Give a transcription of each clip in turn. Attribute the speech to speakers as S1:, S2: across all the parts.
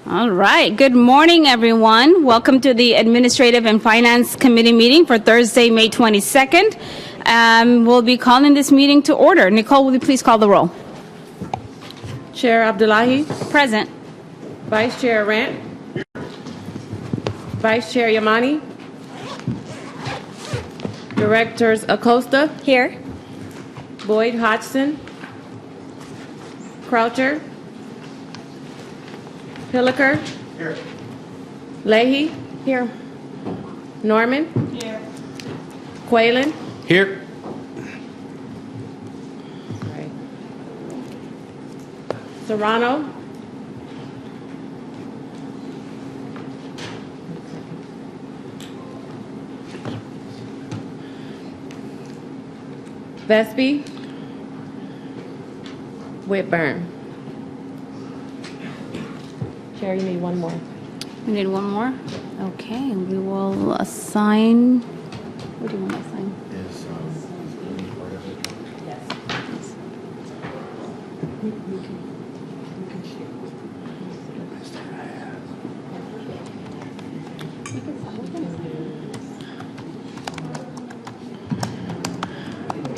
S1: All right. Good morning, everyone. Welcome to the Administrative and Finance Committee meeting for Thursday, May 22nd. We'll be calling this meeting to order. Nicole, will you please call the roll?
S2: Chair Abdullahi.
S1: Present.
S2: Vice Chair Rant. Vice Chair Yamani. Directors Acosta.
S1: Here.
S2: Boyd Hodgson. Croucher. Hilliker.
S3: Here.
S2: Leahy.
S1: Here.
S2: Norman.
S1: Here.
S2: Quaylen.
S3: Here.
S2: Right. Serrano. Vespi. Whitburn. Chair, you need one more.
S1: We need one more. Okay. We will assign. What do you want to assign?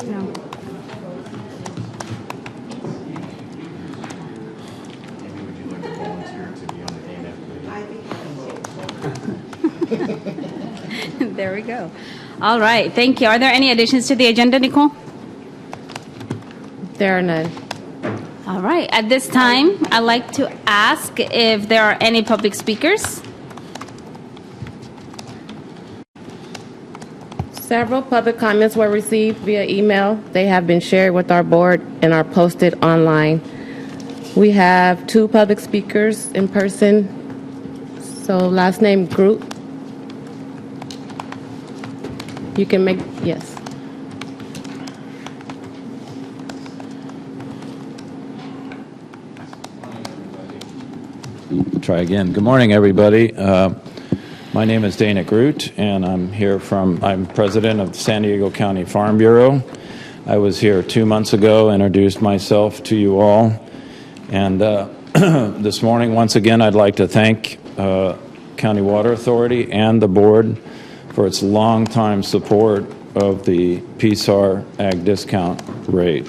S1: No. There we go. All right. Thank you. Are there any additions to the agenda, Nicole?
S2: There are none.
S1: All right. At this time, I'd like to ask if there are any public speakers.
S2: Several public comments were received via email. They have been shared with our board and are posted online. We have 2 public speakers in person. So last name Groot. You can make, yes.
S3: Try again. Good morning, everybody. My name is Dana Groot, and I'm president of the San Diego County Farm Bureau. I was here 2 months ago, introduced myself to you all. And this morning, once again, I'd like to thank County Water Authority and the board for its longtime support of the PSAR Ag Discount Rate.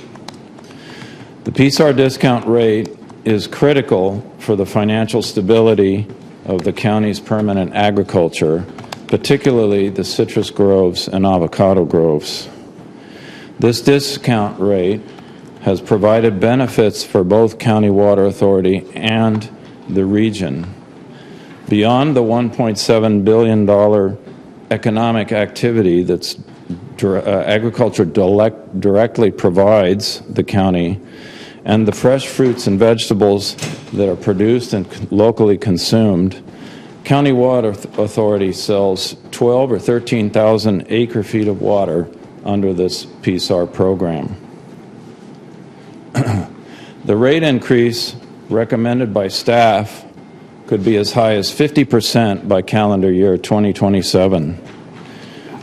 S3: The PSAR discount rate is critical for the financial stability of the county's permanent agriculture, particularly the citrus groves and avocado groves. This discount rate has provided benefits for both County Water Authority and the region. Beyond the $1.7 billion economic activity that's agriculture directly provides the county, and the fresh fruits and vegetables that are produced and locally consumed, County Water Authority sells 12 or 13,000 acre-feet of water under this PSAR program. The rate increase recommended by staff could be as high as 50% by calendar year 2027.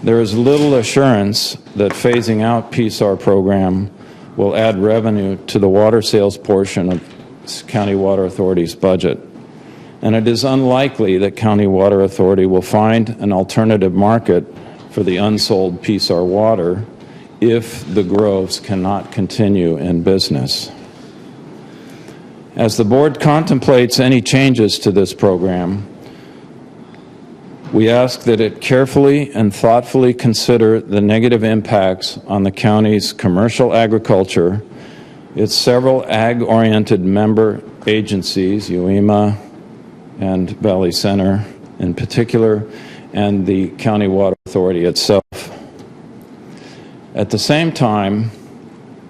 S3: There is little assurance that phasing out PSAR program will add revenue to the water sales portion of County Water Authority's budget. And it is unlikely that County Water Authority will find an alternative market for the unsold PSAR water if the groves cannot continue in business. As the board contemplates any changes to this program, we ask that it carefully and thoughtfully consider the negative impacts on the county's commercial agriculture, its several ag-oriented member agencies, UEMA and Valley Center in particular, and the County Water Authority itself. At the same time,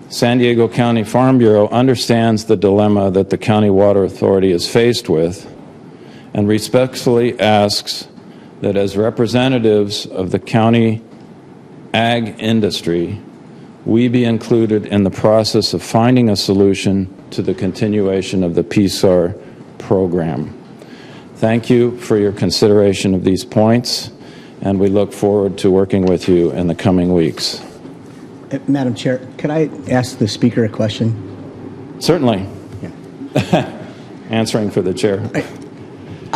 S3: San Diego County Farm Bureau understands the dilemma that the County Water Authority is faced with and respectfully asks that as representatives of the county ag industry, we be included in the process of finding a solution to the continuation of the PSAR program. Thank you for your consideration of these points, and we look forward to working with you in the coming weeks.
S4: Madam Chair, could I ask the speaker a question?
S3: Certainly.
S4: Yeah.
S3: Answering for the chair.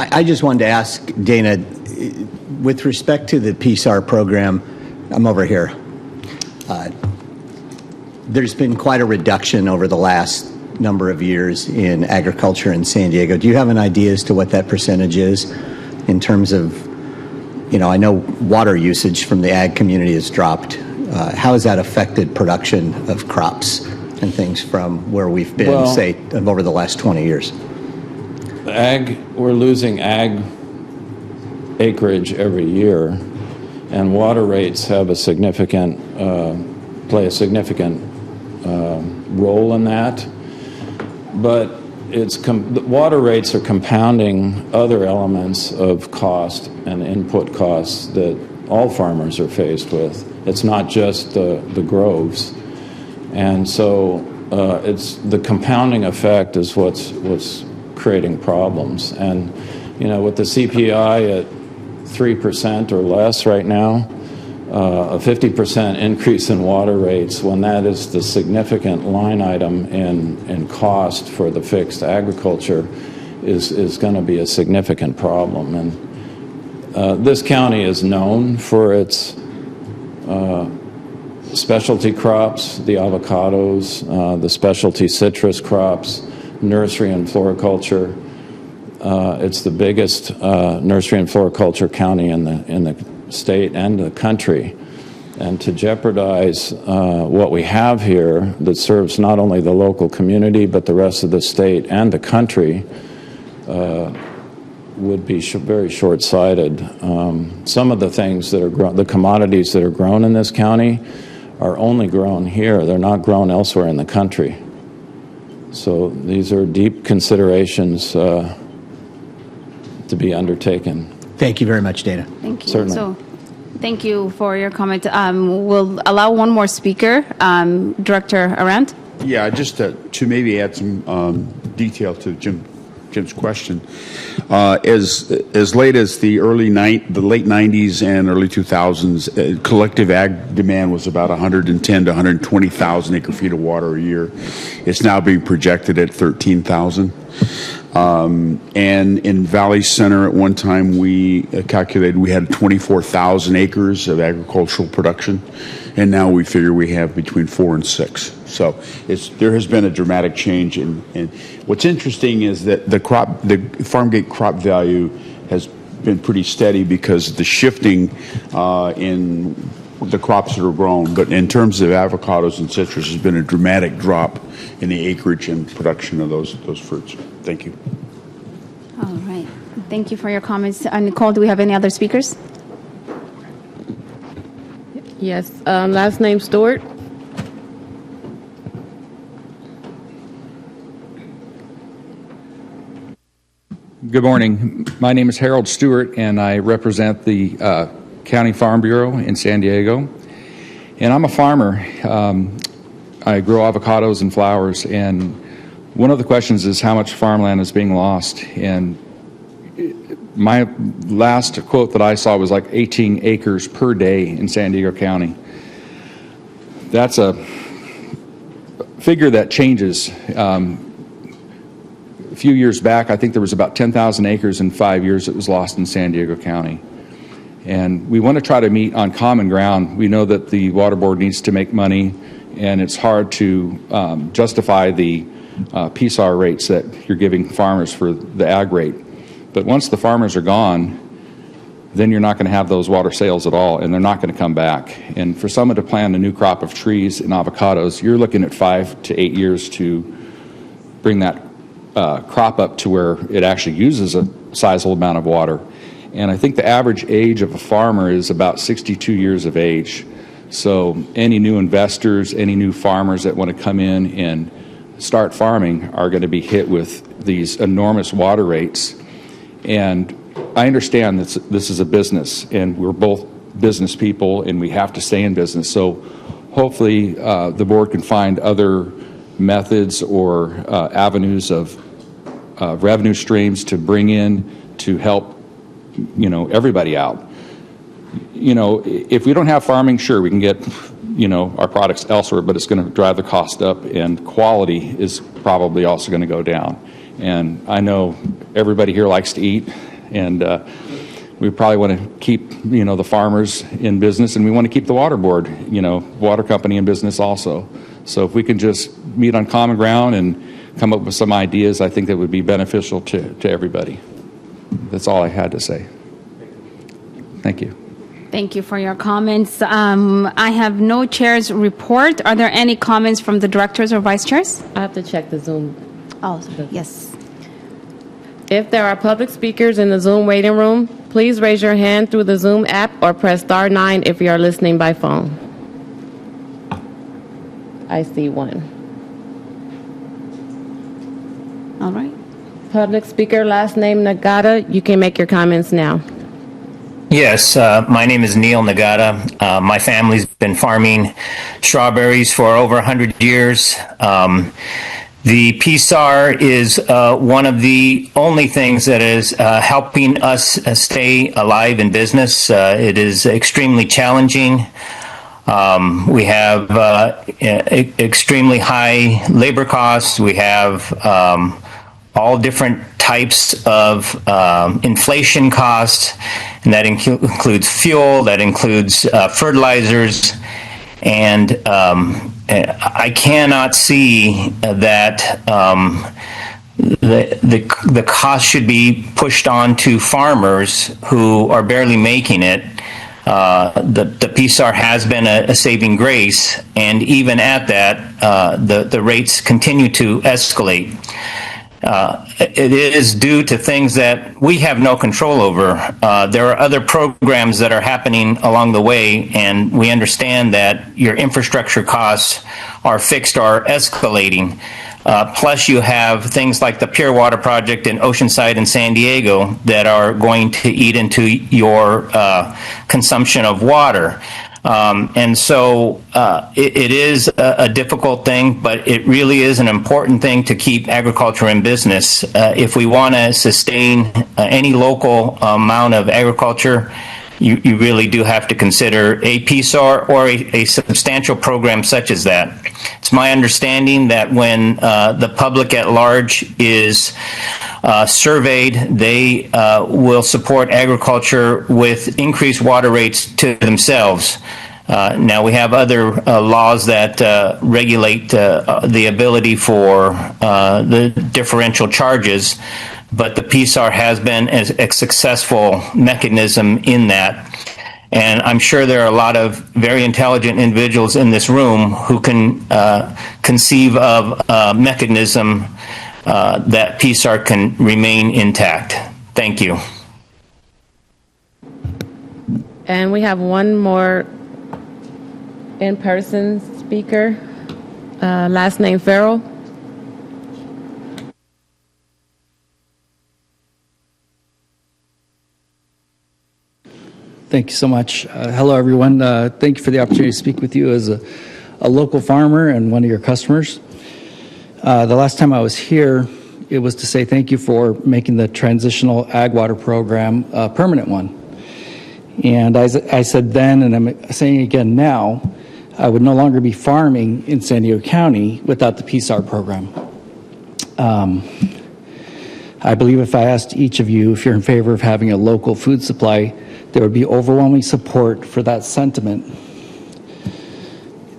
S4: I just wanted to ask Dana, with respect to the PSAR program, I'm over here. There's been quite a reduction over the last number of years in agriculture in San Diego. Do you have an idea as to what that percentage is in terms of, I know water usage from the ag community has dropped. How has that affected production of crops and things from where we've been, say, over the last 20 years?
S3: We're losing ag acreage every year, and water rates have play a significant role in that. But the water rates are compounding other elements of cost and input costs that all farmers are faced with. It's not just the groves, and so it's the compounding effect is what's creating problems. And with the CPI at 3% or less right now, a 50% increase in water rates, when that is the significant line item in cost for the fixed agriculture, is going to be a significant problem. And this county is known for its specialty crops, the avocados, the specialty citrus crops, nursery and floriculture. It's the biggest nursery and floriculture county in the state and the country. And to jeopardize what we have here that serves not only the local community but the rest of the state and the country would be very short-sighted. Some of the things that are the commodities that are grown in this county are only grown here. They're not grown elsewhere in the country. So these are deep considerations to be undertaken.
S4: Thank you very much, Dana.
S1: Thank you.
S3: Certainly.
S1: So, thank you for your comment. We'll allow one more speaker, Director Arendt.
S5: Yeah, just to maybe add some detail to Jim's question. As late as the late 90s and early 2000s, collective ag demand was about 110 to 120,000 acre-feet of water a year. It's now being projected at 13,000. And in Valley Center at one time we calculated we had 24,000 acres of agricultural production, and now we figure we have between 4 and 6. So there has been a dramatic change. And what's interesting is that the farm gate crop value has been pretty steady because the shifting in the crops that are grown. But in terms of avocados and citrus, there's been a dramatic drop in the acreage and production of those fruits. Thank you.
S1: All right. Thank you for your comments. Nicole, do we have any other speakers?
S2: Yes, last name Stewart.
S6: Good morning. My name is Harold Stewart, and I represent the County Farm Bureau in San Diego. And I'm a farmer. I grow avocados and flowers, and one of the questions is how much farmland is being lost. And my last quote that I saw was like 18 acres per day in San Diego County. That's a figure that changes. A few years back, I think there was about 10,000 acres in 5 years that was lost in San Diego County. And we want to try to meet on common ground. We know that the Water Board needs to make money, and it's hard to justify the PSAR rates that you're giving farmers for the ag rate. But once the farmers are gone, then you're not going to have those water sales at all, and they're not going to come back. And for someone to plant a new crop of trees and avocados, you're looking at 5 to 8 years to bring that crop up to where it actually uses a sizable amount of water. And I think the average age of a farmer is about 62 years of age. So any new investors, any new farmers that want to come in and start farming are going to be hit with these enormous water rates. And I understand that this is a business, and we're both business people, and we have to stay in business. So hopefully the board can find other methods or avenues of revenue streams to bring in to help everybody out. If we don't have farming, sure, we can get our products elsewhere, but it's going to drive the cost up, and quality is probably also going to go down. And I know everybody here likes to eat, And we probably want to keep, the farmers in business, and we want to keep the water board, water company in business also. So if we can just meet on common ground and come up with some ideas, I think that would be beneficial to everybody. That's all I had to say. Thank you.
S1: Thank you for your comments. I have no chair's report. Are there any comments from the directors or vice chairs?
S2: I have to check the Zoom.
S1: Oh, yes.
S2: If there are public speakers in the Zoom waiting room, please raise your hand through the Zoom app or press star 9 if you are listening by phone. I see one.
S1: All right.
S2: Public speaker, last name Nagata. You can make your comments now.
S7: Yes, my name is Neil Nagata. My family's been farming strawberries for over 100 years. The PSAR is one of the only things that is helping us stay alive in business. It is extremely challenging. We have extremely high labor costs. We have all different types of inflation costs, and that includes fuel, that includes fertilizers, and I cannot see that the cost should be pushed on to farmers who are barely making it. The PSAR has been a saving grace, and even at that, the rates continue to escalate. It is due to things that we have no control over. There are other programs that are happening along the way, and we understand that your infrastructure costs are fixed or escalating. Plus, you have things like the Pure Water Project in Oceanside and San Diego that are going to eat into your consumption of water. And so it is a difficult thing, but it really is an important thing to keep agriculture in business. If we want to sustain any local amount of agriculture, you really do have to consider a PSAR or a substantial program such as that. It's my understanding that when the public at large is surveyed, they will support agriculture with increased water rates to themselves. Now, we have other laws that regulate the ability for the differential charges, but the PSAR has been a successful mechanism in that. And I'm sure there are a lot of very intelligent individuals in this room who can conceive of a mechanism that PSAR can remain intact. Thank you.
S2: And we have one more in-person speaker. Last name Farrell.
S8: Thank you so much. Hello, everyone. Thank you for the opportunity to speak with you as a local farmer and one of your customers. The last time I was here, it was to say thank you for making the transitional ag water program a permanent one. And as I said then, and I'm saying again now, I would no longer be farming in San Diego County without the PSAR program. I believe if I asked each of you if you're in favor of having a local food supply, there would be overwhelming support for that sentiment.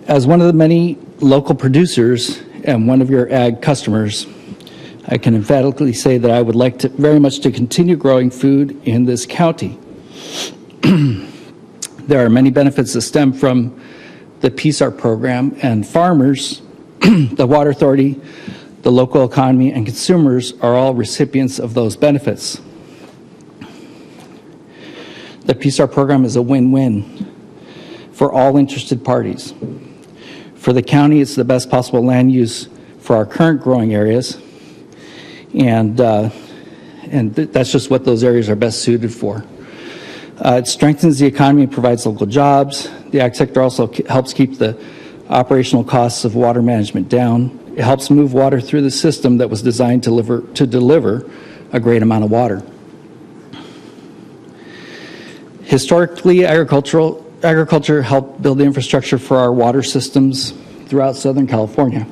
S8: As one of the many local producers and one of your ag customers, I can emphatically say that I would like to very much to continue growing food in this county. There are many benefits that stem from the PSAR program, and farmers, the Water Authority, the local economy, and consumers are all recipients of those benefits. The PSAR program is a win-win for all interested parties. For the county, it's the best possible land use for our current growing areas, and that's just what those areas are best suited for. It strengthens the economy and provides local jobs. The ag sector also helps keep the operational costs of water management down. It helps move water through the system that was designed to deliver a great amount of water. Historically, agriculture helped build the infrastructure for our water systems throughout Southern California.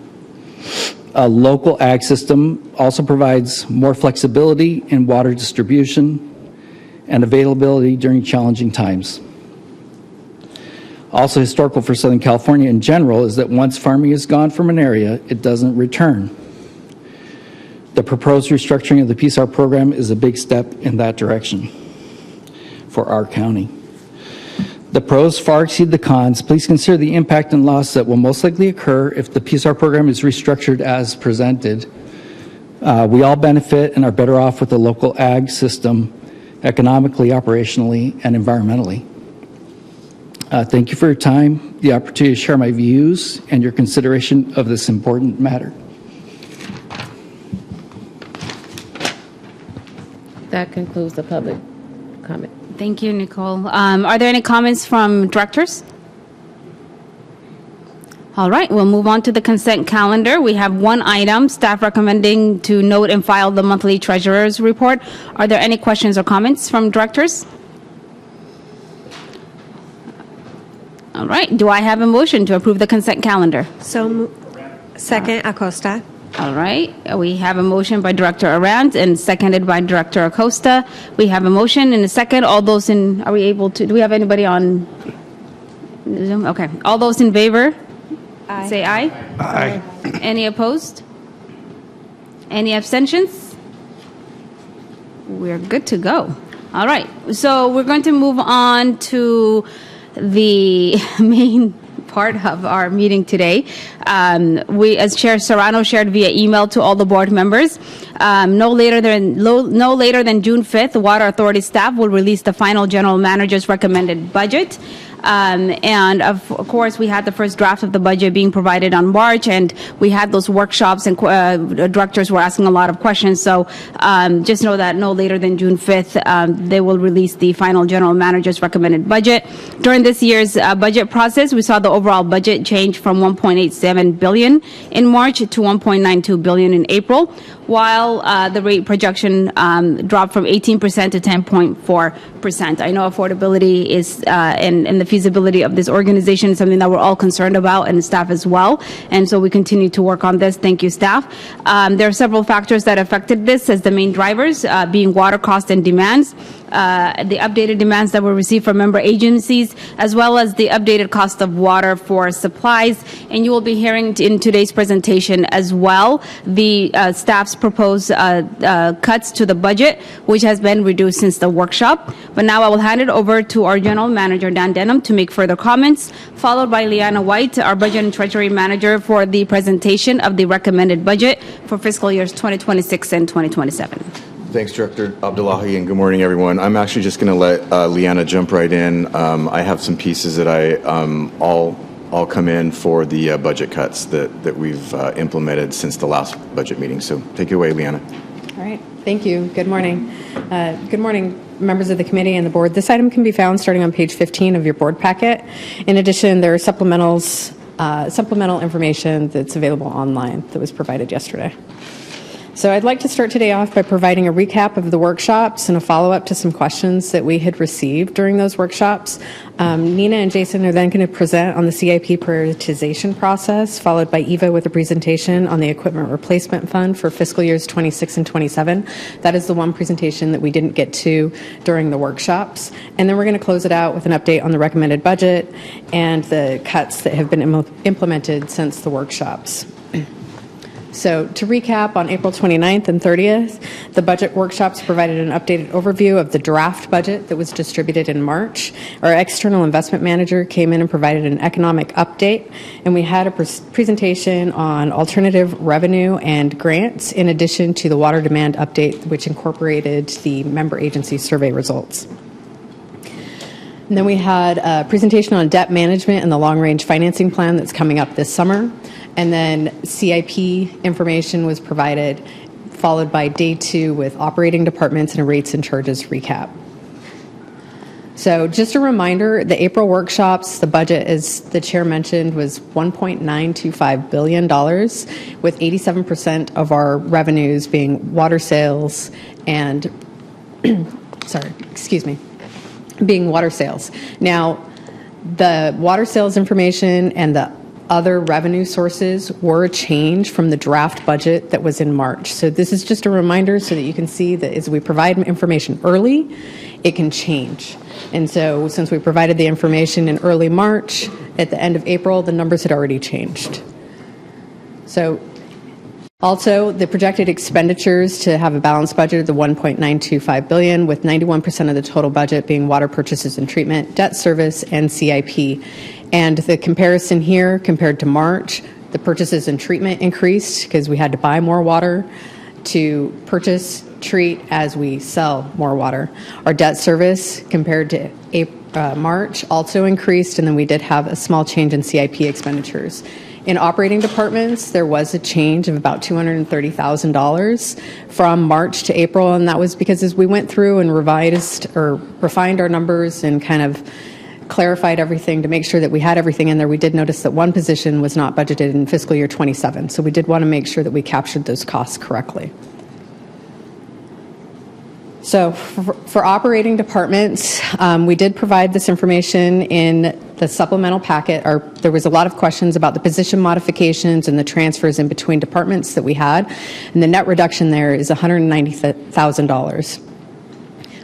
S8: A local ag system also provides more flexibility in water distribution, and availability during challenging times. Also historical for Southern California in general is that once farming is gone from an area, it doesn't return. The proposed restructuring of the PSR program is a big step in that direction for our county. The pros far exceed the cons. Please consider the impact and loss that will most likely occur if the PSR program is restructured as presented. We all benefit and are better off with the local ag system economically, operationally, and environmentally. Thank you for your time, the opportunity to share my views, and your consideration of this important matter.
S2: That concludes the public comment.
S1: Thank you, Nicole. Are there any comments from directors? All right, we'll move on to the consent calendar. We have one item, staff recommending to note and file the monthly treasurer's report. Are there any questions or comments from directors? All right, do I have a motion to approve the consent calendar?
S9: Second, Acosta.
S1: All right, we have a motion by Director Arant and seconded by Director Acosta. We have a motion and a second. All those in, are we able to, do we have anybody on Zoom? Okay, all those in favor?
S9: Aye.
S1: Say aye.
S8: Aye.
S1: Any opposed? Any abstentions? We're good to go. All right, so we're going to move on to the main part of our meeting today. We, as Chair Serrano shared via email to all the board members, no later than June 5th, the Water Authority staff will release the final general manager's recommended budget. And of course, we had the first draft of the budget being provided on March, and we had those workshops, and directors were asking a lot of questions. So just know that no later than June 5th, they will release the final general manager's recommended budget. During this year's budget process, we saw the overall budget change from $1.87 billion in March to $1.92 billion in April, while the rate projection dropped from 18% to 10.4%. I know affordability is and the feasibility of this organization is something that we're all concerned about, and staff as well. And so we continue to work on this. Thank you, staff. There are several factors that affected this as the main drivers, being water cost and demands, the updated demands that were received from member agencies, as well as the updated cost of water for supplies. And you will be hearing in today's presentation as well the staff's proposed cuts to the budget, which has been reduced since the workshop. But now I will hand it over to our General Manager, Dan Denham, to make further comments, followed by Leanna White, our Budget and Treasury Manager, for the presentation of the recommended budget for fiscal years 2026 and 2027.
S10: Thanks, Director Abdullahi, and good morning, everyone. I'm actually just going to let Leanna jump right in. I have some pieces that all come in for the budget cuts that we've implemented since the last budget meeting. So take it away, Leanna.
S9: All right. Thank you. Good morning. Good morning, members of the committee and the board. This item can be found starting on page 15 of your board packet. In addition, there are supplemental information that's available online that was provided yesterday. So I'd like to start today off by providing a recap of the workshops and a follow-up to some questions that we had received during those workshops. Nina and Jason are then going to present on the CIP prioritization process, followed by Eva with a presentation on the equipment replacement fund for fiscal years 26 and 27. That is the one presentation that we didn't get to during the workshops. And then we're going to close it out with an update on the recommended budget and the cuts that have been implemented since the workshops. So to recap, on April 29th and 30th, the budget workshops provided an updated overview of the draft budget that was distributed in March. Our external investment manager came in and provided an economic update, and we had a presentation on alternative revenue and grants, in addition to the water demand update, which incorporated the member agency survey results. And then we had a presentation on debt management and the long-range financing plan that's coming up this summer. And then CIP information was provided, followed by day 2 with operating departments and a rates and charges recap. So just a reminder, the April workshops, the budget, as the chair mentioned, was $1.925 billion, with 87% of our revenues being water sales and, being water sales. Now, the water sales information and the other revenue sources were a change from the draft budget that was in March. So this is just a reminder so that you can see that as we provide information early, it can change. And so since we provided the information in early March, at the end of April, the numbers had already changed. So also, the projected expenditures to have a balanced budget of the $1.925 billion, with 91% of the total budget being water purchases and treatment, debt service, and CIP. And the comparison here, compared to March, the purchases and treatment increased because we had to buy more water to purchase, treat as we sell more water. Our debt service, compared to March, also increased, and then we did have a small change in CIP expenditures. In operating departments, there was a change of about $230,000 from March to April, and that was because as we went through and refined our numbers and kind of clarified everything to make sure that we had everything in there, we did notice that one position was not budgeted in fiscal year 27. So we did want to make sure that we captured those costs correctly. So for operating departments, we did provide this information in the supplemental packet. There was a lot of questions about the position modifications and the transfers in between departments that we had, and the net reduction there is $190,000.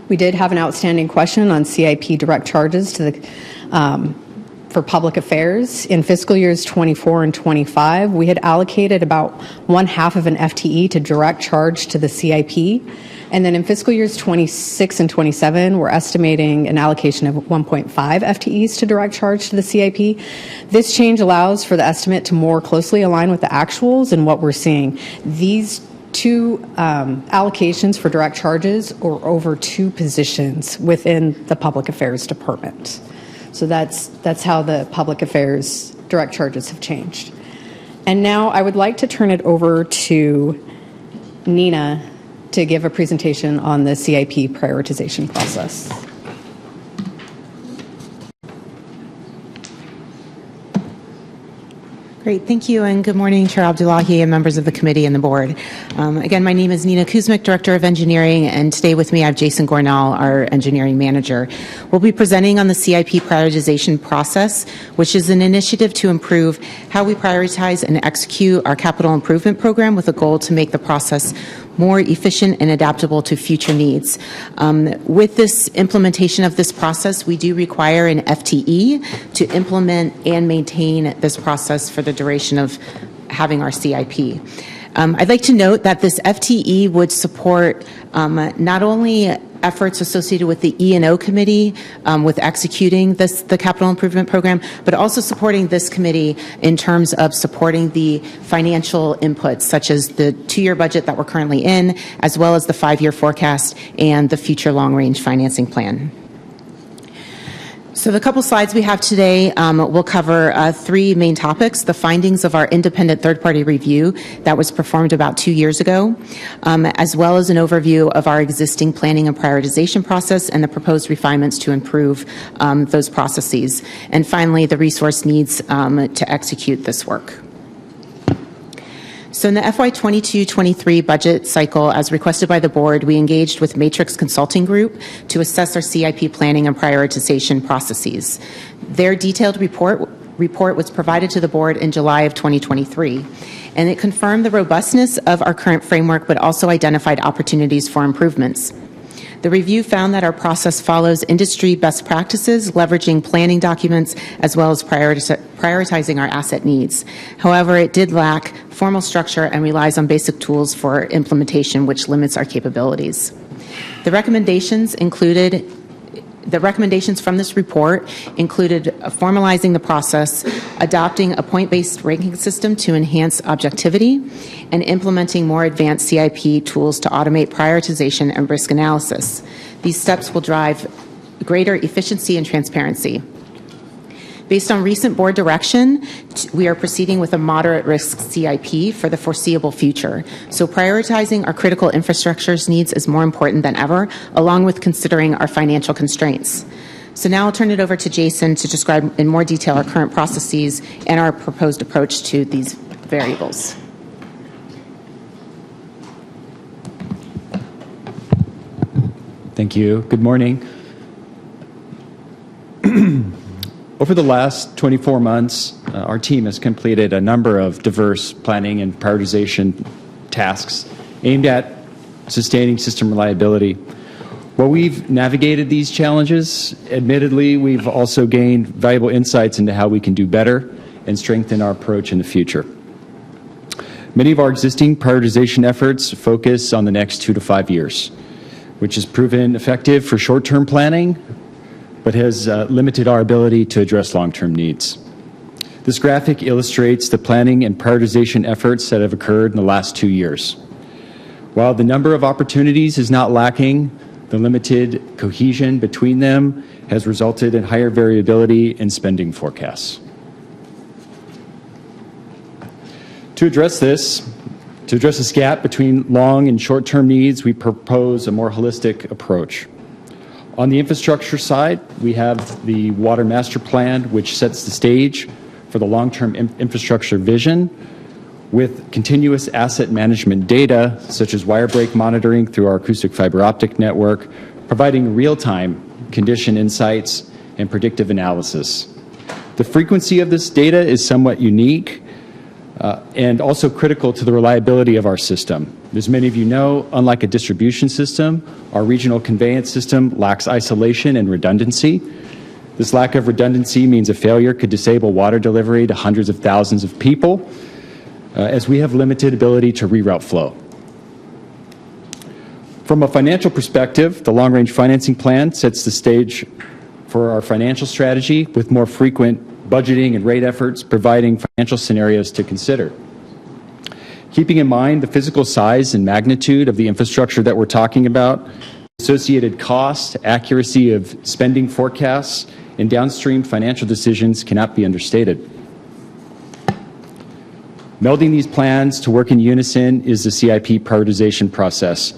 S9: We did have an outstanding question on CIP direct charges to the for public affairs. In fiscal years 24 and 25, we had allocated about 1/2 of an FTE to direct charge to the CIP. And then in fiscal years 26 and 27, we're estimating an allocation of 1.5 FTEs to direct charge to the CIP. This change allows for the estimate to more closely align with the actuals and what we're seeing. These two allocations for direct charges are over 2 positions within the public affairs department. So that's how the public affairs direct charges have changed. And now I would like to turn it over to Nina to give a presentation on the CIP prioritization process.
S11: Great, thank you, and good morning, Chair Abdullahi and members of the committee and the board. Again, my name is Nina Kuzmic, Director of Engineering, and today with me I have Jason Gornell, our Engineering Manager. We'll be presenting on the CIP prioritization process, which is an initiative to improve how we prioritize and execute our capital improvement program with a goal to make the process more efficient and adaptable to future needs. With this implementation of this process, we do require an FTE to implement and maintain this process for the duration of having our CIP. I'd like to note that this FTE would support not only efforts associated with the E&O committee with executing the capital improvement program, but also supporting this committee in terms of supporting the financial inputs, such as the 2-year budget that we're currently in, as well as the 5-year forecast and the future long-range financing plan. So the couple slides we have today will cover 3 main topics: the findings of our independent third-party review that was performed about 2 years ago, as well as an overview of our existing planning and prioritization process and the proposed refinements to improve those processes. And finally, the resource needs to execute this work. So in the FY 22-23 budget cycle, as requested by the board, we engaged with Matrix Consulting Group to assess our CIP planning and prioritization processes. Their detailed report was provided to the board in July of 2023, and it confirmed the robustness of our current framework, but also identified opportunities for improvements. The review found that our process follows industry best practices, leveraging planning documents, as well as prioritizing our asset needs. However, it did lack formal structure and relies on basic tools for implementation, which limits our capabilities. The recommendations from this report included formalizing the process, adopting a point-based ranking system to enhance objectivity, and implementing more advanced CIP tools to automate prioritization and risk analysis. These steps will drive greater efficiency and transparency. Based on recent board direction, we are proceeding with a moderate risk CIP for the foreseeable future. So prioritizing our critical infrastructure's needs is more important than ever, along with considering our financial constraints. So now I'll turn it over to Jason to describe in more detail our current processes and our proposed approach to these variables.
S12: Thank you. Good morning. Over the last 24 months, our team has completed a number of diverse planning and prioritization tasks aimed at sustaining system reliability. While we've navigated these challenges, admittedly, we've also gained valuable insights into how we can do better and strengthen our approach in the future. Many of our existing prioritization efforts focus on the next 2 to 5 years, which has proven effective for short-term planning, but has limited our ability to address long-term needs. This graphic illustrates the planning and prioritization efforts that have occurred in the last 2 years. While the number of opportunities is not lacking, the limited cohesion between them has resulted in higher variability in spending forecasts. To address this gap between long and short-term needs, we propose a more holistic approach. On the infrastructure side, we have the Water Master Plan, which sets the stage for the long-term infrastructure vision, with continuous asset management data, such as wire break monitoring through our acoustic fiber optic network, providing real-time condition insights and predictive analysis. The frequency of this data is somewhat unique and also critical to the reliability of our system. As many of you know, unlike a distribution system, our regional conveyance system lacks isolation and redundancy. This lack of redundancy means a failure could disable water delivery to hundreds of thousands of people, as we have limited ability to reroute flow. From a financial perspective, the long-range financing plan sets the stage for our financial strategy, with more frequent budgeting and rate efforts providing financial scenarios to consider. Keeping in mind the physical size and magnitude of the infrastructure that we're talking about, associated cost, accuracy of spending forecasts, and downstream financial decisions cannot be understated. Melding these plans to work in unison is the CIP prioritization process,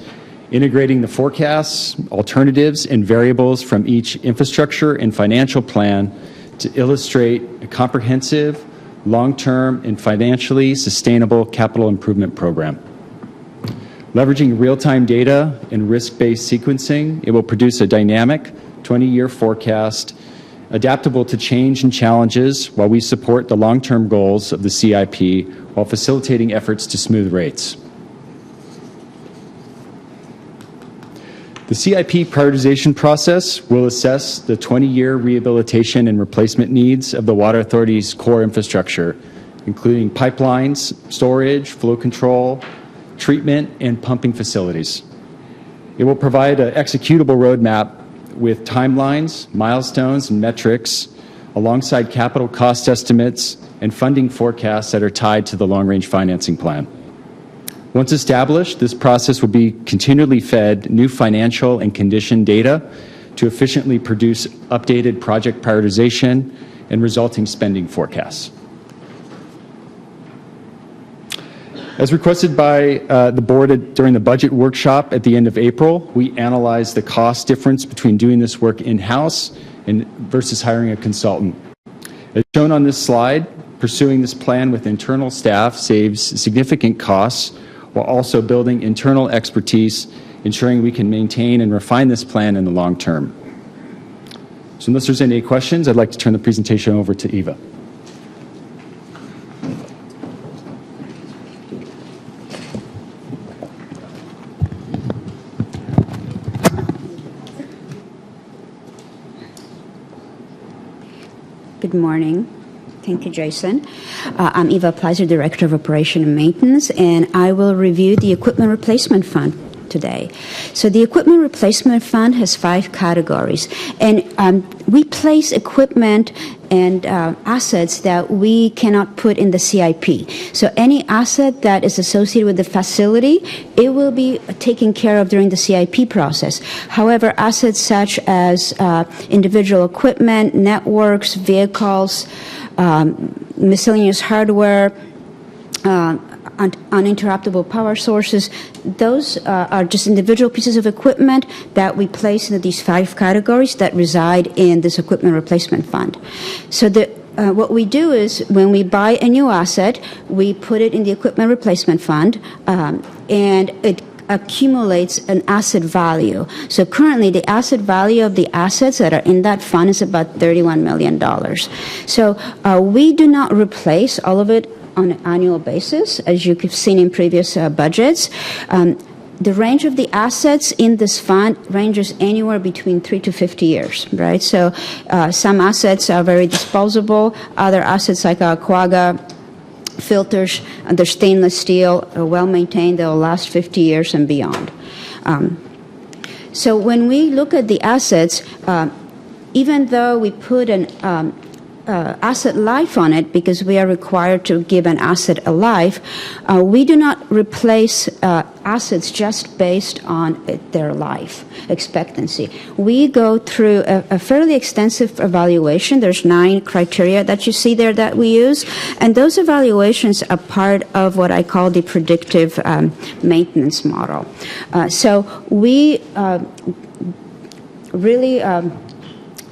S12: integrating the forecasts, alternatives, and variables from each infrastructure and financial plan to illustrate a comprehensive, long-term, and financially sustainable capital improvement program. Leveraging real-time data and risk-based sequencing, it will produce a dynamic 20-year forecast adaptable to change and challenges while we support the long-term goals of the CIP while facilitating efforts to smooth rates. The CIP prioritization process will assess the 20-year rehabilitation and replacement needs of the Water Authority's core infrastructure, including pipelines, storage, flow control, treatment, and pumping facilities. It will provide an executable roadmap with timelines, milestones, and metrics, alongside capital cost estimates and funding forecasts that are tied to the long-range financing plan. Once established, this process will be continually fed new financial and condition data to efficiently produce updated project prioritization and resulting spending forecasts. As requested by the board during the budget workshop at the end of April, we analyzed the cost difference between doing this work in-house versus hiring a consultant. As shown on this slide, pursuing this plan with internal staff saves significant costs while also building internal expertise, ensuring we can maintain and refine this plan in the long term. So unless there's any questions, I'd like to turn the presentation over to Eva.
S13: Good morning. Thank you, Jason. I'm Eva Pleiser, Director of Operation and Maintenance, and I will review the Equipment Replacement Fund today. So the Equipment Replacement Fund has 5 categories, and we place equipment and assets that we cannot put in the CIP. So any asset that is associated with the facility, it will be taken care of during the CIP process. However, assets such as individual equipment, networks, vehicles, miscellaneous hardware, uninterruptible power sources, those are just individual pieces of equipment that we place into these 5 categories that reside in this Equipment Replacement Fund. So what we do is when we buy a new asset, we put it in the Equipment Replacement Fund, and accumulates an asset value. So currently, the asset value of the assets that are in that fund is about $31 million. So we do not replace all of it on an annual basis, as you've seen in previous budgets. The range of the assets in this fund ranges anywhere between 3 to 50 years, right? So some assets are very disposable. Other assets like Aquaga filters, they're stainless steel, are well maintained. They'll last 50 years and beyond. So when we look at the assets, even though we put an asset life on it, because we are required to give an asset a life, we do not replace assets just based on their life expectancy. We go through a fairly extensive evaluation. There's 9 criteria that you see there that we use, and those evaluations are part of what I call the predictive maintenance model. So we really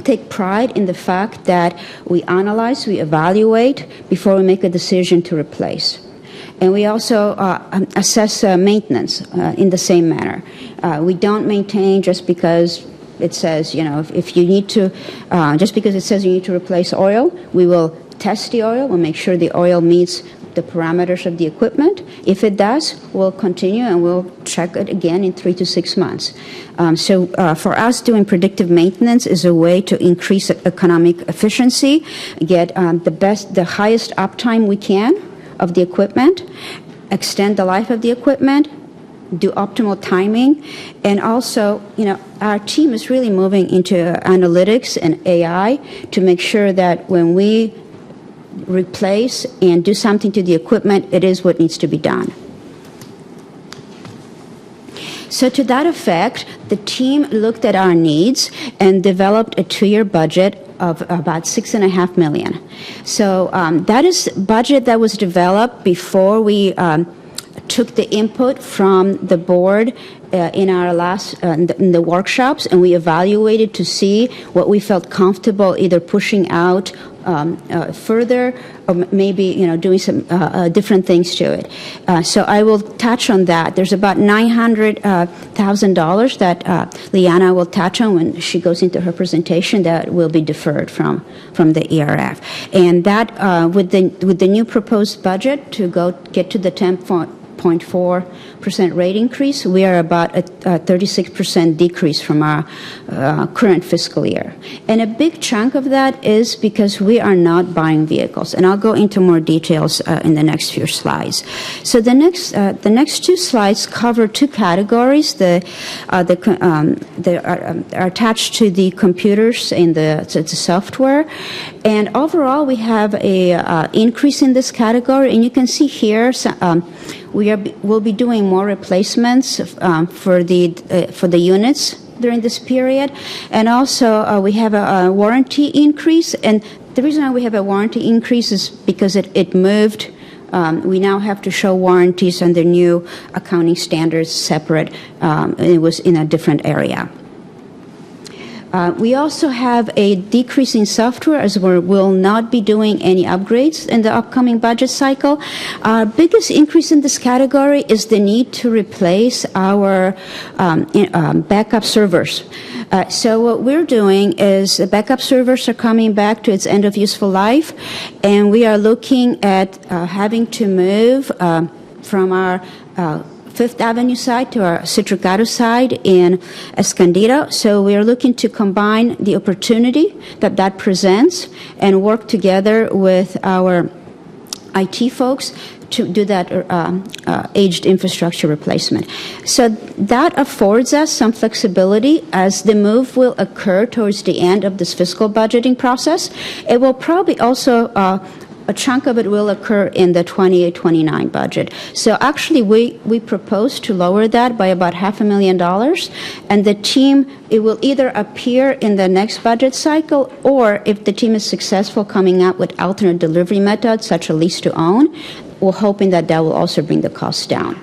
S13: take pride in the fact that we analyze, we evaluate before we make a decision to replace. And we also assess maintenance in the same manner. We don't maintain just because it says, if you need to, just because it says you need to replace oil, we will test the oil, we'll make sure the oil meets the parameters of the equipment. If it does, we'll continue and we'll check it again in 3 to 6 months. So for us, doing predictive maintenance is a way to increase economic efficiency, get the highest uptime we can of the equipment, extend the life of the equipment, do optimal timing, and also, our team is really moving into analytics and AI to make sure that when we replace and do something to the equipment, it is what needs to be done. So to that effect, the team looked at our needs and developed a 2-year budget of about $6.5 million. So that is budget that was developed before we took the input from the board in our last in the workshops, and we evaluated to see what we felt comfortable either pushing out further, or maybe doing some different things to it. So I will touch on that. There's about $900,000 that Liana will touch on when she goes into her presentation that will be deferred from the ERF, and that with the new proposed budget to get to the 10.4% rate increase, we are about a 36% decrease from our current fiscal year. And a big chunk of that is because we are not buying vehicles. And I'll go into more details in the next few slides. So the next 2 slides cover 2 categories. They are attached to the computers and the software. And overall, we have a increase in this category. And you can see here, we'll be doing more replacements for the units during this period, and also we have a warranty increase. And the reason why we have a warranty increase is because it moved. We now have to show warranties under new accounting standards separate. It was in a different area. We also have a decrease in software, as we will not be doing any upgrades in the upcoming budget cycle. Our biggest increase in this category is the need to replace our backup servers. So what we're doing is the backup servers are coming back to its end of useful life, and we are looking at having to move from our Fifth Avenue side to our Citricado side in Escondido. So we are looking to combine the opportunity that presents and work together with our IT folks to do that aged infrastructure replacement. So that affords us some flexibility as the move will occur towards the end of this fiscal budgeting process. It will probably also a chunk of it will occur in the 28-29 budget. So actually, we propose to lower that by about $500,000, and the team, it will either appear in the next budget cycle, or if the team is successful coming up with alternate delivery methods, such as lease to own, we're hoping that will also bring the costs down.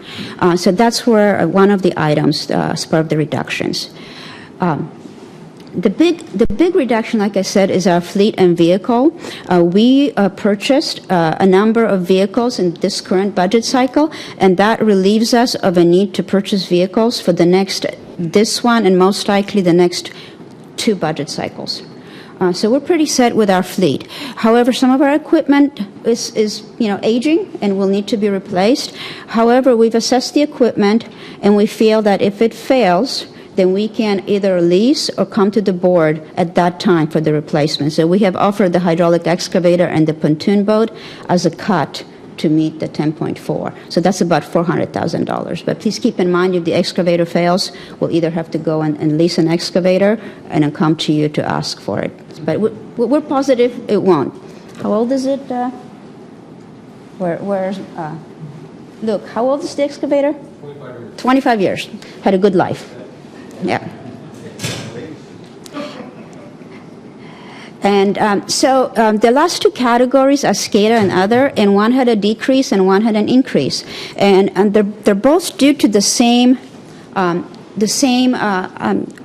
S13: So that's where one of the items as part of the reductions. The big reduction, like I said, is our fleet and vehicle. We purchased a number of vehicles in this current budget cycle, and that relieves us of a need to purchase vehicles for this one and most likely the next 2 budget cycles. So we're pretty set with our fleet. However, some of our equipment is aging and will need to be replaced. However, we've assessed the equipment, and we feel that if it fails, then we can either lease or come to the board at that time for the replacement. So we have offered the hydraulic excavator and the pontoon boat as a cut to meet the 10.4. So that's about $400,000. But please keep in mind, if the excavator fails, we'll either have to go and lease an excavator and then come to you to ask for it. But we're positive it won't. How old is it? Luke, how old is the excavator? 25 years. 25 years. Had a good life. Yeah. And so the last 2 categories are SCADA and other, and one had a decrease and one had an increase. And they're both due to the same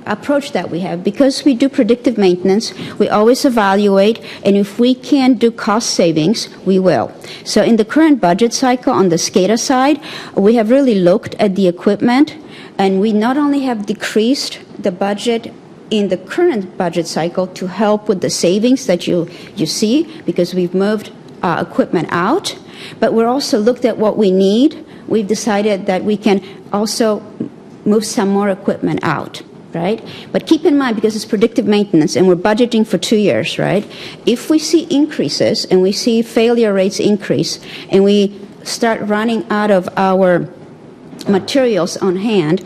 S13: approach that we have. Because we do predictive maintenance, we always evaluate, and if we can do cost savings, we will. So in the current budget cycle on the SCADA side, we have really looked at the equipment, and we not only have decreased the budget in the current budget cycle to help with the savings that you see, because we've moved equipment out, but we're also looked at what we need. We've decided that we can also move some more equipment out, right? But keep in mind, because it's predictive maintenance and we're budgeting for 2 years, right? If we see increases and we see failure rates increase and we start running out of our materials on hand,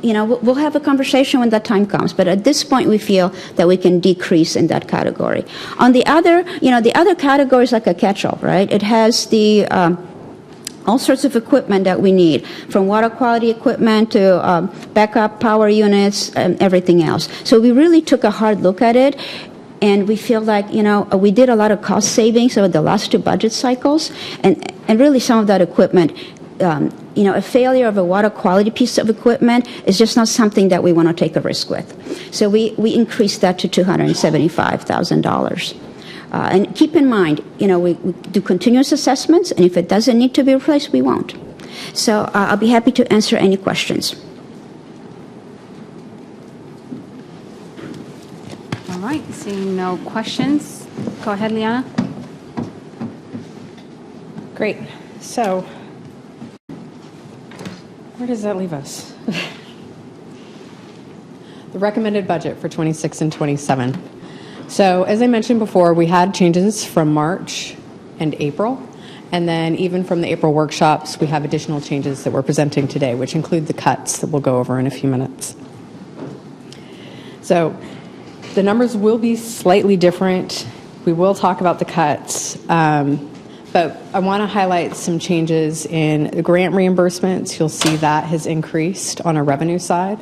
S13: we'll have a conversation when that time comes. But at this point, we feel that we can decrease in that category. On the other, the other category is like a catch-all, right? It has the all sorts of equipment that we need, from water quality equipment to backup power units and everything else. So we really took a hard look at it. And we feel like, we did a lot of cost savings over the last 2 budget cycles. And really some of that equipment, a failure of a water quality piece of equipment is just not something that we want to take a risk with. So we increased that to $275,000. And keep in mind, we do continuous assessments, and if it doesn't need to be replaced, we won't. So I'll be happy to answer any questions.
S1: All right, seeing no questions, go ahead, Liana.
S9: Great. So where does that leave us? The recommended budget for 26 and 27. So as I mentioned before, we had changes from March and April. And then even from the April workshops, we have additional changes that we're presenting today, which include the cuts that we'll go over in a few minutes. So the numbers will be slightly different. We will talk about the cuts. But I want to highlight some changes in the grant reimbursements. You'll see that has increased on a revenue side.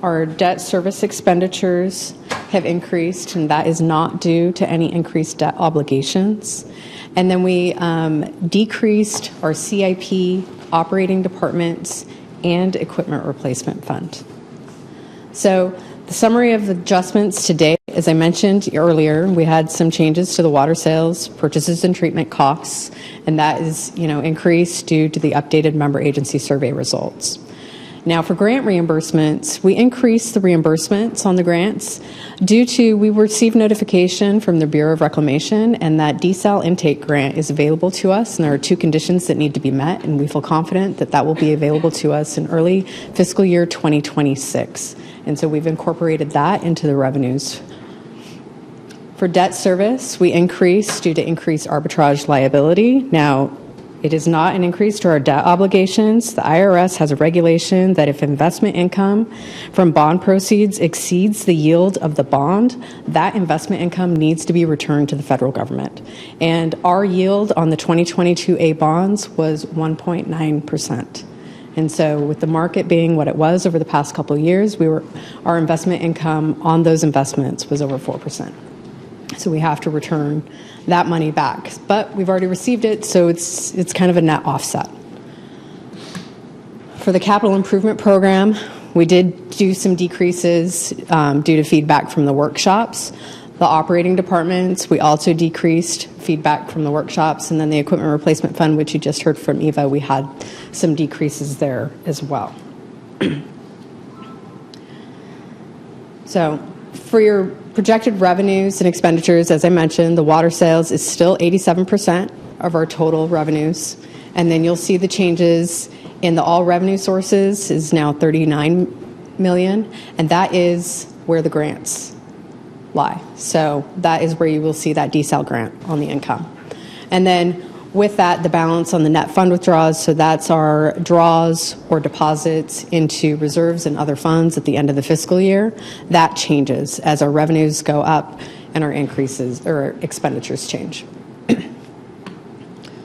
S9: Our debt service expenditures have increased, and that is not due to any increased debt obligations. And then we decreased our CIP, operating departments, and equipment replacement fund. So the summary of adjustments today, as I mentioned earlier, we had some changes to the water sales, purchases, and treatment costs, and that is, increased due to the updated member agency survey results. Now, for grant reimbursements, we increased the reimbursements on the grants due to we received notification from the Bureau of Reclamation, and that desal intake grant is available to us, and there are 2 conditions that need to be met, and we feel confident that that will be available to us in early fiscal year 2026. And so we've incorporated that into the revenues. For debt service, we increased due to increased arbitrage liability. Now, it is not an increase to our debt obligations. The IRS has a regulation that if investment income from bond proceeds exceeds the yield of the bond, that investment income needs to be returned to the federal government. And our yield on the 2022A bonds was 1.9%. And so with the market being what it was over the past couple of years, our investment income on those investments was over 4%. So we have to return that money back. But we've already received it, so it's kind of a net offset. For the capital improvement program, We did do some decreases due to feedback from the workshops. The operating departments, we also decreased feedback from the workshops. And then the equipment replacement fund, which you just heard from Eva, we had some decreases there as well. So for your projected revenues and expenditures, as I mentioned, the water sales is still 87% of our total revenues. And then you'll see the changes in the all revenue sources is now 39 million, and that is where the grants lie. So that is where you will see that desal grant on the income. And then with that, the balance on the net fund withdrawals, so that's our draws or deposits into reserves and other funds at the end of the fiscal year, that changes as our revenues go up and our increases or expenditures change.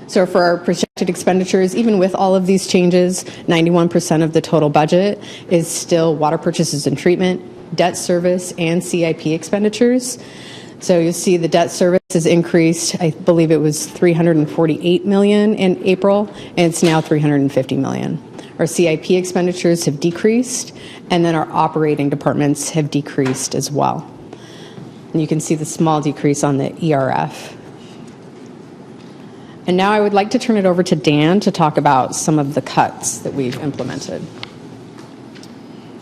S9: So for our projected expenditures, even with all of these changes, 91% of the total budget is still water purchases and treatment, debt service, and CIP expenditures. So you'll see the debt service has increased. I believe it was $348 million in April, and it's now $350 million. Our CIP expenditures have decreased, and then our operating departments have decreased as well. And you can see the small decrease on the ERF. And now I would like to turn it over to Dan to talk about some of the cuts that we've implemented.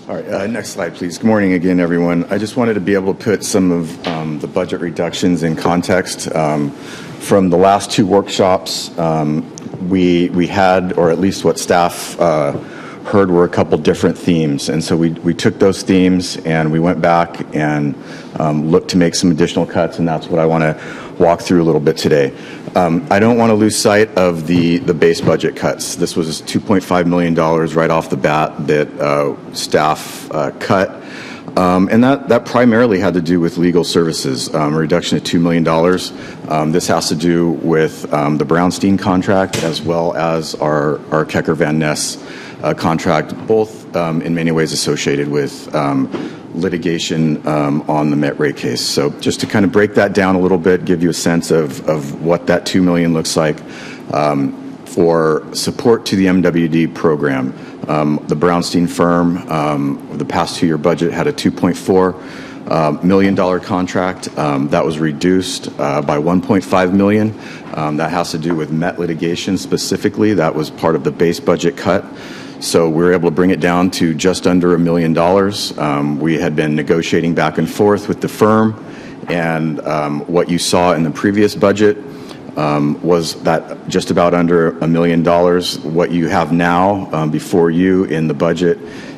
S10: All right, next slide, please. Good morning again, everyone. I just wanted to be able to put some of the budget reductions in context. From the last two workshops, we had, or at least what staff heard, were a couple different themes. And so we took those themes and we went back and looked to make some additional cuts, and that's what I want to walk through a little bit today. I don't want to lose sight of the base budget cuts. This was $2.5 million right off the bat that staff cut. And that primarily had to do with legal services, a reduction of $2 million. This has to do with the Brownstein contract as well as our Kecker Van Ness contract, both in many ways associated with litigation on the Met rate case. So just to kind of break that down a little bit, give you a sense of what that $2 million looks like for support to the MWD program. The Brownstein firm, the past 2-year budget had a $2.4 million contract that was reduced by $1.5 million. That has to do with Met litigation specifically. That was part of the base budget cut. So we were able to bring it down to just under $1 million. We had been negotiating back and forth with the firm, and what you saw in the previous budget was that just about under $1 million. What you have now before you in the budget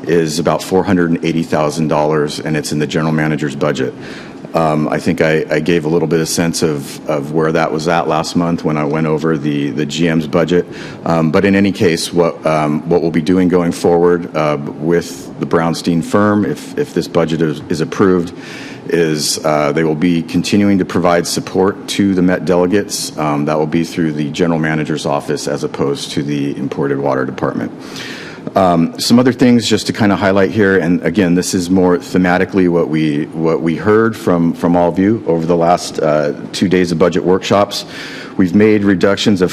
S10: is about $480,000, and it's in the general manager's budget. I think I gave a little bit of sense of where that was at last month when I went over the GM's budget. But in any case, what we'll be doing going forward with the Brownstein firm, if this budget is approved, is they will be continuing to provide support to the Met delegates. That will be through the general manager's office as opposed to the imported water department. Some other things just to kind of highlight here, and again, this is more thematically what we heard from all of you over the last 2 days of budget workshops. We've made reductions of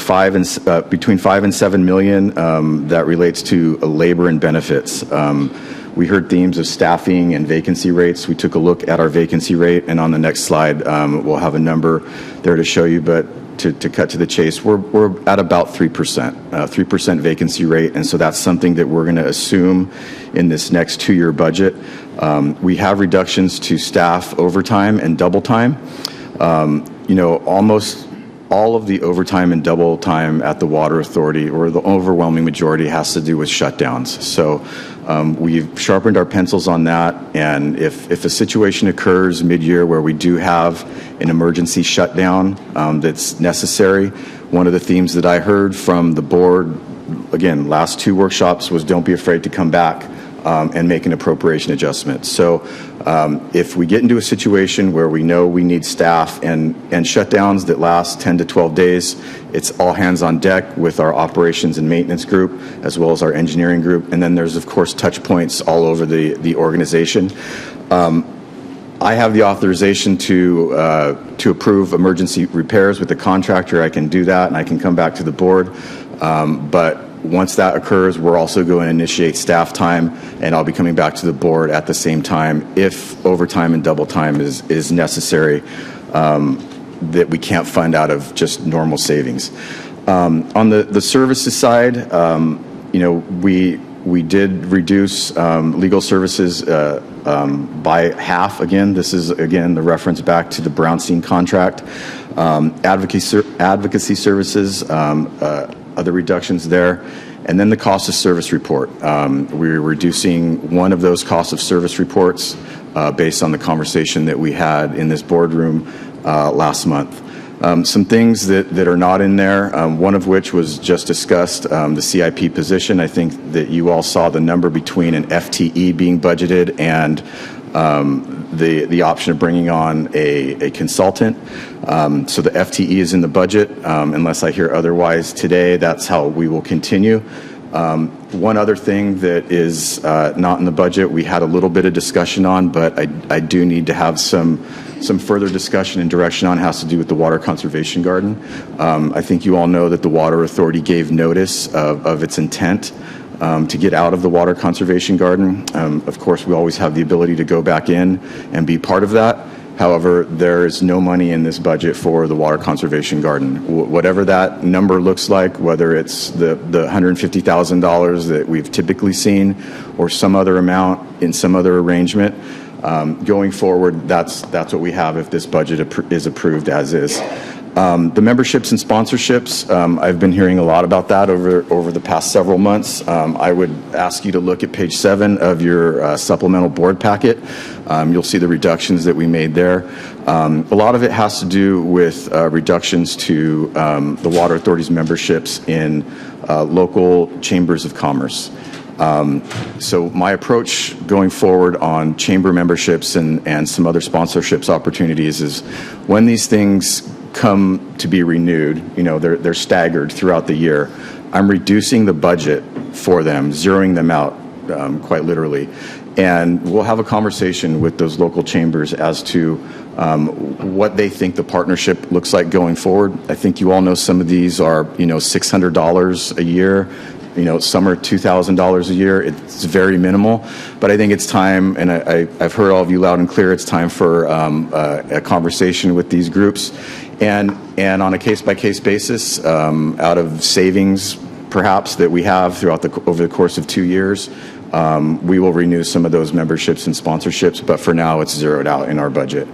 S10: between 5 and 7 million that relates to labor and benefits. We heard themes of staffing and vacancy rates. We took a look at our vacancy rate, and on the next slide, we'll have a number there to show you, but to cut to the chase, we're at about 3% vacancy rate, and so that's something that we're going to assume in this next 2-year budget. We have reductions to staff overtime and double time. Almost all of the overtime and double time at the Water Authority, or the overwhelming majority, has to do with shutdowns. So we've sharpened our pencils on that, and if a situation occurs mid-year where we do have an emergency shutdown that's necessary, one of the themes that I heard from the board, again, last 2 workshops, was don't be afraid to come back and make an appropriation adjustment. So if we get into a situation where we know we need staff and shutdowns that last 10 to 12 days, it's all hands on deck with our operations and maintenance group as well as our engineering group. And then there's, of course, touch points all over the organization. I have the authorization to approve emergency repairs with the contractor. I can do that, and I can come back to the board. But Once that occurs, we're also going to initiate staff time, and I'll be coming back to the board at the same time if overtime and double time is necessary, that we can't fund out of just normal savings. On the services side, we did reduce legal services by half. Again, this is the reference back to the Brownstein contract. Advocacy services, other reductions there. And then the cost of service report. We're reducing one of those cost of service reports based on the conversation that we had in this boardroom last month. Some things that are not in there, one of which was just discussed, the CIP position. I think that you all saw the number between an FTE being budgeted and the option of bringing on a consultant. So the FTE is in the budget. Unless I hear otherwise today, that's how we will continue. One other thing that is not in the budget, we had a little bit of discussion on, but I do need to have some further discussion and direction on, has to do with the Water Conservation Garden. I think you all know that the Water Authority gave notice of its intent to get out of the Water Conservation Garden. Of course, we always have the ability to go back in and be part of that. However, there is no money in this budget for the Water Conservation Garden. Whatever that number looks like, whether it's the $150,000 that we've typically seen or some other amount in some other arrangement, going forward, that's what we have if this budget is approved as is. The memberships and sponsorships, I've been hearing a lot about that over the past several months. I would ask you to look at page 7 of your supplemental board packet. You'll see the reductions that we made there. A lot of it has to do with reductions to the Water Authority's memberships in local chambers of commerce. So my approach going forward on chamber memberships and some other sponsorships opportunities is when these things come to be renewed, they're staggered throughout the year. I'm reducing the budget for them, zeroing them out, quite literally. And we'll have a conversation with those local chambers as to what they think the partnership looks like going forward. I think you all know some of these are, $600 a year. Some are $2,000 a year. It's very minimal, but I think it's time, and I've heard all of you loud and clear, it's time for a conversation with these groups. And on a case-by-case basis, out of savings, perhaps, that we have over the course of 2 years, we will renew some of those memberships and sponsorships, but for now, it's zeroed out in our budget.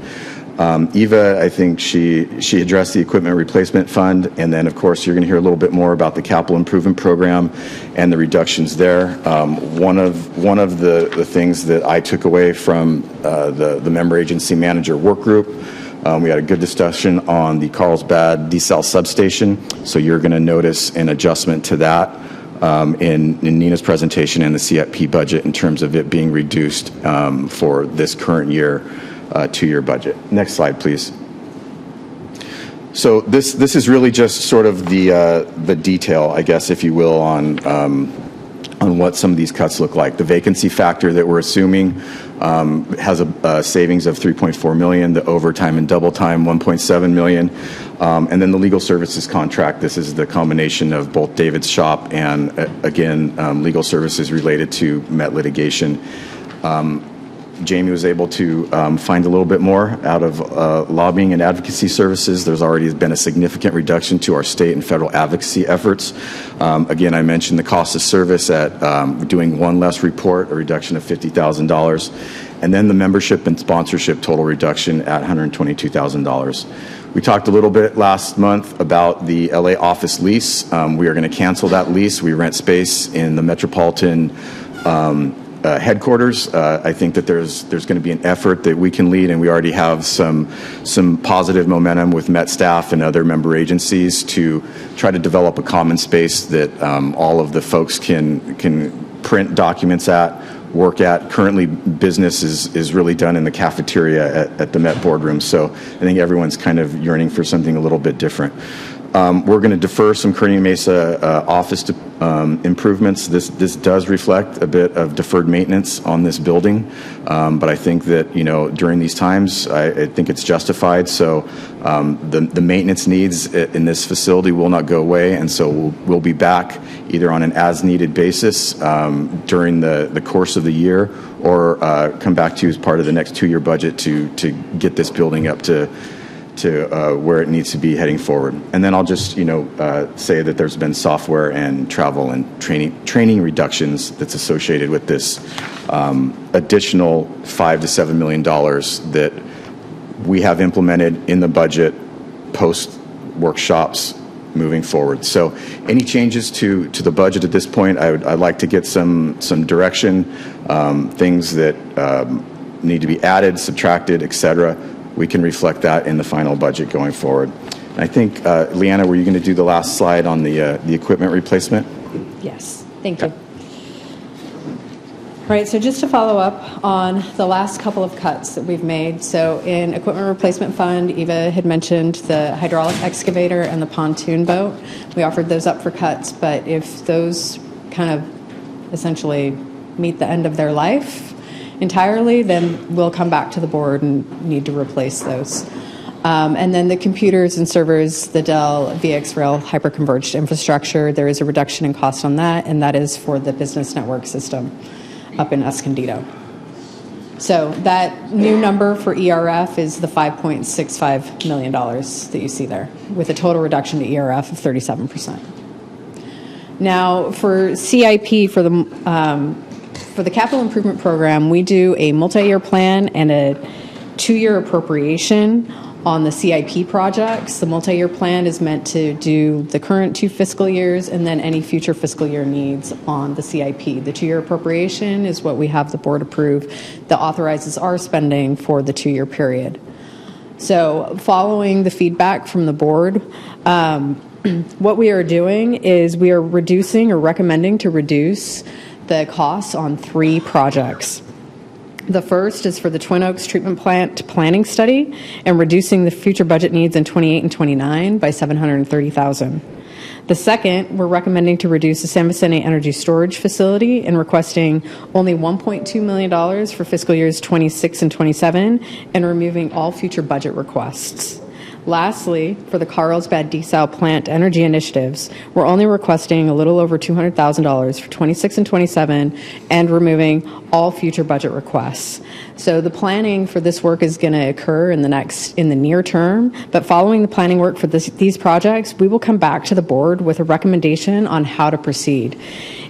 S10: Eva, I think she addressed the equipment replacement fund, and then, of course, you're going to hear a little bit more about the capital improvement program and the reductions there. One of the things that I took away from the member agency manager work group, we had a good discussion on the Carlsbad desal substation, so you're going to notice an adjustment to that in Nina's presentation and the CIP budget in terms of it being reduced for this current year. 2-year budget. Next slide, please. So this is really just sort of the detail, I guess, if you will, on what some of these cuts look like. The vacancy factor that we're assuming has a savings of $3.4 million. The overtime and double time, $1.7 million. And then the legal services contract. This is the combination of both David's shop and, again, legal services related to Met litigation. Jamie was able to find a little bit more out of lobbying and advocacy services. There's already been a significant reduction to our state and federal advocacy efforts. Again, I mentioned the cost of service at doing one less report, a reduction of $50,000. And then the membership and sponsorship total reduction at $122,000. We talked a little bit last month about the LA office lease. We are going to cancel that lease. We rent space in the Metropolitan headquarters. I think that there's going to be an effort that we can lead, and we already have some positive momentum with Met staff and other member agencies to try to develop a common space that all of the folks can print documents at, work at. Currently, business is really done in the cafeteria at the Met boardroom, so I think everyone's kind of yearning for something a little bit different. We're going to defer some Kearney Mesa office improvements. This does reflect a bit of deferred maintenance on this building, but I think that during these times, I think it's justified. So the maintenance needs in this facility will not go away, and so we'll be back either on an as-needed basis during the course of the year, or come back to you as part of the next 2-year budget to get this building up to where it needs to be heading forward. And then I'll just say that there's been software and travel and training reductions that's associated with this additional $5 to $7 million that we have implemented in the budget post workshops moving forward. So any changes to the budget at this point, I'd like to get some direction, things that need to be added, subtracted, etc. We can reflect that in the final budget going forward. And I think, Leanna, were you going to do the last slide on the equipment replacement?
S9: Yes, thank you. All right, so just to follow up on the last couple of cuts that we've made. So in Equipment Replacement Fund, Eva had mentioned the hydraulic excavator and the pontoon boat. We offered those up for cuts, but if those kind of essentially meet the end of their life entirely, then we'll come back to the board and need to replace those. And then the computers and servers, the Dell VxRail hyperconverged infrastructure, there is a reduction in cost on that, and that is for the business network system up in Escondido. So that new number for ERF is the $5.65 million that you see there, with a total reduction to ERF of 37%. Now, for CIP, for the capital improvement program, we do a multi-year plan and a 2-year appropriation on the CIP projects. The multi-year plan is meant to do the current 2 fiscal years and then any future fiscal year needs on the CIP. The 2-year appropriation is what we have the board approve that authorizes our spending for the 2-year period. So following the feedback from the board, what we are doing is we are reducing or recommending to reduce the costs on 3 projects. The first is for the Twin Oaks Treatment Plant planning study and reducing the future budget needs in 28 and 29 by $730,000. The second, we're recommending to reduce the San Vicente Energy Storage Facility and requesting only $1.2 million for fiscal years 26 and 27 and removing all future budget requests. Lastly, for the Carlsbad Desal Plant energy initiatives, we're only requesting a little over $200,000 for 26 and 27 and removing all future budget requests. So the planning for this work is going to occur in the near term, but following the planning work for these projects, we will come back to the board with a recommendation on how to proceed.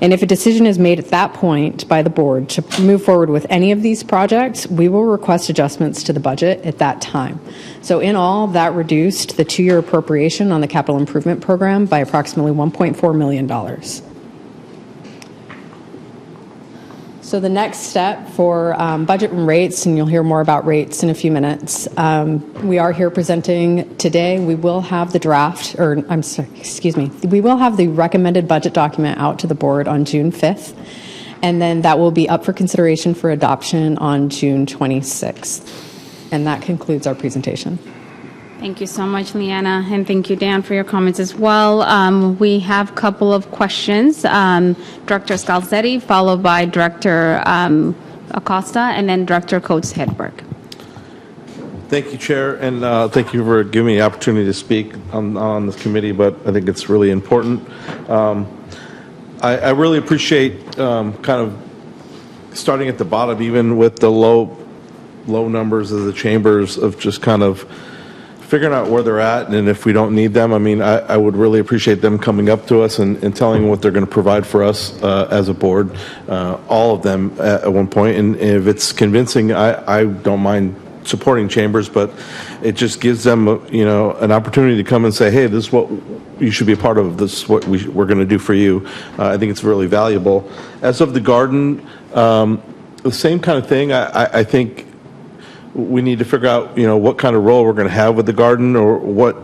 S9: And if a decision is made at that point by the board to move forward with any of these projects, we will request adjustments to the budget at that time. So in all, that reduced the 2-year appropriation on the capital improvement program by approximately $1.4 million. So the next step for budget and rates, and you'll hear more about rates in a few minutes. We are here presenting today. We will have the we will have the recommended budget document out to the board on June 5th, and then that will be up for consideration for adoption on June 26th. And that concludes our presentation.
S1: Thank you so much, Leanna, and thank you, Dan, for your comments as well. We have a couple of questions. Director Scalzetti, followed by Director Acosta, and then Director Coates Hedberg.
S14: Thank you, Chair, and thank you for giving me the opportunity to speak on this committee, but I think it's really important. I really appreciate kind of starting at the bottom, even with the low numbers of the chambers, of just kind of figuring out where they're at and if we don't need them. I mean, I would really appreciate them coming up to us and telling what they're going to provide for us as a board, all of them at one point. And if it's convincing, I don't mind supporting chambers, but it just gives them, an opportunity to come and say, hey, this is what you should be a part of. This is what we're going to do for you. I think it's really valuable. As of the garden, the same kind of thing. I think we need to figure out, what kind of role we're going to have with the garden, or what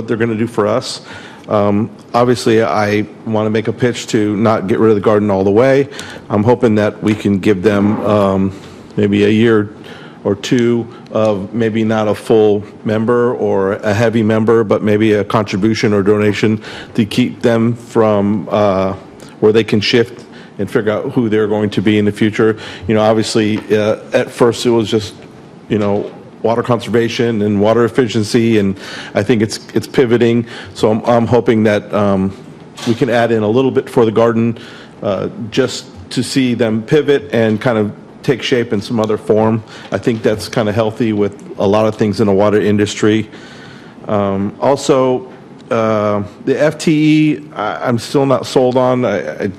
S14: they're going to do for us. Obviously, I want to make a pitch to not get rid of the garden all the way. I'm hoping that we can give them maybe a year or two of maybe not a full member or a heavy member, but maybe a contribution or donation to keep them from where they can shift and figure out who they're going to be in the future. Obviously, at first it was just, water conservation and water efficiency, and I think it's pivoting. So I'm hoping that we can add in a little bit for the garden, just to see them pivot and kind of take shape in some other form. I think that's kind of healthy with a lot of things in the water industry. Also, the FTE, I'm still not sold on. I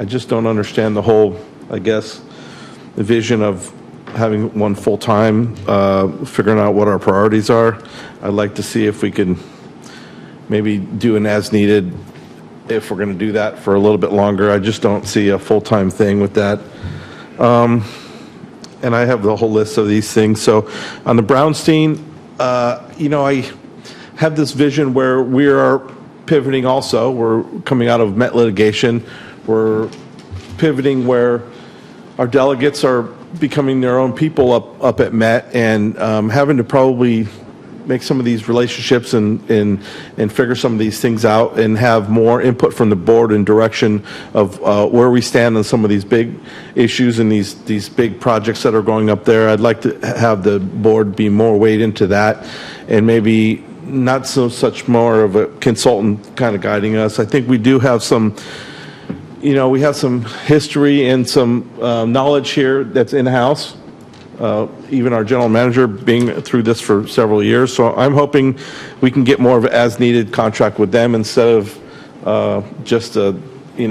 S14: just don't understand the whole, the vision of having one full-time, figuring out what our priorities are. I'd like to see if we can maybe do an as-needed, if we're going to do that for a little bit longer. I just don't see a full-time thing with that. And I have the whole list of these things. So on the Brownstein, I have this vision where we are pivoting also. We're coming out of Met litigation. We're pivoting where our delegates are becoming their own people up at Met, and having to probably make some of these relationships and figure some of these things out and have more input from the board and direction of where we stand on some of these big issues and these big projects that are going up there. I'd like to have the board be more weighed into that, and maybe not such more of a consultant kind of guiding us. I think we do have some, we have some history and some knowledge here that's in-house. Even our general manager being through this for several years. So I'm hoping we can get more of an as-needed contract with them instead of just an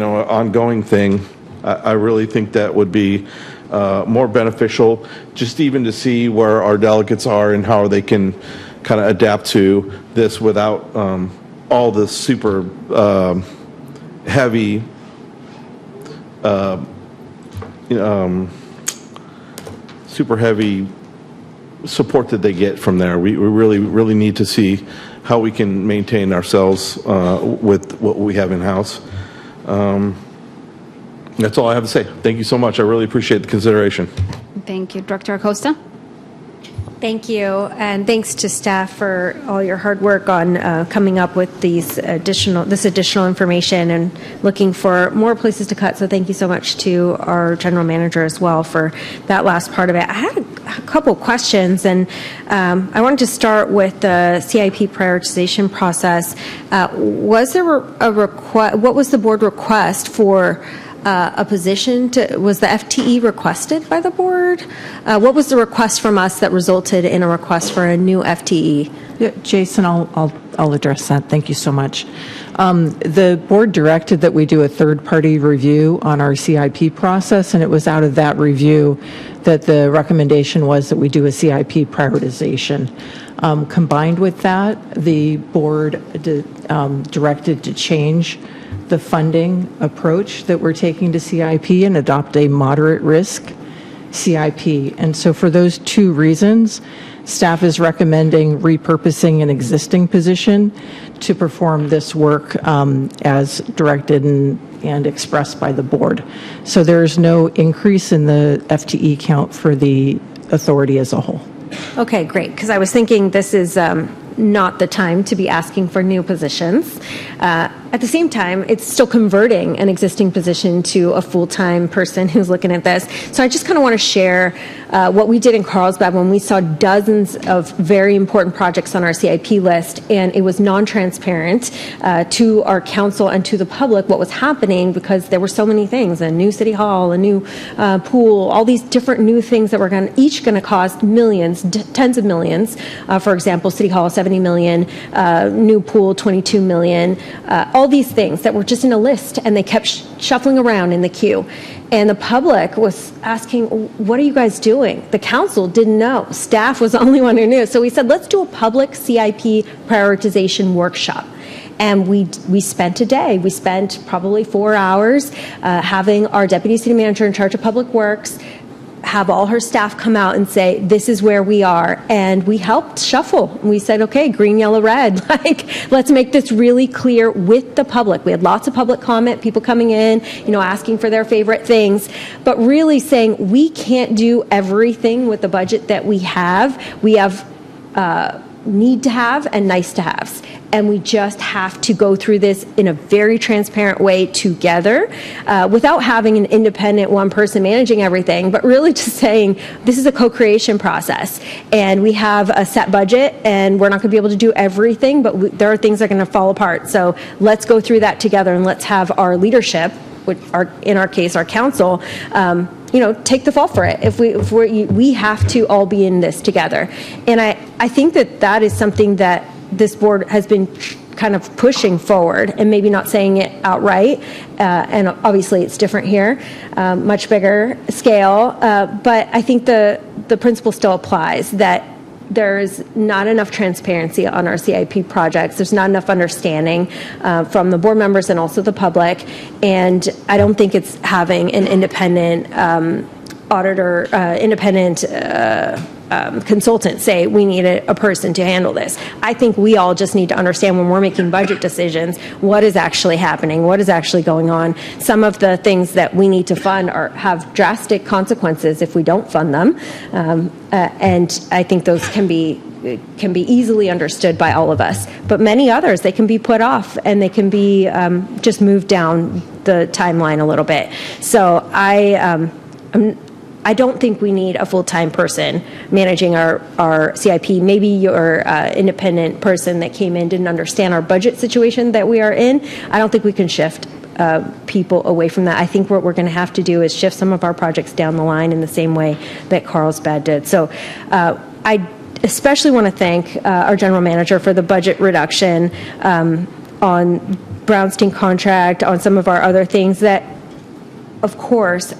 S14: ongoing thing. I really think that would be more beneficial, just even to see where our delegates are and how they can kind of adapt to this without all the super heavy super heavy support that they get from there. We really need to see how we can maintain ourselves with what we have in-house. That's all I have to say. Thank you so much. I really appreciate the consideration.
S1: Thank you. Director Acosta?
S15: Thank you, and thanks to staff for all your hard work on coming up with this additional information and looking for more places to cut. So thank you so much to our general manager as well for that last part of it. I had a couple questions, and I wanted to start with the CIP prioritization process. Was there a request? What was the board request for? A position was the FTE requested by the board? What was the request from us that resulted in a request for a new FTE?
S16: Yeah, Jason, I'll address that. Thank you so much. The board directed that we do a third-party review on our CIP process, and it was out of that review that the recommendation was that we do a CIP prioritization. Combined with that, the board directed to change the funding approach that we're taking to CIP and adopt a moderate risk CIP. And so for those two reasons, staff is recommending repurposing an existing position to perform this work as directed and expressed by the board. So there's no increase in the FTE count for the authority as a whole.
S15: Okay, great, because I was thinking this is not the time to be asking for new positions. At the same time, it's still converting an existing position to a full-time person who's looking at this. So I just kind of want to share what we did in Carlsbad when we saw dozens of very important projects on our CIP list, and it was non-transparent to our council and to the public what was happening because there were so many things, a new city hall, a new pool, all these different new things that were each going to cost millions, tens of millions. For example, city hall, 70 million, new pool, 22 million, all these things that were just in a list, and they kept shuffling around in the queue. And the public was asking, what are you guys doing? The council didn't know. Staff was the only one who knew. So we said, let's do a public CIP prioritization workshop. And we spent a day. We spent probably 4 hours having our deputy city manager in charge of public works have all her staff come out and say, this is where we are. And we helped shuffle. We said, okay, green, yellow, red. Like, let's make this really clear with the public. We had lots of public comment, people coming in, asking for their favorite things, but really saying we can't do everything with the budget that we have. We have need to have and nice to haves. And we just have to go through this in a very transparent way together without having an independent one person managing everything, but really just saying this is a co-creation process. And we have a set budget and we're not going to be able to do everything, but there are things that are going to fall apart. So let's go through that together and let's have our leadership, which are, in our case, our council, take the fall for it. If we have to all be in this together. And I think that is something that this board has been kind of pushing forward and maybe not saying it outright. And obviously it's different here, much bigger scale. But I think the principle still applies that there's not enough transparency on our CIP projects. There's not enough understanding from the board members and also the public. And I don't think it's having an independent auditor, independent consultant say we need a person to handle this. I think we all just need to understand when we're making budget decisions what is actually happening, what is actually going on. Some of the things that we need to fund have drastic consequences if we don't fund them, and I think those can be easily understood by all of us. But many others, they can be put off and they can be just moved down the timeline a little bit. So I don't think we need a full-time person managing our CIP. Maybe your independent person that came in didn't understand our budget situation that we are in. I don't think we can shift people away from that. I think what we're going to have to do is shift some of our projects down the line in the same way that Carlsbad did. So I especially want to thank our general manager for the budget reduction on Brownstein contract, on some of our other things that, of course,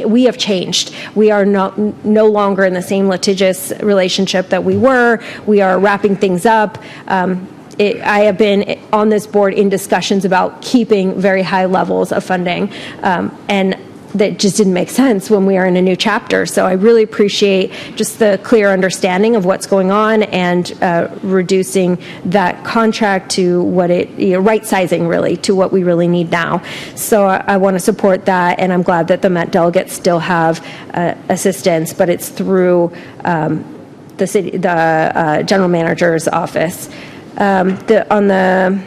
S15: we have changed. We are no longer in the same litigious relationship that we were. We are wrapping things up. I have been on this board in discussions about keeping very high levels of funding, and that just didn't make sense when we are in a new chapter. So I really appreciate just the clear understanding of what's going on and reducing that contract to what right sizing really to what we really need now. So I want to support that, and I'm glad that the Met delegates still have assistance, but it's through the general manager's office. On the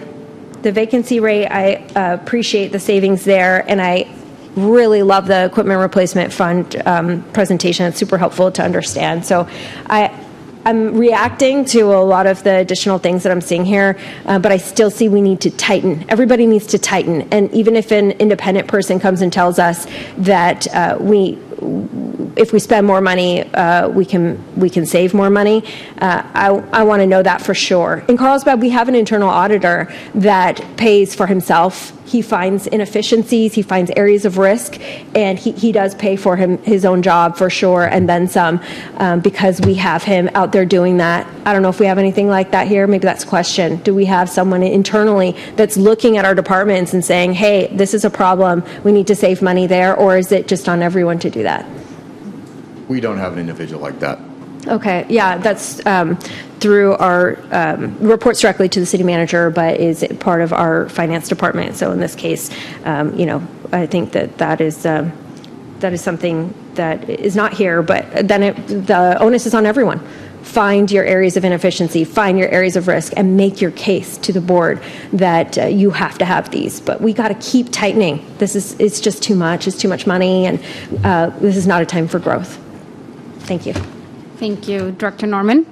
S15: vacancy rate, I appreciate the savings there, and I really love the equipment replacement fund presentation. It's super helpful to understand. So I'm reacting to a lot of the additional things that I'm seeing here, but I still see we need to tighten. Everybody needs to tighten. And even if an independent person comes and tells us that if we spend more money, we can save more money, I want to know that for sure. In Carlsbad, we have an internal auditor that pays for himself. He finds inefficiencies, he finds areas of risk, and he does pay for his own job for sure, and then some, because we have him out there doing that. I don't know if we have anything like that here. Maybe that's a question. Do we have someone internally that's looking at our departments and saying, hey, this is a problem, we need to save money there, or is it just on everyone to do that?
S10: We don't have an individual like that.
S15: Okay, yeah, that's through our reports directly to the city manager, but is part of our finance department. So in this case, I think that is something that is not here, but then the onus is on everyone. Find your areas of inefficiency, find your areas of risk, and make your case to the board that you have to have these. But we got to keep tightening. It's just too much. It's too much money, and this is not a time for growth. Thank you.
S1: Thank you. Director Norman?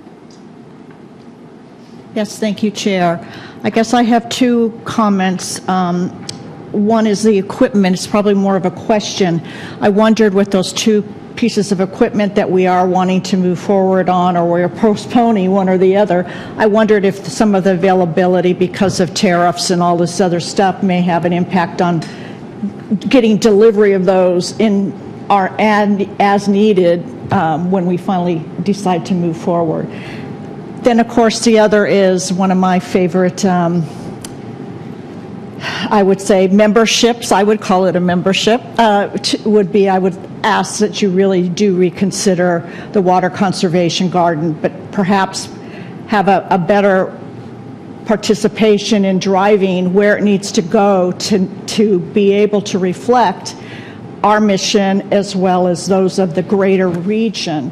S17: Yes, thank you, Chair. I guess I have two comments. One is the equipment. It's probably more of a question. I wondered with those two pieces of equipment that we are wanting to move forward on, or we're postponing one or the other, I wondered if some of the availability because of tariffs and all this other stuff may have an impact on getting delivery of those in our as needed when we finally decide to move forward. Then, of course, the other is one of my favorite, I would say, memberships. I would call it a membership. Would be I would ask that you really do reconsider the water conservation garden, but perhaps have a better participation in driving where it needs to go to be able to reflect our mission as well as those of the greater region.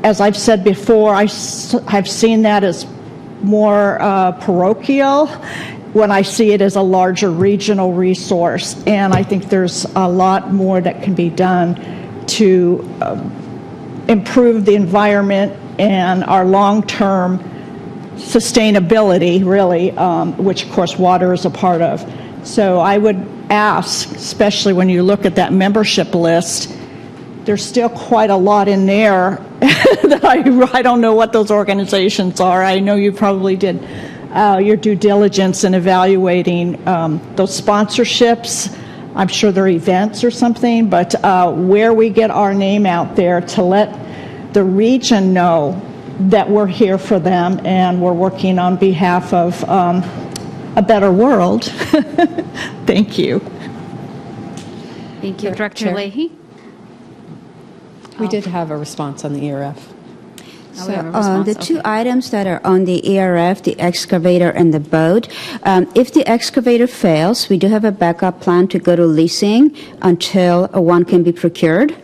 S17: As I've said before, I've seen that as more parochial when I see it as a larger regional resource. And I think there's a lot more that can be done to improve the environment and our long-term sustainability, really, which, of course, water is a part of. So I would ask, especially when you look at that membership list, there's still quite a lot in there that I don't know what those organizations are. I know you probably did your due diligence in evaluating those sponsorships. I'm sure they're events or something, but where we get our name out there to let the region know that we're here for them and we're working on behalf of a better world. Thank you.
S1: Thank you, Director
S9: Chair.
S1: Leahy.
S9: We did have a response on the ERF.
S1: Oh, we have a response.
S13: The two
S1: Okay.
S13: items that are on the ERF, the excavator and the boat, if the excavator fails, we do have a backup plan to go to leasing until one can be procured.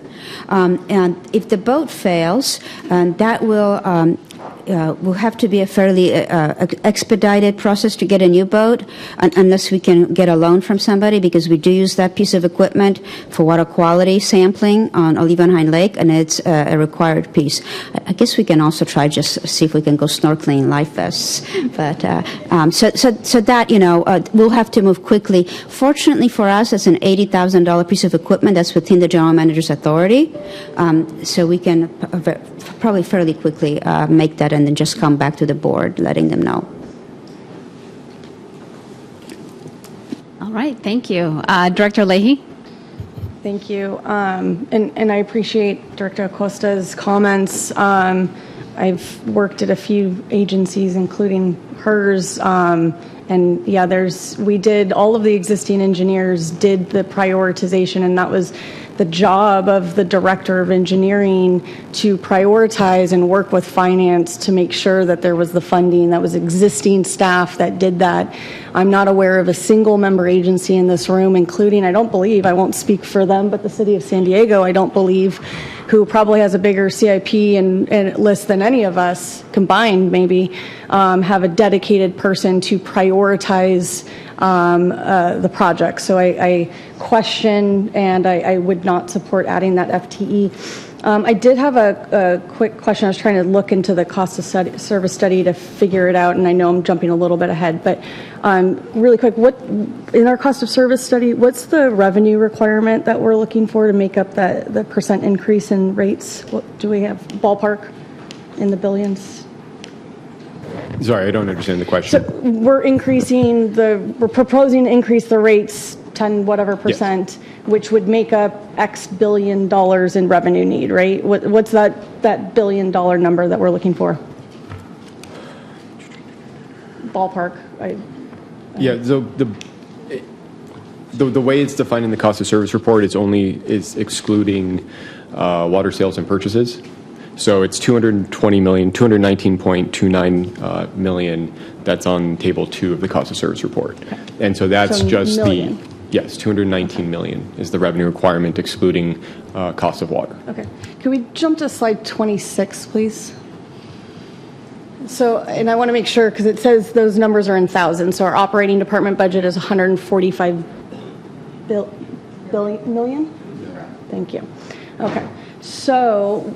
S13: And if the boat fails, that will have to be a fairly expedited process to get a new boat, unless we can get a loan from somebody, because we do use that piece of equipment for water quality sampling on Olivine Lake, and it's a required piece. I guess we can also try just see if we can go snorkeling in life vests. But so that, we'll have to move quickly. Fortunately for us, it's an $80,000 piece of equipment that's within the general manager's authority, so we can probably fairly quickly make that and then just come back to the board, letting them know.
S1: All right, thank you. Director Leahy?
S18: Thank you. And I appreciate Director Acosta's comments. I've worked at a few agencies, including hers. And yeah, we did, all of the existing engineers did the prioritization, and that was the job of the Director of Engineering to prioritize and work with finance to make sure that there was the funding. That was existing staff that did that. I'm not aware of a single member agency in this room, including, I won't speak for them, but the City of San Diego, I don't believe, who probably has a bigger CIP and list than any of us combined, maybe, have a dedicated person to prioritize the project. So I question, and I would not support adding that FTE. I did have a quick question. I was trying to look into the cost of service study to figure it out, and I know I'm jumping a little bit ahead, but really quick, in our cost of service study, what's the revenue requirement that we're looking for to make up the percent increase in rates? What do we have, ballpark, in the billions?
S19: Sorry, I don't understand the question.
S18: So we're proposing to increase the rates 10 whatever percent, yes, which would make up X billion dollars in revenue need, right? What's that $1 billion number that we're looking for? Ballpark.
S19: Yeah, so the way it's defined in the cost of service report is excluding water sales and purchases. So it's $219.29 million. That's on table 2 of the cost of service report. Okay. And so that's just million. Yes, $219 million is the revenue requirement excluding cost of water.
S18: Okay. Can we jump to slide 26, please? So, and I want to make sure, because it says those numbers are in thousands. So our operating department budget is $145 million? Thank you. Okay. So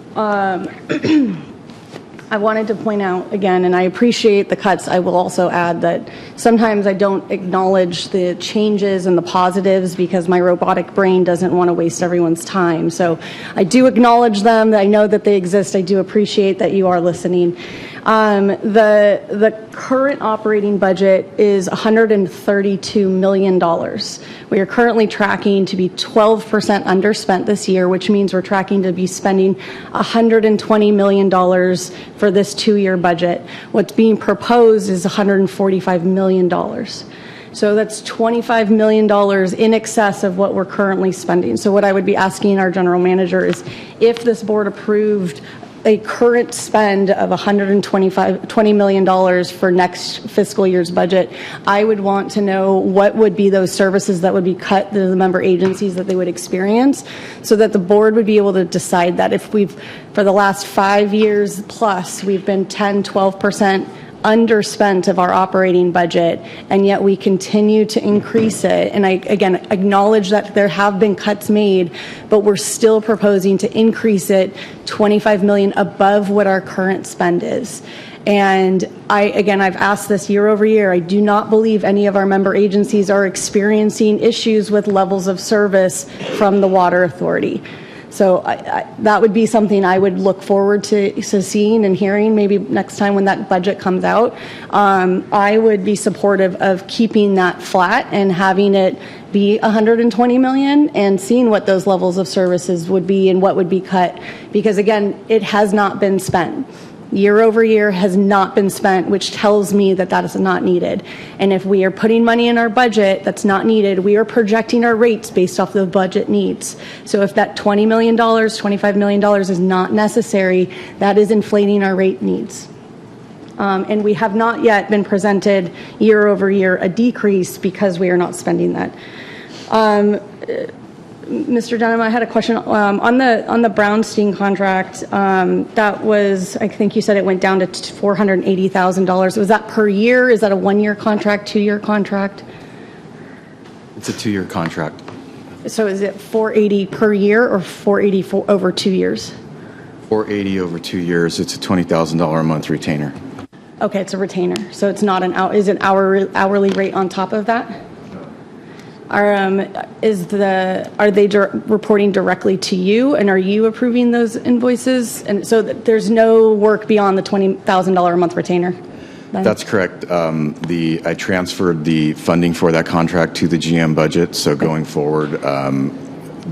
S18: I wanted to point out again, and I appreciate the cuts. I will also add that sometimes I don't acknowledge the changes and the positives because my robotic brain doesn't want to waste everyone's time. So I do acknowledge them. I know that they exist. I do appreciate that you are listening. The current operating budget is $132 million. We are currently tracking to be 12% underspent this year, which means we're tracking to be spending $120 million for this 2-year budget. What's being proposed is $145 million. So that's $25 million in excess of what we're currently spending. So what I would be asking our general manager is if this board approved a current spend of $20 million for next fiscal year's budget, I would want to know what would be those services that would be cut to the member agencies that they would experience, so that the board would be able to decide that. If we've, for the last 5 years plus, we've been 10, 12% underspent of our operating budget, and yet we continue to increase it. And I, again, acknowledge that there have been cuts made, but we're still proposing to increase it $25 million above what our current spend is. And I've asked this year over year. I do not believe any of our member agencies are experiencing issues with levels of service from the Water Authority. So that would be something I would look forward to seeing and hearing maybe next time when that budget comes out. I would be supportive of keeping that flat and having it be $120 million and seeing what those levels of services would be and what would be cut. Because again, it has not been spent. Year over year has not been spent, which tells me that that is not needed. And if we are putting money in our budget that's not needed, we are projecting our rates based off the budget needs. So if that $20 million, $25 million is not necessary, that is inflating our rate needs. And we have not yet been presented year over year a decrease because we are not spending that. Mr. Dunham, I had a question on the Brownstein contract. That was, I think you said it went down to $480,000. Was that per year? Is that a 1-year contract, 2-year contract?
S10: It's a 2-year contract.
S18: So is it $480 per year or $480 over 2 years?
S10: $480 over 2 years. It's a $20,000 a month retainer.
S18: Okay, it's a retainer. So it's not an hour. Is it hourly rate on top of that? Are they reporting directly to you, and are you approving those invoices? And so there's no work beyond the $20,000 a month retainer? Then?
S10: That's correct. I transferred the funding for that contract to the GM budget. So going forward,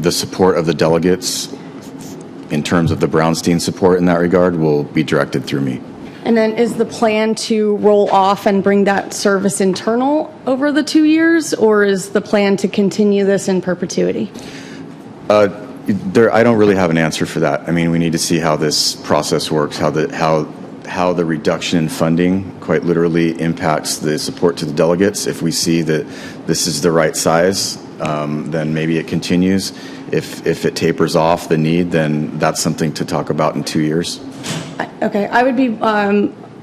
S10: the support of the delegates in terms of the Brownstein support in that regard will be directed through me.
S18: And then is the plan to roll off and bring that service internal over the 2 years, or is the plan to continue this in perpetuity?
S10: I don't really have an answer for that. I mean, we need to see how this process works, how the reduction in funding quite literally impacts the support to the delegates. If we see that this is the right size, then maybe it continues. If it tapers off the need, then that's something to talk about in 2 years.
S18: Okay, I would be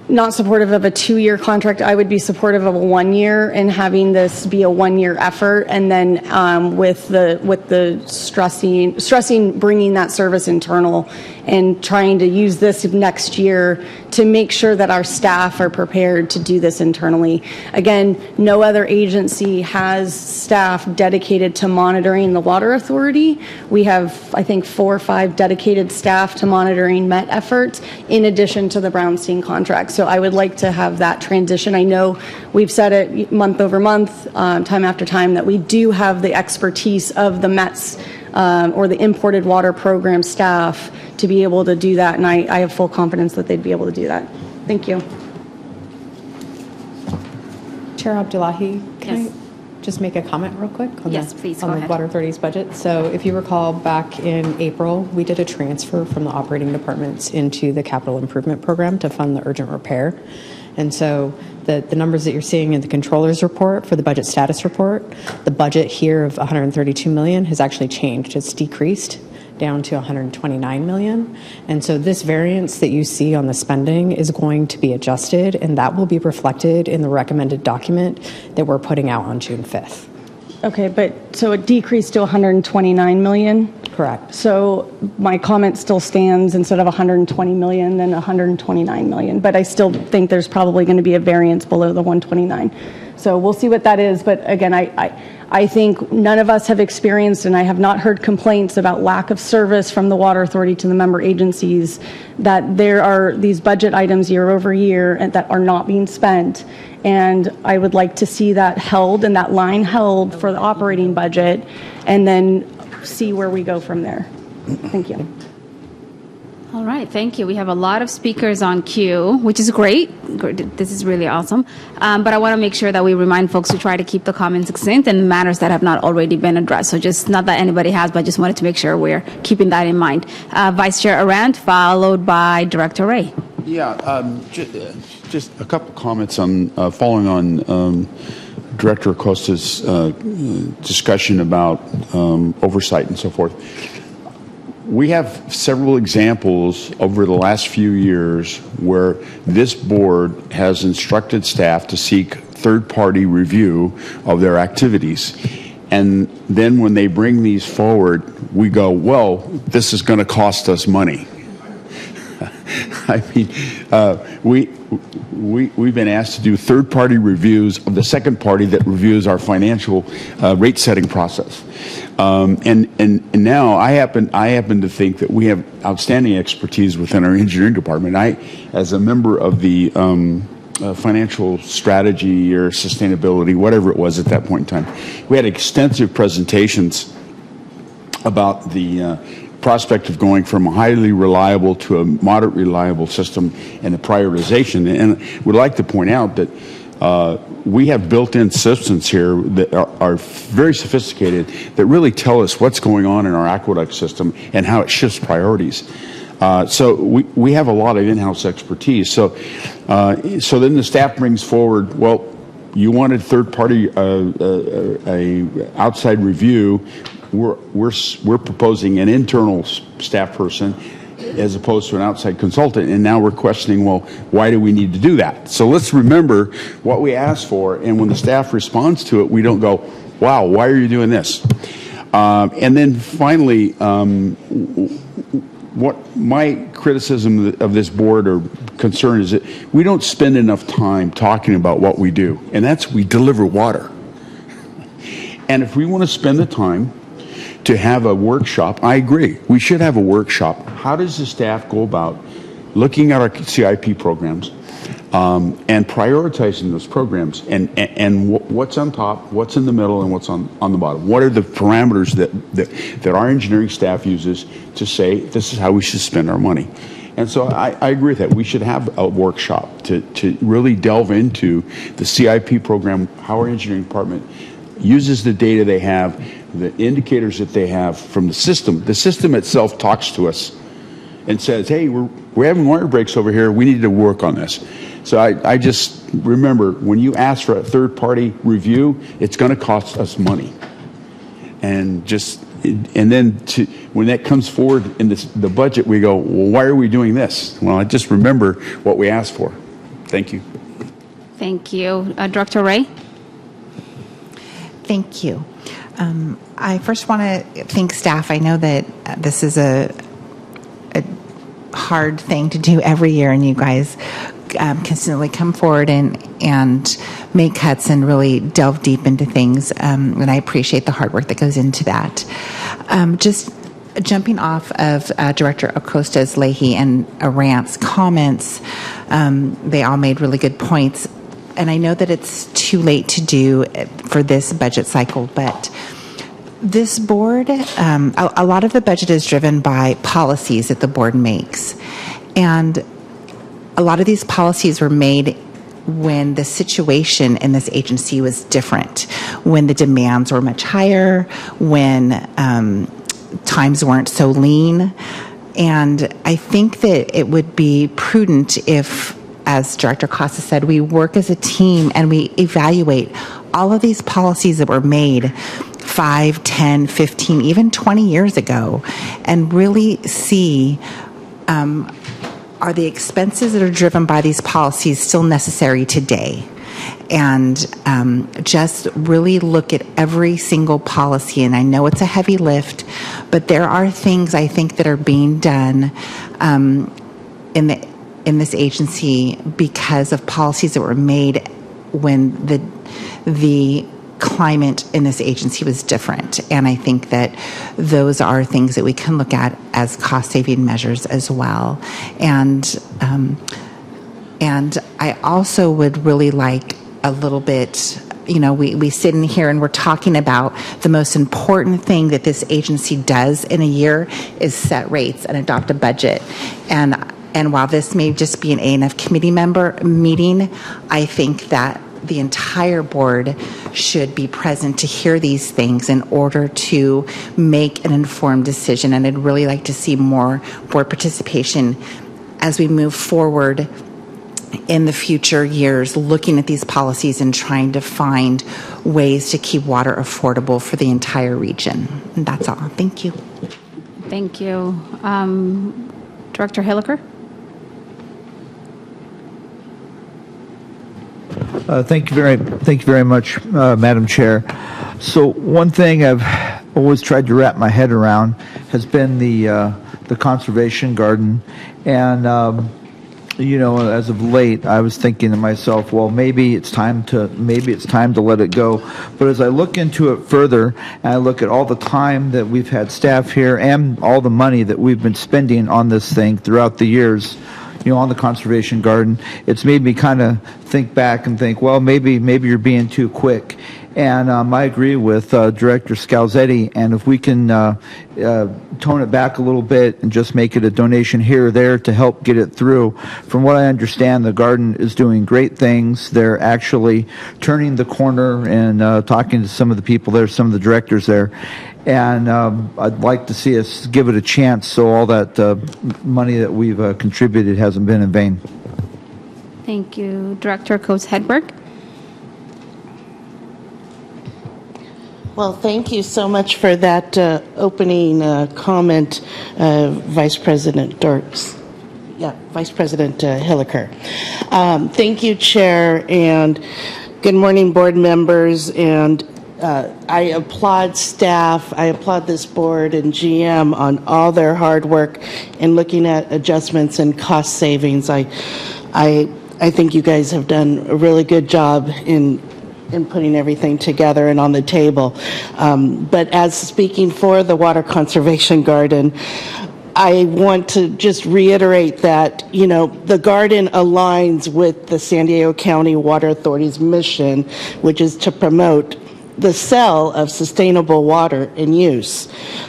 S18: not supportive of a 2-year contract. I would be supportive of a 1 year and having this be a 1-year effort, and then with the stressing bringing that service internal and trying to use this next year to make sure that our staff are prepared to do this internally. Again, no other agency has staff dedicated to monitoring the Water Authority. We have, I think, 4 or 5 dedicated staff to monitoring MET efforts in addition to the Brownstein contract. So I would like to have that transition. I know we've said it month over month, time after time, that we do have the expertise of the METS or the imported water program staff to be able to do that, and I have full confidence that they'd be able to do that. Thank you.
S9: Chair Abdullahi, can I just make a comment real quick on
S1: please, go
S9: on the
S1: ahead.
S9: Water Authority's budget? So if you recall, back in April, we did a transfer from the operating departments into the capital improvement program to fund the urgent repair. And so the numbers that you're seeing in the controller's report for the budget status report, the budget here of $132 million has actually changed. It's decreased down to $129 million. And so this variance that you see on the spending is going to be adjusted, and that will be reflected in the recommended document that we're putting out on June 5th.
S18: Okay, but so it decreased to $129 million?
S9: Correct.
S18: So my comment still stands, instead of $120 million, then $129 million. But I still think there's probably going to be a variance below the 129. So we'll see what that is. But again, I think none of us have experienced, and I have not heard complaints about lack of service from the Water Authority to the member agencies, that there are these budget items year over year and that are not being spent. And I would like to see that held and that line held for the operating budget, and then see where we go from there. Thank you.
S1: All right, thank you. We have a lot of speakers on queue, which is great. This is really awesome. But I want to make sure that we remind folks to try to keep the comments succinct and matters that have not already been addressed. So just not that anybody has, but just wanted to make sure we're keeping that in mind. Vice Chair Arand, followed by Director Ray.
S5: Yeah, just a couple comments on following on Director Acosta's discussion about oversight and so forth. We have several examples over the last few years where this board has instructed staff to seek third-party review of their activities. And then when they bring these forward, we go, well, this is going to cost us money. I mean, we've been asked to do third-party reviews of the second party that reviews our financial rate-setting process, and now I happen to think that we have outstanding expertise within our engineering department. As a member of the financial strategy or sustainability, whatever it was at that point in time, we had extensive presentations about the prospect of going from a highly reliable to a moderate reliable system and the prioritization. And we'd like to point out that we have built-in systems here that are very sophisticated that really tell us what's going on in our aqueduct system and how it shifts priorities. So we have a lot of in-house expertise. So then the staff brings forward, well, you wanted third-party outside review. We're proposing an internal staff person as opposed to an outside consultant, and now we're questioning, well, why do we need to do that? So let's remember what we asked for, and when the staff responds to it, we don't go, wow, why are you doing this? And then finally, what my criticism of this board or concern is that we don't spend enough time talking about what we do, and that's we deliver water. And if we want to spend the time to have a workshop, I agree, we should have a workshop. How does the staff go about looking at our CIP programs and prioritizing those programs and what's on top, what's in the middle, and what's on the bottom? What are the parameters that our engineering staff uses to say this is how we should spend our money? And so I agree with that. We should have a workshop to really delve into the CIP program, how our engineering department uses the data they have, the indicators that they have from the system. The system itself talks to us and says, hey, we're having water breaks over here. We need to work on this. So I just remember, when you ask for a third-party review, it's going to cost us money. And then when that comes forward in the budget, we go, well, why are we doing this? Well, I just remember what we asked for. Thank you.
S1: Thank you. Director Ray?
S20: Thank you. I first want to thank staff. I know that this is a hard thing to do every year, and you guys consistently come forward and make cuts and really delve deep into things, and I appreciate the hard work that goes into that. Just jumping off of Director Acosta's, Leahy, and Arandt's comments, they all made really good points. And I know that it's too late to do for this budget cycle, but this board, a lot of the budget is driven by policies that the board makes. And a lot of these policies were made when the situation in this agency was different, when the demands were much higher, when times weren't so lean. And I think that it would be prudent if, as Director Acosta said, we work as a team and we evaluate all of these policies that were made 5, 10, 15, even 20 years ago, and really see, are the expenses that are driven by these policies still necessary today? And just really look at every single policy. And I know it's a heavy lift, but there are things I think that are being done in this agency because of policies that were made when the climate in this agency was different. And I think that those are things that we can look at as cost-saving measures as well. And I also would really like a little bit we sit in here and we're talking about the most important thing that this agency does in a year is set rates and adopt a budget. And while this may just be an A&F committee member meeting, I think that the entire board should be present to hear these things in order to make an informed decision. And I'd really like to see more board participation as we move forward in the future years, looking at these policies and trying to find ways to keep water affordable for the entire region. And that's all. Thank you.
S1: Thank you. Director Hilliker?
S21: Thank you very much, Madam Chair. So one thing I've always tried to wrap my head around has been the conservation garden, and as of late, I was thinking to myself, well, maybe it's time to let it go. But as I look into it further, and I look at all the time that we've had staff here and all the money that we've been spending on this thing throughout the years, on the conservation garden, it's made me kind of think back and think, well, maybe you're being too quick. And I agree with Director Scalzetti, and if we can tone it back a little bit and just make it a donation here or there to help get it through. From what I understand, the garden is doing great things. They're actually turning the corner and talking to some of the people there, some of the directors there. And I'd like to see us give it a chance so all that money that we've contributed hasn't been in vain.
S1: Thank you. Director Coates-Hedberg?
S22: Well, thank you so much for that opening comment, Vice President Hilliker. Thank you, Chair, and good morning, board members. And I applaud staff, I applaud this board and GM on all their hard work in looking at adjustments and cost savings. I think you guys have done a really good job in putting everything together and on the table. But as speaking for the Water Conservation Garden, I want to just reiterate that, the garden aligns with the San Diego County Water Authority's mission, which is to promote the sale of sustainable water and use.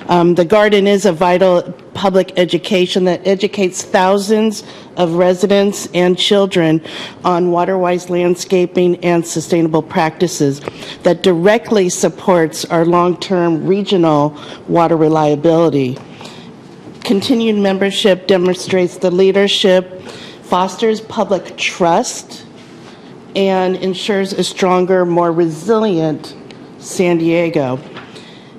S22: The garden is a vital public education that educates thousands of residents and children on water-wise landscaping and sustainable practices that directly supports our long-term regional water reliability. Continued membership demonstrates the leadership, fosters public trust, and ensures a stronger, more resilient San Diego.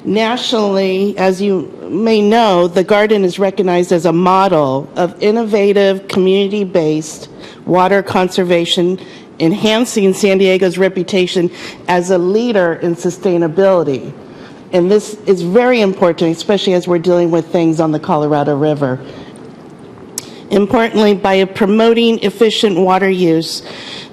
S22: Nationally, as you may know, the garden is recognized as a model of innovative, community-based water conservation, enhancing San Diego's reputation as a leader in sustainability. And this is very important, especially as we're dealing with things on the Colorado River. Importantly, by promoting efficient water use,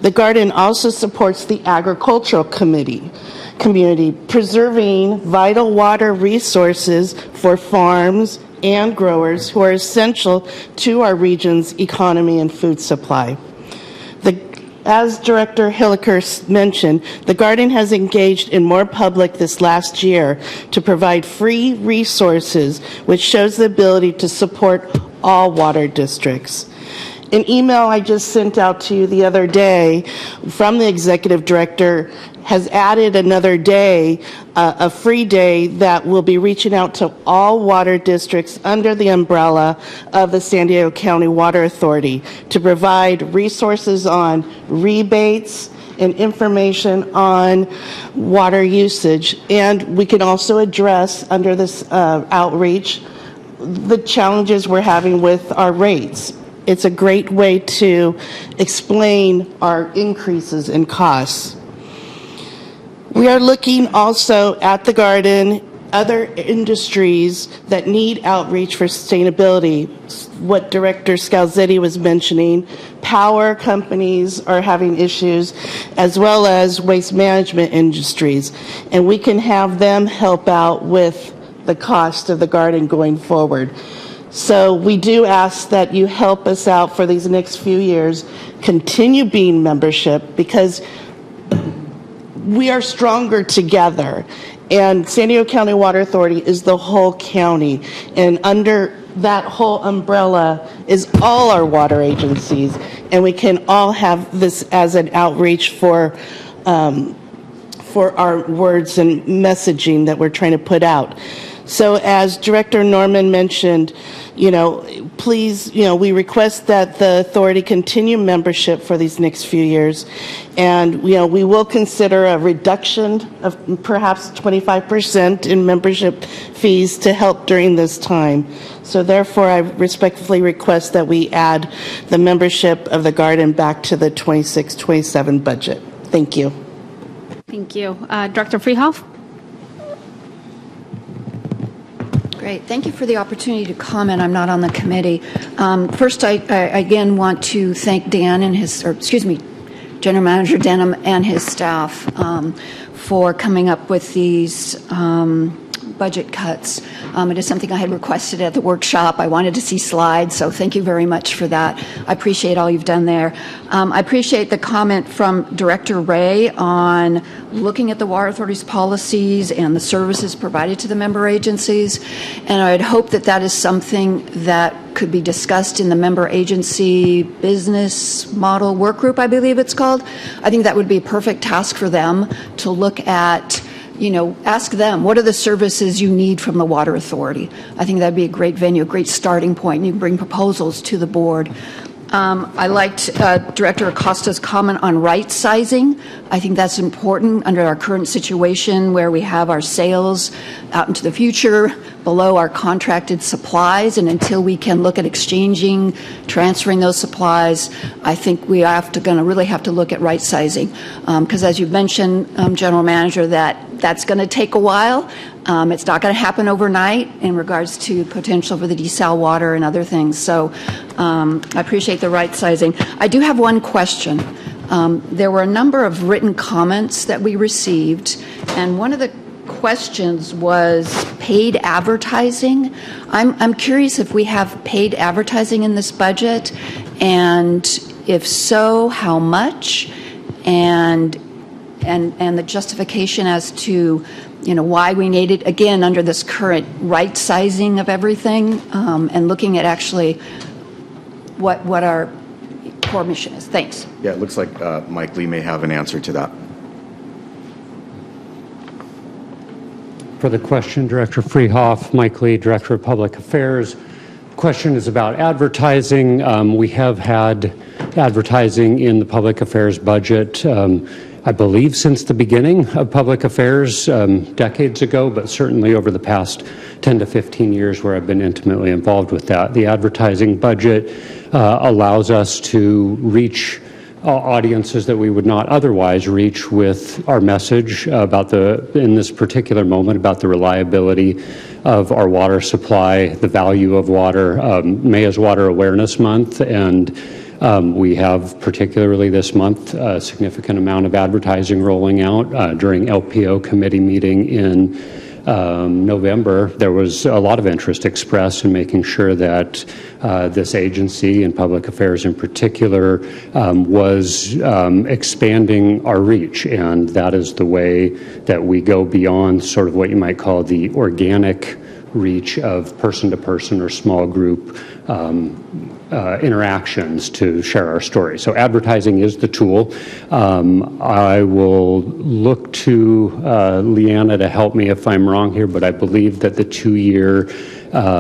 S22: the garden also supports the agricultural community, preserving vital water resources for farms and growers who are essential to our region's economy and food supply. As Director Hilliker mentioned, the garden has engaged in more public this last year to provide free resources, which shows the ability to support all water districts. An email I just sent out to you the other day from the executive director has added another day, a free day that will be reaching out to all water districts under the umbrella of the San Diego County Water Authority to provide resources on rebates and information on water usage. And we can also address under this outreach the challenges we're having with our rates. It's a great way to explain our increases in costs. We are looking also at the garden, other industries that need outreach for sustainability. What Director Scalzetti was mentioning, power companies are having issues, as well as waste management industries. And we can have them help out with the cost of the garden going forward. So we do ask that you help us out for these next few years, continue being membership, because we are stronger together. And San Diego County Water Authority is the whole county. And under that whole umbrella is all our water agencies. And we can all have this as an outreach for our words and messaging that we're trying to put out. So as Director Norman mentioned, please, we request that the authority continue membership for these next few years. And, we will consider a reduction of perhaps 25% in membership fees to help during this time. So therefore, I respectfully request that we add the membership of the garden back to the 26-27 budget. Thank you.
S1: Thank you. Director Freehoff?
S3: Great. Thank you for the opportunity to comment. I'm not on the committee. First, I again want to thank Dan and General Manager Denham and his staff for coming up with these budget cuts. It is something I had requested at the workshop. I wanted to see slides, so thank you very much for that. I appreciate all you've done there. I appreciate the comment from Director Ray on looking at the Water Authority's policies and the services provided to the member agencies, and I'd hope that that is something that could be discussed in the member agency business model work group, I believe it's called. I think that would be a perfect task for them to look at. Ask them, what are the services you need from the Water Authority? I think that'd be a great venue, a great starting point, and you can bring proposals to the board. I liked Director Acosta's comment on right sizing. I think that's important under our current situation where we have our sales out into the future below our contracted supplies, and until we can look at exchanging, transferring those supplies, I think we really have to look at right sizing. Because as you mentioned, General Manager, that's going to take a while. It's not going to happen overnight in regards to potential for the desal water and other things. So I appreciate the right sizing. I do have one question. There were a number of written comments that we received, and one of the questions was paid advertising. I'm curious if we have paid advertising in this budget, and if so, how much, and the justification as to why we need it, again, under this current right sizing of everything, and looking at actually what our core mission is. Thanks.
S10: Yeah, it looks like Mike Lee may have an answer to that.
S4: For the question, Director Freehoff, Mike Lee, Director of Public Affairs. The question is about advertising. We have had advertising in the Public Affairs budget, I believe since the beginning of Public Affairs decades ago, but certainly over the past 10 to 15 years where I've been intimately involved with that. The advertising budget allows us to reach audiences that we would not otherwise reach with our message about in this particular moment, about the reliability of our water supply, the value of water. May is Water Awareness Month, and we have, particularly this month, a significant amount of advertising rolling out. During LPO committee meeting in November, there was a lot of interest expressed in making sure that this agency and public affairs in particular was expanding our reach, and that is the way that we go beyond sort of what you might call the organic reach of person-to-person or small group interactions to share our story. So advertising is the tool. I will look to Leanna to help me if I'm wrong here, but I believe that the 2-year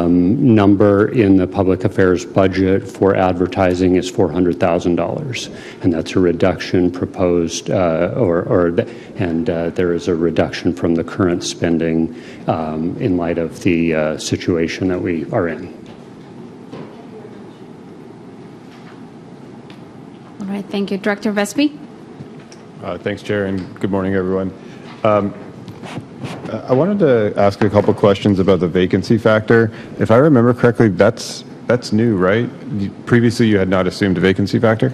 S4: number in the public affairs budget for advertising is $400,000, and that's a reduction proposed, and there is a reduction from the current spending in light of the situation that we are in.
S1: All right, thank you. Director Vespi?
S19: Thanks, Chair, and good morning, everyone. I wanted to ask a couple questions about the vacancy factor. If I remember correctly, that's new, right? Previously, you had not assumed a vacancy factor?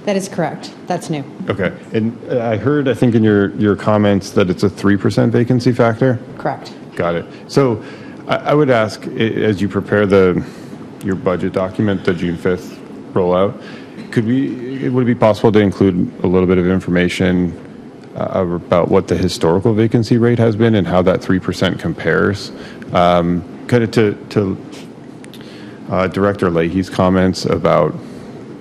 S9: That is correct. That's new.
S19: Okay. And I heard, I think in your comments that it's a 3% vacancy factor?
S9: Correct.
S19: Got it. So I would ask, as you prepare your budget document, the June 5th rollout, would it be possible to include a little bit of information about what the historical vacancy rate has been and how that 3% compares. Kind of to Director Leahy's comments about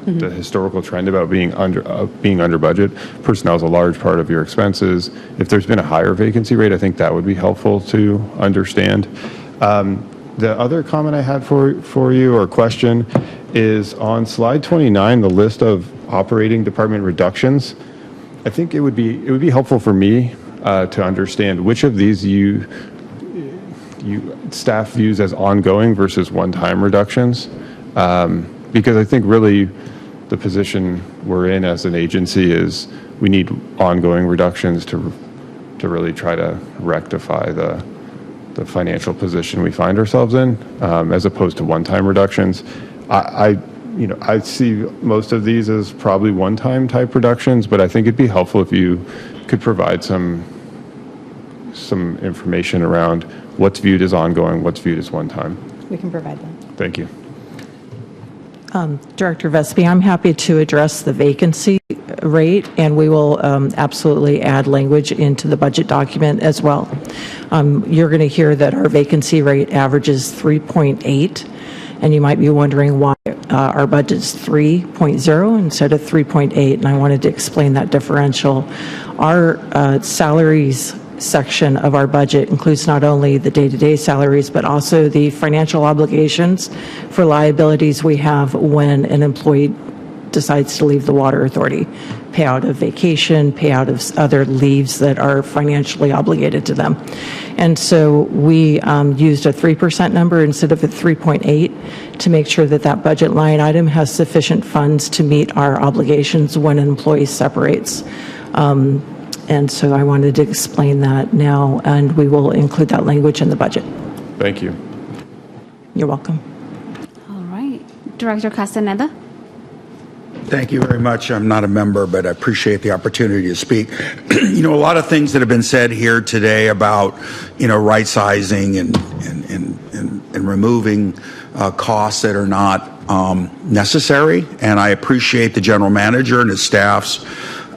S19: the historical trend about being under budget. Personnel is a large part of your expenses. If there's been a higher vacancy rate, I think that would be helpful to understand. The other comment I had for you or question is on slide 29, the list of operating department reductions. I think it would be helpful for me to understand which of these you staff views as ongoing versus one-time reductions, because I think really the position we're in as an agency is we need ongoing reductions to really try to rectify the financial position we find ourselves in, as opposed to one-time reductions. I see most of these as probably one-time type reductions, but I think it'd be helpful if you could provide some information around what's viewed as ongoing, what's viewed as one-time.
S9: We can provide that.
S19: Thank you.
S16: Director Vespi, I'm happy to address the vacancy rate, and we will absolutely add language into the budget document as well. You're going to hear that our vacancy rate averages 3.8, and you might be wondering why our budget's 3.0 instead of 3.8, and I wanted to explain that differential. Our salaries section of our budget includes not only the day-to-day salaries, but also the financial obligations for liabilities we have when an employee decides to leave the water authority, payout of vacation, payout of other leaves that are financially obligated to them. And so we used a 3% number instead of a 3.8 to make sure that that budget line item has sufficient funds to meet our obligations when an employee separates. And so I wanted to explain that now, and we will include that language in the budget.
S19: Thank you.
S16: You're welcome.
S1: All right. Director Castaneda?
S6: Thank you very much. I'm not a member, but I appreciate the opportunity to speak. A lot of things that have been said here today about, right sizing and removing costs that are not necessary. And I appreciate the general manager and his staff's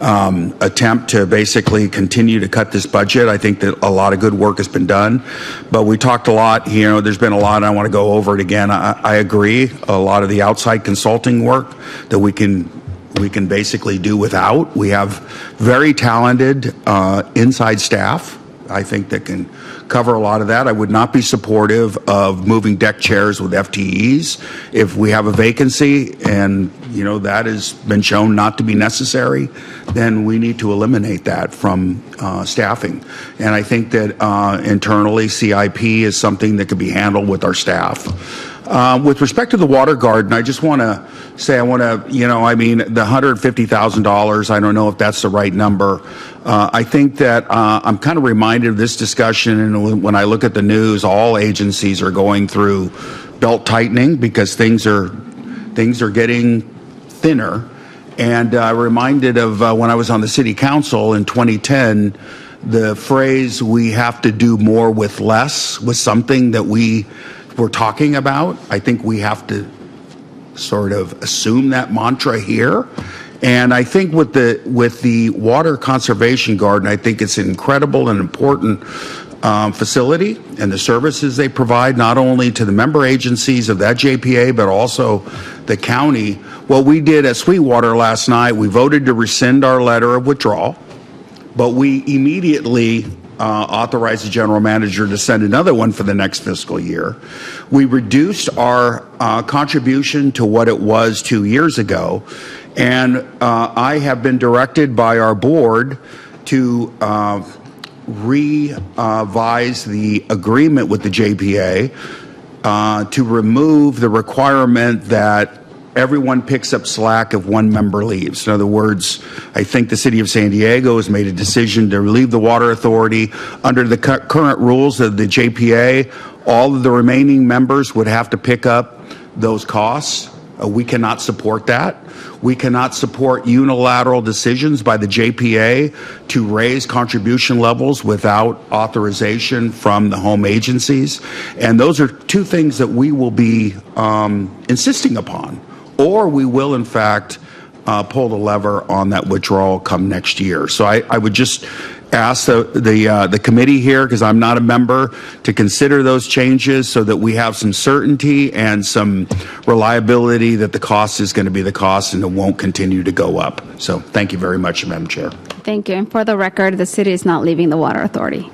S6: attempt to basically continue to cut this budget. I think that a lot of good work has been done, but we talked a lot, there's been a lot, and I want to go over it again. I agree, a lot of the outside consulting work that we can basically do without. We have very talented inside staff, I think, that can cover a lot of that. I would not be supportive of moving deck chairs with FTEs. If we have a vacancy and that has been shown not to be necessary, then we need to eliminate that from staffing. And I think that internally CIP is something that could be handled with our staff. With respect to the water garden, I just want to say, the $150,000, I don't know if that's the right number. I think that I'm kind of reminded of this discussion, and when I look at the news, all agencies are going through belt tightening because things are getting thinner. And reminded of when I was on the city council in 2010, the phrase, "we have to do more with less," was something that we were talking about. I think we have to sort of assume that mantra here. And I think with the water conservation garden, I think it's an incredible and important facility, and the services they provide not only to the member agencies of that JPA, but also the county. What we did at Sweetwater last night, we voted to rescind our letter of withdrawal, but we immediately authorized the general manager to send another one for the next fiscal year. We reduced our contribution to what it was 2 years ago, and I have been directed by our board to revise the agreement with the JPA to remove the requirement that everyone picks up slack if one member leaves. In other words, I think the city of San Diego has made a decision to leave the water authority. Under the current rules of the JPA, all of the remaining members would have to pick up those costs. We cannot support that. We cannot support unilateral decisions by the JPA to raise contribution levels without authorization from the home agencies. And those are two things that we will be insisting upon, or we will, in fact, pull the lever on that withdrawal come next year. So I would just ask the committee here, because I'm not a member, to consider those changes so that we have some certainty and some reliability that the cost is going to be the cost and it won't continue to go up. So thank you very much, Madam Chair.
S1: Thank you. And for the record, the city is not leaving the water authority.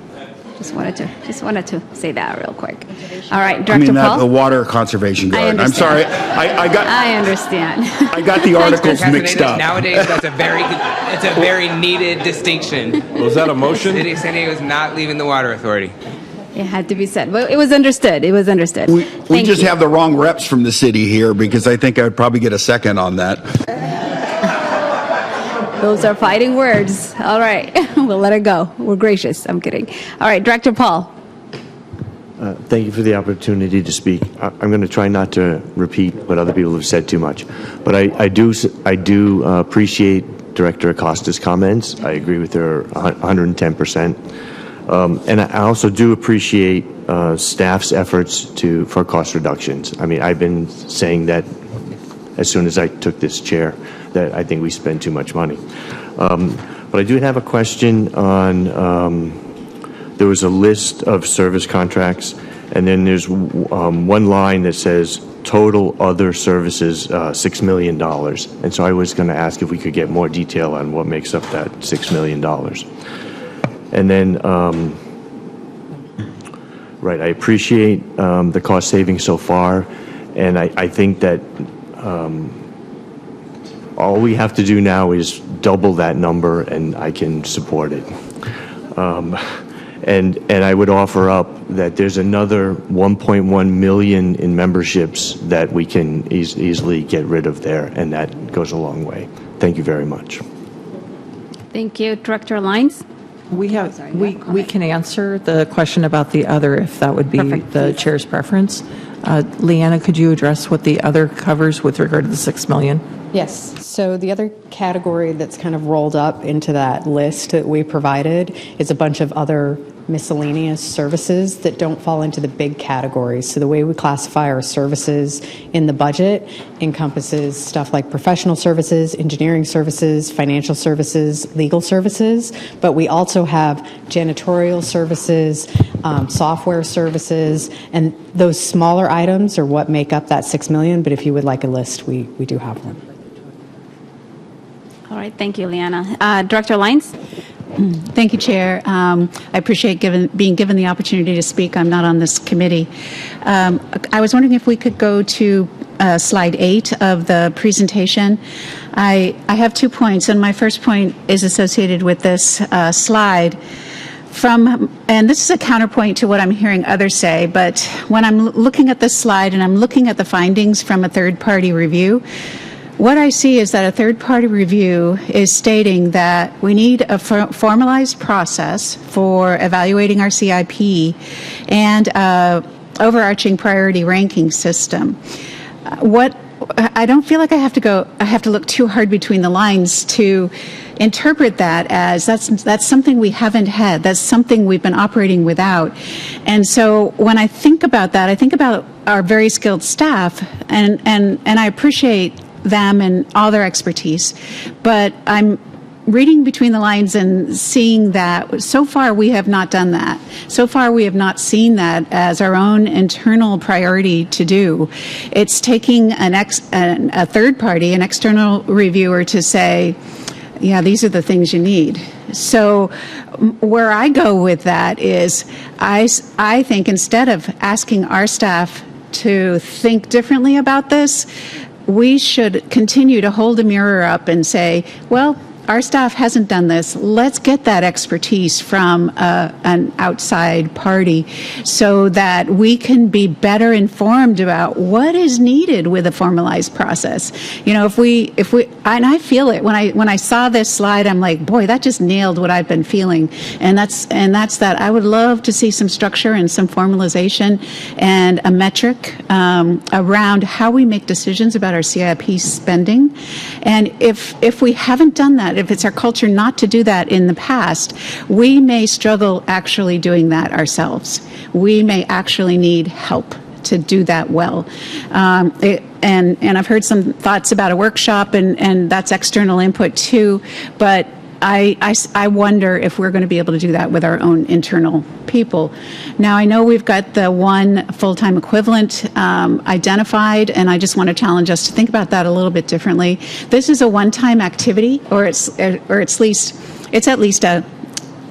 S1: Just wanted to say that real quick. All right, Director Paul.
S6: The Water Conservation Guard. I'm sorry.
S1: I understand.
S6: I got the articles mixed up.
S2: Nowadays, that's a very needed distinction.
S14: Was that a motion?
S2: City of San Diego is not leaving the water authority.
S1: It had to be said. But it was understood. It was understood.
S6: We just have the wrong reps from the city here, because I think I'd probably get a second on that.
S1: Those are fighting words. All right. We'll let it go. We're gracious. I'm kidding. All right, Director Paul.
S7: Thank you for the opportunity to speak. I'm going to try not to repeat what other people have said too much, but I do appreciate Director Acosta's comments. I agree with her 110%. And I also do appreciate staff's efforts for cost reductions. I mean, I've been saying that as soon as I took this chair, that I think we spend too much money. But I do have a question on, there was a list of service contracts, and then there's one line that says total other services, $6 million. And so I was going to ask if we could get more detail on what makes up that $6 million. And then, right, I appreciate the cost savings so far, and I think that all we have to do now is double that number, and I can support it. And I would offer up that there's another 1.1 million in memberships that we can easily get rid of there, and that goes a long way. Thank you very much.
S1: Thank you. Director Lyons?
S16: We can answer the question about the other, if that would be the chair's preference. Leanna, could you address what the other covers with regard to the $6 million?
S9: Yes. So the other category that's kind of rolled up into that list that we provided is a bunch of other miscellaneous services that don't fall into the big categories. So the way we classify our services in the budget encompasses stuff like professional services, engineering services, financial services, legal services, but we also have janitorial services, software services, and those smaller items are what make up that $6 million. But if you would like a list, we do have one.
S1: All right. Thank you, Leanna. Director Lyons?
S23: Thank you, Chair. I appreciate being given the opportunity to speak. I'm not on this committee. I was wondering if we could go to slide 8 of the presentation. I have 2 points, and my first point is associated with this slide. And this is a counterpoint to what I'm hearing others say, but when I'm looking at this slide and I'm looking at the findings from a third-party review, what I see is that a third-party review is stating that we need a formalized process for evaluating our CIP and overarching priority ranking system. I don't feel like I have to look too hard between the lines to interpret that as that's something we haven't had. That's something we've been operating without. And so when I think about that, I think about our very skilled staff, and I appreciate them and all their expertise, but I'm reading between the lines and seeing that so far we have not done that. So far we have not seen that as our own internal priority to do. It's taking a third party, an external reviewer, to say, yeah, these are the things you need. So where I go with that is I think instead of asking our staff to think differently about this, we should continue to hold a mirror up and say, well, our staff hasn't done this. Let's get that expertise from an outside party so that we can be better informed about what is needed with a formalized process. You know, if we, and I feel it when I saw this slide, I'm like, boy, that just nailed what I've been feeling, and that's that. I would love to see some structure and some formalization and a metric around how we make decisions about our CIP spending, and if we haven't done that. If it's our culture not to do that in the past, we may struggle actually doing that ourselves. We may actually need help to do that well. and I've heard some thoughts about a workshop, and that's external input too, but I wonder if we're going to be able to do that with our own internal people. Now, I know we've got the one full-time equivalent identified, and I just want to challenge us to think about that a little bit differently. This is a one-time activity, or it's at least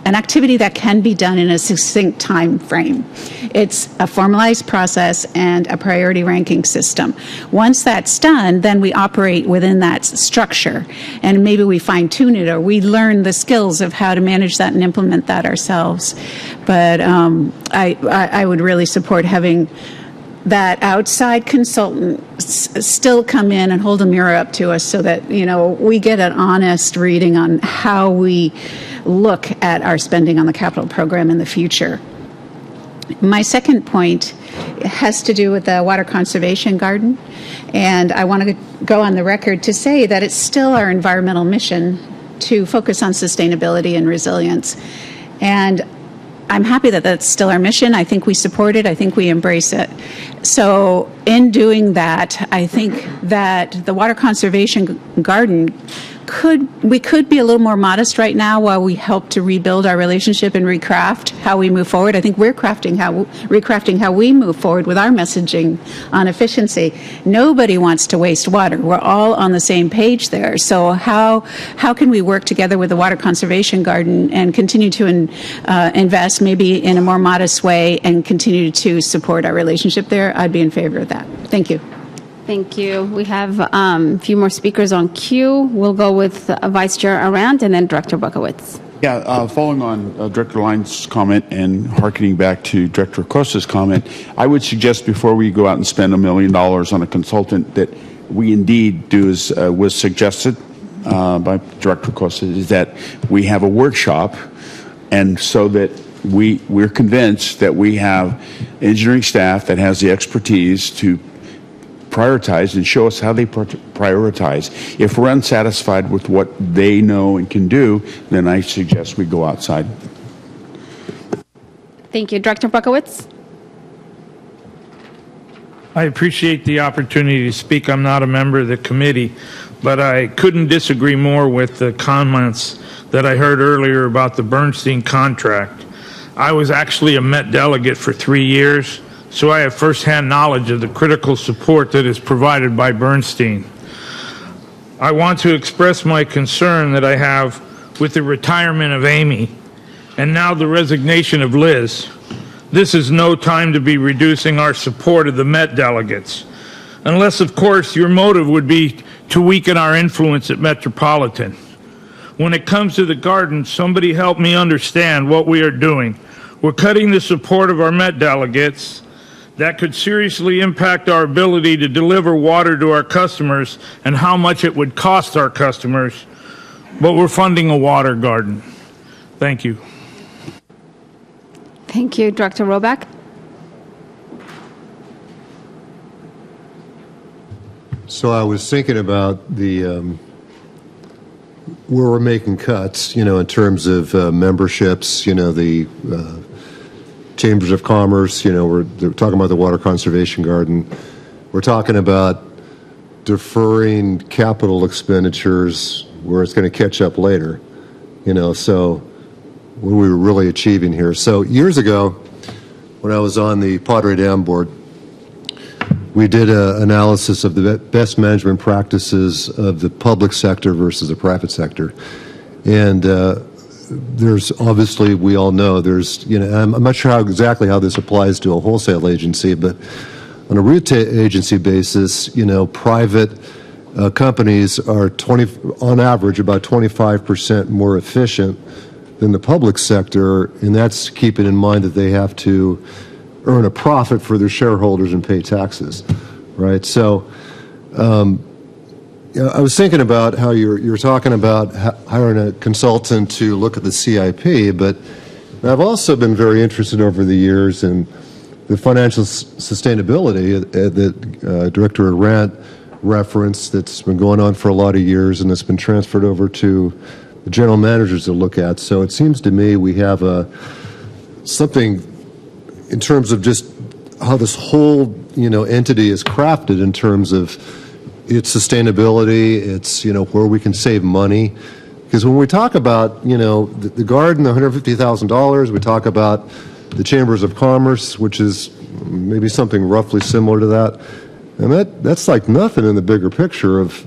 S23: an activity that can be done in a succinct time frame. It's a formalized process and a priority ranking system. Once that's done, then we operate within that structure, and maybe we fine-tune it, or we learn the skills of how to manage that and implement that ourselves. But I would really support having that outside consultant still come in and hold a mirror up to us so that, we get an honest reading on how we look at our spending on the capital program in the future. My second point has to do with the water conservation garden, and I want to go on the record to say that it's still our environmental mission to focus on sustainability and resilience. And I'm happy that that's still our mission. I think we support it. I think we embrace it. So in doing that, I think that the water conservation garden we could be a little more modest right now while we help to rebuild our relationship and recraft how we move forward. I think we're recrafting how we move forward with our messaging on efficiency. Nobody wants to waste water. We're all on the same page there. So how can we work together with the Water Conservation Garden and continue to invest maybe in a more modest way and continue to support our relationship there? I'd be in favor of that. Thank you.
S1: Thank you. We have a few more speakers on queue. We'll go with Vice Chair Arand and then Director Bukowitz.
S5: Yeah, following on Director Lyons' comment and hearkening back to Director Acosta's comment, I would suggest before we go out and spend $1 million on a consultant that we indeed do as was suggested by Director Acosta, is that we have a workshop, and so that we're convinced that we have engineering staff that has the expertise to prioritize and show us how they prioritize. If we're unsatisfied with what they know and can do, then I suggest we go outside.
S1: Thank you. Director Bukowitz?
S8: I appreciate the opportunity to speak. I'm not a member of the committee, but I couldn't disagree more with the comments that I heard earlier about the Bernstein contract. I was actually a Met delegate for 3 years, so I have firsthand knowledge of the critical support that is provided by Bernstein. I want to express my concern that I have with the retirement of Amy and now the resignation of Liz. This is no time to be reducing our support of the Met delegates, unless, of course, your motive would be to weaken our influence at Metropolitan. When it comes to the garden, somebody help me understand what we are doing. We're cutting the support of our Met delegates. That could seriously impact our ability to deliver water to our customers and how much it would cost our customers. But we're funding a water garden. Thank you.
S1: Thank you. Director Roback?
S11: So I was thinking about the where we're making cuts, in terms of memberships, the Chambers of Commerce, they're talking about the Water Conservation Garden. We're talking about deferring capital expenditures where it's going to catch up later, so what we were really achieving here. So years ago, when I was on the Padre Dam board, we did an analysis of the best management practices of the public sector versus the private sector. And there's obviously, we all know, there's, I'm not sure exactly how this applies to a wholesale agency, but on a retail agency basis, private companies are on average about 25% more efficient than the public sector, and that's keeping in mind that they have to earn a profit for their shareholders and pay taxes, right? So I was thinking about how you're talking about hiring a consultant to look at the CIP, but I've also been very interested over the years in the financial sustainability that Director Arant referenced that's been going on for a lot of years and that's been transferred over to the general managers to look at. So it seems to me we have something in terms of just how this whole, entity is crafted in terms of its sustainability, its, where we can save money. Because when we talk about, the garden, the $150,000, we talk about the Chambers of Commerce, which is maybe something roughly similar to that. And that's like nothing in the bigger picture of,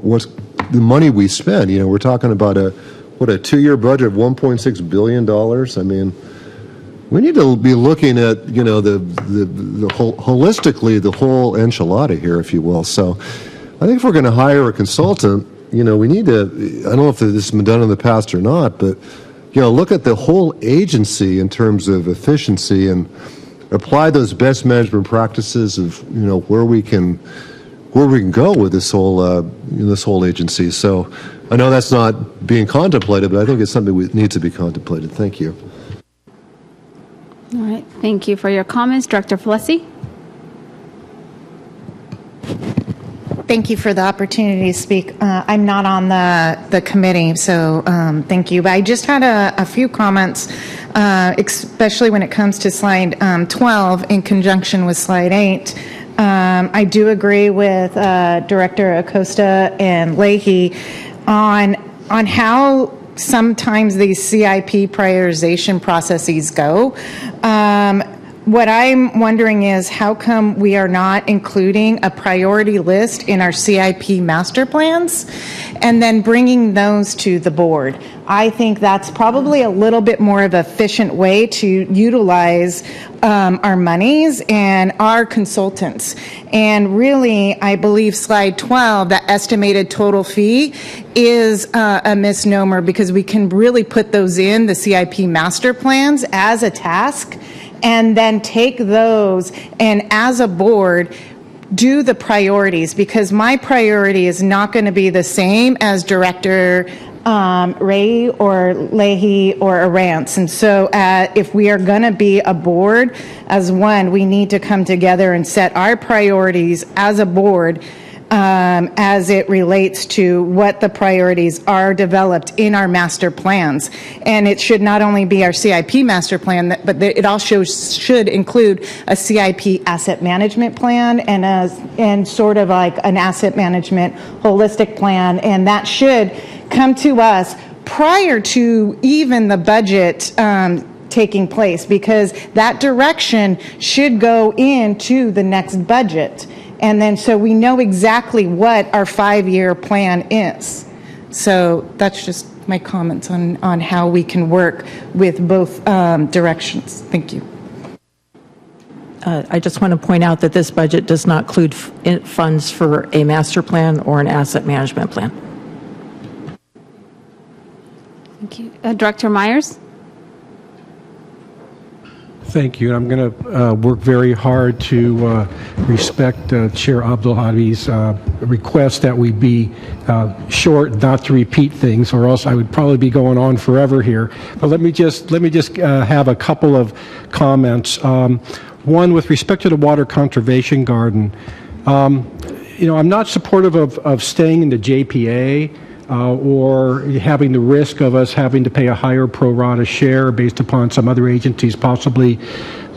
S11: what's the money we spend. We're talking about a 2-year budget of $1.6 billion. I mean, we need to be looking at, the whole, holistically, the whole enchilada here, if you will. So I think if we're going to hire a consultant, we need to, I don't know if this has been done in the past or not, but, look at the whole agency in terms of efficiency and apply those best management practices of, where we can go with this whole agency. So I know that's not being contemplated, but I think it's something that needs to be contemplated. Thank you.
S1: All right. Thank you for your comments. Director Falesi?
S12: Thank you for the opportunity to speak. I'm not on the committee, so thank you. But I just had a few comments, especially when it comes to slide 12 in conjunction with slide 8. I do agree with Director Acosta and Leahy on how sometimes these CIP prioritization processes go. What I'm wondering is how come we are not including a priority list in our CIP master plans and then bringing those to the board? I think that's probably a little bit more of an efficient way to utilize our monies and our consultants. And really, I believe slide 12, the estimated total fee, is a misnomer because we can really put those in the CIP master plans as a task and then take those and as a board do the priorities, because my priority is not going to be the same as Director Ray or Leahy or Arantz. And so if we are going to be a board as one, we need to come together and set our priorities as a board as it relates to what the priorities are developed in our master plans. And it should not only be our CIP master plan, but it also should include a CIP asset management plan and sort of like an asset management holistic plan. And that should come to us prior to even the budget taking place, because that direction should go into the next budget. And then so we know exactly what our 5-year plan is. So that's just my comments on how we can work with both directions. Thank you.
S16: I just want to point out that this budget does not include funds for a master plan or an asset management plan.
S1: Thank you. Director Myers?
S15: Thank you. I'm going to work very hard to respect Chair Abdulhadi's request that we be short, not to repeat things, or else I would probably be going on forever here. But let me just have a couple of comments. One, with respect to the water conservation garden, I'm not supportive of staying in the JPA. Or having the risk of us having to pay a higher pro rata share based upon some other agencies possibly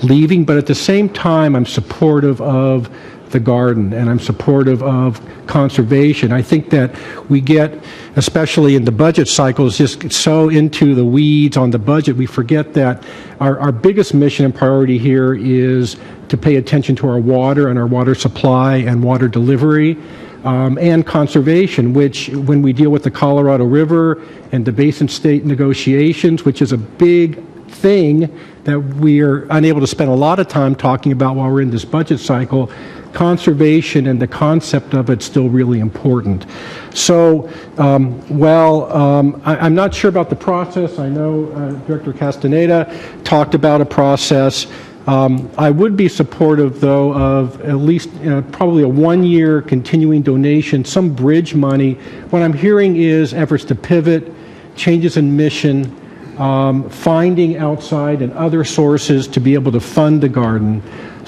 S15: leaving. But at the same time, I'm supportive of the garden and I'm supportive of conservation. I think that we get, especially in the budget cycles, just so into the weeds on the budget, we forget that our biggest mission and priority here is to pay attention to our water and our water supply and water delivery. And conservation, which when we deal with the Colorado River and the Basin State negotiations, which is a big thing that we are unable to spend a lot of time talking about while we're in this budget cycle, conservation and the concept of it's still really important. So, I'm not sure about the process. I know Director Castaneda talked about a process. I would be supportive, though, of at least probably a 1-year continuing donation, some bridge money. What I'm hearing is efforts to pivot, changes in mission, finding outside and other sources to be able to fund the garden.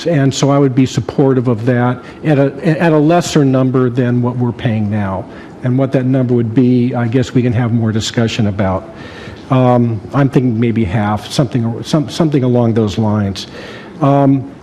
S15: And so I would be supportive of that at a lesser number than what we're paying now. And what that number would be, I guess we can have more discussion about. I'm thinking maybe half, something along those lines.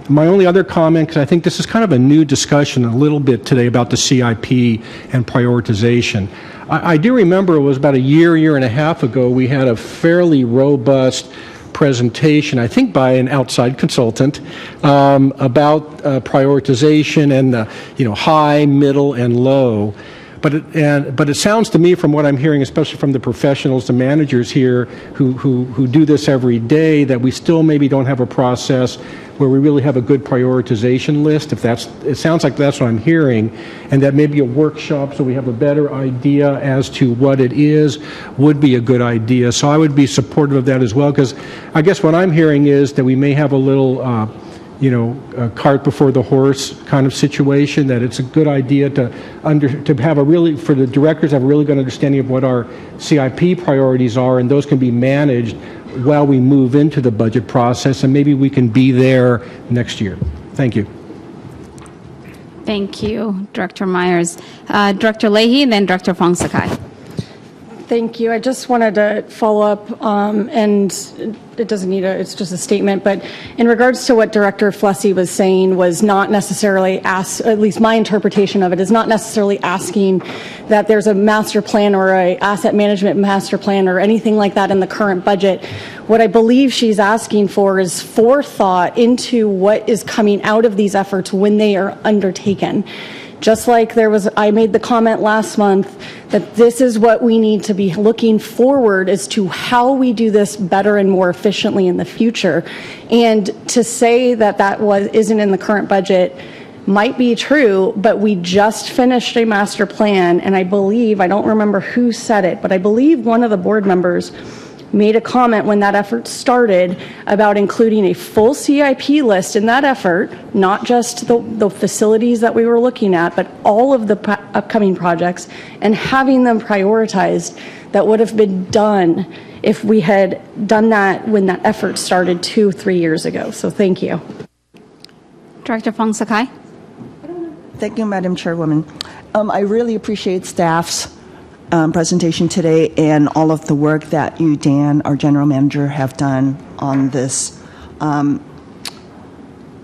S15: My only other comment, because I think this is kind of a new discussion a little bit today about the CIP and prioritization. I do remember it was about a year and a half ago, we had a fairly robust presentation, I think by an outside consultant, about prioritization and the high, middle, and low. But it sounds to me, from what I'm hearing, especially from the professionals, the managers here who do this every day, that we still maybe don't have a process where we really have a good prioritization list. It sounds like that's what I'm hearing, and that maybe a workshop so we have a better idea as to what it is would be a good idea. So I would be supportive of that as well, because I guess what I'm hearing is that we may have a little a cart before the horse kind of situation, that it's a good idea to have for the directors to have a really good understanding of what our CIP priorities are, and those can be managed while we move into the budget process, and maybe we can be there next year. Thank you.
S1: Thank you, Director Myers. Director Leahy, and then Director Fong Sakai.
S13: Thank you. I just wanted to follow up, and it doesn't need it's just a statement, but in regards to what Director Flessy was saying, was not necessarily at least my interpretation of it is not necessarily asking that there's a master plan or a asset management master plan or anything like that in the current budget. What I believe she's asking for is forethought into what is coming out of these efforts when they are undertaken. Just like I made the comment last month that this is what we need to be looking forward as to how we do this better and more efficiently in the future. And to say that isn't in the current budget might be true, but we just finished a master plan, and I don't remember who said it, but I believe one of the board members made a comment when that effort started about including a full CIP list in that effort, not just the facilities that we were looking at, but all of the upcoming projects, and having them prioritized that would have been done if we had done that when that effort started 2-3 years ago. So thank you.
S1: Director Fong Sakai.
S17: Thank you, Madam Chairwoman. I really appreciate staff's presentation today and all of the work that you, Dan, our general manager, have done on this.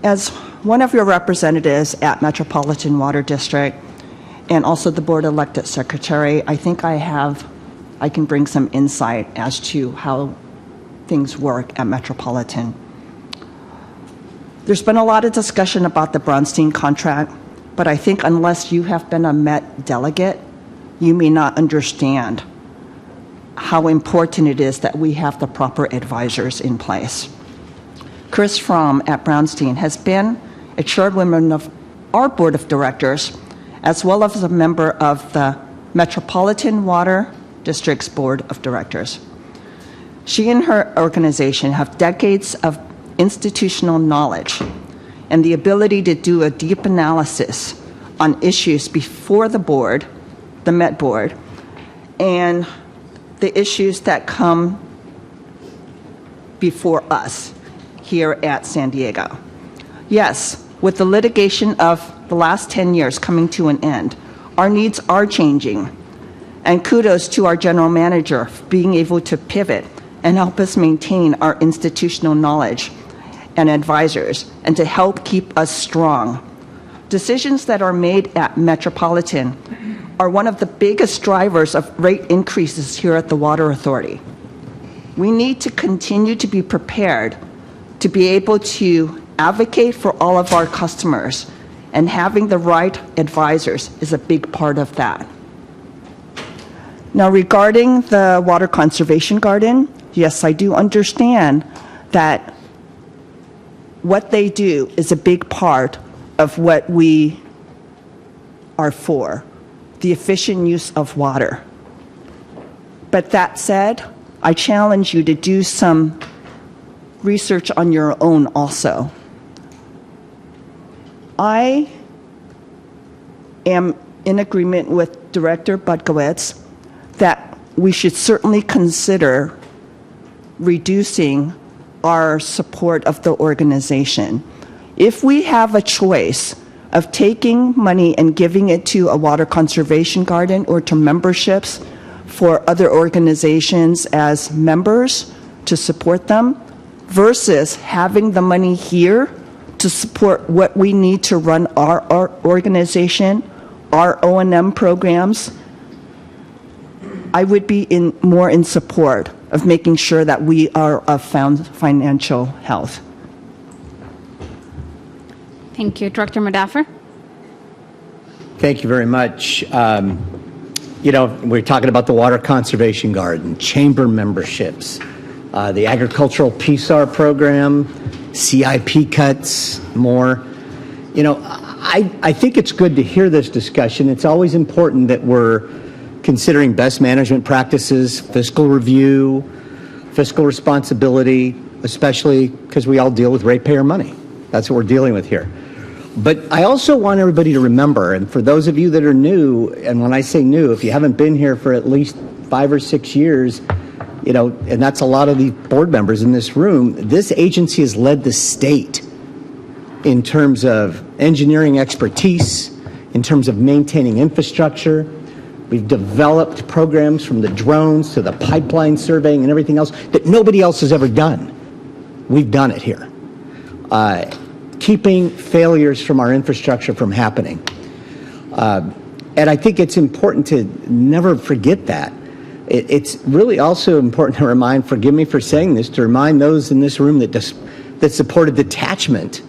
S17: As one of your representatives at Metropolitan Water District and also the board elected secretary, I think I can bring some insight as to how things work at Metropolitan. There's been a lot of discussion about the Bronstein contract, but I think unless you have been a Met delegate, you may not understand how important it is that we have the proper advisors in place. Chris Fromm at Bronstein has been a chairwoman of our board of directors, as well as a member of the Metropolitan Water District's board of directors. She and her organization have decades of institutional knowledge and the ability to do a deep analysis on issues before the board, the Met board, and the issues that come before us here at San Diego. Yes, with the litigation of the last 10 years coming to an end, our needs are changing. And kudos to our general manager for being able to pivot and help us maintain our institutional knowledge and advisors, and to help keep us strong. Decisions that are made at Metropolitan are one of the biggest drivers of rate increases here at the Water Authority. We need to continue to be prepared to be able to advocate for all of our customers, and having the right advisors is a big part of that. Now, regarding the Water Conservation Garden, yes, I do understand that what they do is a big part of what we are for, the efficient use of water. But that said, I challenge you to do some research on your own also. I am in agreement with Director Budkowitz that we should certainly consider reducing our support of the organization. If we have a choice of taking money and giving it to a water conservation garden or to memberships for other organizations as members to support them, versus having the money here to support what we need to run our organization, our O&M programs, I would be more in support of making sure that we are of financial health.
S1: Thank you. Director Madaffer?
S18: Thank you very much. We're talking about the Water Conservation Garden, chamber memberships, the Agricultural PSAR program, CIP cuts, more. I think it's good to hear this discussion. It's always important that we're considering best management practices, fiscal review, fiscal responsibility, especially because we all deal with ratepayer money. That's what we're dealing with here. But I also want everybody to remember, and for those of you that are new, and when I say new, if you haven't been here for at least 5 or 6 years, and that's a lot of the board members in this room, this agency has led the state in terms of engineering expertise, in terms of maintaining infrastructure. We've developed programs from the drones to the pipeline surveying and everything else that nobody else has ever done. We've done it here. Keeping failures from our infrastructure from happening. And I think it's important to never forget that. It's really also important to remind, forgive me for saying this, to remind those in this room that supported detachment.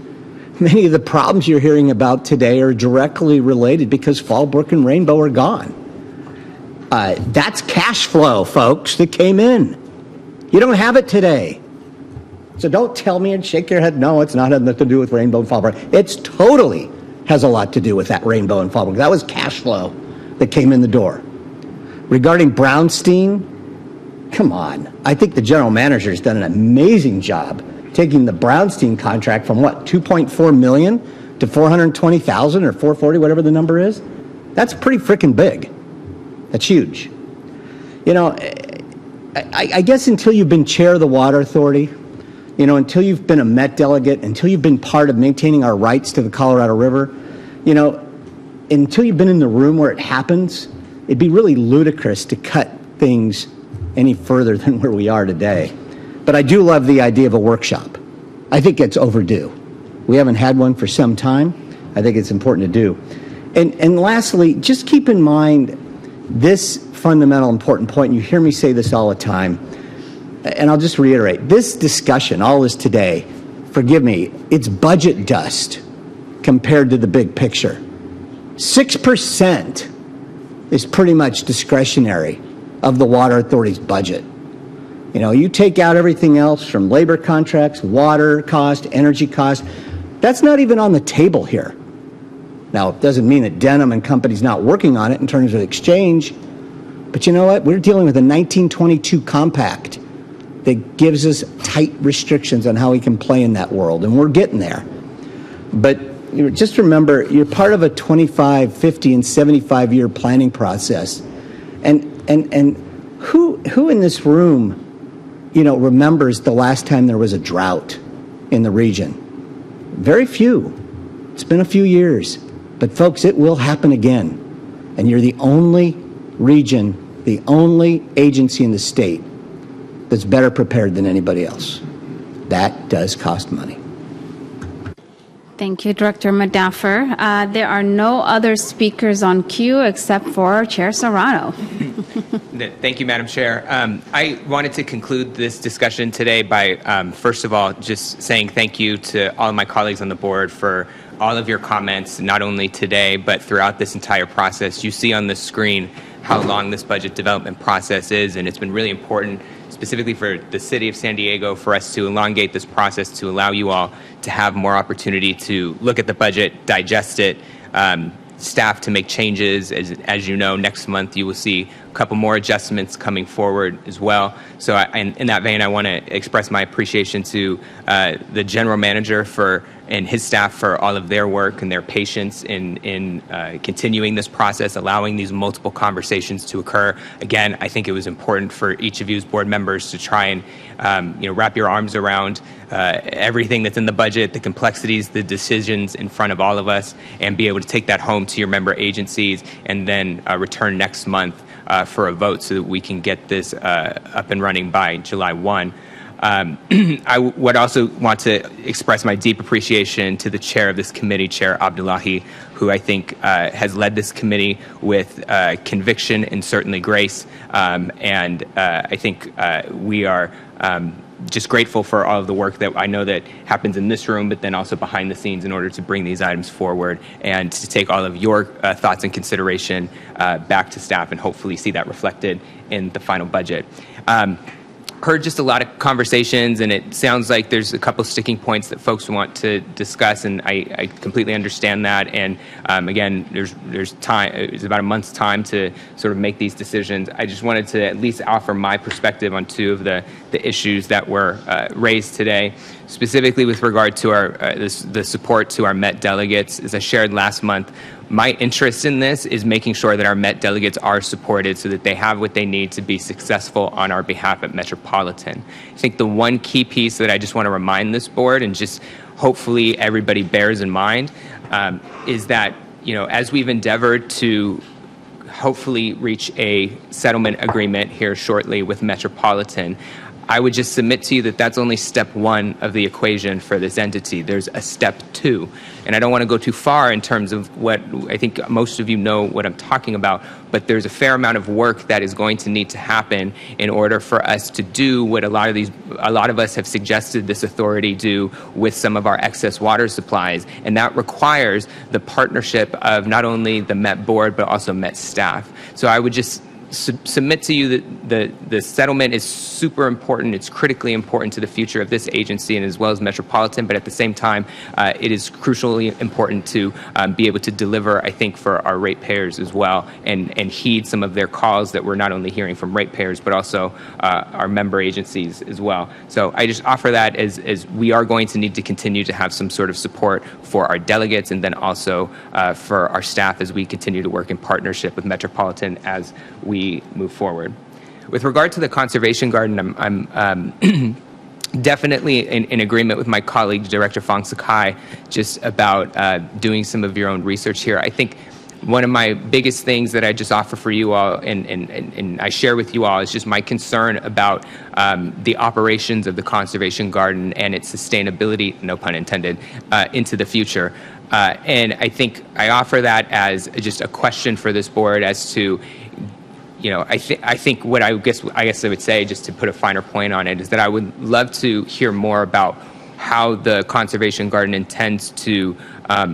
S18: Many of the problems you're hearing about today are directly related because Fallbrook and Rainbow are gone. That's cash flow, folks, that came in. You don't have it today. So don't tell me and shake your head, no, it's not had nothing to do with Rainbow and Fallbrook. It's totally has a lot to do with that Rainbow and Fallbrook. That was cash flow that came in the door. Regarding Brownstein, come on. I think the general manager has done an amazing job taking the Brownstein contract from what, 2.4 million to 420,000 or 440, whatever the number is. That's pretty freaking big. That's huge. I guess until you've been chair of the Water Authority, until you've been a Met delegate, until you've been part of maintaining our rights to the Colorado River, until you've been in the room where it happens, it'd be really ludicrous to cut things any further than where we are today. But I do love the idea of a workshop. I think it's overdue. We haven't had one for some time. I think it's important to do. And lastly, just keep in mind this fundamental important point. You hear me say this all the time. And I'll just reiterate, this discussion, all this today, forgive me, it's budget dust compared to the big picture. 6% is pretty much discretionary of the Water Authority's budget. You take out everything else from labor contracts, water cost, energy cost, that's not even on the table here. Now, it doesn't mean that Denham and company's not working on it in terms of exchange, but you know what? We're dealing with a 1922 compact that gives us tight restrictions on how we can play in that world, and we're getting there. But just remember, you're part of a 25, 50, and 75-year planning process. And who in this room, remembers the last time there was a drought in the region? Very few. It's been a few years. But folks, it will happen again. And you're the only region, the only agency in the state that's better prepared than anybody else. That does cost money.
S1: Thank you, Director Madaffer. There are no other speakers on queue except for Chair Serrano.
S2: Thank you, Madam Chair. I wanted to conclude this discussion today by, first of all, just saying thank you to all of my colleagues on the board for all of your comments, not only today, but throughout this entire process. You see on the screen how long this budget development process is, and it's been really important, specifically for the city of San Diego, for us to elongate this process to allow you all to have more opportunity to look at the budget, digest it, staff to make changes. As you know, next month you will see a couple more adjustments coming forward as well. So in that vein, I want to express my appreciation to the general manager and his staff for all of their work and their patience in continuing this process, allowing these multiple conversations to occur. Again, I think it was important for each of you as board members to try and wrap your arms around everything that's in the budget, the complexities, the decisions in front of all of us, and be able to take that home to your member agencies and then return next month for a vote so that we can get this up and running by July 1. I would also want to express my deep appreciation to the chair of this committee, Chair Abdullahi, who I think has led this committee with conviction and certainly grace. And I think we are just grateful for all of the work that I know that happens in this room, but then also behind the scenes in order to bring these items forward and to take all of your thoughts and consideration back to staff and hopefully see that reflected in the final budget. Heard just a lot of conversations, and it sounds like there's a couple sticking points that folks want to discuss, and I completely understand that. And again, there's time. It's about a month's time to sort of make these decisions. I just wanted to at least offer my perspective on two of the issues that were raised today, specifically with regard to our the support to our Met delegates. As I shared last month, my interest in this is making sure that our Met delegates are supported so that they have what they need to be successful on our behalf at Metropolitan. I think the one key piece that I just want to remind this board, and just hopefully everybody bears in mind, is that, you know, as we've endeavored to hopefully reach a settlement agreement here shortly with Metropolitan, I would just submit to you that that's only step one of the equation for this entity. There's a step two. And I don't want to go too far in terms of what I think most of you know what I'm talking about, but there's a fair amount of work that is going to need to happen in order for us to do what a lot of us have suggested this authority do with some of our excess water supplies. And that requires the partnership of not only the Met board, but also Met staff. So I would just submit to you that the settlement is super important. It's critically important to the future of this agency and as well as Metropolitan, but at the same time, it is crucially important to be able to deliver, I think, for our ratepayers as well, and heed some of their calls that we're not only hearing from ratepayers, but also our member agencies as well. So I just offer that as we are going to need to continue to have some sort of support for our delegates and then also for our staff as we continue to work in partnership with Metropolitan as we move forward. With regard to the conservation garden, I'm definitely in agreement with my colleague, Director Fong Sakai, just about doing some of your own research here. I think one of my biggest things that I just offer for you all and I share with you all is just my concern about the operations of the conservation garden and its sustainability, no pun intended, into the future. And I think I offer that as just a question for this board as to, you know, I think what I guess I would say, just to put a finer point on it, is that I would love to hear more about how the conservation garden intends to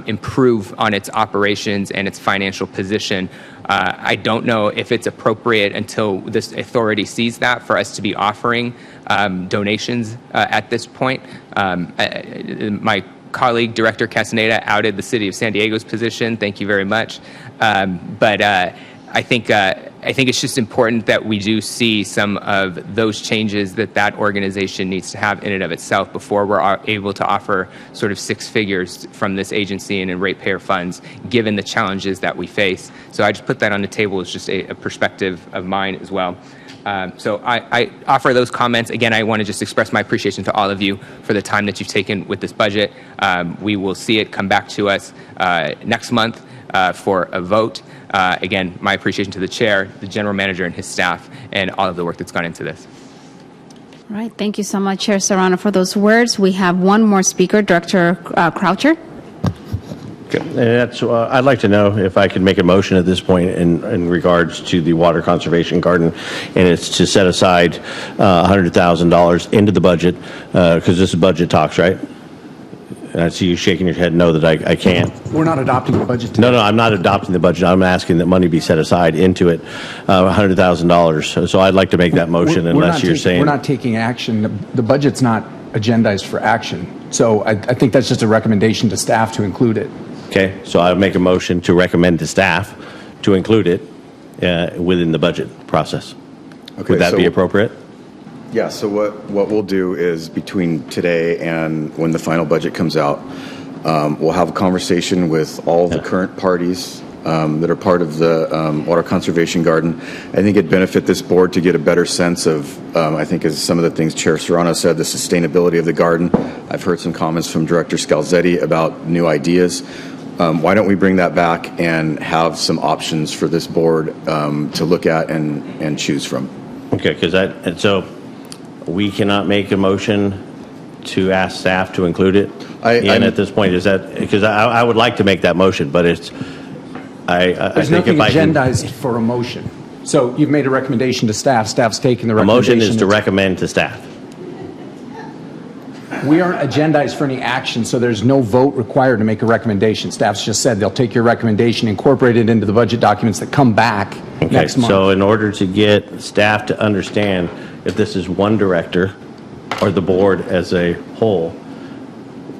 S2: improve on its operations and its financial position. I don't know if it's appropriate until this authority sees that for us to be offering donations at this point. My colleague, Director Castaneda, outed the City of San Diego's position. Thank you very much. But I think it's just important that we do see some of those changes that organization needs to have in and of itself before we're able to offer sort of six figures from this agency and in ratepayer funds, given the challenges that we face. So I just put that on the table as just a perspective of mine as well. So I offer those comments. Again, I want to just express my appreciation to all of you for the time that you've taken with this budget. We will see it come back to us next month for a vote. Again, my appreciation to the chair, the general manager and his staff, and all of the work that's gone into this.
S1: All right. Thank you so much, Chair Serrano, for those words. We have one more speaker, Director Croucher.
S20: I'd like to know if I could make a motion at this point in regards to the water conservation garden, and it's to set aside $100,000 into the budget, because this is budget talks, right? And I see you shaking your head no that I can't.
S21: We're not adopting the budget today.
S20: No, I'm not adopting the budget. I'm asking that money be set aside into it, $100,000. So I'd like to make that motion unless you're saying...
S21: We're not taking action. The budget's not agendized for action. So I think that's just a recommendation to staff to include it.
S20: Okay, so I'll make a motion to recommend to staff to include it within the budget process.
S10: Okay,
S20: would that be appropriate?
S10: Yeah, so what we'll do is between today and when the final budget comes out, we'll have a conversation with all the current parties that are part of the Water Conservation Garden. I think it'd benefit this board to get a better sense of, I think as some of the things Chair Serrano said, the sustainability of the garden. I've heard some comments from Director Scalzetti about new ideas. Why don't we bring that back and have some options for this board to look at and choose from?
S20: Okay, because we cannot make a motion to ask staff to include it at this point? Is that, because I would like to make that motion, but it's, I
S21: There's
S20: think
S21: nothing
S20: if I can.
S21: agendized for a motion. So you've made a recommendation to staff. Staff's taken the
S20: A
S21: recommendation.
S20: motion is to recommend to staff.
S21: We aren't agendized for any action, so there's no vote required to make a recommendation. Staff's just said they'll take your recommendation, incorporate it into the budget documents that come back next month.
S20: So in order to get staff to understand if this is one director or the board as a whole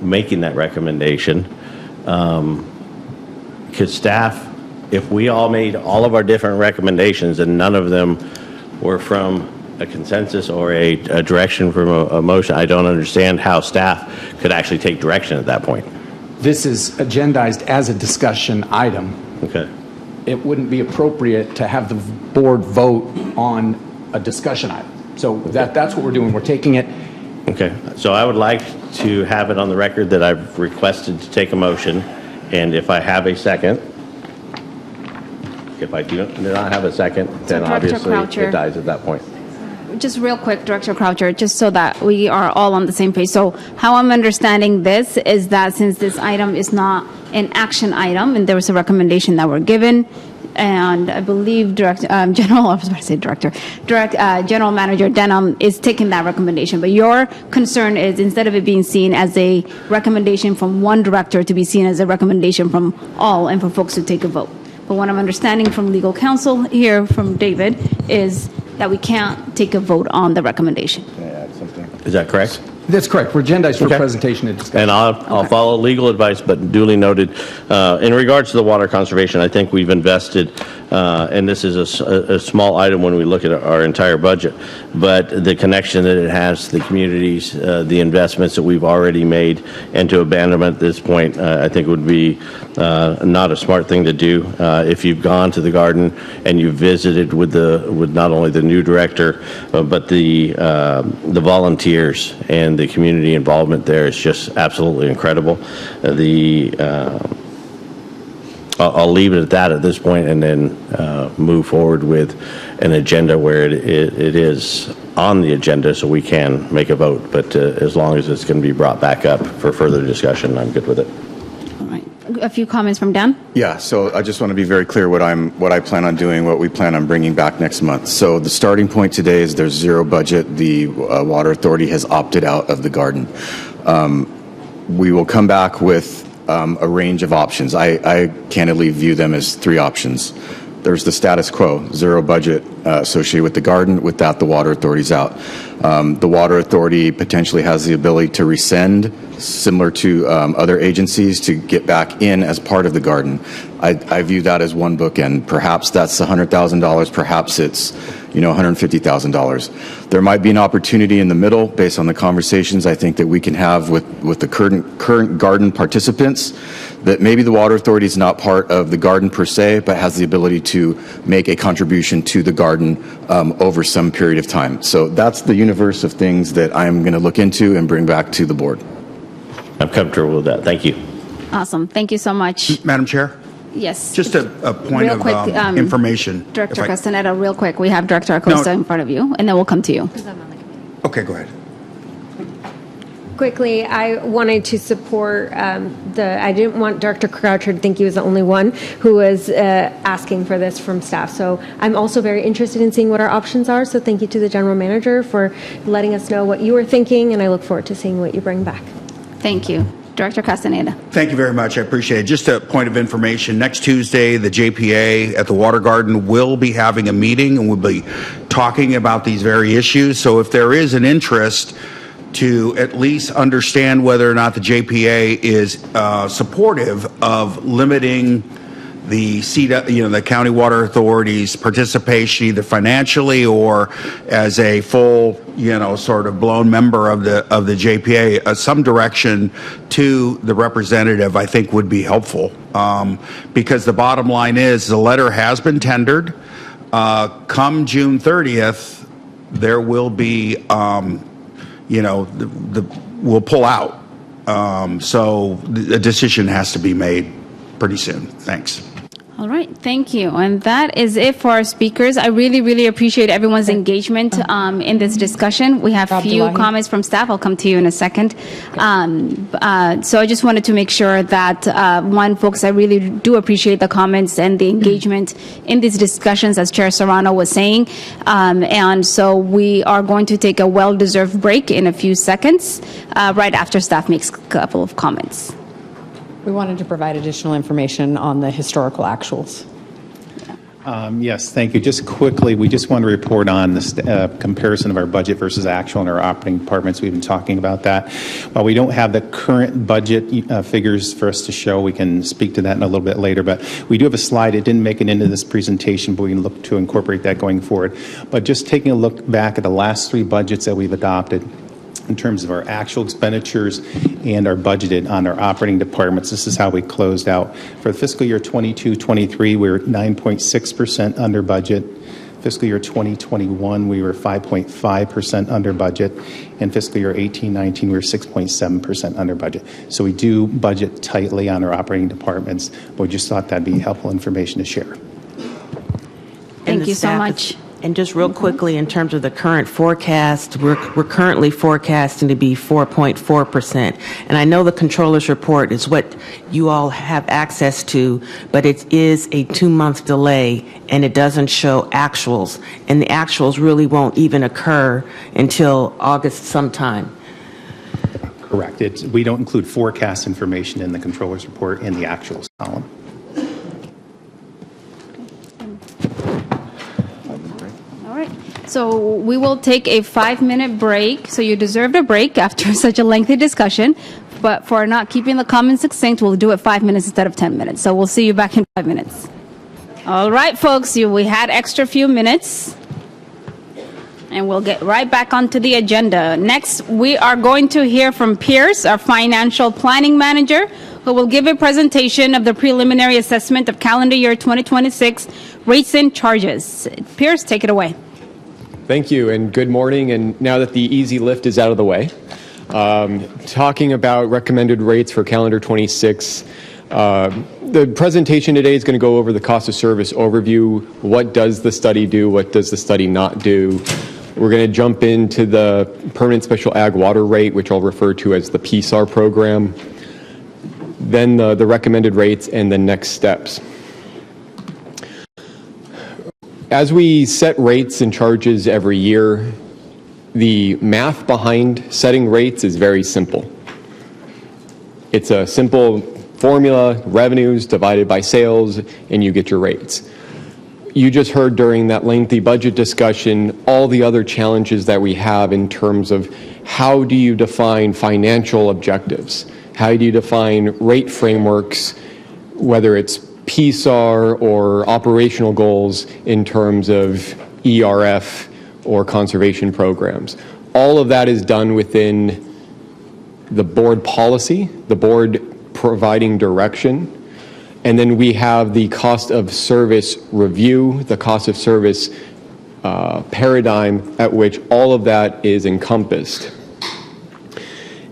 S20: making that recommendation, could staff, if we all made all of our different recommendations and none of them were from a consensus or a direction from a motion, I don't understand how staff could actually take direction at that point.
S21: This is agendized as a discussion item.
S20: Okay.
S21: It wouldn't be appropriate to have the board vote on a discussion item. So that's what we're doing. We're taking it.
S20: Okay. So I would like to have it on the record that I've requested to take a motion, and if I have a second, if I do not have a second, then
S1: Director
S20: obviously
S1: Croucher.
S20: it dies at that point.
S1: Just real quick, Director Croucher, just so that we are all on the same page. So how I'm understanding this is that since this item is not an action item, and there was a recommendation that were given, and I believe General Manager Denham is taking that recommendation. But your concern is instead of it being seen as a recommendation from one director, to be seen as a recommendation from all and for folks to take a vote. But what I'm understanding from legal counsel here, from David, is that we can't take a vote on the recommendation.
S20: Can I add something? Is that correct?
S21: That's correct. We're agendized for
S20: Okay.
S21: presentation and discussion.
S20: And I'll follow legal advice, but duly noted. In regards to the water conservation, I think we've invested, and this is a small item when we look at our entire budget, but the connection that it has to the communities, the investments that we've already made, and to abandonment at this point, I think would be not a smart thing to do. If you've gone to the garden and you've visited with not only the new director, but the volunteers and the community involvement there is just absolutely incredible. I'll leave it at that at this point, and then move forward with an agenda where it is on the agenda so we can make a vote. But as long as it's going to be brought back up for further discussion, I'm good with it.
S1: All right. A few comments from Dan?
S10: Yeah, so I just want to be very clear what I plan on doing, what we plan on bringing back next month. So the starting point today is there's zero budget. The Water Authority has opted out of the garden. We will come back with a range of options. I candidly view them as three options. There's the status quo, zero budget associated with the garden. With that, the Water Authority's out. The Water Authority potentially has the ability to rescind, similar to other agencies, to get back in as part of the garden. I view that as one bookend. Perhaps that's $100,000. Perhaps it's $150,000. There might be an opportunity in the middle based on the conversations I think that we can have with the current garden participants, that maybe the Water Authority is not part of the garden per se, but has the ability to make a contribution to the garden over some period of time. So that's the universe of things that I'm going to look into and bring back to the board.
S20: I'm comfortable with that. Thank you.
S1: Awesome. Thank you so much.
S6: Madam Chair?
S1: Yes.
S6: Just a point
S1: Real
S6: of
S1: quick,
S6: information.
S1: Director
S6: If I-
S1: Castaneda, real quick. We have Director Acosta in front of you, and then we'll come to you.
S6: Okay, go ahead.
S3: Quickly, I wanted to support I didn't want Director Croucher to think he was the only one who was asking for this from staff. So I'm also very interested in seeing what our options are. So thank you to the General Manager for letting us know what you were thinking, and I look forward to seeing what you bring back.
S1: Thank you. Director Castaneda.
S6: Thank you very much. I appreciate it. Just a point of information. Next Tuesday, the JPA at the Water Garden will be having a meeting, and we'll be talking about these very issues. So if there is an interest to at least understand whether or not the JPA is supportive of limiting the the County Water Authority's participation, either financially or as a full, sort of blown member of the JPA, some direction to the representative, I think, would be helpful. Because the bottom line is the letter has been tendered. Come June 30th, there will be, we'll pull out. So a decision has to be made pretty soon. Thanks.
S1: All right, thank you. And that is it for our speakers. I really, really appreciate everyone's engagement in this discussion. We have few
S9: Abdullahi.
S1: comments from staff. I'll come to you in a second. So I just wanted to make sure that, one, folks, I really do appreciate the comments and the engagement in these discussions, as Chair Serrano was saying. And so we are going to take a well-deserved break in a few seconds, right after staff makes a couple of comments.
S9: We wanted to provide additional information on the historical actuals.
S4: Yes, thank you. Just quickly, we just want to report on the comparison of our budget versus actual in our operating departments. We've been talking about that. While we don't have the current budget figures for us to show, we can speak to that in a little bit later. But we do have a slide. It didn't make it into this presentation, but we can look to incorporate that going forward. But just taking a look back at the last 3 budgets that we've adopted, in terms of our actual expenditures and our budgeted on our operating departments, this is how we closed out. For the fiscal year 22-23, we were 9.6% under budget. Fiscal year 2021, we were 5.5% under budget. And fiscal year 18-19, we were 6.7% under budget. So we do budget tightly on our operating departments, but we just thought that'd be helpful information to share.
S1: Thank you so much.
S19: And just real quickly, in terms of the current forecast, we're currently forecasting to be 4.4%. And I know the controller's report is what you all have access to, but it is a 2-month delay, and it doesn't show actuals. And the actuals really won't even occur until August sometime.
S4: Correct. We don't include forecast information in the controller's report in the actuals column.
S1: So we will take a 5-minute break. So you deserved a break after such a lengthy discussion. But for not keeping the comments succinct, we'll do it 5 minutes instead of 10 minutes. So we'll see you back in 5 minutes. All right, folks, we had extra few minutes. And we'll get right back onto the agenda. Next, we are going to hear from Pierce, our financial planning manager, who will give a presentation of the preliminary assessment of calendar year 2026 rates and charges. Pierce, take it away.
S22: Thank you, and good morning. And now that the easy lift is out of the way, talking about recommended rates for calendar 26, the presentation today is going to go over the cost of service overview. What does the study do? What does the study not do? We're going to jump into the permanent special ag water rate, which I'll refer to as the PSAR program, then the recommended rates, and the next steps. As we set rates and charges every year, the math behind setting rates is very simple. It's a simple formula, revenues divided by sales, and you get your rates. You just heard during that lengthy budget discussion all the other challenges that we have in terms of how do you define financial objectives? How do you define rate frameworks, whether it's PSAR or operational goals in terms of ERF or conservation programs. All of that is done within the board policy, the board providing direction, and then we have the cost of service review, the cost of service paradigm at which all of that is encompassed.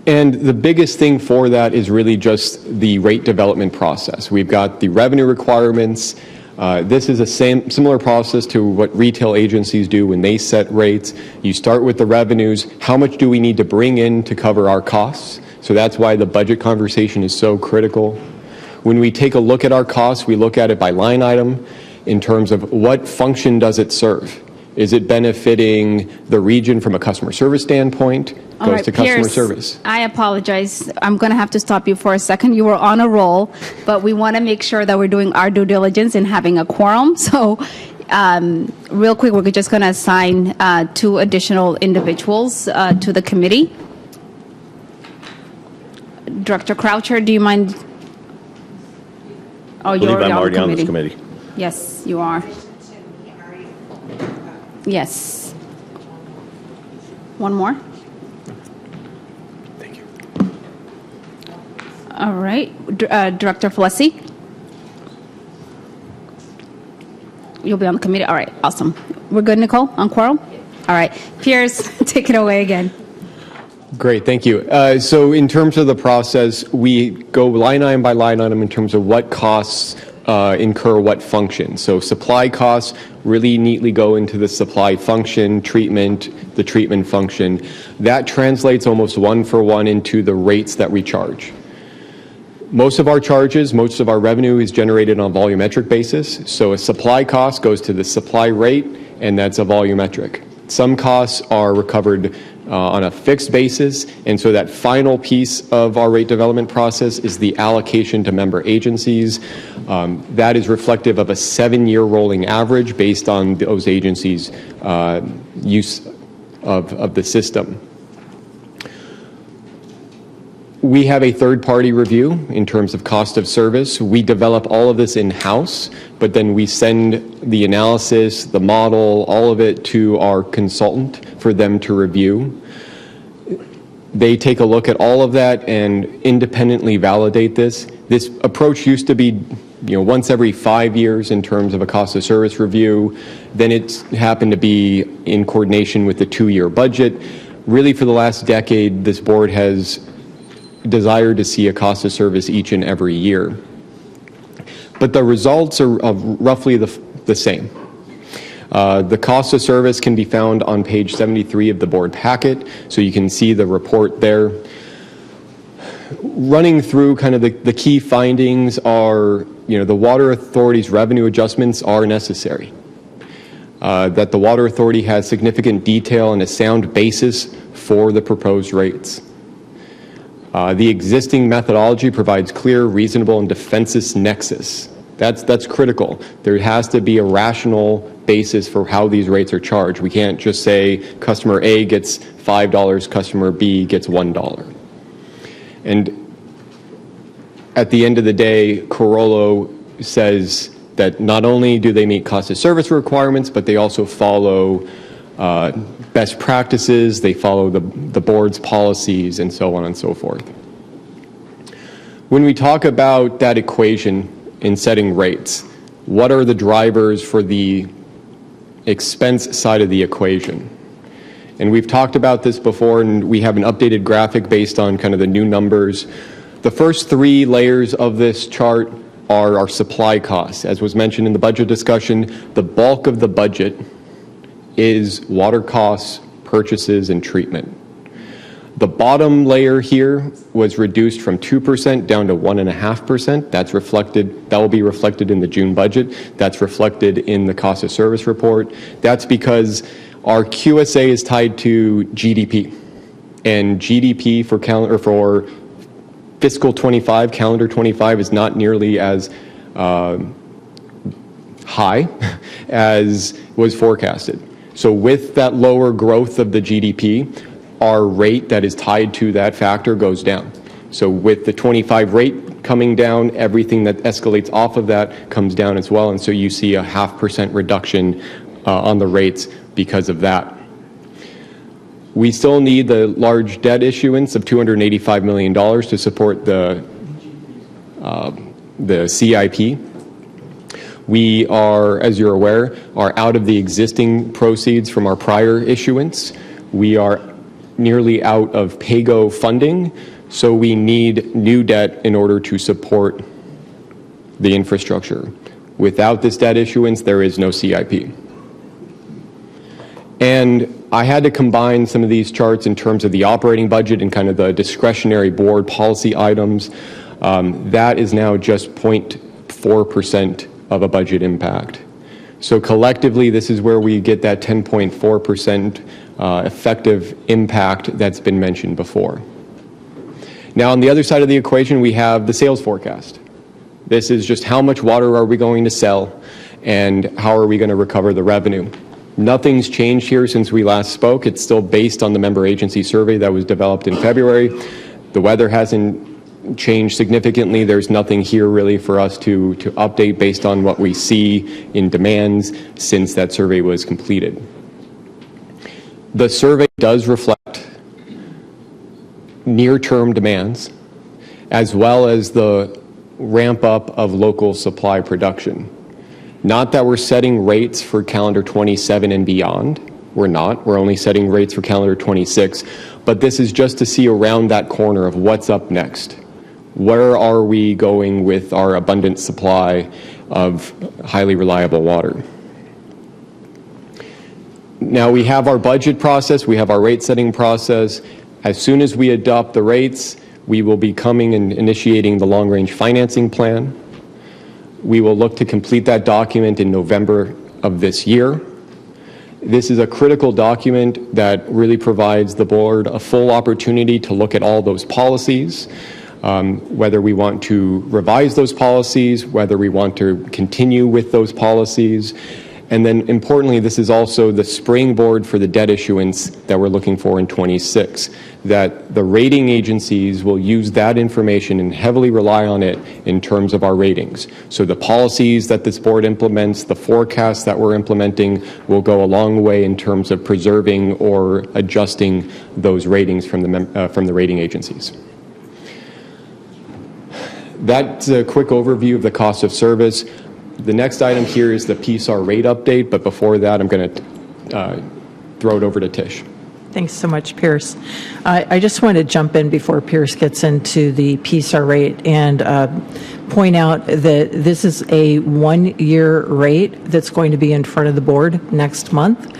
S22: And the biggest thing for that is really just the rate development process. We've got the revenue requirements. This is a similar process to what retail agencies do when they set rates. You start with the revenues. How much do we need to bring in to cover our costs? So that's why the budget conversation is so critical. When we take a look at our costs, we look at it by line item in terms of what function does it serve. Is it benefiting the region from a customer service standpoint?
S1: All
S22: Goes
S1: right,
S22: to customer
S1: Pierce,
S22: service.
S1: I apologize. I'm going to have to stop you for a second. You were on a roll, but we want to make sure that we're doing our due diligence in having a quorum. So real quick, we're just going to assign 2 additional individuals to the committee. Director Croucher, do you mind? Oh,
S20: I believe
S1: you're
S20: I'm
S1: on
S20: already
S1: the
S20: on this
S1: committee.
S20: committee.
S1: Yes, you are. Yes. One more.
S22: Thank you.
S1: All right. Director Flessy. You'll be on the committee. All right. Awesome. We're good, Nicole, on quorum? All right. Pierce, take it away again.
S22: Great, thank you. So in terms of the process, we go line item by line item in terms of what costs incur what function. So supply costs really neatly go into the supply function, the treatment function. That translates almost one for one into the rates that we charge. Most of our charges, most of our revenue is generated on a volumetric basis. So a supply cost goes to the supply rate, and that's a volumetric. Some costs are recovered on a fixed basis, and so that final piece of our rate development process is the allocation to member agencies. That is reflective of a 7-year rolling average based on those agencies' use of the system. We have a third-party review in terms of cost of service. We develop all of this in-house, but then we send the analysis, the model, all of it to our consultant for them to review. They take a look at all of that and independently validate this. This approach used to be once every 5 years in terms of a cost of service review. Then it happened to be in coordination with the 2-year budget. Really, for the last decade, this board has desired to see a cost of service each and every year. But the results are roughly the same. The cost of service can be found on page 73 of the board packet, so you can see the report there. Running through kind of the key findings are, the Water Authority's revenue adjustments are necessary. That the Water Authority has significant detail and a sound basis for the proposed rates. The existing methodology provides clear, reasonable, and defensive nexus. That's critical. There has to be a rational basis for how these rates are charged. We can't just say customer A gets $5, customer B gets $1. And at the end of the day, Carollo says that not only do they meet cost of service requirements, but they also follow best practices, they follow the board's policies, and so on and so forth. When we talk about that equation in setting rates, what are the drivers for the expense side of the equation? And we've talked about this before, and we have an updated graphic based on kind of the new numbers. The first 3 layers of this chart are our supply costs. As was mentioned in the budget discussion, the bulk of the budget is water costs, purchases, and treatment. The bottom layer here was reduced from 2% down to 1.5%. That will be reflected in the June budget. That's reflected in the cost of service report. That's because our QSA is tied to GDP. And GDP for fiscal 25, calendar 25, is not nearly as high as was forecasted. So with that lower growth of the GDP, our rate that is tied to that factor goes down. So with the 25 rate coming down, everything that escalates off of that comes down as well. And so you see a 0.5% reduction on the rates because of that. We still need the large debt issuance of $285 million to support the CIP. We are, as you're aware, are out of the existing proceeds from our prior issuance. We are nearly out of PAYGO funding, so we need new debt in order to support the infrastructure. Without this debt issuance, there is no CIP. And I had to combine some of these charts in terms of the operating budget and kind of the discretionary board policy items. That is now just 0.4% of a budget impact. So collectively, this is where we get that 10.4% effective impact that's been mentioned before. Now, on the other side of the equation, we have the sales forecast. This is just how much water are we going to sell and how are we going to recover the revenue. Nothing's changed here since we last spoke. It's still based on the member agency survey that was developed in February. The weather hasn't changed significantly. There's nothing here really for us to update based on what we see in demands since that survey was completed. The survey does reflect near-term demands as well as the ramp up of local supply production. Not that we're setting rates for calendar 27 and beyond. We're not. We're only setting rates for calendar 26. But this is just to see around that corner of what's up next. Where are we going with our abundant supply of highly reliable water? Now we have our budget process, we have our rate setting process. As soon as we adopt the rates, we will be coming and initiating the long-range financing plan. We will look to complete that document in November of this year. This is a critical document that really provides the board a full opportunity to look at all those policies, whether we want to revise those policies, whether we want to continue with those policies. And then importantly, this is also the springboard for the debt issuance that we're looking for in 26, that the rating agencies will use that information and heavily rely on it in terms of our ratings. So the policies that this board implements, the forecasts that we're implementing will go a long way in terms of preserving or adjusting those ratings from the rating agencies. That's a quick overview of the cost of service. The next item here is the PSAR rate update, but before that, I'm going to throw it over to Tish.
S16: Thanks so much, Pierce. I just want to jump in before Pierce gets into the PSAR rate and point out that this is a one-year rate that's going to be in front of the board next month.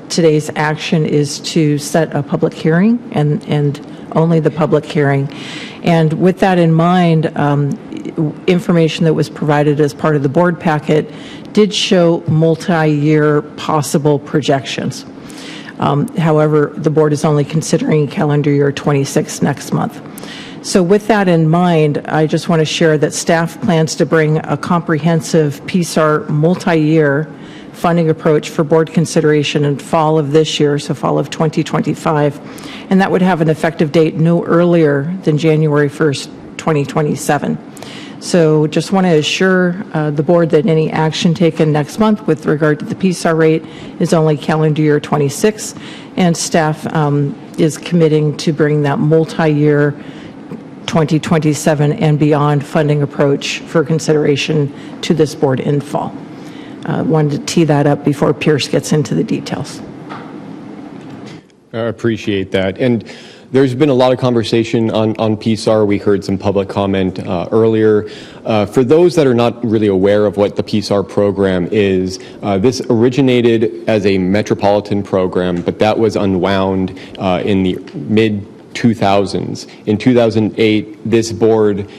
S16: Today's action is to set a public hearing and only the public hearing. And with that in mind, information that was provided as part of the board packet did show multi-year possible projections. However, the board is only considering calendar year 26 next month. So with that in mind, I just want to share that staff plans to bring a comprehensive PSAR multi-year funding approach for board consideration in fall of this year, so fall of 2025, and that would have an effective date no earlier than January 1st, 2027. So just want to assure the board that any action taken next month with regard to the PSAR rate is only calendar year 26, and staff is committing to bring that multi-year 2027 and beyond funding approach for consideration to this board in fall. Wanted to tee that up before Pierce gets into the details.
S22: I appreciate that. And there's been a lot of conversation on PSAR. We heard some public comment earlier. For those that are not really aware of what the PSAR program is, this originated as a metropolitan program, but that was unwound in the mid-2000s. In 2008, this board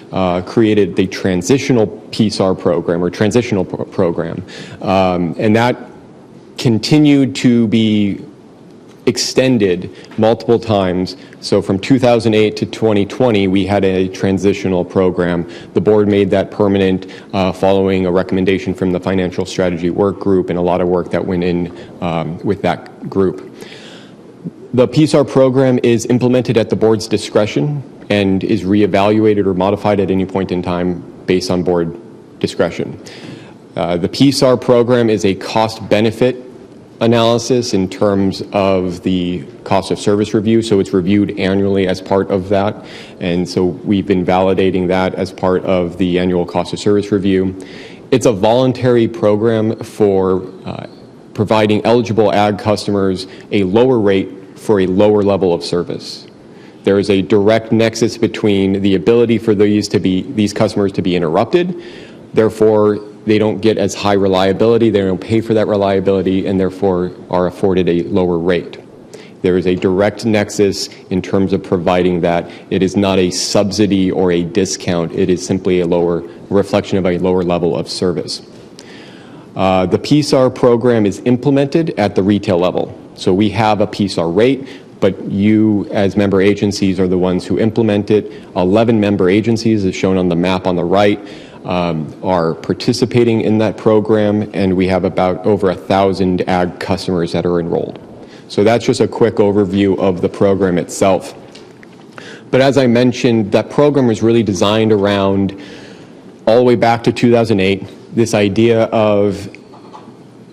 S22: created the transitional PSAR program, or transitional program, and that continued to be extended multiple times. So from 2008 to 2020, we had a transitional program. The board made that permanent following a recommendation from the Financial Strategy Work Group and a lot of work that went in with that group. The PSAR program is implemented at the board's discretion and is reevaluated or modified at any point in time based on board discretion. The PSAR program is a cost-benefit analysis in terms of the cost of service review, so it's reviewed annually as part of that, and so we've been validating that as part of the annual cost of service review. It's a voluntary program for providing eligible ag customers a lower rate for a lower level of service. There is a direct nexus between the ability for these customers to be interrupted, therefore they don't get as high reliability, they don't pay for that reliability, and therefore are afforded a lower rate. There is a direct nexus in terms of providing that. It is not a subsidy or a discount, it is simply a reflection of a lower level of service. The PSAR program is implemented at the retail level. So we have a PSAR rate, but you as member agencies are the ones who implement it. 11 member agencies, as shown on the map on the right, are participating in that program, and we have about over 1,000 ag customers that are enrolled. So that's just a quick overview of the program itself. But as I mentioned, that program was really designed around, all the way back to 2008, this idea of,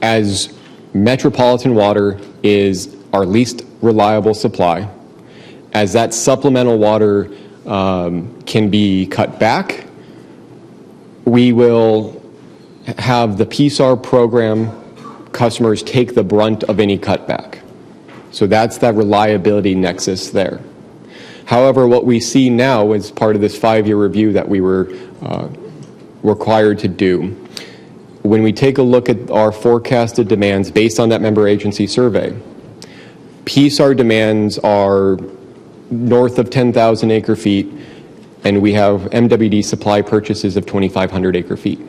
S22: as metropolitan water is our least reliable supply, as that supplemental water can be cut back, we will have the PSAR program customers take the brunt of any cutback. So that's that reliability nexus there. However, what we see now as part of this 5-year review that we were required to do, when we take a look at our forecasted demands based on that member agency survey, PSAR demands are north of 10,000 acre feet, and we have MWD supply purchases of 2,500 acre feet.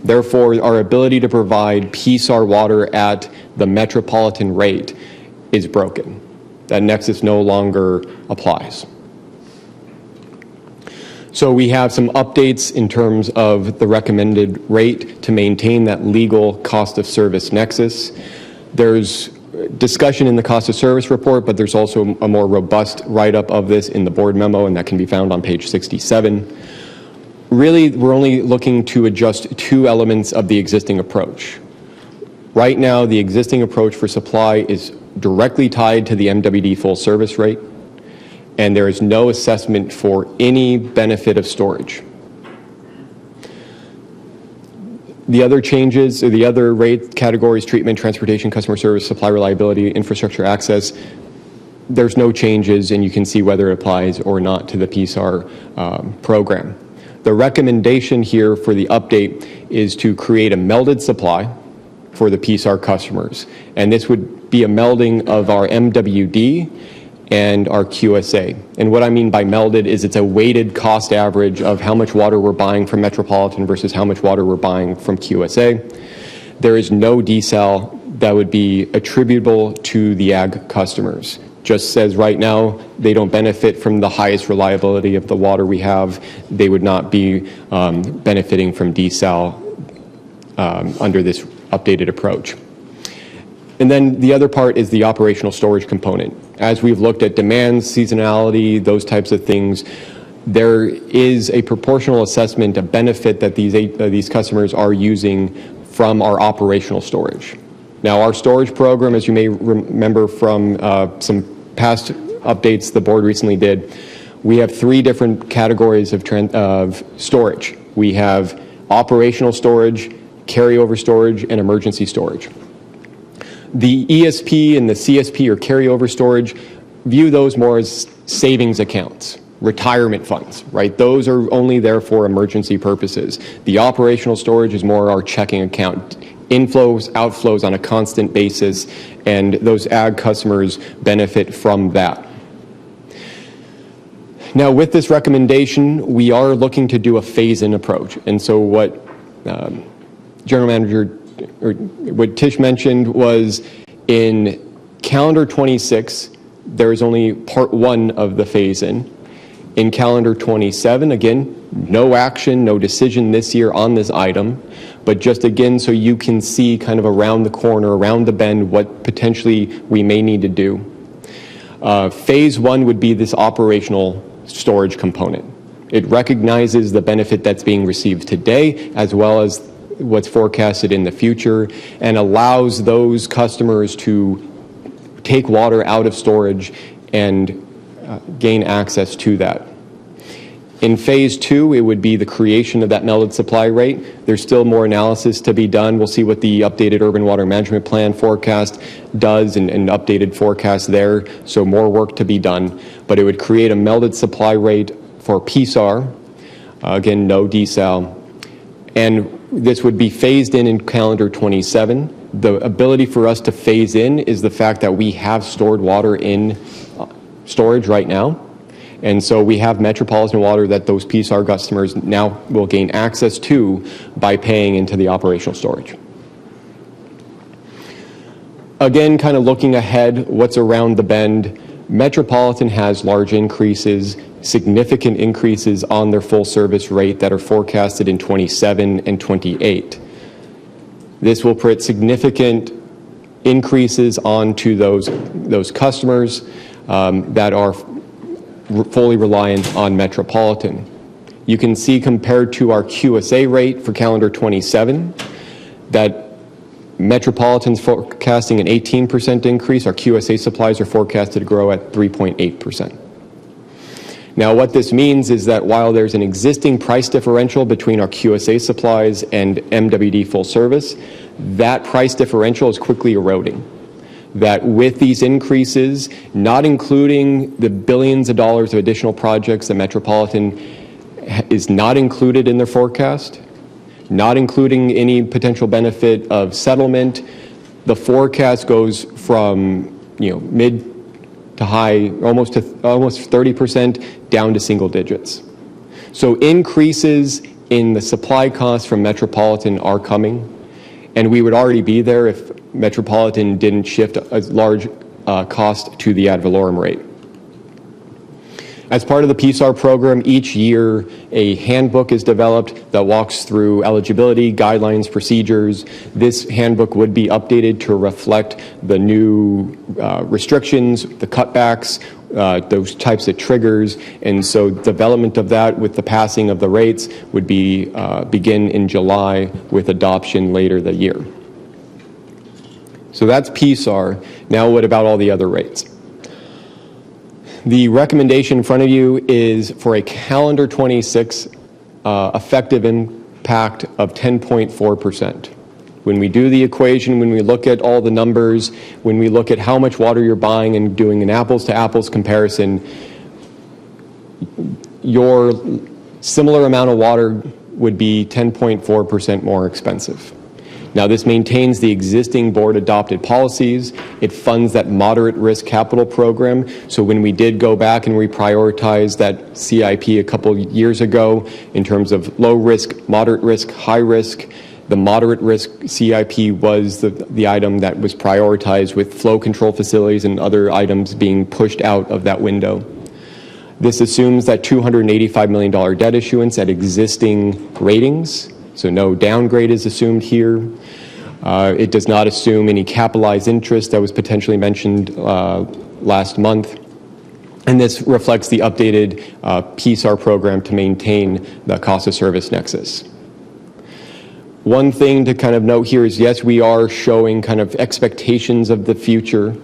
S22: Therefore, our ability to provide PSAR water at the metropolitan rate is broken. That nexus no longer applies. So we have some updates in terms of the recommended rate to maintain that legal cost of service nexus. There's discussion in the cost of service report, but there's also a more robust write-up of this in the board memo, and that can be found on page 67. Really, we're only looking to adjust 2 elements of the existing approach. Right now, the existing approach for supply is directly tied to the MWD full service rate, and there is no assessment for any benefit of storage. The other changes, or the other rate categories, treatment, transportation, customer service, supply reliability, infrastructure access, there's no changes, and you can see whether it applies or not to the PSAR program. The recommendation here for the update is to create a melded supply for the PSAR customers, and this would be a melding of our MWD and our QSA. And what I mean by melded is it's a weighted cost average of how much water we're buying from Metropolitan versus how much water we're buying from QSA. There is no desal that would be attributable to the ag customers. Just says right now they don't benefit from the highest reliability of the water we have. They would not be benefiting from desal under this updated approach. And then the other part is the operational storage component. As we've looked at demands, seasonality, those types of things, there is a proportional assessment, a benefit that these customers are using from our operational storage. Now, our storage program, as you may remember from some past updates the board recently did, we have 3 different categories of storage. We have operational storage, carryover storage, and emergency storage. The ESP and the CSP, or carryover storage, view those more as savings accounts, retirement funds, right? Those are only there for emergency purposes. The operational storage is more our checking account, inflows, outflows on a constant basis, and those ag customers benefit from that. Now, with this recommendation, we are looking to do a phase-in approach. And so what General Manager, or what Tish mentioned, was in calendar 26, there is only part 1 of the phase-in. In calendar 27, again, no action, no decision this year on this item, but just again so you can see kind of around the corner, around the bend, what potentially we may need to do. Phase 1 would be this operational storage component. It recognizes the benefit that's being received today as well as what's forecasted in the future, and allows those customers to take water out of storage and gain access to that. In phase 2, it would be the creation of that melded supply rate. There's still more analysis to be done. We'll see what the updated urban water management plan forecast does, and updated forecast there, so more work to be done. But it would create a melded supply rate for PSAR, again, no desal, and this would be phased in calendar 27. The ability for us to phase in is the fact that we have stored water in storage right now. And so we have metropolitan water that those PSAR customers now will gain access to by paying into the operational storage. Again, kind of looking ahead, what's around the bend, Metropolitan has large increases, significant increases on their full service rate that are forecasted in 27 and 28. This will put significant increases onto those customers that are fully reliant on Metropolitan. You can see compared to our QSA rate for calendar 27 that Metropolitan's forecasting an 18% increase. Our QSA supplies are forecasted to grow at 3.8%. Now, what this means is that while there's an existing price differential between our QSA supplies and MWD full service, that price differential is quickly eroding. that with these increases, not including the billions of dollars of additional projects that Metropolitan is not included in their forecast, not including any potential benefit of settlement, the forecast goes from mid to high, almost 30% down to single digits. So increases in the supply costs from Metropolitan are coming, and we would already be there if Metropolitan didn't shift a large cost to the ad valorem rate. As part of the PSAR program, each year a handbook is developed that walks through eligibility, guidelines, procedures. This handbook would be updated to reflect the new restrictions, the cutbacks, those types of triggers, and so development of that with the passing of the rates would be begin in July with adoption later the year. So that's PSAR. Now what about all the other rates? The recommendation in front of you is for a calendar 26 effective impact of 10.4%. When we do the equation, when we look at all the numbers, when we look at how much water you're buying and doing an apples to apples comparison, your similar amount of water would be 10.4% more expensive. Now, this maintains the existing board-adopted policies. It funds that moderate risk capital program. So when we did go back and reprioritize that CIP a couple years ago in terms of low risk, moderate risk, high risk, the moderate risk CIP was the item that was prioritized, with flow control facilities and other items being pushed out of that window. This assumes that $285 million debt issuance at existing ratings. So no downgrade is assumed here. It does not assume any capitalized interest that was potentially mentioned last month. And this reflects the updated PSAR program to maintain the cost of service nexus. One thing to kind of note here is, yes, we are showing kind of expectations of the future.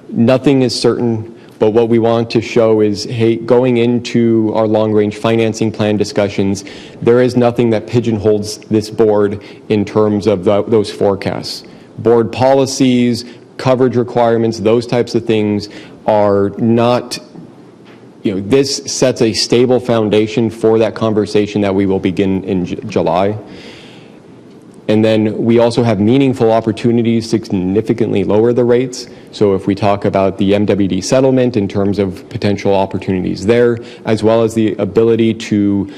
S22: Nothing is certain. But what we want to show is, hey, going into our long-range financing plan discussions, there is nothing that pigeonholes this board in terms of those forecasts. Board policies, coverage requirements, those types of things are not, this sets a stable foundation for that conversation that we will begin in July. And then we also have meaningful opportunities to significantly lower the rates. So if we talk about the MWD settlement in terms of potential opportunities there, as well as the ability to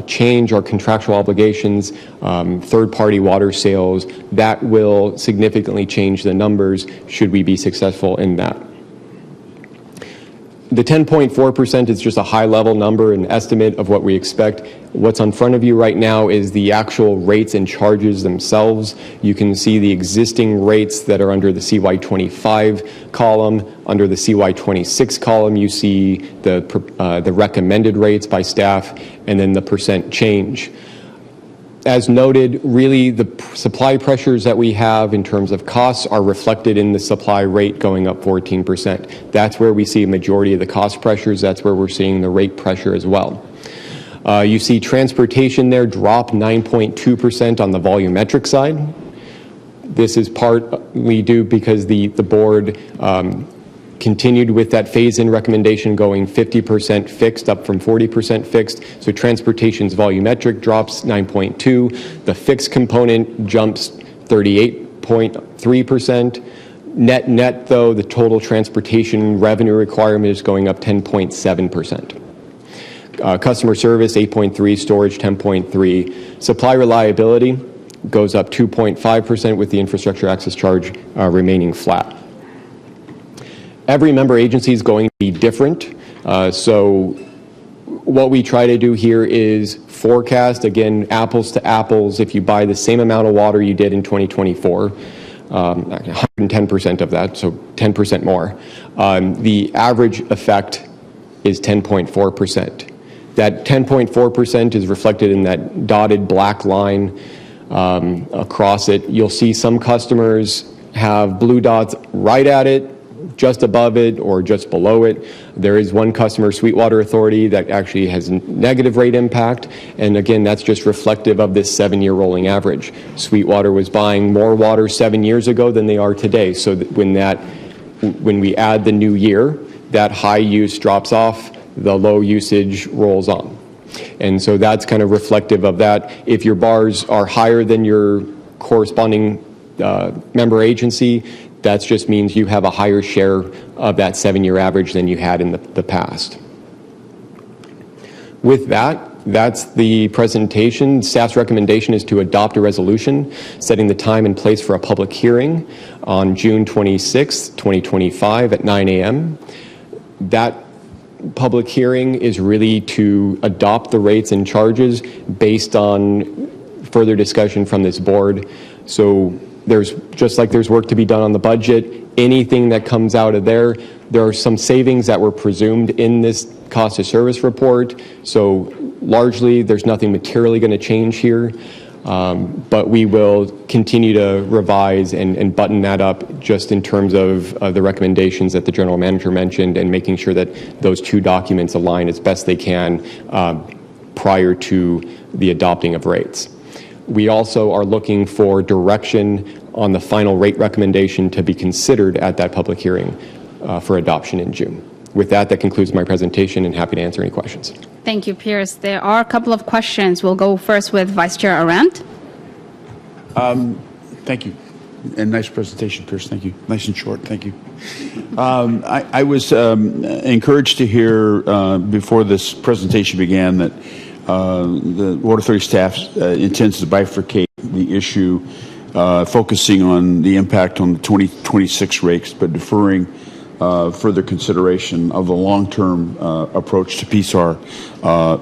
S22: change our contractual obligations, third-party water sales, that will significantly change the numbers should we be successful in that. The 10.4% is just a high-level number, an estimate of what we expect. What's in front of you right now is the actual rates and charges themselves. You can see the existing rates that are under the CY25 column. Under the CY26 column, you see the recommended rates by staff, and then the percent change. As noted, really the supply pressures that we have in terms of costs are reflected in the supply rate going up 14%. That's where we see a majority of the cost pressures. That's where we're seeing the rate pressure as well. You see transportation there drop 9.2% on the volumetric side. This is partly due because the board continued with that phase-in recommendation going 50% fixed up from 40% fixed. So transportation's volumetric drops 9.2. The fixed component jumps 38.3%. Net, though, the total transportation revenue requirement is going up 10.7%. Customer service 8.3, storage 10.3. Supply reliability goes up 2.5% with the infrastructure access charge remaining flat. Every member agency is going to be different. So what we try to do here is forecast, again, apples to apples. If you buy the same amount of water you did in 2024, 110% of that, so 10% more, the average effect is 10.4%. That 10.4% is reflected in that dotted black line across it. You'll see some customers have blue dots right at it, just above it or just below it. There is one customer, Sweetwater Authority, that actually has negative rate impact. And again, that's just reflective of this 7-year rolling average. Sweetwater was buying more water 7 years ago than they are today. So that when we add the new year, that high use drops off, the low usage rolls on. And so that's kind of reflective of that. If your bars are higher than your corresponding member agency, that just means you have a higher share of that 7-year average than you had in the past. With that, that's the presentation. Staff's recommendation is to adopt a resolution setting the time and place for a public hearing on June 26, 2025 at 9 a.m. That public hearing is really to adopt the rates and charges based on further discussion from this board. So there's work to be done on the budget. Anything that comes out of there are some savings that were presumed in this cost of service report. So largely, there's nothing materially going to change here. But we will continue to revise and button that up just in terms of the recommendations that the general manager mentioned and making sure that those two documents align as best they can prior to the adopting of rates. We also are looking for direction on the final rate recommendation to be considered at that public hearing for adoption in June. With that, that concludes my presentation, and happy to answer any questions.
S1: Thank you, Pierce. There are a couple of questions. We'll go first with Vice Chair Arendt.
S5: Thank you. And nice presentation, Pierce. Thank you. Nice and short. Thank you. I was encouraged to hear before this presentation began that the Water Authority staff intends to bifurcate the issue, focusing on the impact on the 2026 rates, but deferring further consideration of the long-term approach to PSAR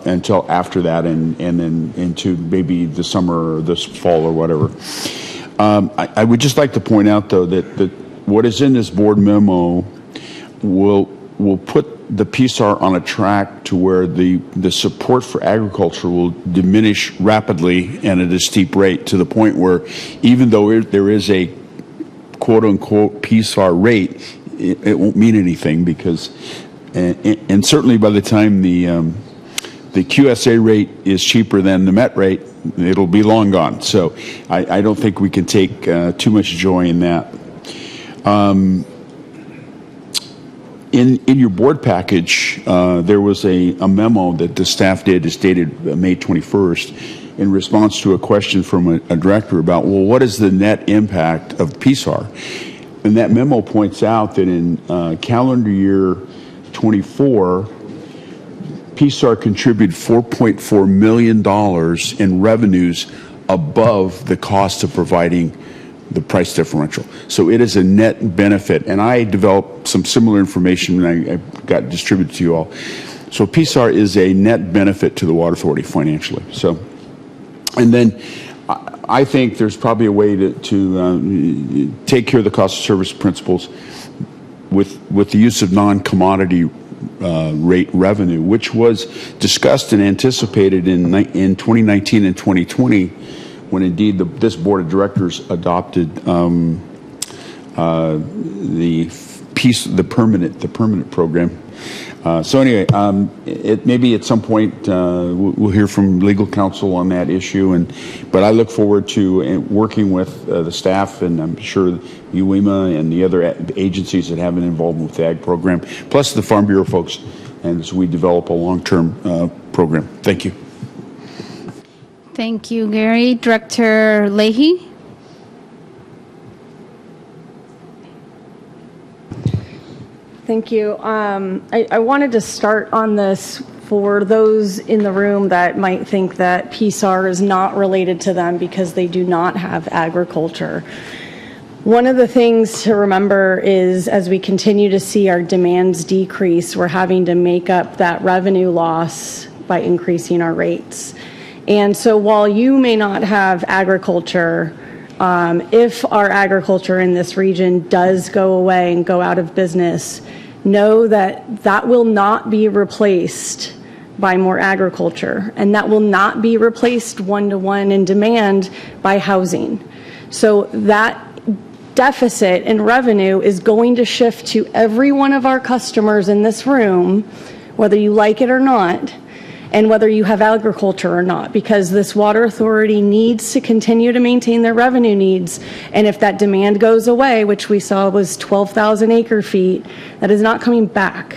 S5: until after that and then into maybe the summer or this fall or whatever. I would just like to point out, though, that what is in this board memo will put the PSAR on a track to where the support for agriculture will diminish rapidly and at a steep rate, to the point where even though there is a quote-unquote PSAR rate, it won't mean anything, because and certainly by the time the QSA rate is cheaper than the MET rate, it'll be long gone. So I don't think we can take too much joy in that. In your board package, there was a memo that the staff did. It's dated May 21st, in response to a question from a director about, well, what is the net impact of PSAR? And that memo points out that in calendar year 24, PSAR contributed $4.4 million in revenues above the cost of providing the price differential. So it is a net benefit. And I developed some similar information and I got distributed to you all. So PSAR is a net benefit to the Water Authority financially. So, and then I think there's probably a way to take care of the cost of service principles with the use of non-commodity rate revenue, which was discussed and anticipated in 2019 and 2020, when indeed this board of directors adopted the permanent program. So anyway, maybe at some point we'll hear from legal counsel on that issue, but I look forward to working with the staff, and I'm sure UEMA and the other agencies that have an involvement with the ag program, plus the Farm Bureau folks, and as we develop a long-term program. Thank you.
S1: Thank you, Gary. Director Leahy.
S13: Thank you. I wanted to start on this for those in the room that might think that PSAR is not related to them because they do not have agriculture. One of the things to remember is, as we continue to see our demands decrease, we're having to make up that revenue loss by increasing our rates. And so while you may not have agriculture, if our agriculture in this region does go away and go out of business, know that that will not be replaced by more agriculture, and that will not be replaced one-to-one in demand by housing. So that deficit in revenue is going to shift to every one of our customers in this room, whether you like it or not, and whether you have agriculture or not, because this water authority needs to continue to maintain their revenue needs. And if that demand goes away, which we saw was 12,000 acre feet, that is not coming back.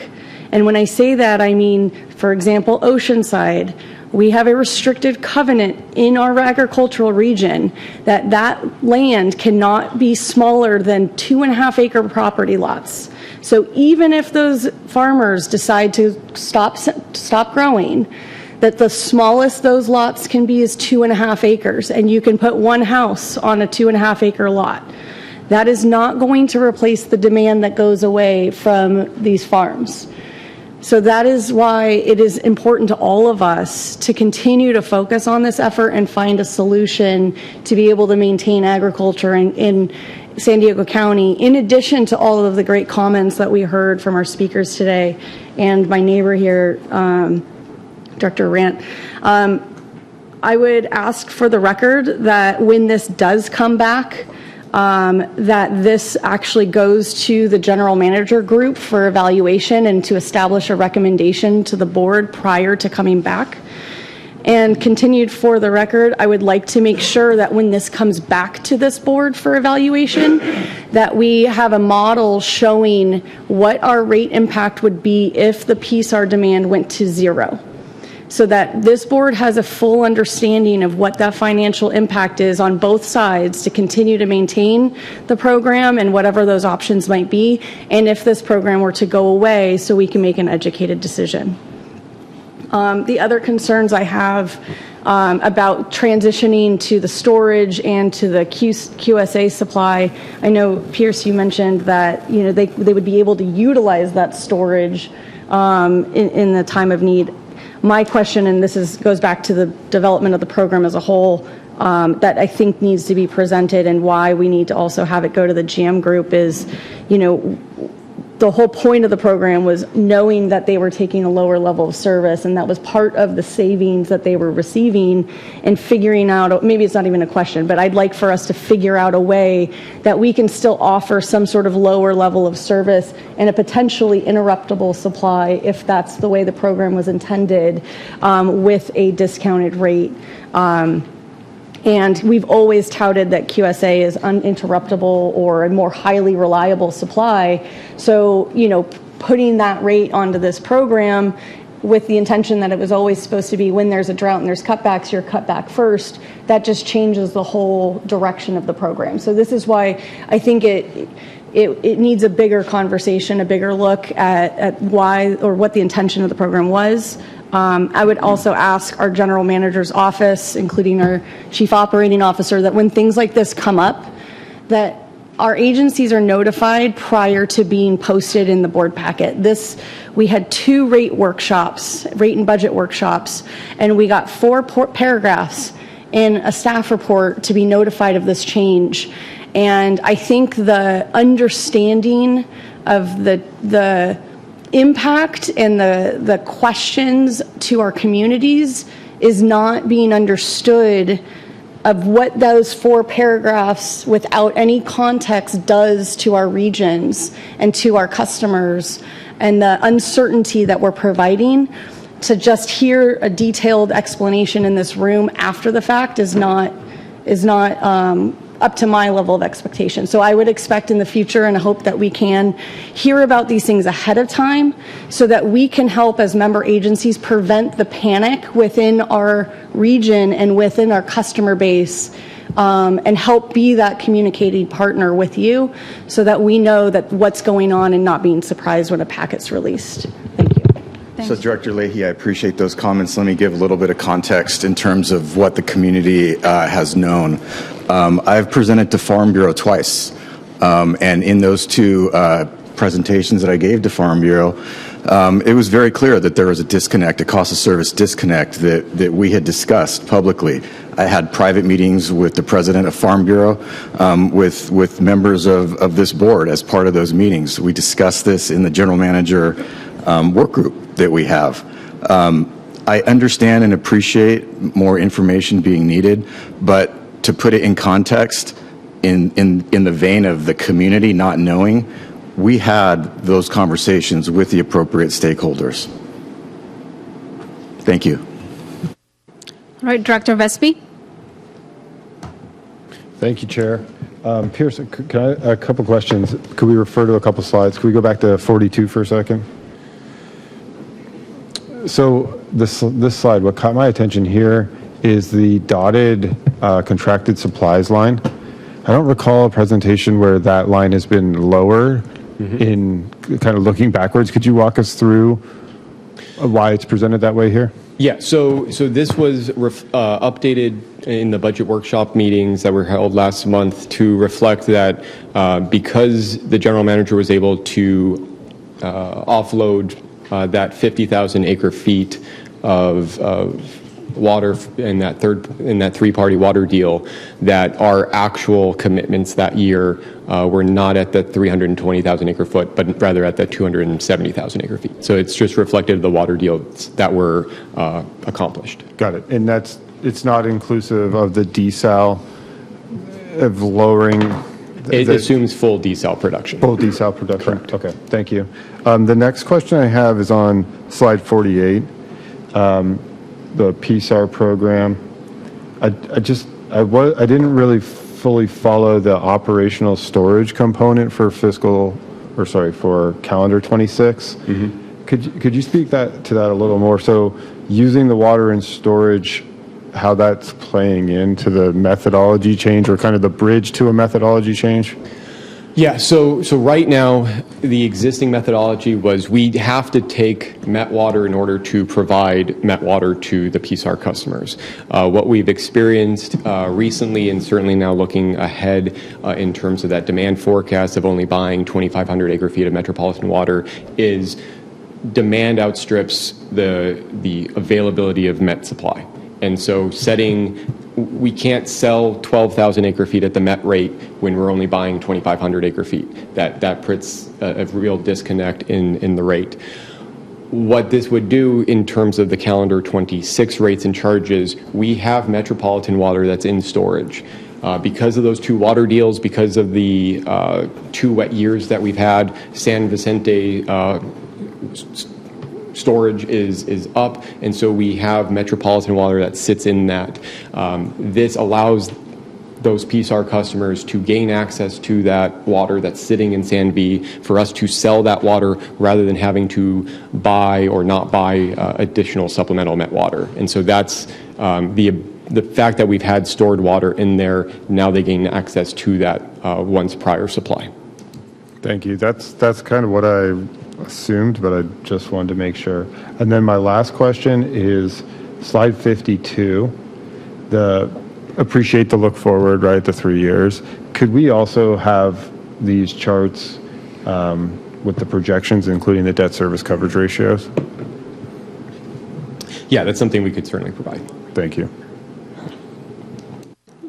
S13: And when I say that, I mean, for example, Oceanside, we have a restricted covenant in our agricultural region that that land cannot be smaller than 2.5 acre property lots. So even if those farmers decide to stop growing, that the smallest those lots can be is 2.5 acres, and you can put one house on a 2.5 acre lot. That is not going to replace the demand that goes away from these farms. So that is why it is important to all of us to continue to focus on this effort and find a solution to be able to maintain agriculture in San Diego County, in addition to all of the great comments that we heard from our speakers today and my neighbor here, Director Rant. I would ask for the record that when this does come back, that this actually goes to the general manager group for evaluation and to establish a recommendation to the board prior to coming back. And continued for the record, I would like to make sure that when this comes back to this board for evaluation, that we have a model showing what our rate impact would be if the PSAR demand went to zero, so that this board has a full understanding of what that financial impact is on both sides to continue to maintain the program and whatever those options might be, and if this program were to go away, so we can make an educated decision. The other concerns I have about transitioning to the storage and to the QSA supply, I know, Pierce, you mentioned that they would be able to utilize that storage in the time of need. My question, and this goes back to the development of the program as a whole, that I think needs to be presented, and why we need to also have it go to the GM group is, the whole point of the program was knowing that they were taking a lower level of service, and that was part of the savings that they were receiving, and figuring out, maybe it's not even a question, but I'd like for us to figure out a way that we can still offer some sort of lower level of service and a potentially interruptible supply, if that's the way the program was intended, with a discounted rate. And we've always touted that QSA is uninterruptible or a more highly reliable supply. So, putting that rate onto this program with the intention that it was always supposed to be when there's a drought and there's cutbacks, you're cut back first, that just changes the whole direction of the program. So this is why I think it needs a bigger conversation, a bigger look at why or what the intention of the program was. I would also ask our general manager's office, including our chief operating officer, that when things like this come up, that our agencies are notified prior to being posted in the board packet. We had 2 rate and budget workshops, and we got 4 paragraphs in a staff report to be notified of this change. And I think the understanding of the impact and the questions to our communities is not being understood of what those 4 paragraphs without any context does to our regions and to our customers, and the uncertainty that we're providing. To just hear a detailed explanation in this room after the fact is not up to my level of expectation. So I would expect in the future, and I hope that we can hear about these things ahead of time, so that we can help as member agencies prevent the panic within our region and within our customer base, and help be that communicating partner with you, so that we know that what's going on and not being surprised when a packet's released. Thank you.
S10: So Director Leahy, I appreciate those comments. Let me give a little bit of context in terms of what the community has known. I've presented to Farm Bureau twice, and in those 2 presentations that I gave to Farm Bureau, it was very clear that there was a disconnect, a cost of service disconnect that we had discussed publicly. I had private meetings with the president of Farm Bureau, with members of this board as part of those meetings. We discussed this in the general manager work group that we have. I understand and appreciate more information being needed, but to put it in context, in the vein of the community not knowing, we had those conversations with the appropriate stakeholders. Thank you.
S1: All right, Director Vespi.
S7: Thank you, Chair. Pierce, a couple questions. Could we refer to a couple slides? Could we go back to 42 for a second? So this slide, what caught my attention here is the dotted contracted supplies line. I don't recall a presentation where that line has been lower in kind of looking backwards. Could you walk us through why it's presented that way here?
S22: Yeah, so this was updated in the budget workshop meetings that were held last month to reflect that because the general manager was able to offload that 50,000 acre feet of water in that three-party water deal, that our actual commitments that year were not at the 320,000 acre foot, but rather at the 270,000 acre feet. So it's just reflected the water deals that were accomplished.
S7: Got it. And it's not inclusive of the desal of lowering.
S22: It assumes full desal production.
S7: Full desal production.
S22: Correct.
S7: Okay. Thank you. The next question I have is on slide 48. The PSAR program. I didn't really fully follow the operational storage component for for calendar 26. Could you speak to that a little more? So using the water in storage, how that's playing into the methodology change, or kind of the bridge to a methodology change?
S22: Yeah, so right now, the existing methodology was we have to take Met water in order to provide Met water to the PSAR customers. What we've experienced recently, and certainly now looking ahead in terms of that demand forecast of only buying 2,500 acre feet of metropolitan water, is demand outstrips the availability of Met supply. And so we can't sell 12,000 acre feet at the Met rate when we're only buying 2,500 acre feet. That puts a real disconnect in the rate. What this would do in terms of the calendar 26 rates and charges, we have metropolitan water that's in storage. Because of those two water deals, because of the 2 wet years that we've had, San Vicente storage is up, and so we have metropolitan water that sits in that. This allows those PSAR customers to gain access to that water that's sitting in San V, for us to sell that water rather than having to buy or not buy additional supplemental Met water. And so that's the fact that we've had stored water in there, now they gain access to that once prior supply.
S7: Thank you. That's kind of what I assumed, but I just wanted to make sure. And then my last question is slide 52. Appreciate the look forward, right, the 3 years. Could we also have these charts with the projections, including the debt service coverage ratios?
S22: Yeah, that's something we could certainly provide.
S7: Thank you.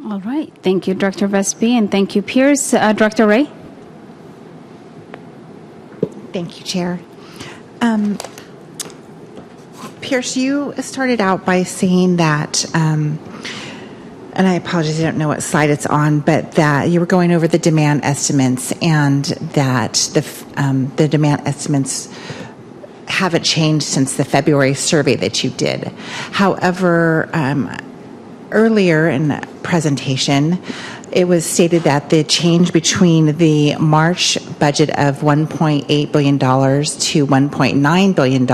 S1: All right. Thank you, Director Vespi, and thank you, Pierce. Director Ray?
S12: Thank you, Chair. Pierce, you started out by saying that, and I apologize, I don't know what slide it's on, but that you were going over the demand estimates, and that the demand estimates haven't changed since the February survey that you did. However, earlier in the presentation, it was stated that the change between the March budget of $1.8 billion to $1.9 billion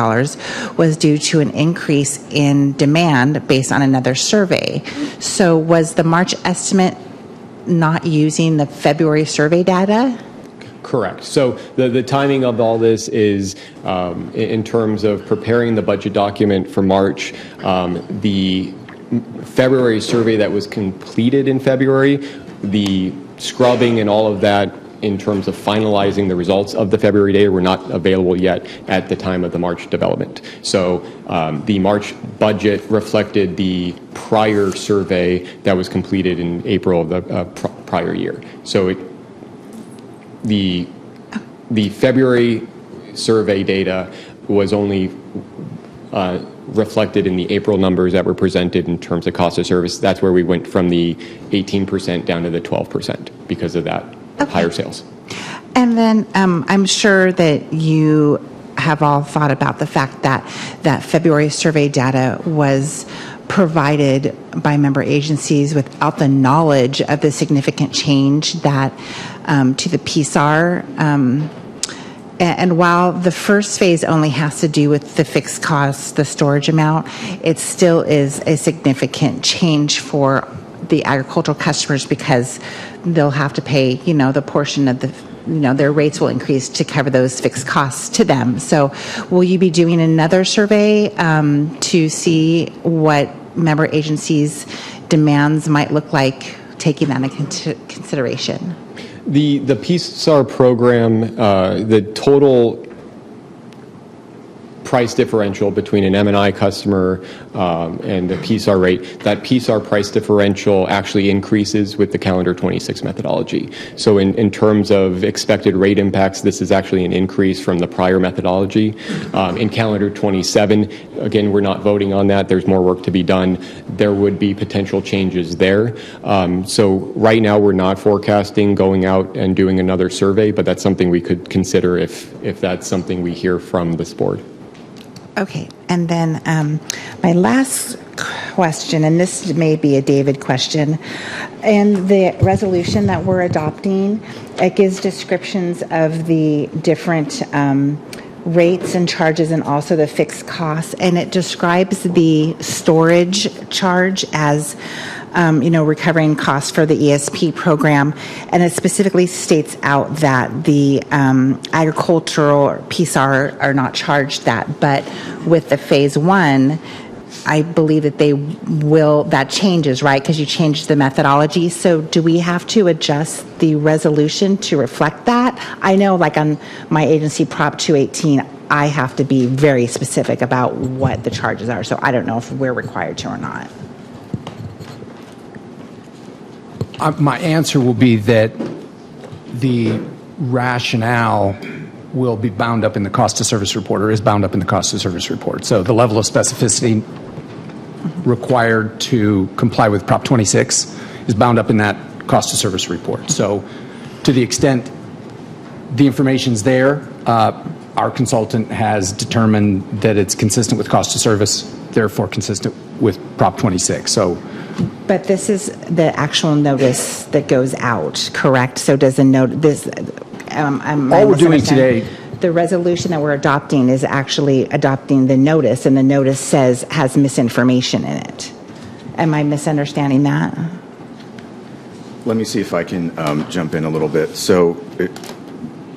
S12: was due to an increase in demand based on another survey. So was the March estimate not using the February survey data?
S22: Correct. So the timing of all this is in terms of preparing the budget document for March, the February survey that was completed in February, the scrubbing and all of that in terms of finalizing the results of the February data were not available yet at the time of the March development. So the March budget reflected the prior survey that was completed in April of the prior year. So the February survey data was only reflected in the April numbers that were presented in terms of cost of service. That's where we went from the 18% down to the 12% because of that higher sales.
S12: And then I'm sure that you have all thought about the fact that that February survey data was provided by member agencies without the knowledge of the significant change that to the PSAR. And while the first phase only has to do with the fixed costs, the storage amount, it still is a significant change for the agricultural customers because they'll have to pay, the portion of the their rates will increase to cover those fixed costs to them. So will you be doing another survey to see what member agencies' demands might look like, taking that into consideration?
S22: The PSAR program, the total price differential between an M&I customer and the PSAR rate, that PSAR price differential actually increases with the calendar 26 methodology. So in terms of expected rate impacts, this is actually an increase from the prior methodology. In calendar 27, again, we're not voting on that. There's more work to be done. There would be potential changes there. So right now we're not forecasting going out and doing another survey, but that's something we could consider if that's something we hear from this board.
S12: Okay, and then my last question, and this may be a David question, in the resolution that we're adopting, it gives descriptions of the different rates and charges and also the fixed costs, and it describes the storage charge as recovering costs for the ESP program, and it specifically states out that the agricultural PSAR are not charged that, but with the phase one, I believe that that changes, right? Because you changed the methodology. So do we have to adjust the resolution to reflect that? I know like on my agency Prop 218, I have to be very specific about what the charges are. So I don't know if we're required to or not.
S21: My answer will be that the rationale will be bound up in the cost of service report, or is bound up in the cost of service report. So the level of specificity required to comply with Prop 26 is bound up in that cost of service report. So to the extent the information's there, our consultant has determined that it's consistent with cost of service, therefore consistent with Prop 26.
S12: But this is the actual notice that goes out, correct? So does the notice,
S21: all we're doing today,
S12: the resolution that we're adopting is actually adopting the notice, and the notice has misinformation in it. Am I misunderstanding that?
S10: Let me see if I can jump in a little bit. So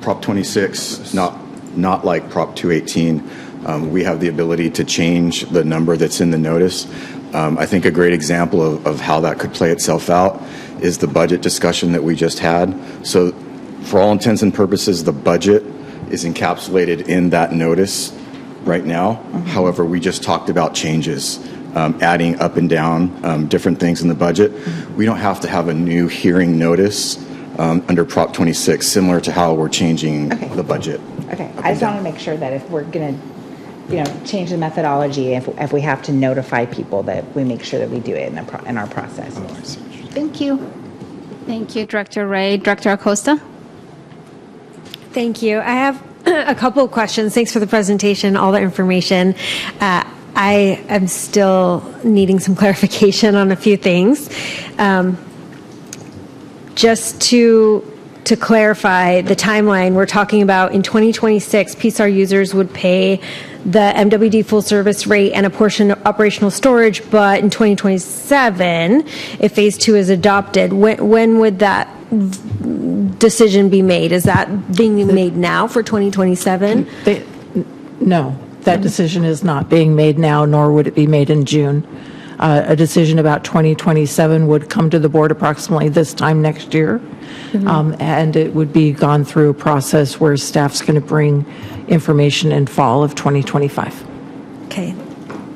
S10: Prop 26, not like Prop 218, we have the ability to change the number that's in the notice. I think a great example of how that could play itself out is the budget discussion that we just had. So for all intents and purposes, the budget is encapsulated in that notice right now. Mm-hmm. However, we just talked about changes, adding up and down different things in the budget. Mm-hmm. We don't have to have a new hearing notice under Prop 26, similar to how we're changing the budget.
S12: Okay, I just want to make sure that if we're going to change the methodology, if we have to notify people, that we make sure that we do it in our process. Thank you.
S1: Thank you, Director Ray. Director Acosta?
S3: Thank you. I have a couple of questions. Thanks for the presentation, all the information. I am still needing some clarification on a few things. Just to clarify the timeline, we're talking about in 2026, PSAR users would pay the MWD full service rate and a portion of operational storage, but in 2027, if phase two is adopted, when would that decision be made? Is that being made now for 2027?
S16: No, that decision is not being made now, nor would it be made in June. A decision about 2027 would come to the board approximately this time next year, and it would be gone through a process where staff's going to bring information in fall of 2025.
S3: Okay,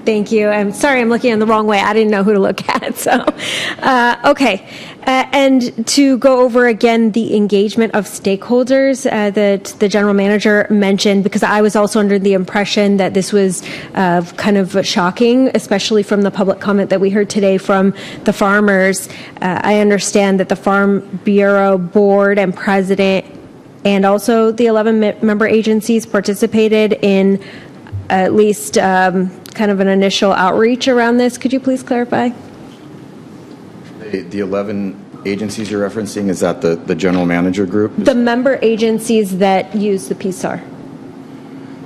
S3: Thank you. I'm sorry, I'm looking in the wrong way. I didn't know who to look at. So, okay. And to go over again the engagement of stakeholders that the general manager mentioned, because I was also under the impression that this was kind of shocking, especially from the public comment that we heard today from the farmers. I understand that the Farm Bureau board and president and also the 11 member agencies participated in at least kind of an initial outreach around this. Could you please clarify?
S10: The 11 agencies you're referencing, is that the general manager group?
S3: The member agencies that use the PSAR.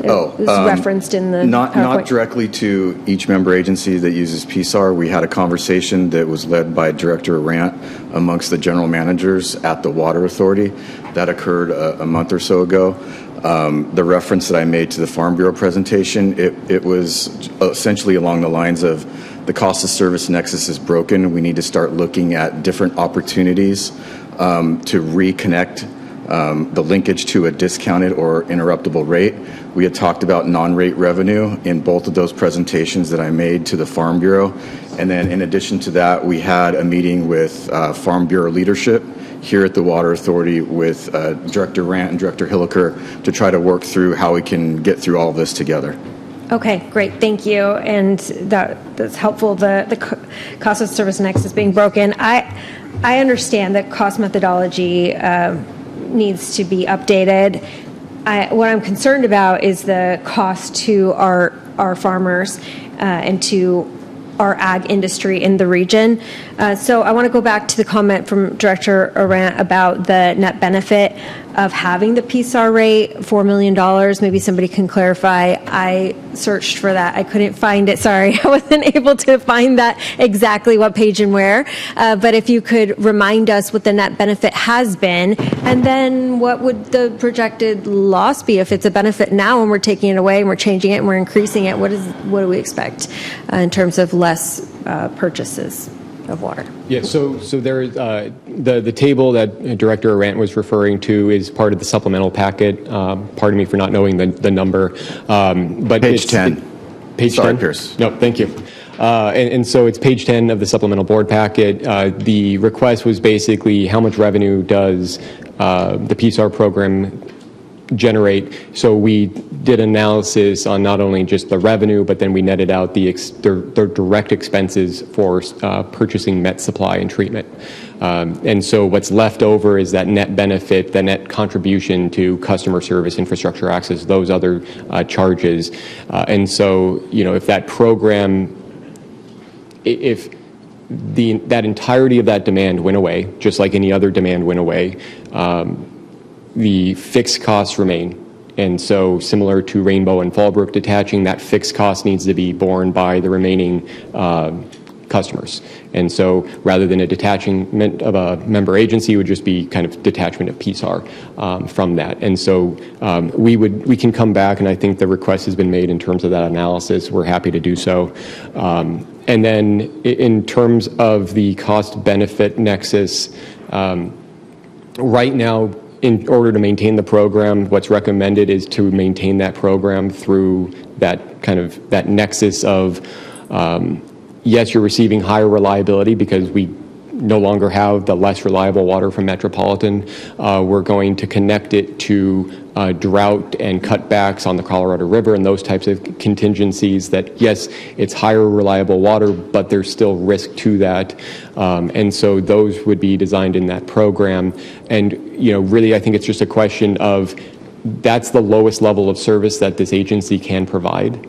S3: It was referenced in the
S10: not
S3: PowerPoint.
S10: directly to each member agency that uses PSAR. We had a conversation that was led by Director Arant amongst the general managers at the Water Authority. That occurred a month or so ago. The reference that I made to the Farm Bureau presentation, it was essentially along the lines of the cost of service nexus is broken. We need to start looking at different opportunities to reconnect the linkage to a discounted or interruptible rate. We had talked about non-rate revenue in both of those presentations that I made to the Farm Bureau. And then in addition to that, we had a meeting with Farm Bureau leadership here at the Water Authority with Director Rant and Director Hilliker to try to work through how we can get through all of this together.
S3: Okay, great, thank you. And that's helpful, the cost of service nexus being broken. I understand that cost methodology needs to be updated. What I'm concerned about is the cost to our farmers and to our ag industry in the region. So I want to go back to the comment from Director Arant about the net benefit of having the PSAR rate, $4 million. Maybe somebody can clarify. I searched for that. I couldn't find it. Sorry, I wasn't able to find that exactly what page and where. But if you could remind us what the net benefit has been, and then what would the projected loss be if it's a benefit now and we're taking it away and we're changing it and we're increasing it? What do we expect in terms of less purchases of water?
S22: Yeah, so there is the table that Director Arant was referring to is part of the supplemental packet. Pardon me for not knowing the number, but
S10: page 10.
S22: Page
S10: Sorry,
S22: 10.
S10: Pierce.
S22: No, thank you. And so it's page 10 of the supplemental board packet. The request was basically how much revenue does the PSAR program generate. So we did analysis on not only just the revenue, but then we netted out the direct expenses for purchasing met supply and treatment. And so what's left over is that net benefit, the net contribution to customer service, infrastructure access, those other charges. And so, if that program, if that entirety of that demand went away, just like any other demand went away, the fixed costs remain. And so similar to Rainbow and Fallbrook detaching, that fixed cost needs to be borne by the remaining customers. And so rather than a detachment of a member agency, it would just be kind of detachment of PSAR from that. And so we can come back, and I think the request has been made in terms of that analysis. We're happy to do so. And then in terms of the cost benefit nexus, right now, in order to maintain the program, what's recommended is to maintain that program through that nexus of, yes, you're receiving higher reliability because we no longer have the less reliable water from Metropolitan. We're going to connect it to drought and cutbacks on the Colorado River and those types of contingencies that, yes, it's higher reliable water, but there's still risk to that. And so those would be designed in that program. And, really, I think it's just a question of that's the lowest level of service that this agency can provide,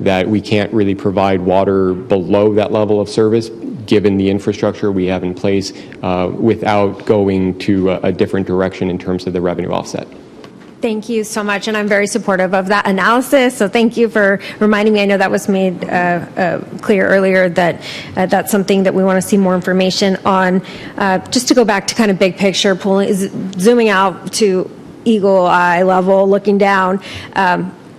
S22: that we can't really provide water below that level of service given the infrastructure we have in place without going to a different direction in terms of the revenue offset.
S3: Thank you so much, and I'm very supportive of that analysis, so thank you for reminding me. I know that was made clear earlier that that's something that we want to see more information on. Just to go back to kind of big picture, zooming out to eagle eye level, looking down,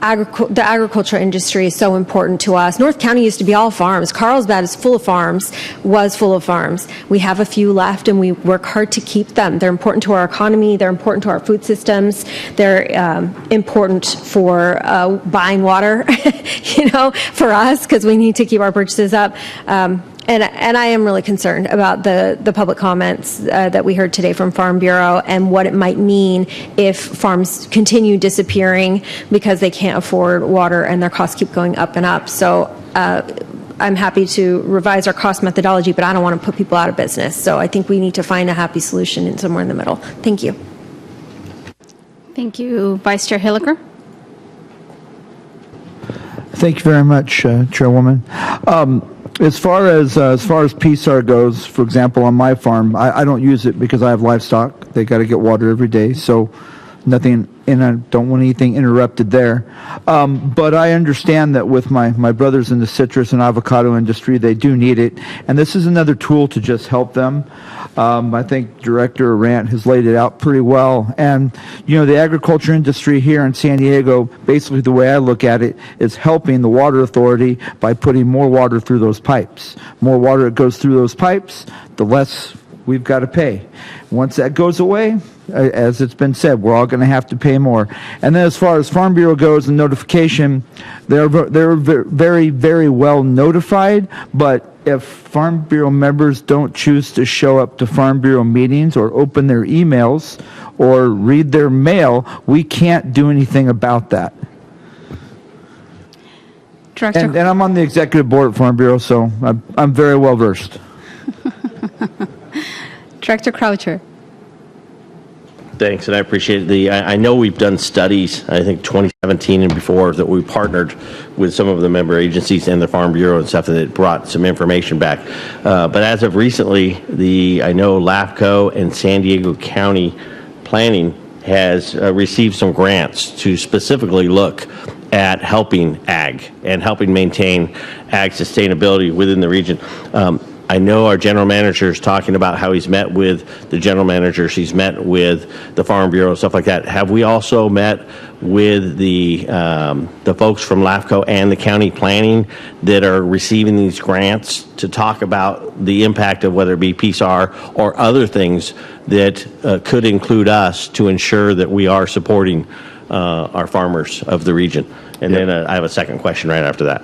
S3: the agriculture industry is so important to us. North County used to be all farms. Carlsbad is full of farms, was full of farms. We have a few left, and we work hard to keep them. They're important to our economy. They're important to our food systems. They're important for buying water, for us, because we need to keep our purchases up. And I am really concerned about the public comments that we heard today from Farm Bureau and what it might mean if farms continue disappearing because they can't afford water and their costs keep going up and up. So I'm happy to revise our cost methodology, but I don't want to put people out of business. So I think we need to find a happy solution in somewhere in the middle. Thank you.
S1: Thank you. Vice Chair Hilliker.
S8: Thank you very much, Chairwoman. As far as PSAR goes, for example, on my farm, I don't use it because I have livestock. They got to get water every day, so nothing, and I don't want anything interrupted there. But I understand that with my brothers in the citrus and avocado industry, they do need it, and this is another tool to just help them. I think Director Arant has laid it out pretty well. And, the agriculture industry here in San Diego, basically the way I look at it, is helping the water authority by putting more water through those pipes. More water that goes through those pipes, the less we've got to pay. Once that goes away, as it's been said, we're all going to have to pay more. And then as far as Farm Bureau goes and notification, they're very, very well notified, but if Farm Bureau members don't choose to show up to Farm Bureau meetings or open their emails or read their mail, we can't do anything about that. And I'm on the executive board at Farm Bureau, so I'm very well versed.
S1: Director Croucher.
S20: Thanks, and I appreciate I know we've done studies, I think 2017 and before, that we partnered with some of the member agencies and the Farm Bureau and stuff that brought some information back. But as of recently, I know LAFCO and San Diego County Planning has received some grants to specifically look at helping ag and helping maintain ag sustainability within the region. I know our general manager is talking about how he's met with the general managers, he's met with the Farm Bureau, stuff like that. Have we also met with the folks from LAFCO and the county planning that are receiving these grants to talk about the impact of whether it be PSAR or other things that could include us to ensure that we are supporting our farmers of the region? And then I have a second question right after that.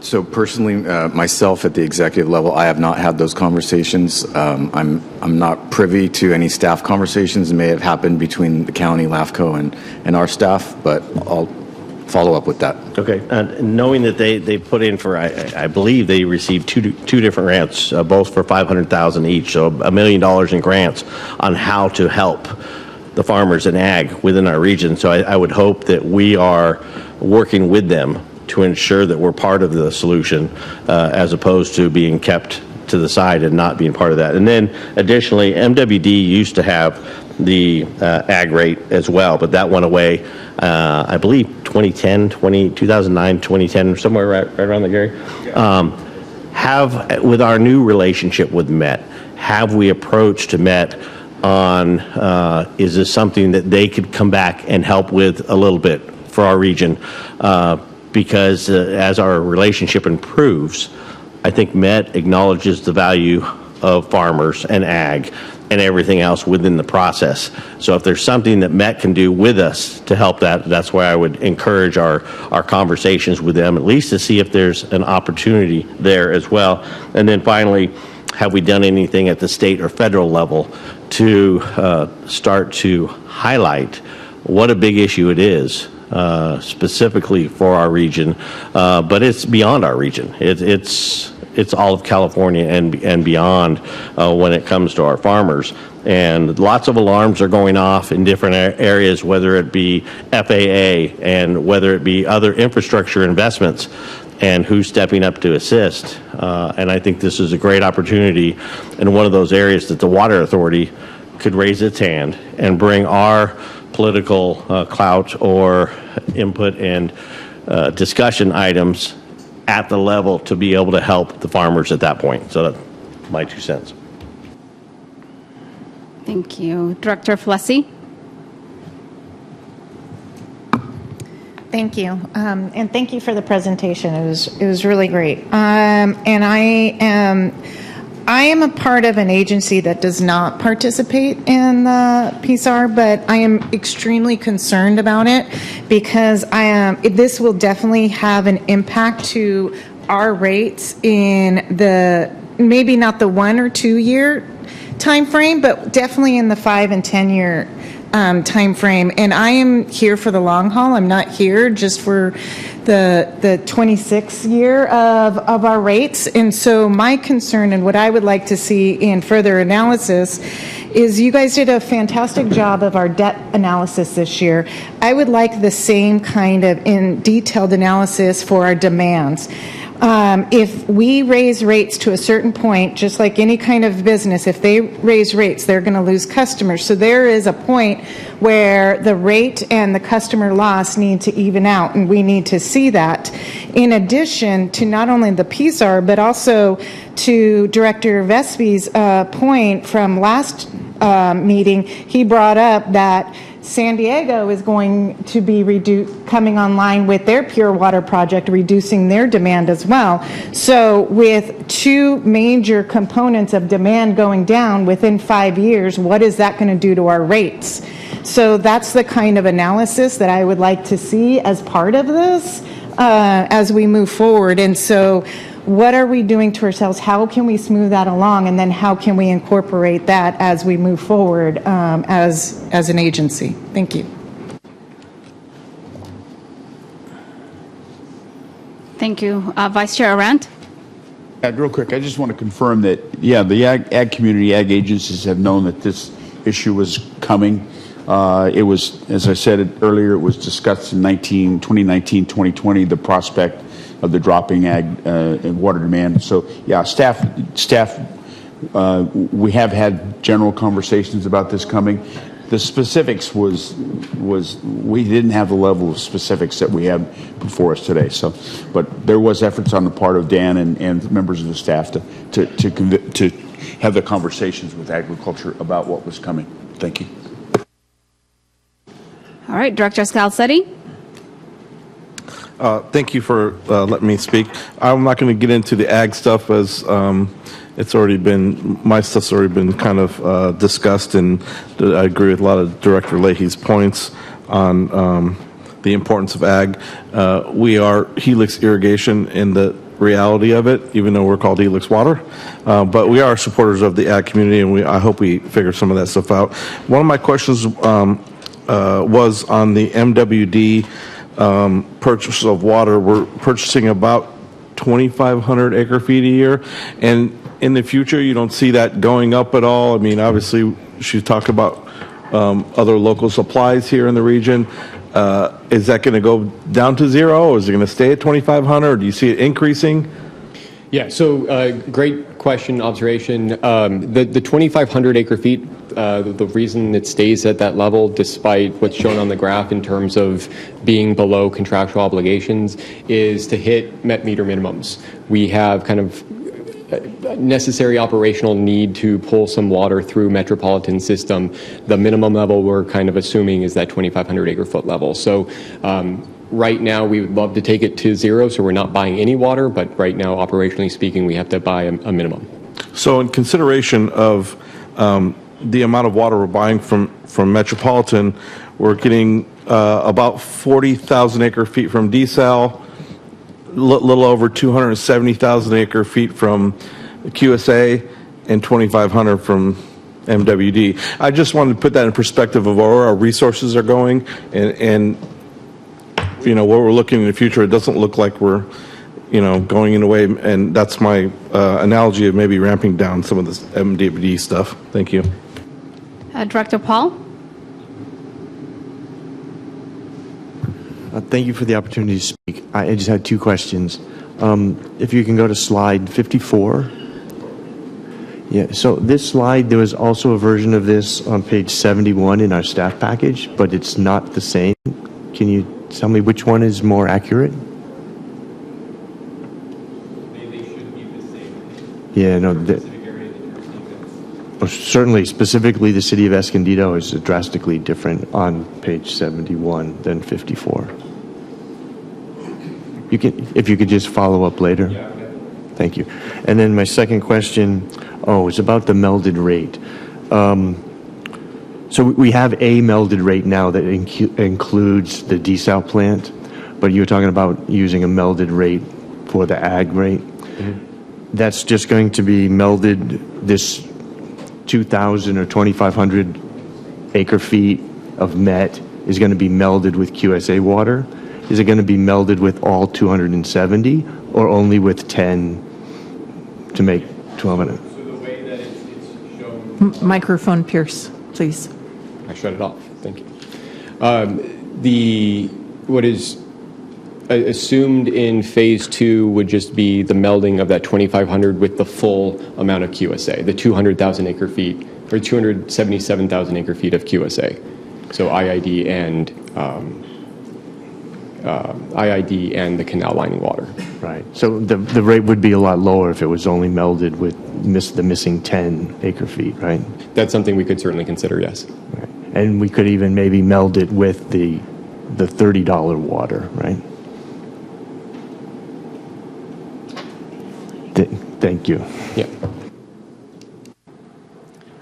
S10: So personally, myself at the executive level, I have not had those conversations. I'm not privy to any staff conversations that may have happened between the county, LAFCO, and our staff, but I'll follow up with that.
S20: Okay. Knowing that they put in for, I believe they received two different grants, both for $500,000 each, so $1 million in grants on how to help the farmers and ag within our region. So I would hope that we are working with them to ensure that we're part of the solution as opposed to being kept to the side and not being part of that. And then additionally, MWD used to have the ag rate as well, but that went away, I believe, 2009, 2010, somewhere right around there, Gary. With our new relationship with Met, have we approached Met on, is this something that they could come back and help with a little bit for our region? Because as our relationship improves, I think Met acknowledges the value of farmers and ag and everything else within the process. So if there's something that Met can do with us to help that's why I would encourage our conversations with them, at least to see if there's an opportunity there as well. And then finally, have we done anything at the state or federal level to start to highlight what a big issue it is, specifically for our region, but it's beyond our region. It's all of California and beyond when it comes to our farmers. And lots of alarms are going off in different areas, whether it be FAA and whether it be other infrastructure investments, and who's stepping up to assist. And I think this is a great opportunity in one of those areas that the Water Authority could raise its hand and bring our political clout or input and discussion items at the level to be able to help the farmers at that point. So that's my 2 cents.
S1: Thank you. Director Flessy.
S12: Thank you, and thank you for the presentation. It was really great. And I am a part of an agency that does not participate in the PSAR, but I am extremely concerned about it because this will definitely have an impact to our rates in the maybe not the 1 or 2 year time frame, but definitely in the 5 and 10 year time frame. And I am here for the long haul. I'm not here just for the 26 year of our rates. And so my concern and what I would like to see in further analysis is you guys did a fantastic job of our debt analysis this year. I would like the same kind of in detailed analysis for our demands. If we raise rates to a certain point, just like any kind of business, if they raise rates, they're going to lose customers. So there is a point where the rate and the customer loss need to even out, and we need to see that. In addition to not only the PSAR, but also to Director Vespy's point from last meeting, he brought up that San Diego is going to be coming online with their pure water project, reducing their demand as well. So with two major components of demand going down within 5 years, what is that going to do to our rates? So that's the kind of analysis that I would like to see as part of this as we move forward. And so what are we doing to ourselves? How can we smooth that along? And then how can we incorporate that as we move forward as an agency? Thank you.
S1: Thank you. Vice Chair Arendt?
S5: Real quick, I just want to confirm that, yeah, the ag community, ag agencies have known that this issue was coming. It was, as I said earlier, it was discussed in 2019, 2020, the prospect of the dropping ag and water demand. So, yeah, staff, we have had general conversations about this coming. The specifics was we didn't have the level of specifics that we have before us today. So, but there was efforts on the part of Dan and members of the staff to have the conversations with agriculture about what was coming. Thank you.
S1: All right, Director Scalzetti.
S11: Thank you for letting me speak. I'm not going to get into the ag stuff as it's already been, my stuff's already been kind of discussed, and I agree with a lot of Director Leahy's points on the importance of ag. We are Helix Irrigation in the reality of it, even though we're called Helix Water. But we are supporters of the ag community, and I hope we figure some of that stuff out. One of my questions was on the MWD purchase of water. We're purchasing about 2,500 acre feet a year, and in the future you don't see that going up at all. I mean, obviously she talked about other local supplies here in the region. Is that going to go down to zero, or is it going to stay at 2,500, or do you see it increasing?
S22: Yeah, so great question, observation. The 2,500 acre feet, the reason it stays at that level, despite what's shown on the graph in terms of being below contractual obligations, is to hit met meter minimums. We have kind of necessary operational need to pull some water through metropolitan system. The minimum level we're kind of assuming is that 2,500 acre foot level. So right now we would love to take it to zero, so we're not buying any water, but right now, operationally speaking, we have to buy a minimum.
S11: So in consideration of the amount of water we're buying from Metropolitan, we're getting about 40,000 acre feet from desal, little over 270,000 acre feet from QSA, and 2,500 from MWD. I just wanted to put that in perspective of where our resources are going, and you know, where we're looking in the future. It doesn't look like we're, you know, going in a way, and that's my analogy of maybe ramping down some of this MWD stuff. Thank you.
S1: Director Paul?
S14: Thank you for the opportunity to speak. I just had two questions. If you can go to slide 54. Yeah, so this slide, there was also a version of this on page 71 in our staff package, but it's not the same. Can you tell me which one is more accurate?
S22: They should be the same.
S14: Yeah, no. Certainly, specifically, the city of Escondido is drastically different on page 71 than 54. If you could just follow up later. Thank you. And then my second question, is about the melded rate. So we have a melded rate now that includes the desal plant, but you were talking about using a melded rate for the ag rate. That's just going to be melded, this 2,000 or 2,500 acre feet of MET is going to be melded with QSA water? Is it going to be melded with all 270 or only with 10 to make 1,200?
S22: So the way that it's shown...
S16: Microphone, Pierce, please.
S22: I shut it off. Thank you. What is assumed in phase 2 would just be the melding of that 2,500 with the full amount of QSA, the 200,000 acre feet or 277,000 acre feet of QSA. So IID and the canal lining water.
S14: Right. So the rate would be a lot lower if it was only melded with the missing 10 acre feet, right?
S22: That's something we could certainly consider, yes.
S14: Right. And we could even maybe meld it with the $30 water, right? Thank you.
S22: Yeah.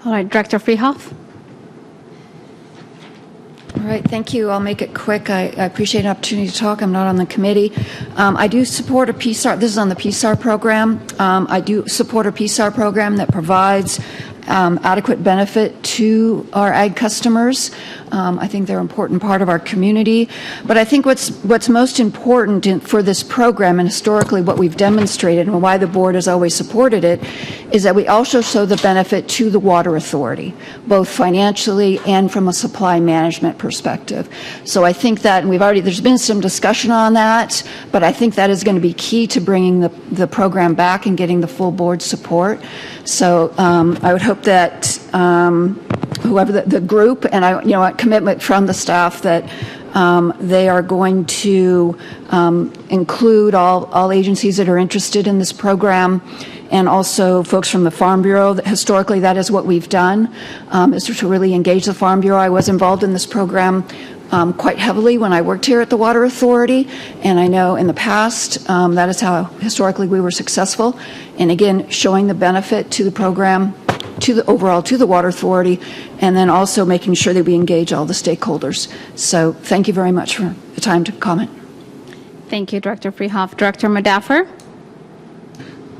S1: All right, Director Freehoff.
S15: All right, thank you. I'll make it quick. I appreciate an opportunity to talk. I'm not on the committee. I do support a PSAR. This is on the PSAR program. I do support a PSAR program that provides adequate benefit to our ag customers. I think they're an important part of our community. But I think what's most important for this program, and historically what we've demonstrated and why the board has always supported it, is that we also show the benefit to the Water Authority, both financially and from a supply management perspective. So I think that, and there's been some discussion on that, but I think that is going to be key to bringing the program back and getting the full board support. So I would hope that whoever the group, and a commitment from the staff that they are going to include all agencies that are interested in this program, and also folks from the Farm Bureau. Historically, that is what we've done, is to really engage the Farm Bureau. I was involved in this program quite heavily when I worked here at the Water Authority, and I know in the past that is how historically we were successful. And again, showing the benefit to the program, to the Water Authority, and then also making sure that we engage all the stakeholders. So thank you very much for the time to comment.
S1: Thank you, Director Freehoff. Director Madaffer.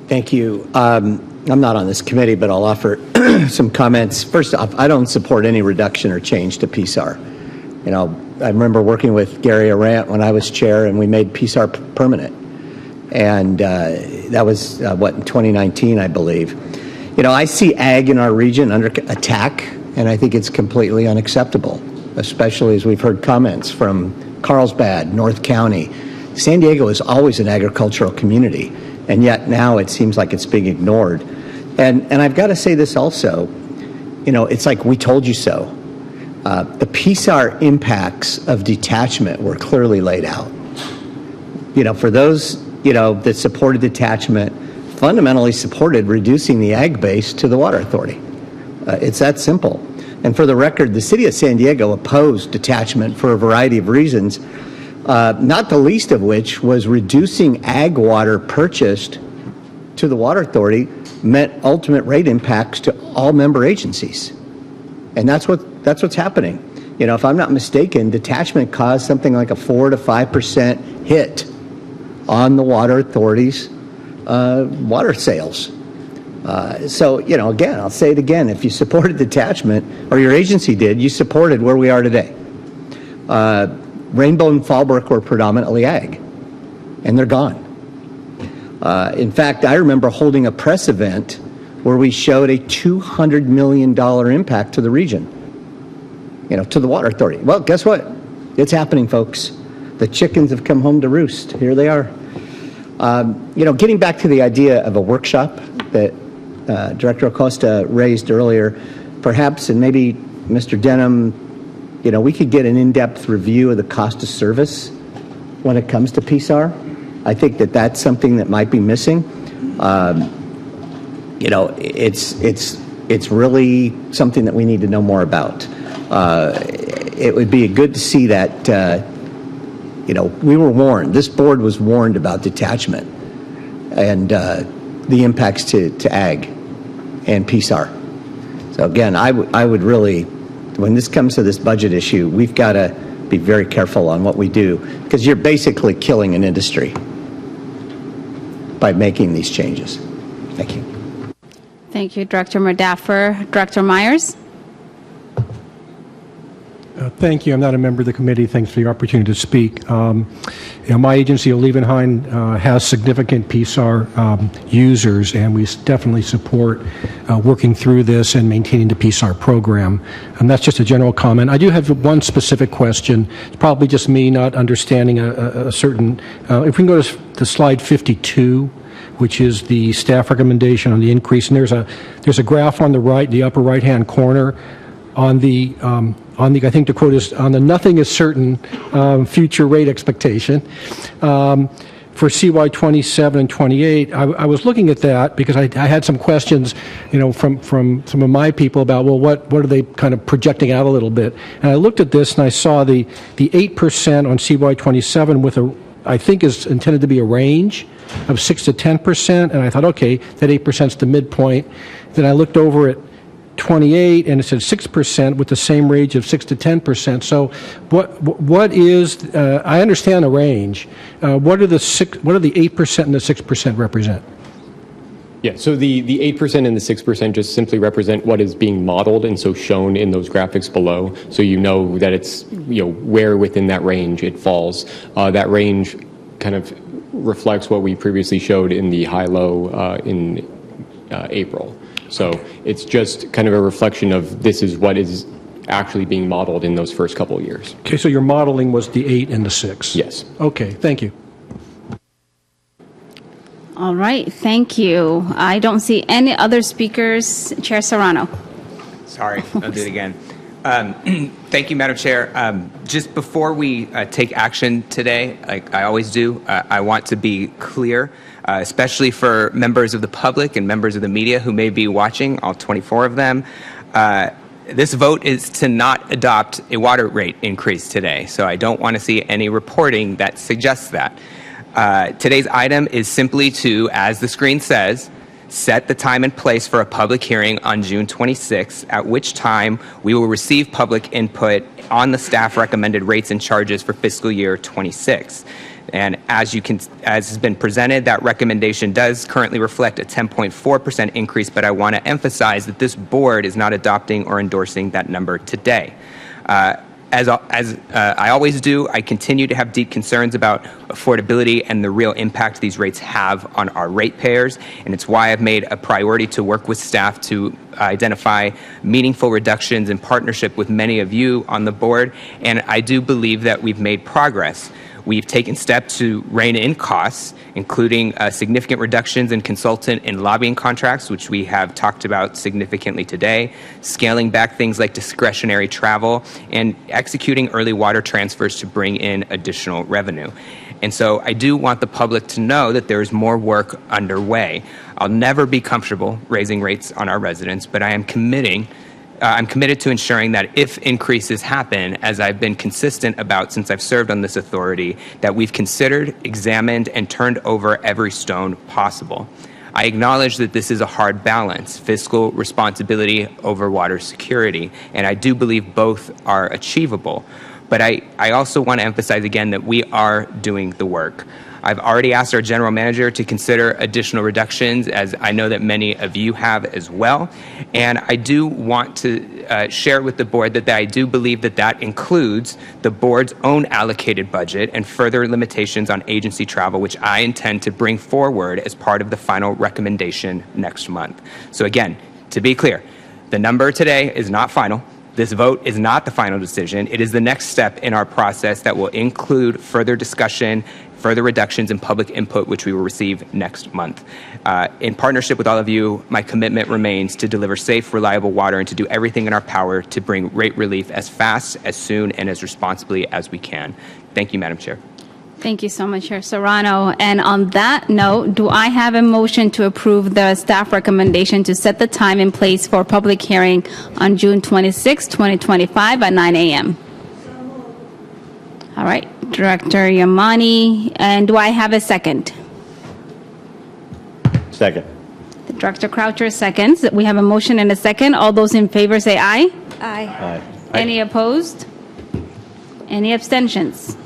S18: Thank you. I'm not on this committee, but I'll offer some comments. First off, I don't support any reduction or change to PSAR. I remember working with Gary Arant when I was chair, and we made PSAR permanent. And that was, in 2019, I believe. I see ag in our region under attack, and I think it's completely unacceptable, especially as we've heard comments from Carlsbad, North County. San Diego is always an agricultural community, and yet now it seems like it's being ignored. And I've got to say this also, it's like we told you so. The PSAR impacts of detachment were clearly laid out. For those, that supported detachment, fundamentally supported reducing the ag base to the Water Authority. It's that simple. And for the record, the city of San Diego opposed detachment for a variety of reasons, not the least of which was reducing ag water purchased to the Water Authority meant ultimate rate impacts to all member agencies. And that's what's happening. If I'm not mistaken, detachment caused something like a 4 to 5% hit on the Water Authority's water sales. So, again, I'll say it again. If you supported detachment, or your agency did, you supported where we are today. Rainbow and Fallbrook were predominantly ag, and they're gone. In fact, I remember holding a press event where we showed a $200 million impact to the region, to the Water Authority. Well, guess what? It's happening, folks. The chickens have come home to roost. Here they are. Getting back to the idea of a workshop that Director Acosta raised earlier, perhaps, and maybe Mr. Denham, we could get an in-depth review of the cost of service when it comes to PSAR. I think that's something that might be missing. It's really something that we need to know more about. It would be good to see that we were warned. This board was warned about detachment and the impacts to ag and PSAR. So again, I would really, when this comes to this budget issue, we've got to be very careful on what we do, because you're basically killing an industry by making these changes. Thank you.
S1: Thank you, Director Murdaffer. Director Myers?
S2: Thank you. I'm not a member of the committee. Thanks for the opportunity to speak. My agency, Olivenhain, has significant PSAR users, and we definitely support working through this and maintaining the PSAR program. And that's just a general comment. I do have one specific question. It's probably just me not understanding a certain. If we can go to slide 52, which is the staff recommendation on the increase, and there's a graph on the right, the upper right-hand corner, on the I think the quote is on the nothing is certain future rate expectation for CY 27 and 28. I was looking at that because I had some questions, from some of my people about, well, what are they kind of projecting out a little bit? And I looked at this and I saw the 8% on CY 27 with I think is intended to be a range of 6 to 10%, and I thought, okay, that 8% is the midpoint. Then I looked over at 28 and it said 6% with the same range of 6 to 10%. So what is I understand the range. What are the 8% and the 6% represent?
S22: Yeah, so the 8% and the 6% just simply represent what is being modeled and so shown in those graphics below. So you know that it's, where within that range it falls. That range kind of reflects what we previously showed in the high-low in April. So it's just kind of a reflection of this is what is actually being modeled in those first couple of years.
S2: Okay, so your modeling was the 8 and the 6?
S22: Yes.
S2: Okay, thank you.
S1: All right, thank you. I don't see any other speakers. Chair Serrano.
S17: Sorry, I'll do it again. Thank you, Madam Chair. Just before we take action today, like I always do, I want to be clear, especially for members of the public and members of the media who may be watching, all 24 of them. This vote is to not adopt a water rate increase today, so I don't want to see any reporting that suggests that. Today's item is simply to, as the screen says, set the time and place for a public hearing on June 26th, at which time we will receive public input on the staff recommended rates and charges for fiscal year 26. And as has been presented, that recommendation does currently reflect a 10.4% increase, but I want to emphasize that this board is not adopting or endorsing that number today. As I always do, I continue to have deep concerns about affordability and the real impact these rates have on our ratepayers, and it's why I've made a priority to work with staff to identify meaningful reductions in partnership with many of you on the board, and I do believe that we've made progress. We've taken steps to rein in costs, including significant reductions in consultant and lobbying contracts, which we have talked about significantly today, scaling back things like discretionary travel, and executing early water transfers to bring in additional revenue. And so I do want the public to know that there is more work underway. I'll never be comfortable raising rates on our residents, but I'm committed to ensuring that if increases happen, as I've been consistent about since I've served on this authority, that we've considered, examined, and turned over every stone possible. I acknowledge that this is a hard balance, fiscal responsibility over water security, and I do believe both are achievable. But I also want to emphasize again that we are doing the work. I've already asked our general manager to consider additional reductions, as I know that many of you have as well. And I do want to share with the board that I do believe that that includes the board's own allocated budget and further limitations on agency travel, which I intend to bring forward as part of the final recommendation next month. So again, to be clear, the number today is not final. This vote is not the final decision. It is the next step in our process that will include further discussion, further reductions in public input, which we will receive next month. In partnership with all of you, my commitment remains to deliver safe, reliable water and to do everything in our power to bring rate relief as fast, as soon, and as responsibly as we can. Thank you, Madam Chair.
S1: Thank you so much, Chair Serrano. And on that note, do I have a motion to approve the staff recommendation to set the time and place for public hearing on June 26, 2025 at 9 a.m.? All right, Director Yamani, and do I have a second?
S20: Second.
S1: Director Croucher seconds. We have a motion and a second. All those in favor say aye.
S3: Aye.
S1: Any opposed? Any abstentions?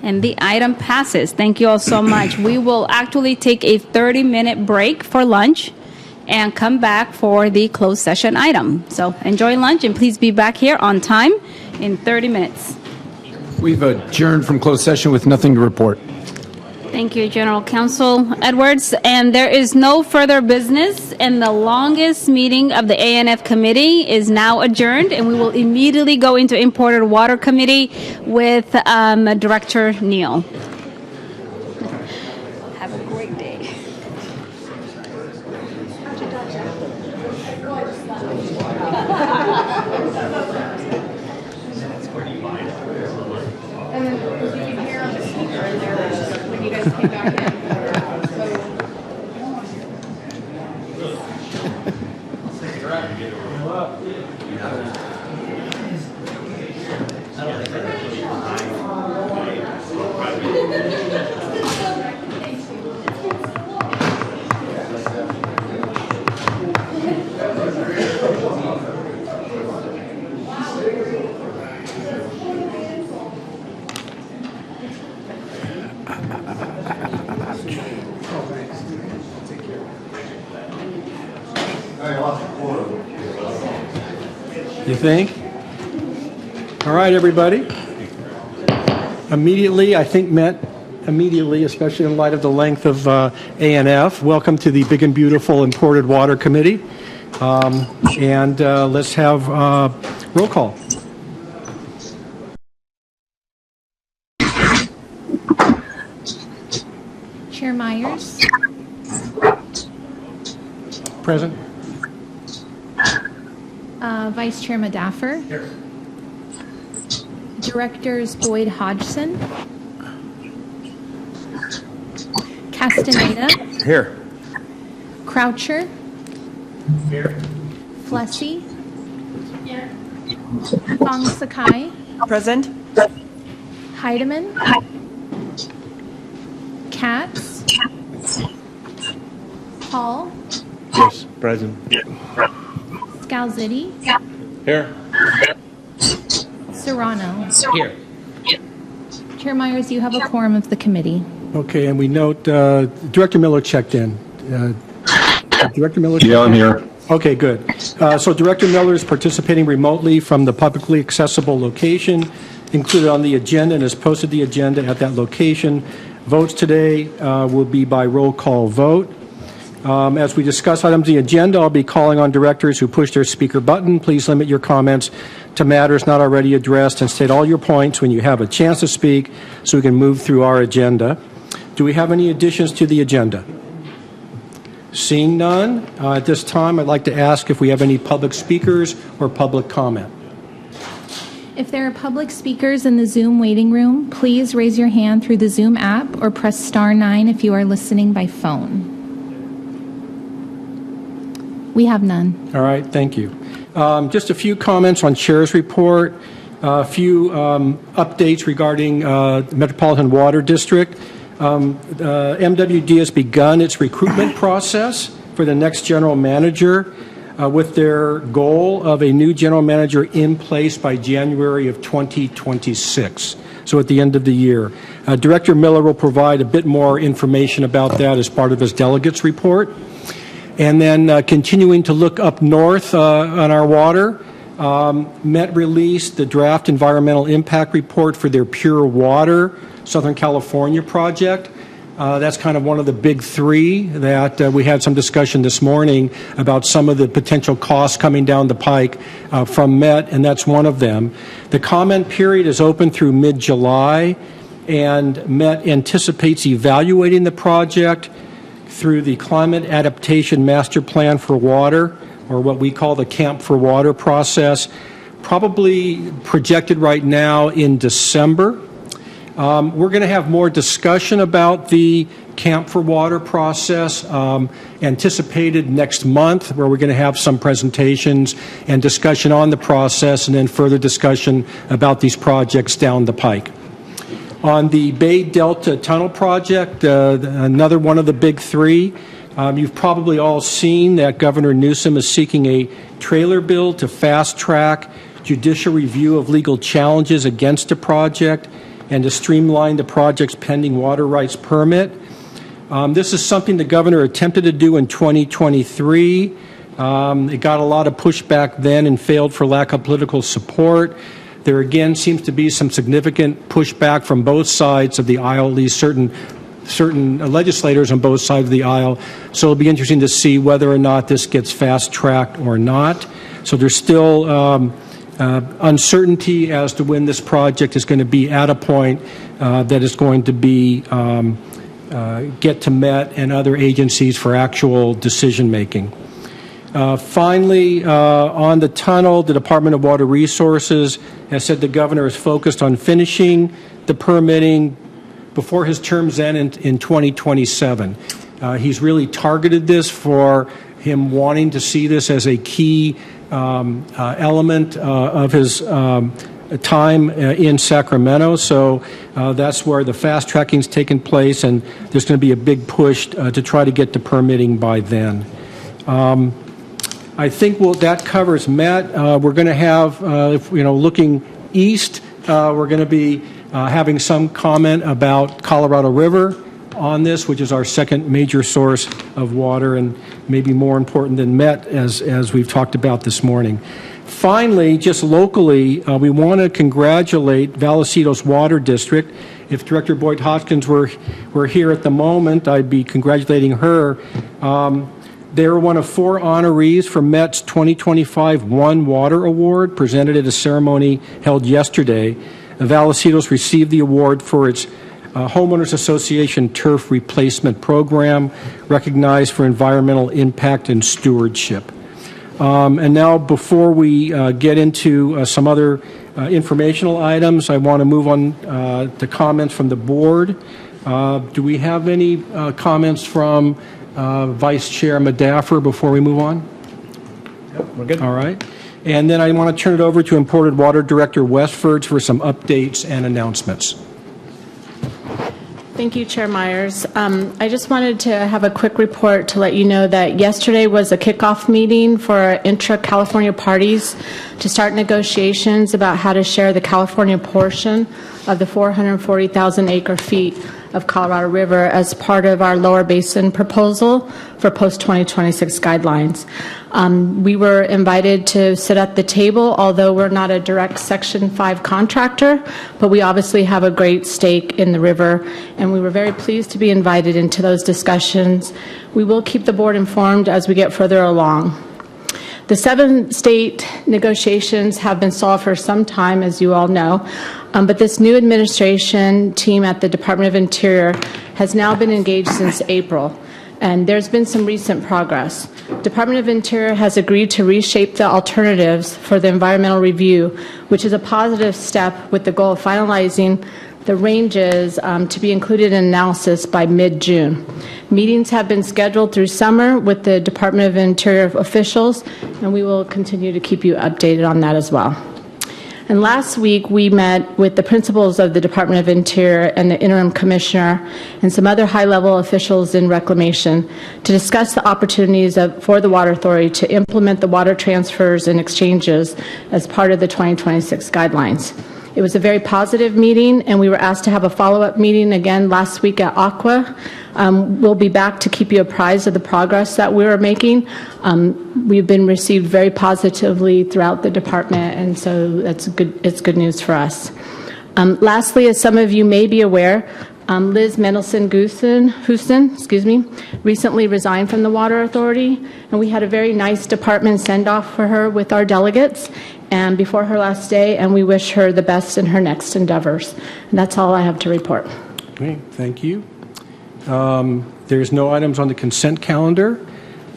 S1: And the item passes. Thank you all so much. We will actually take a 30-minute break for lunch and come back for the closed session item. So enjoy lunch and please be back here on time in 30 minutes.
S21: We've adjourned from closed session with nothing to report.
S1: Thank you, General Counsel Edwards. And there is no further business, and the longest meeting of the ANF committee is now adjourned, and we will immediately go into Imported Water Committee with Director Neal. Have a great day.
S2: You think? All right, everybody. Immediately, I think meant immediately, especially in light of the length of ANF. Welcome to the Big and Beautiful Imported Water Committee. And let's have roll call.
S6: Chair Myers.
S2: Present.
S6: Vice Chair Madaffer. Here. Directors Boyd Hodgson. Castaneda.
S5: Here.
S6: Croucher.
S5: Here.
S6: Flessy. Here. Fong Sakai.
S9: Present.
S6: Heidemann. Katz. Hall.
S14: Yes, present.
S6: Scalzitti.
S14: Here.
S6: Serrano.
S14: Here.
S6: Chair Myers, you have a quorum of the committee.
S2: Okay, and we note Director Miller checked in. Director Miller?
S7: Yeah, I'm here.
S2: Okay, good. So Director Miller is participating remotely from the publicly accessible location included on the agenda and has posted the agenda at that location. Votes today will be by roll call vote. As we discuss items on the agenda, I'll be calling on directors who push their speaker button. Please limit your comments to matters not already addressed and state all your points when you have a chance to speak so we can move through our agenda. Do we have any additions to the agenda? Seeing none, at this time, I'd like to ask if we have any public speakers or public comment.
S6: If there are public speakers in the Zoom waiting room, please raise your hand through the Zoom app or press *9 if you are listening by phone. We have none.
S2: All right, thank you. Just a few comments on Chair's report, a few updates regarding Metropolitan Water District. MWD has begun its recruitment process for the next general manager with their goal of a new general manager in place by January of 2026, so at the end of the year. Director Miller will provide a bit more information about that as part of his delegates report. And then continuing to look up north on our water, Met released the draft environmental impact report for their Pure Water Southern California project. That's kind of one of the big three that we had some discussion this morning about some of the potential costs coming down the pike from Met, and that's one of them. The comment period is open through mid-July, and Met anticipates evaluating the project through the Climate Adaptation Master Plan for Water, or what we call the Camp for Water process, probably projected right now in December. We're going to have more discussion about the Camp for Water process anticipated next month, where we're going to have some presentations and discussion on the process and then further discussion about these projects down the pike. On the Bay Delta Tunnel Project, another one of the big three, you've probably all seen that Governor Newsom is seeking a trailer bill to fast-track judicial review of legal challenges against the project and to streamline the project's pending water rights permit. This is something the governor attempted to do in 2023. It got a lot of pushback then and failed for lack of political support. There again seems to be some significant pushback from both sides of the aisle, at least certain legislators on both sides of the aisle. So it'll be interesting to see whether or not this gets fast-tracked or not. So there's still uncertainty as to when this project is going to be at a point that is going to be get to Met and other agencies for actual decision making. Finally, on the tunnel, the Department of Water Resources has said the governor is focused on finishing the permitting before his term's end in 2027. He's really targeted this for him wanting to see this as a key element of his time in Sacramento. So that's where the fast tracking is taking place, and there's going to be a big push to try to get the permitting by then. I think that covers Met. We're going to have, looking east, we're going to be having some comment about Colorado River on this, which is our second major source of water and maybe more important than Met, as we've talked about this morning. Finally, just locally, we want to congratulate Vallecito's Water District. If Director Boyd Hodgkins were here at the moment, I'd be congratulating her. They were one of 4 honorees for Met's 2025 One Water Award, presented at a ceremony held yesterday. Vallecitos received the award for its Homeowners Association Turf Replacement Program, recognized for environmental impact and stewardship. And now, before we get into some other informational items, I want to move on to comments from the board. Do we have any comments from Vice Chair Madaffer before we move on?
S18: Yep, we're good.
S2: All right. And then I want to turn it over to Imported Water Director Westford for some updates and announcements.
S9: Thank you, Chair Myers. I just wanted to have a quick report to let you know that yesterday was a kickoff meeting for intra-California parties to start negotiations about how to share the California portion of the 440,000 acre-feet of Colorado River as part of our lower basin proposal for post-2026 guidelines. We were invited to sit at the table, although we're not a direct Section 5 contractor, but we obviously have a great stake in the river, and we were very pleased to be invited into those discussions. We will keep the board informed as we get further along. The 7-state negotiations have been stalled for some time, as you all know, but this new administration team at the Department of Interior has now been engaged since April, and there's been some recent progress. Department of Interior has agreed to reshape the alternatives for the environmental review, which is a positive step with the goal of finalizing the ranges to be included in analysis by mid-June. Meetings have been scheduled through summer with the Department of Interior officials, and we will continue to keep you updated on that as well. And last week, we met with the principals of the Department of Interior and the interim commissioner and some other high-level officials in reclamation to discuss the opportunities for the Water Authority to implement the water transfers and exchanges as part of the 2026 guidelines. It was a very positive meeting, and we were asked to have a follow-up meeting again last week at Aqua. We'll be back to keep you apprised of the progress that we are making. We've been received very positively throughout the department, and so it's good news for us. Lastly, as some of you may be aware, Liz Mendelson-Houston, recently resigned from the Water Authority, and we had a very nice department send-off for her with our delegates and before her last day, and we wish her the best in her next endeavors. And that's all I have to report.
S2: Okay, thank you. There's no items on the consent calendar.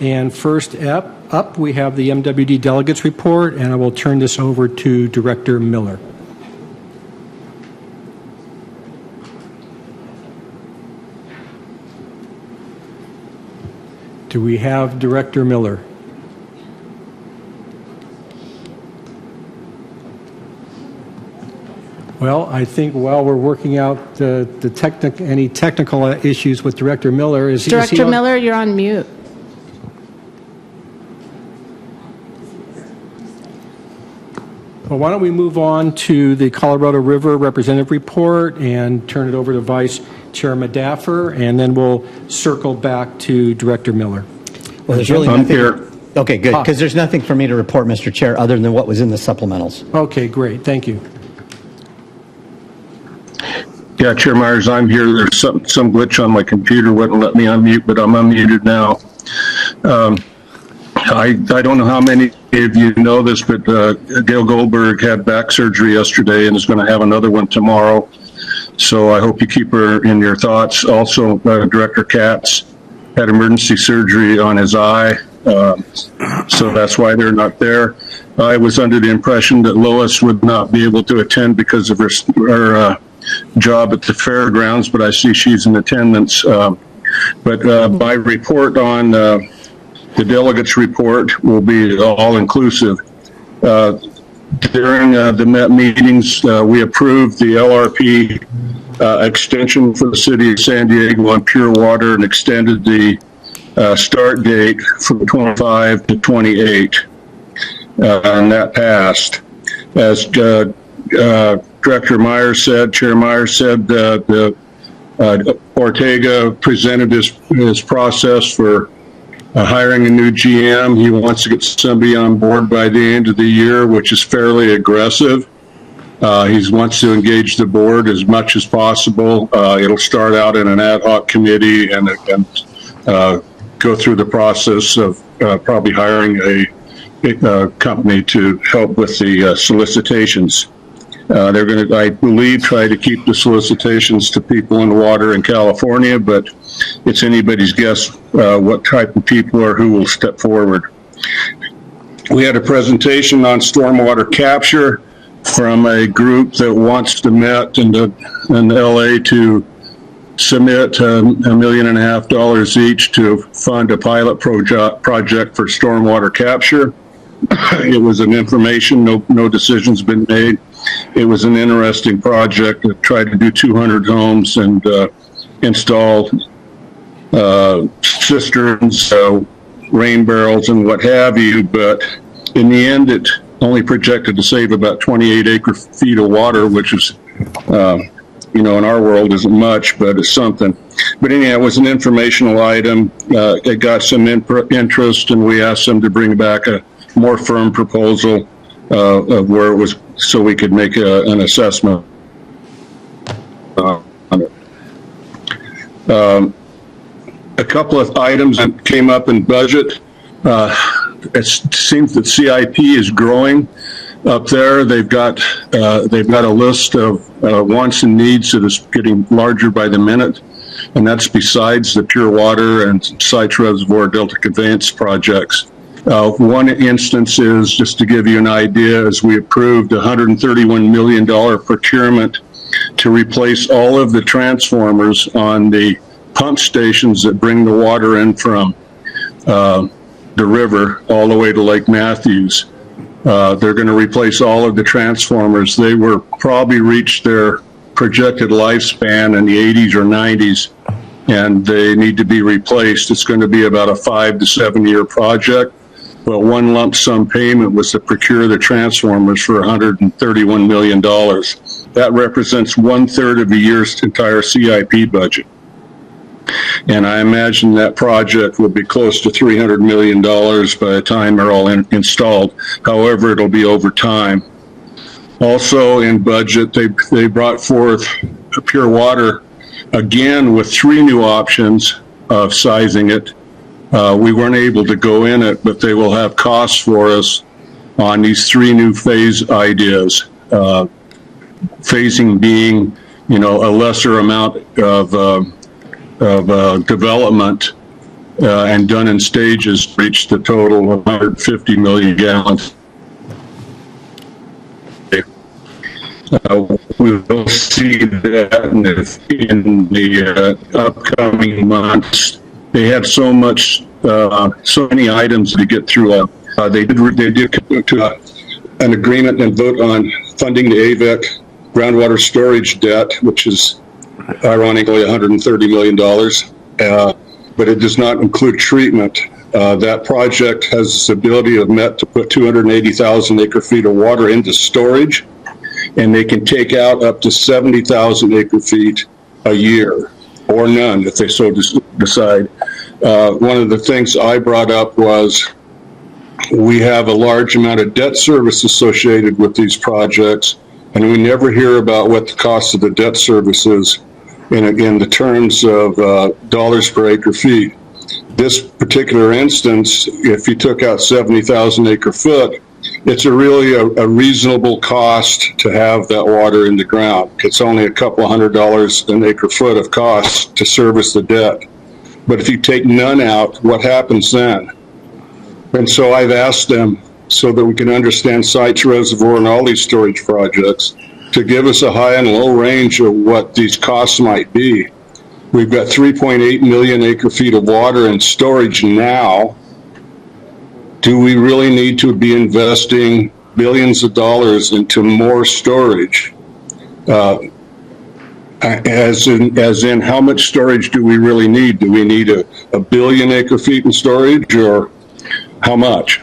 S2: And first up, we have the MWD Delegates Report, and I will turn this over to Director Miller. Do we have Director Miller? Well, I think while we're working out any technical issues with Director Miller, is he
S9: Director
S2: on?
S9: Miller, you're on mute.
S2: Well, why don't we move on to the Colorado River Representative Report and turn it over to Vice Chair Madaffer, and then we'll circle back to Director Miller.
S18: Well, there's really nothing. Okay, good, because there's nothing for me to report, Mr. Chair, other than what was in the supplementals.
S2: Okay, great. Thank you.
S4: Yeah, Chair Myers, I'm here. There's some glitch on my computer, wouldn't let me unmute, but I'm unmuted now. I don't know how many of you know this, but Gail Goldberg had back surgery yesterday and is going to have another one tomorrow. So I hope you keep her in your thoughts. Also, Director Katz had emergency surgery on his eye, so that's why they're not there. I was under the impression that Lois would not be able to attend because of her job at the fairgrounds, but I see she's in attendance. But my report on the delegates' report will be all-inclusive. During the MET meetings, we approved the LRP extension for the city of San Diego on pure water and extended the start date from 25 to 28, and that passed. As Director Myers said, Chair Myers said, Ortega presented his process for hiring a new GM. He wants to get somebody on board by the end of the year, which is fairly aggressive. He wants to engage the board as much as possible. It'll start out in an ad hoc committee and go through the process of probably hiring a company to help with the solicitations. They're going to, I believe, try to keep the solicitations to people in water in California, but it's anybody's guess what type of people or who will step forward. We had a presentation on stormwater capture from a group that wants to MET in LA to submit $1.5 million each to fund a pilot project for stormwater capture. It was an information, no decisions been made. It was an interesting project that tried to do 200 homes and install cisterns, rain barrels, and what have you. But in the end, it only projected to save about 28 acre-feet of water, which is, in our world isn't much, but it's something. But anyhow, it was an informational item. It got some interest, and we asked them to bring back a more firm proposal of where it was, so we could make an assessment on it. A couple of items that came up in budget. It seems that CIP is growing up there. They've got a list of wants and needs that is getting larger by the minute, and that's besides the pure water and Sites Reservoir Delta Conveyance projects. One instance is, just to give you an idea, is we approved $131 million procurement to replace all of the transformers on the pump stations that bring the water in from the river all the way to Lake Matthews. They're going to replace all of the transformers. They were probably reached their projected lifespan in the 80s or 90s, and they need to be replaced. It's going to be about a 5 to 7 year project. But one lump sum payment was to procure the transformers for $131 million. That represents 1/3 of the year's entire CIP budget. And I imagine that project will be close to $300 million by the time they're all installed. However, it'll be over time. Also in budget, they brought forth pure water again with 3 new options of sizing it. We weren't able to go in it, but they will have costs for us on these 3 new phase ideas. Phasing being, a lesser amount of development and done in stages, reached the total of 150 million gallons. We will see that in the upcoming months. They had so many items to get through. They did come to an agreement and vote on funding the AVEC groundwater storage debt, which is ironically $130 million, but it does not include treatment. That project has this ability of Met to put 280,000 acre feet of water into storage, and they can take out up to 70,000 acre feet a year, or none if they so decide. One of the things I brought up was we have a large amount of debt service associated with these projects, and we never hear about what the cost of the debt service is in the terms of dollars per acre feet. This particular instance, if you took out 70,000 acre foot, it's really a reasonable cost to have that water in the ground. It's only a couple $100 an acre foot of cost to service the debt. But if you take none out, what happens then? And so I've asked them, so that we can understand Sites Reservoir and all these storage projects, to give us a high and low range of what these costs might be. We've got 3.8 million acre feet of water in storage now. Do we really need to be investing billions of dollars into more storage? As in how much storage do we really need? Do we need a billion acre feet in storage, or how much?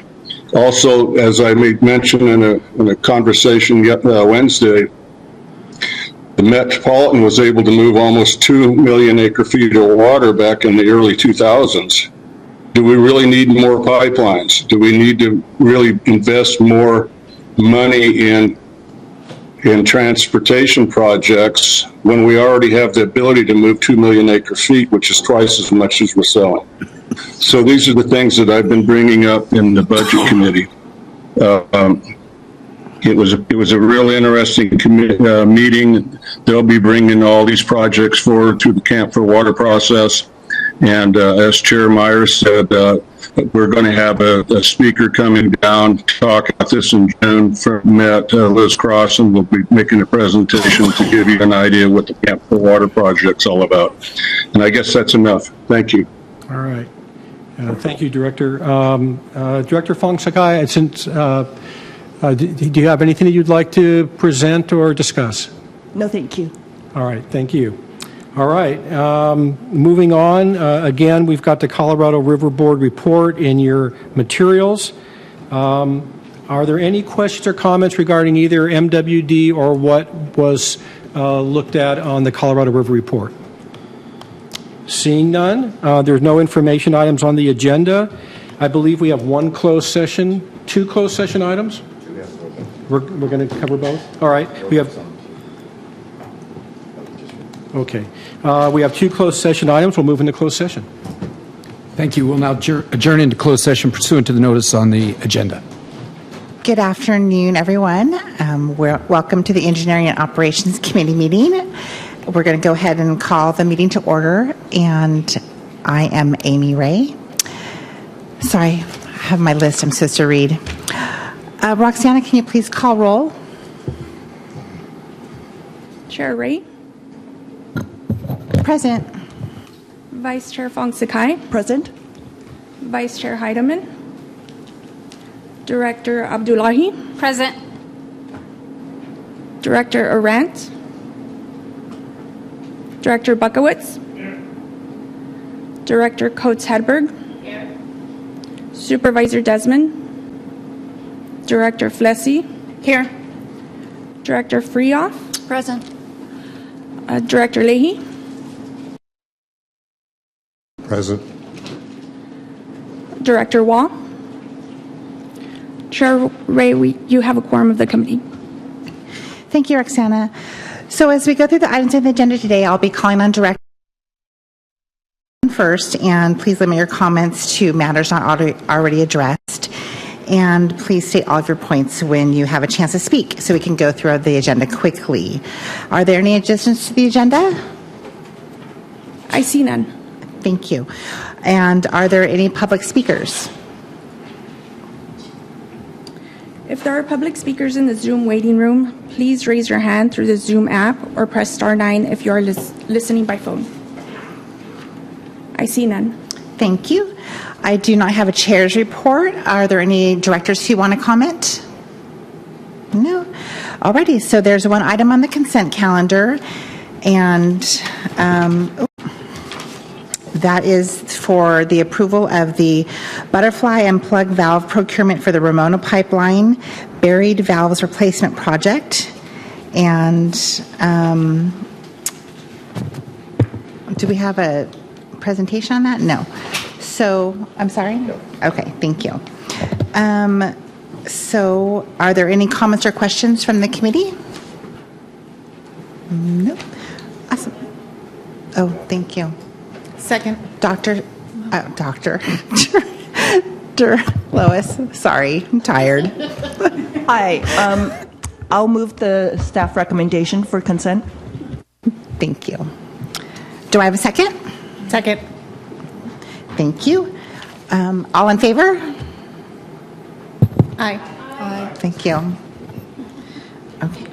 S4: Also, as I made mention in a conversation Wednesday, the Metropolitan was able to move almost 2 million acre feet of water back in the early 2000s. Do we really need more pipelines? Do we need to really invest more money in transportation projects when we already have the ability to move 2 million acre feet, which is twice as much as we're selling? So these are the things that I've been bringing up in the budget committee. It was a real interesting meeting. They'll be bringing all these projects forward through the Camp for Water process. And as Chair Myers said, we're going to have a speaker coming down to talk about this in June from Met. Liz Crossan will be making a presentation to give you an idea of what the Camp for Water project's all about. And I guess that's enough. Thank you.
S2: All right. Thank you, Director. Director Fong Sakai, since do you have anything that you'd like to present or discuss?
S13: No, thank you.
S2: All right, thank you. All right, moving on. Again, we've got the Colorado River Board report in your materials. Are there any questions or comments regarding either MWD or what was looked at on the Colorado River report? Seeing none, there's no information items on the agenda. I believe we have one closed session, two closed session items. We're going to cover both? All right. We have. Okay. We have two closed session items. We'll move into closed session.
S21: Thank you. We'll now adjourn into closed session pursuant to the notice on the agenda.
S12: Good afternoon, everyone. Welcome to the Engineering and Operations Committee meeting. We're going to go ahead and call the meeting to order, and I am Amy Ray. Sorry, I have my list I'm supposed to read. Roxana, can you please call roll?
S19: Chair Ray.
S12: Present.
S19: Vice Chair Fong Sakai.
S13: Present.
S19: Vice Chair Heidemann. Director Abdullahi.
S1: Present.
S19: Director Arant. Director Buckowitz.
S13: Here.
S19: Director Coates Hedberg.
S13: Here.
S19: Supervisor Desmond. Director Flessy.
S15: Here.
S19: Director Freehoff.
S15: Present.
S19: Director Leahy.
S23: Present.
S19: Director Waugh. Chair Ray, you have a quorum of the committee.
S12: Thank you, Roxana. So as we go through the items on the agenda today, I'll be calling on Director first, and please limit your comments to matters not already addressed. And please state all of your points when you have a chance to speak so we can go through the agenda quickly. Are there any additions to the agenda?
S19: I see none.
S12: Thank you. And are there any public speakers?
S19: If there are public speakers in the Zoom waiting room, please raise your hand through the Zoom app or press star 9 if you are listening by phone. I see none.
S12: Thank you. I do not have a chair's report. Are there any directors who want to comment? No?
S8: Alrighty, so there's one item on the consent calendar, and that is for the approval of the butterfly and plug valve procurement for the Ramona Pipeline buried valves replacement project. And do we have a presentation on that? No. So, I'm sorry? No. Okay, thank you. So, are there any comments or questions from the committee? Nope. Awesome. Oh, thank you.
S12: Second.
S8: Dr. Lois, sorry, I'm tired.
S13: Hi. I'll move the staff recommendation for consent.
S8: Thank you. Do I have a second?
S12: Second.
S8: Thank you. All in favor?
S12: Aye.
S8: Aye. Thank you. Okay.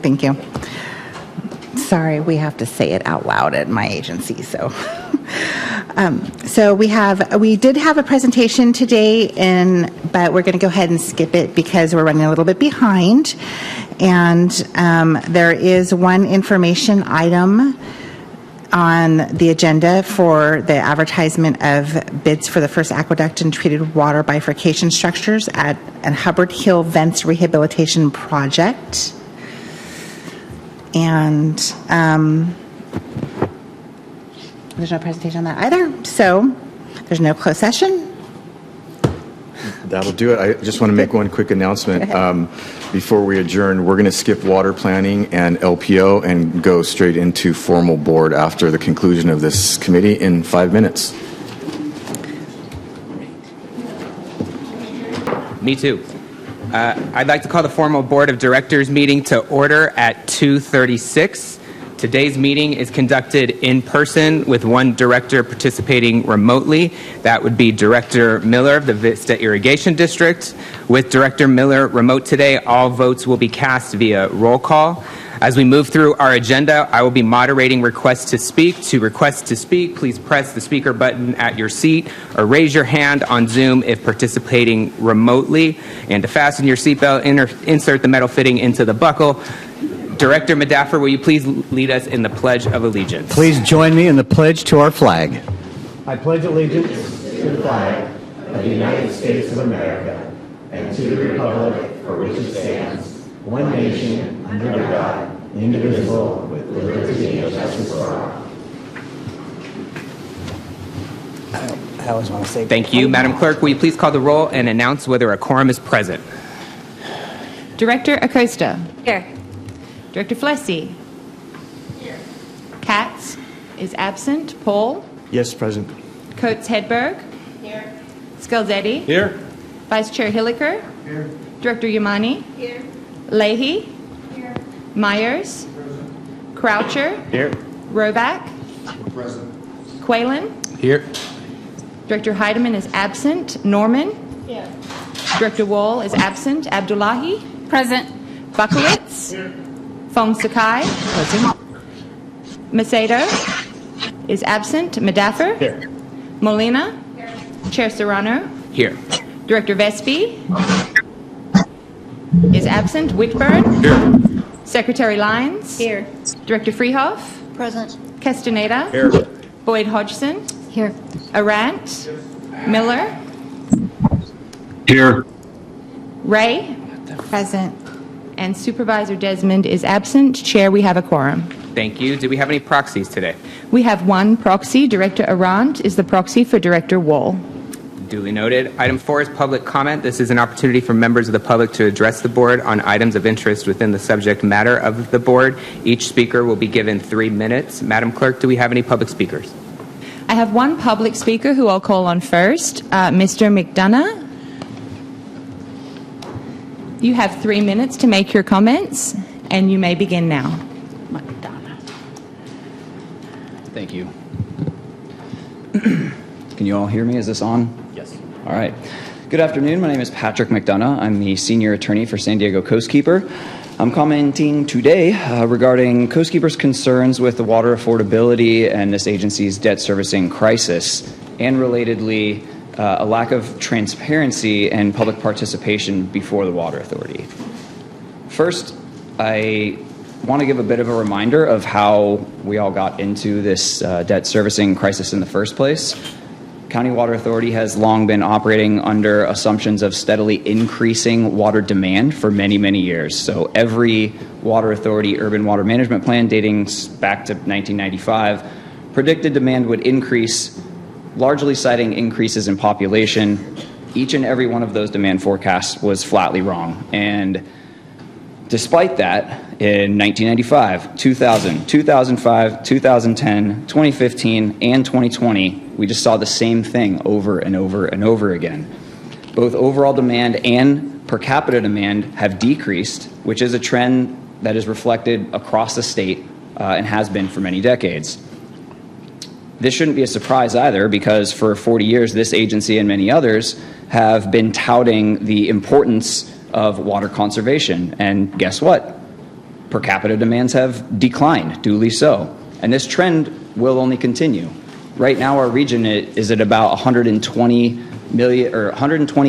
S8: Thank you. Sorry, we have to say it out loud at my agency, so. So we did have a presentation today, but we're going to go ahead and skip it because we're running a little bit behind. And there is one information item on the agenda for the advertisement of bids for the first aqueduct and treated water bifurcation structures at Hubbard Hill Vents Rehabilitation Project. And there's no presentation on that either, so there's no closed session.
S10: That'll do it. I just want to make one quick announcement. Before we adjourn, we're going to skip water planning and LPO and go straight into formal board after the conclusion of this committee in 5 minutes.
S17: Me too. I'd like to call the formal Board of Directors meeting to order at 2:36. Today's meeting is conducted in person with one director participating remotely. That would be Director Miller of the Vista Irrigation District. With Director Miller remote today, all votes will be cast via roll call. As we move through our agenda, I will be moderating requests to speak. To request to speak, please press the speaker button at your seat or raise your hand on Zoom if participating remotely. And to fasten your seatbelt, insert the metal fitting into the buckle. Director Medaffer, will you please lead us in the Pledge of Allegiance?
S18: Please join me in the pledge to our flag. I pledge allegiance to the flag of the United States of America and to the republic for which it stands, one nation, under God, indivisible, with liberty and justice for all.
S23: I always want to say
S17: Thank you. Madam Clerk, will you please call the roll and announce whether a quorum is present?
S1: Director Acosta.
S3: Here.
S1: Director Flessy. Here. Katz is absent. Paul.
S14: Yes, President.
S1: Coates Hedberg. Here. Scalzetti.
S11: Here.
S1: Vice Chair Hilliker.
S11: Here.
S1: Director Yamani.
S3: Here.
S1: Leahy. Here. Myers. Croucher.
S14: Here.
S1: Roback.
S11: Present.
S1: Quaylen.
S11: Here.
S1: Director Heidemann is absent. Norman.
S3: Here.
S1: Director Wall is absent. Abdullahi.
S3: Present.
S1: Buckowitz. Fong Sakai. Macedo is absent. Medaffer.
S11: Here.
S1: Molina. Chair Serrano.
S17: Here.
S1: Director Vespi is absent. Whitburn.
S11: Here.
S1: Secretary Lyons.
S3: Here.
S1: Director Freehoff.
S3: Present.
S1: Castaneda.
S11: Here.
S1: Boyd Hodgson.
S3: Here.
S1: Arant. Miller.
S4: Here.
S1: Ray.
S8: Present.
S1: And Supervisor Desmond is absent. Chair, we have a quorum.
S17: Thank you. Do we have any proxies today?
S1: We have one proxy. Director Arant is the proxy for Director Wall.
S17: Duly noted. Item 4 is public comment. This is an opportunity for members of the public to address the board on items of interest within the subject matter of the board. Each speaker will be given 3 minutes. Madam Clerk, do we have any public speakers?
S1: I have one public speaker who I'll call on first, Mr. McDonough. You have 3 minutes to make your comments, and you may begin now.
S24: Thank you. Can you all hear me? Is this on?
S17: Yes.
S24: All right. Good afternoon. My name is Patrick McDonough. I'm the senior attorney for San Diego Coastkeeper. I'm commenting today regarding Coastkeeper's concerns with the water affordability and this agency's debt servicing crisis, and relatedly, a lack of transparency and public participation before the Water Authority. First, I want to give a bit of a reminder of how we all got into this debt servicing crisis in the first place. County Water Authority has long been operating under assumptions of steadily increasing water demand for many, many years. So every Water Authority urban water management plan dating back to 1995 predicted demand would increase, largely citing increases in population. Each and every one of those demand forecasts was flatly wrong. And despite that, in 1995, 2000, 2005, 2010, 2015, and 2020, we just saw the same thing over and over and over again. Both overall demand and per capita demand have decreased, which is a trend that is reflected across the state and has been for many decades. This shouldn't be a surprise either, because for 40 years, this agency and many others have been touting the importance of water conservation. And guess what? Per capita demands have declined, duly so. And this trend will only continue. Right now, our region is at about 120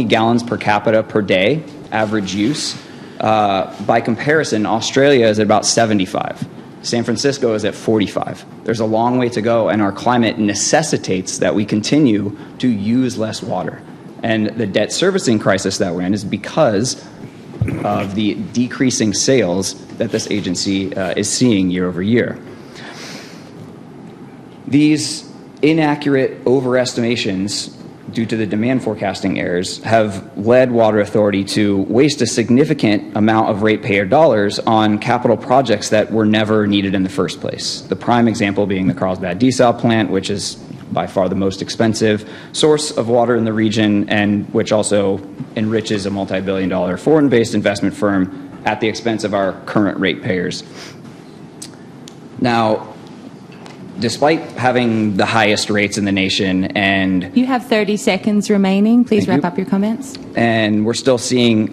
S24: gallons per capita per day, average use. By comparison, Australia is at about 75. San Francisco is at 45. There's a long way to go, and our climate necessitates that we continue to use less water. And the debt servicing crisis that we're in is because of the decreasing sales that this agency is seeing year over year. These inaccurate overestimations due to the demand forecasting errors have led Water Authority to waste a significant amount of ratepayer dollars on capital projects that were never needed in the first place. The prime example being the Carlsbad Desal plant, which is by far the most expensive source of water in the region, and which also enriches a multi-billion-dollar foreign-based investment firm at the expense of our current ratepayers. Now, despite having the highest rates in the nation, and
S1: You have 30 seconds remaining. Please wrap up your comments.
S24: and we're still seeing,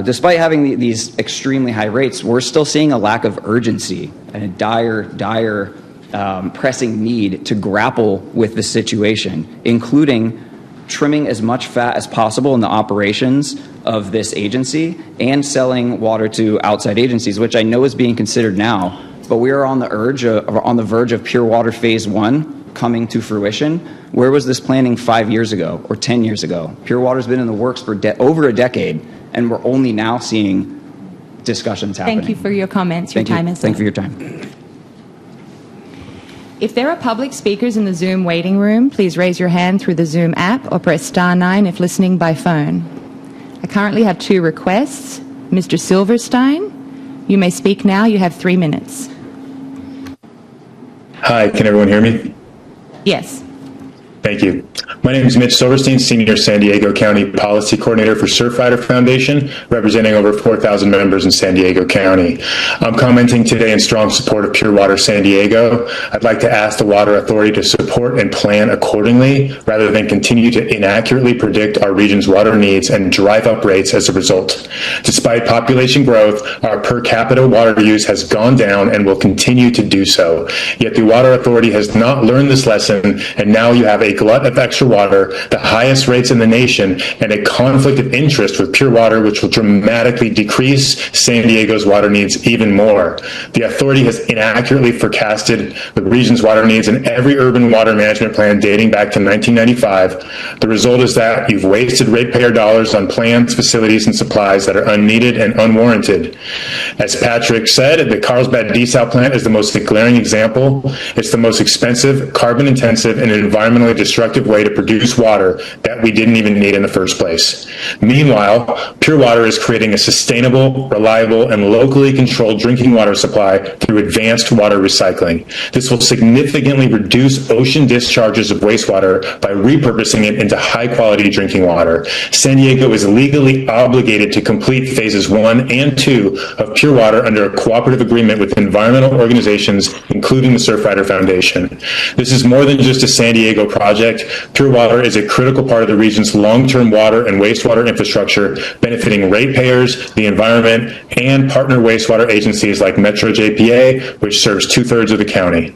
S24: despite having these extremely high rates, we're still seeing a lack of urgency and a dire pressing need to grapple with the situation, including trimming as much fat as possible in the operations of this agency and selling water to outside agencies, which I know is being considered now. But we are on the verge of Pure Water Phase 1 coming to fruition. Where was this planning 5 years ago or 10 years ago? Pure Water's been in the works for over a decade, and we're only now seeing discussions happening.
S1: Thank you for your comments. Your time is up.
S24: Thank you for your time.
S5: If there are public speakers in the Zoom waiting room, please raise your hand through the Zoom app or press *9 if listening by phone. I currently have 2 requests. Mr. Silverstein, you may speak now. You have 3 minutes.
S16: Hi, can everyone hear me?
S1: Yes.
S16: Thank you. My name is Mitch Silverstein, Senior San Diego County Policy Coordinator for Surfrider Foundation, representing over 4,000 members in San Diego County. I'm commenting today in strong support of Pure Water San Diego. I'd like to ask the Water Authority to support and plan accordingly, rather than continue to inaccurately predict our region's water needs and drive up rates as a result. Despite population growth, our per capita water use has gone down and will continue to do so. Yet the Water Authority has not learned this lesson, and now you have a glut of extra water, the highest rates in the nation, and a conflict of interest with Pure Water, which will dramatically decrease San Diego's water needs even more. The authority has inaccurately forecasted the region's water needs in every urban water management plan dating back to 1995. The result is that you've wasted ratepayer dollars on plans, facilities, and supplies that are unneeded and unwarranted. As Patrick said, the Carlsbad Desal plant is the most glaring example. It's the most expensive, carbon-intensive, and environmentally destructive way to produce water that we didn't even need in the first place. Meanwhile, Pure Water is creating a sustainable, reliable, and locally controlled drinking water supply through advanced water recycling. This will significantly reduce ocean discharges of wastewater by repurposing it into high-quality drinking water. San Diego is legally obligated to complete phases 1 and 2 of Pure Water under a cooperative agreement with environmental organizations, including the Surfrider Foundation. This is more than just a San Diego project. Pure water is a critical part of the region's long-term water and wastewater infrastructure, benefiting ratepayers, the environment, and partner wastewater agencies like Metro JPA, which serves 2/3 of the county.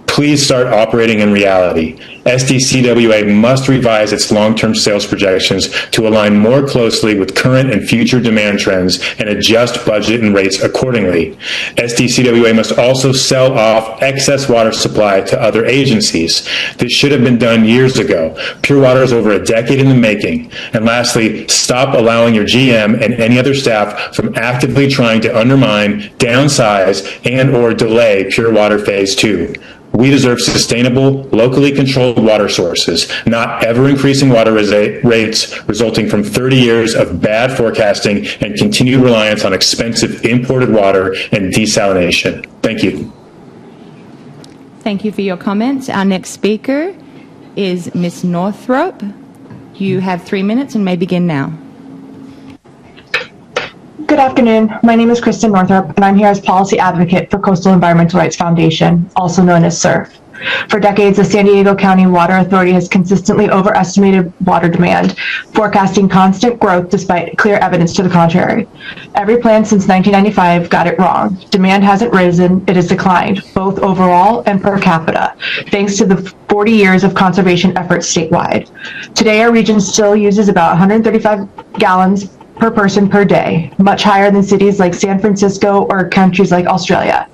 S16: Please start operating in reality. SDCWA must revise its long-term sales projections to align more closely with current and future demand trends and adjust budget and rates accordingly. SDCWA must also sell off excess water supply to other agencies. This should have been done years ago. Pure Water is over a decade in the making. And lastly, stop allowing your GM and any other staff from actively trying to undermine, downsize, and/or delay Pure Water Phase 2. We deserve sustainable, locally controlled water sources, not ever-increasing water rates resulting from 30 years of bad forecasting and continued reliance on expensive imported water and desalination. Thank you.
S5: Thank you for your comments. Our next speaker is Ms. Northrop. You have 3 minutes and may begin now.
S6: Good afternoon. My name is Kristen Northrop, and I'm here as policy advocate for Coastal Environmental Rights Foundation, also known as SURF. For decades, the San Diego County Water Authority has consistently overestimated water demand, forecasting constant growth despite clear evidence to the contrary. Every plan since 1995 got it wrong. Demand hasn't risen, it has declined, both overall and per capita, thanks to the 40 years of conservation efforts statewide. Today, our region still uses about 135 gallons per person per day, much higher than cities like San Francisco or countries like Australia.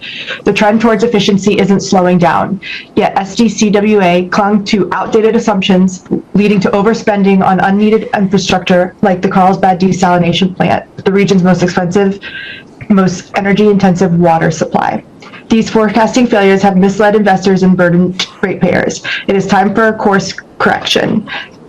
S6: The trend towards efficiency isn't slowing down, yet SDCWA clung to outdated assumptions, leading to overspending on unneeded infrastructure like the Carlsbad desalination plant, the region's most expensive, most energy-intensive water supply. These forecasting failures have misled investors and burdened ratepayers. It is time for a course correction.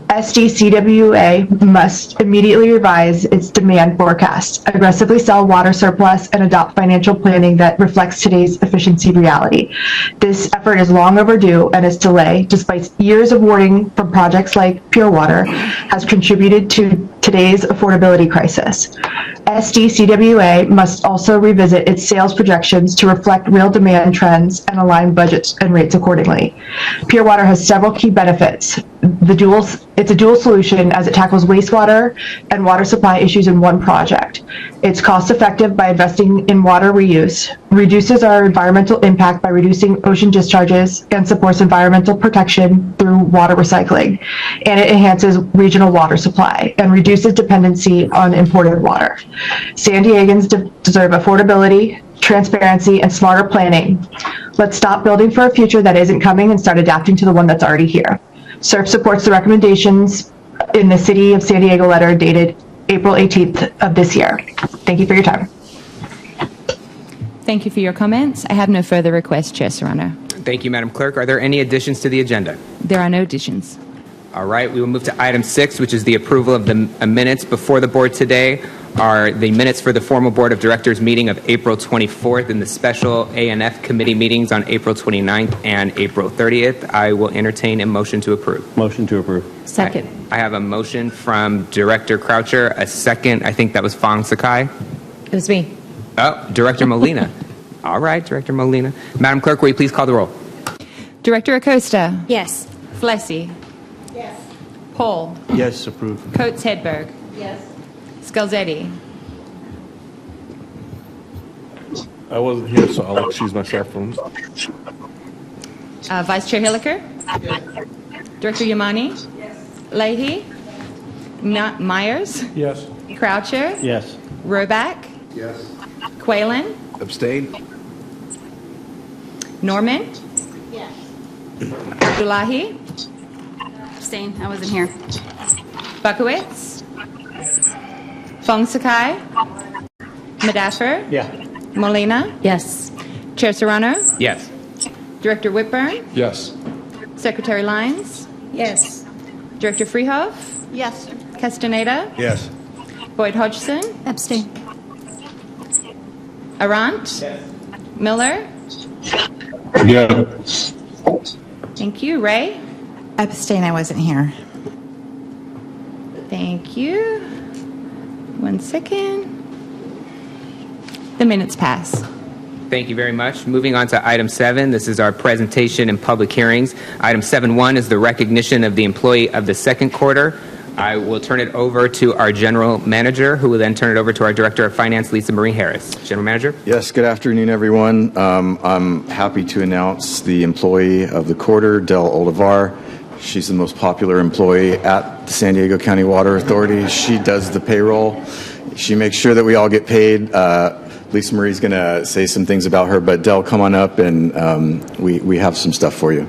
S6: SDCWA must immediately revise its demand forecast, aggressively sell water surplus, and adopt financial planning that reflects today's efficiency reality. This effort is long overdue, and its delay, despite years of warning from projects like Pure Water, has contributed to today's affordability crisis. SDCWA must also revisit its sales projections to reflect real demand trends and align budgets and rates accordingly. Pure Water has several key benefits. It's a dual solution as it tackles wastewater and water supply issues in one project. It's cost-effective by investing in water reuse, reduces our environmental impact by reducing ocean discharges, and supports environmental protection through water recycling. And it enhances regional water supply and reduces dependency on imported water. San Diegans deserve affordability, transparency, and smarter planning. Let's stop building for a future that isn't coming and start adapting to the one that's already here. SURF supports the recommendations in the City of San Diego letter dated April 18th of this year. Thank you for your time.
S5: Thank you for your comments. I have no further requests, Chair Serrano.
S17: Thank you, Madam Clerk. Are there any additions to the agenda?
S5: There are no additions.
S17: All right, we will move to item 6, which is the approval of the minutes before the board today. Are the minutes for the formal Board of Directors meeting of April 24th and the special A&F committee meetings on April 29th and April 30th. I will entertain a motion to approve.
S14: Motion to approve.
S5: Second.
S17: I have a motion from Director Croucher, a second. I think that was Fong Sakai.
S5: It was me.
S17: Oh, Director Molina. All right, Director Molina. Madam Clerk, will you please call the roll?
S5: Director Acosta.
S3: Yes.
S5: Flessy.
S3: Yes.
S5: Paul.
S14: Yes, approve.
S5: Coates Hedberg.
S3: Yes.
S5: Scalzetti.
S11: I wasn't here, so I'll excuse myself from.
S5: Vice Chair Hilliker. Director Yamani.
S3: Yes.
S5: Leahy. Myers.
S11: Yes.
S5: Croucher.
S14: Yes.
S5: Roback.
S14: Yes.
S5: Quaylen.
S14: Abstain?
S5: Norman.
S3: Yes.
S5: Abdullahi.
S1: Abstain. I wasn't here.
S5: Buckowitz. Fong Sakai. Madaffer.
S14: Yeah.
S5: Molina.
S3: Yes.
S5: Chair Serrano.
S17: Yes.
S5: Director Whitburn.
S11: Yes.
S5: Secretary Lyons.
S3: Yes.
S5: Director Freehoff.
S3: Yes.
S5: Castaneda.
S14: Yes.
S5: Boyd Hodgson.
S3: Abstain.
S5: Arant. Miller.
S4: Yes.
S5: Thank you. Ray.
S8: Abstain, I wasn't here.
S5: Thank you. 1 second. The minutes pass.
S17: Thank you very much. Moving on to item 7, this is our presentation and public hearings. Item 7.1 is the recognition of the employee of the second quarter. I will turn it over to our general manager, who will then turn it over to our director of finance, Lisa Marie Harris. General manager?
S10: Yes, good afternoon, everyone. I'm happy to announce the employee of the quarter, Del Olivar. She's the most popular employee at the San Diego County Water Authority. She does the payroll. She makes sure that we all get paid. Lisa Marie's going to say some things about her, but Del, come on up, and we have some stuff for you.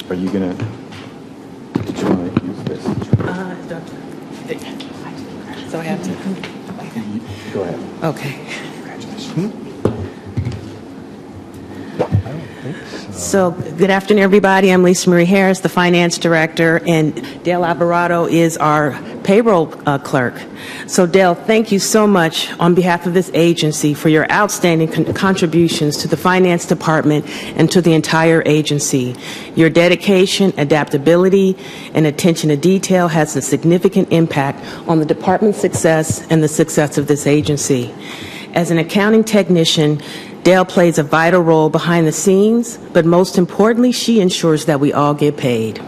S10: Are you going to, did you want to use this?
S7: So I have to.
S10: Go ahead.
S7: Okay. So, good afternoon, everybody. I'm Lisa Marie Harris, the finance director, and Dale Alvarado is our payroll clerk. So, Dale, thank you so much on behalf of this agency for your outstanding contributions to the finance department and to the entire agency. Your dedication, adaptability, and attention to detail has a significant impact on the department's success and the success of this agency. As an accounting technician, Dale plays a vital role behind the scenes, but most importantly, she ensures that we all get paid.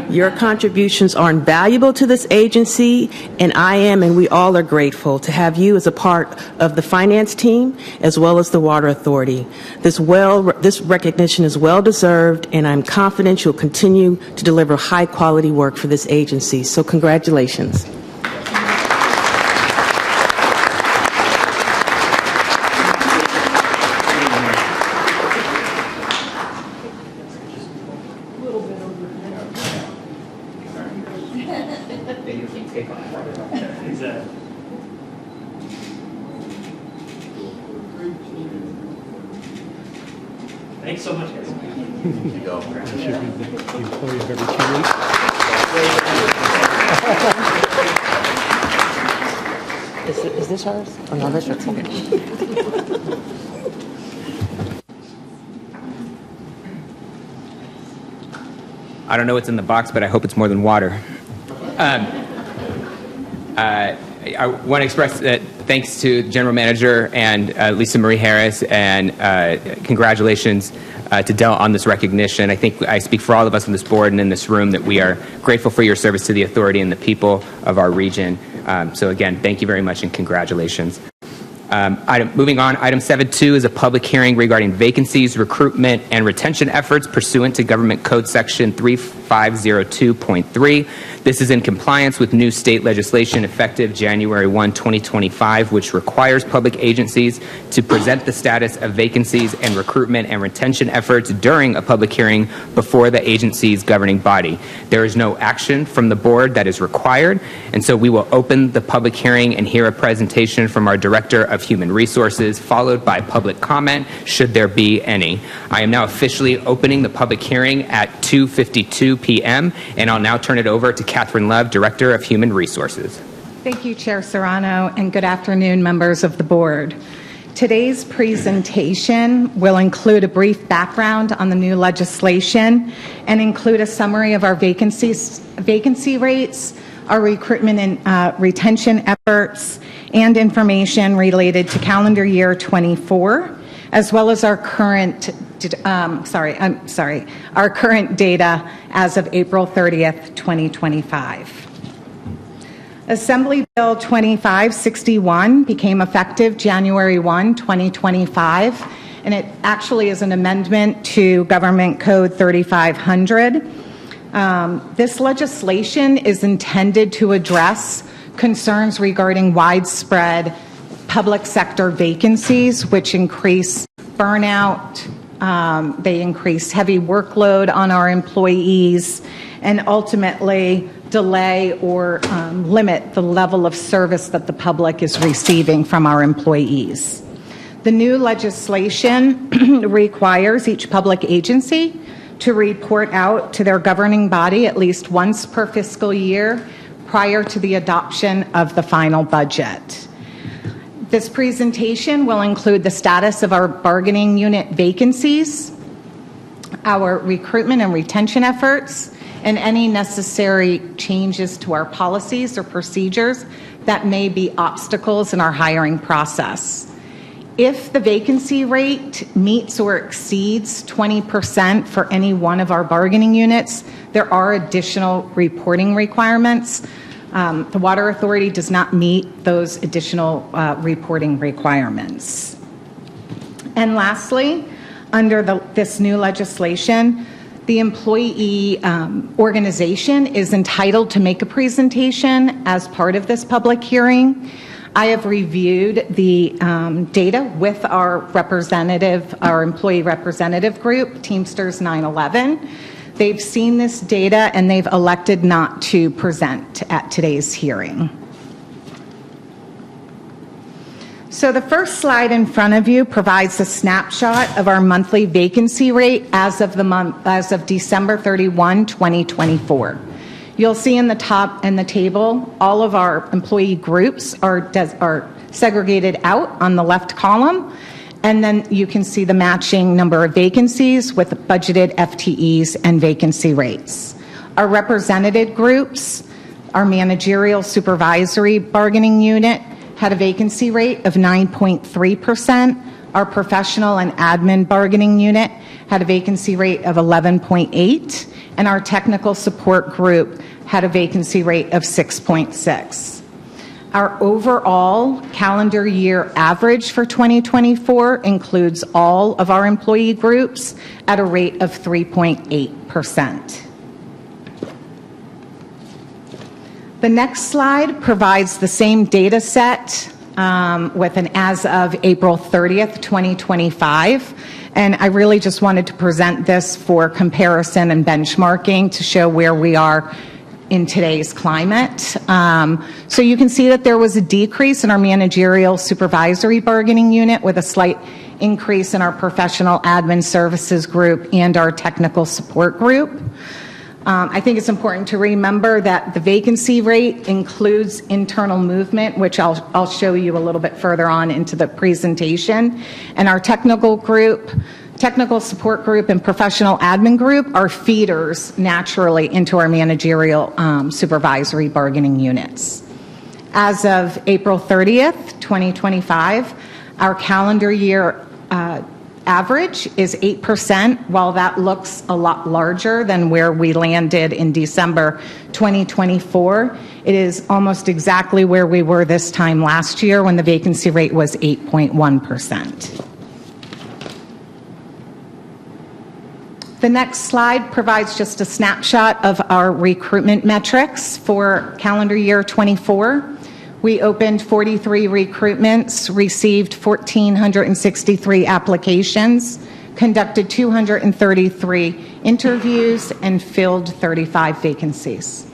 S7: Your contributions are invaluable to this agency, and I am and we all are grateful to have you as a part of the finance team as well as the Water Authority. This recognition is well deserved, and I'm confident you'll continue to deliver high quality work for this agency. So congratulations.
S9: Thanks so much, guys.
S7: Is this ours? Oh, no, that's yours. Okay.
S17: I don't know what's in the box, but I hope it's more than water. I want to express thanks to General Manager and Lisa Marie Harris, and congratulations to Del on this recognition. I think I speak for all of us on this board and in this room that we are grateful for your service to the authority and the people of our region. So again, thank you very much and congratulations. Moving on, item 7.2 is a public hearing regarding vacancies, recruitment, and retention efforts pursuant to Government Code Section 3502.3. This is in compliance with new state legislation effective January 1, 2025, which requires public agencies to present the status of vacancies and recruitment and retention efforts during a public hearing before the agency's governing body. There is no action from the board that is required, and so we will open the public hearing and hear a presentation from our Director of Human Resources, followed by public comment, should there be any. I am now officially opening the public hearing at 2:52 p.m., and I'll now turn it over to Catherine Love, Director of Human Resources.
S12: Thank you, Chair Serrano, and good afternoon, members of the board. Today's presentation will include a brief background on the new legislation and include a summary of our vacancy rates, our recruitment and retention efforts, and information related to calendar year 24, as well as our current our current data as of April 30th, 2025. Assembly Bill 2561 became effective January 1, 2025, and it actually is an amendment to Government Code 3500. This legislation is intended to address concerns regarding widespread public sector vacancies, which increase burnout, they increase heavy workload on our employees, and ultimately delay or limit the level of service that the public is receiving from our employees. The new legislation requires each public agency to report out to their governing body at least once per fiscal year prior to the adoption of the final budget. This presentation will include the status of our bargaining unit vacancies, our recruitment and retention efforts, and any necessary changes to our policies or procedures that may be obstacles in our hiring process. If the vacancy rate meets or exceeds 20% for any one of our bargaining units, there are additional reporting requirements. The Water Authority does not meet those additional reporting requirements. And lastly, under this new legislation, the employee organization is entitled to make a presentation as part of this public hearing. I have reviewed the data with our employee representative group, Teamsters 911. They've seen this data and they've elected not to present at today's hearing. So the first slide in front of you provides a snapshot of our monthly vacancy rate as of December 31, 2024. You'll see in the top in the table, all of our employee groups are segregated out on the left column, and then you can see the matching number of vacancies with budgeted FTEs and vacancy rates. Our represented groups, our managerial supervisory bargaining unit had a vacancy rate of 9.3%. Our professional and admin bargaining unit had a vacancy rate of 11.8%, and our technical support group had a vacancy rate of 6.6%. Our overall calendar year average for 2024 includes all of our employee groups at a rate of 3.8%. The next slide provides the same data set with an as of April 30th, 2025. And I really just wanted to present this for comparison and benchmarking to show where we are in today's climate. So you can see that there was a decrease in our managerial supervisory bargaining unit with a slight increase in our professional admin services group and our technical support group. I think it's important to remember that the vacancy rate includes internal movement, which I'll show you a little bit further on into the presentation. And our technical support group and professional admin group are feeders naturally into our managerial supervisory bargaining units. As of April 30th, 2025, our calendar year average is 8%. While that looks a lot larger than where we landed in December 2024, it is almost exactly where we were this time last year when the vacancy rate was 8.1%. The next slide provides just a snapshot of our recruitment metrics for calendar year 24. We opened 43 recruitments, received 1,463 applications, conducted 233 interviews, and filled 35 vacancies.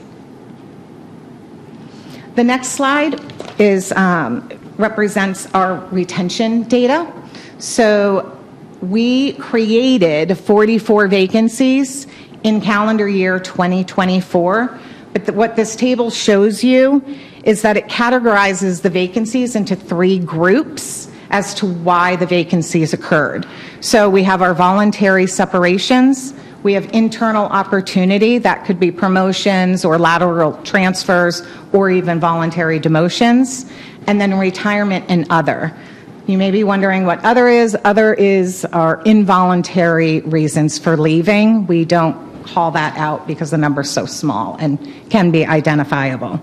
S12: The next slide represents our retention data. So we created 44 vacancies in calendar year 2024, but what this table shows you is that it categorizes the vacancies into three groups as to why the vacancies occurred. So we have our voluntary separations, we have internal opportunity, that could be promotions or lateral transfers or even voluntary demotions, and then retirement and other. You may be wondering what other is. Other is our involuntary reasons for leaving. We don't call that out because the number's so small and can be identifiable.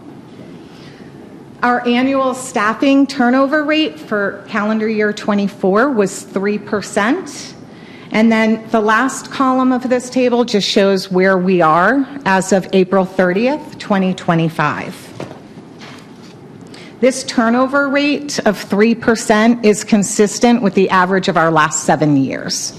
S12: Our annual staffing turnover rate for calendar year 24 was 3%. And then the last column of this table just shows where we are as of April 30th, 2025. This turnover rate of 3% is consistent with the average of our last 7 years.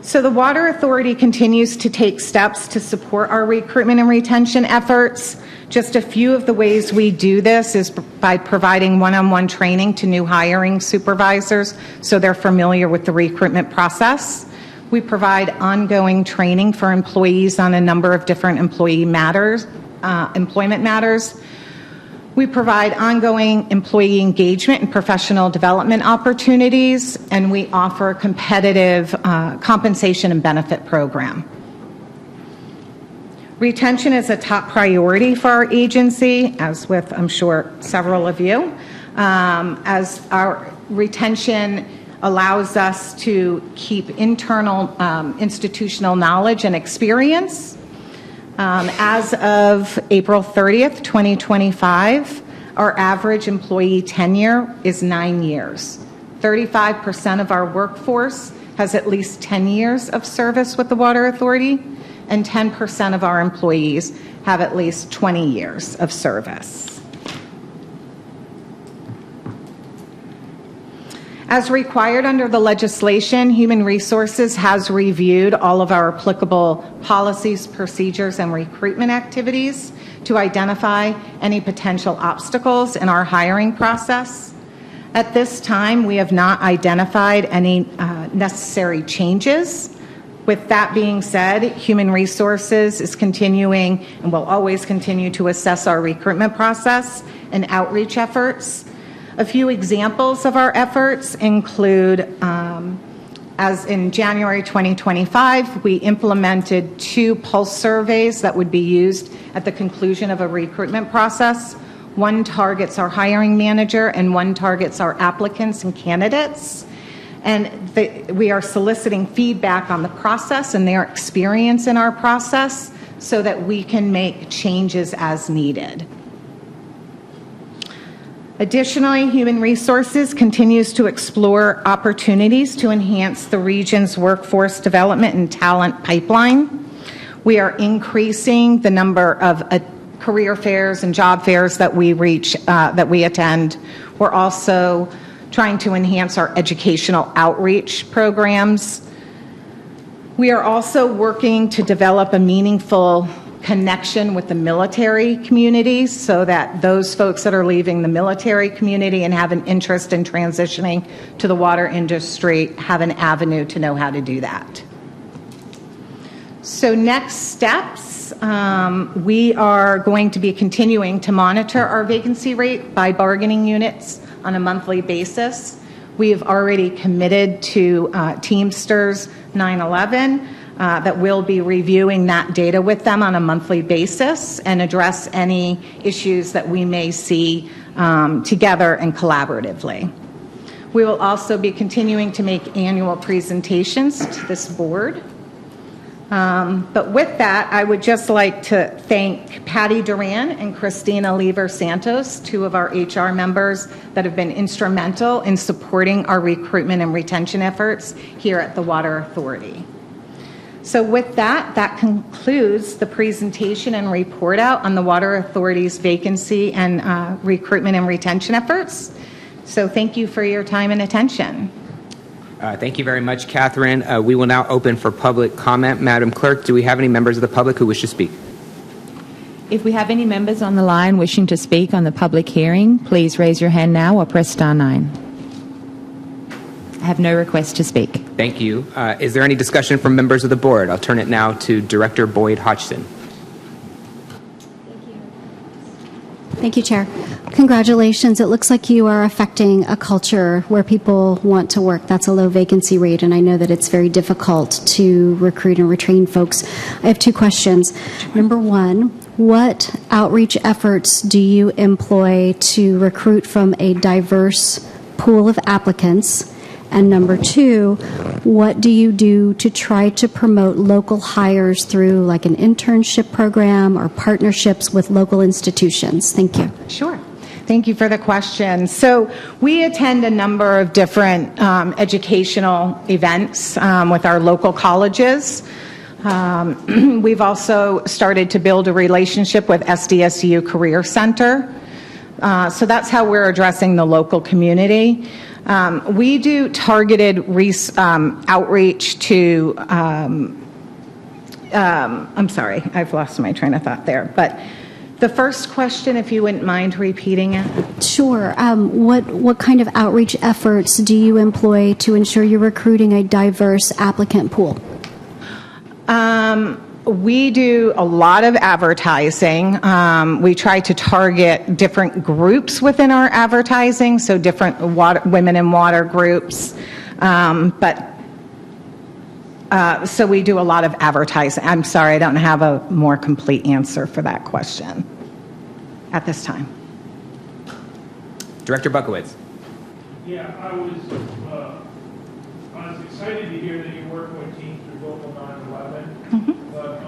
S12: So the Water Authority continues to take steps to support our recruitment and retention efforts. Just a few of the ways we do this is by providing one-on-one training to new hiring supervisors so they're familiar with the recruitment process. We provide ongoing training for employees on a number of different employment matters. We provide ongoing employee engagement and professional development opportunities, and we offer a competitive compensation and benefit program. Retention is a top priority for our agency, as with, I'm sure, several of you, as our retention allows us to keep internal institutional knowledge and experience. As of April 30th, 2025, our average employee tenure is 9 years. 35% of our workforce has at least 10 years of service with the Water Authority, and 10% of our employees have at least 20 years of service. As required under the legislation, Human Resources has reviewed all of our applicable policies, procedures, and recruitment activities to identify any potential obstacles in our hiring process. At this time, we have not identified any necessary changes. With that being said, Human Resources is continuing and will always continue to assess our recruitment process and outreach efforts. A few examples of our efforts include, as in January 2025, we implemented 2 pulse surveys that would be used at the conclusion of a recruitment process. One targets our hiring manager and one targets our applicants and candidates. And we are soliciting feedback on the process and their experience in our process so that we can make changes as needed. Additionally, Human Resources continues to explore opportunities to enhance the region's workforce development and talent pipeline. We are increasing the number of career fairs and job fairs that we attend. We're also trying to enhance our educational outreach programs. We are also working to develop a meaningful connection with the military community so that those folks that are leaving the military community and have an interest in transitioning to the water industry have an avenue to know how to do that. So next steps, we are going to be continuing to monitor our vacancy rate by bargaining units on a monthly basis. We have already committed to Teamsters 9/11 that we'll be reviewing that data with them on a monthly basis and address any issues that we may see together and collaboratively. We will also be continuing to make annual presentations to this board. But with that, I would just like to thank Patty Duran and Christina Lever Santos, 2 of our HR members that have been instrumental in supporting our recruitment and retention efforts here at the Water Authority. So with that, that concludes the presentation and report out on the Water Authority's vacancy and recruitment and retention efforts. So thank you for your time and attention.
S17: Thank you very much, Catherine. We will now open for public comment. Madam Clerk, do we have any members of the public who wish to speak?
S5: If we have any members on the line wishing to speak on the public hearing, please raise your hand now or press *9. I have no request to speak.
S17: Thank you. Is there any discussion from members of the board? I'll turn it now to Director Boyd Hodgson.
S2: Thank you, Chair. Congratulations. It looks like you are affecting a culture where people want to work. That's a low vacancy rate, and I know that it's very difficult to recruit and retrain folks. I have 2 questions. Number 1, what outreach efforts do you employ to recruit from a diverse pool of applicants? And number 2, what do you do to try to promote local hires through like an internship program or partnerships with local institutions? Thank you.
S12: Sure. Thank you for the question. So we attend a number of different educational events with our local colleges. We've also started to build a relationship with SDSU Career Center. So that's how we're addressing the local community. We do targeted outreach to, I'm sorry, I've lost my train of thought there, but the first question, if you wouldn't mind repeating it.
S2: Sure. What kind of outreach efforts do you employ to ensure you're recruiting a diverse applicant pool?
S12: We do a lot of advertising. We try to target different groups within our advertising, so different women in water groups. So we do a lot of advertising. I'm sorry, I don't have a more complete answer for that question at this time.
S17: Director Buckowitz.
S9: Yeah, I was excited to hear that you work with teams through Local 9/11, but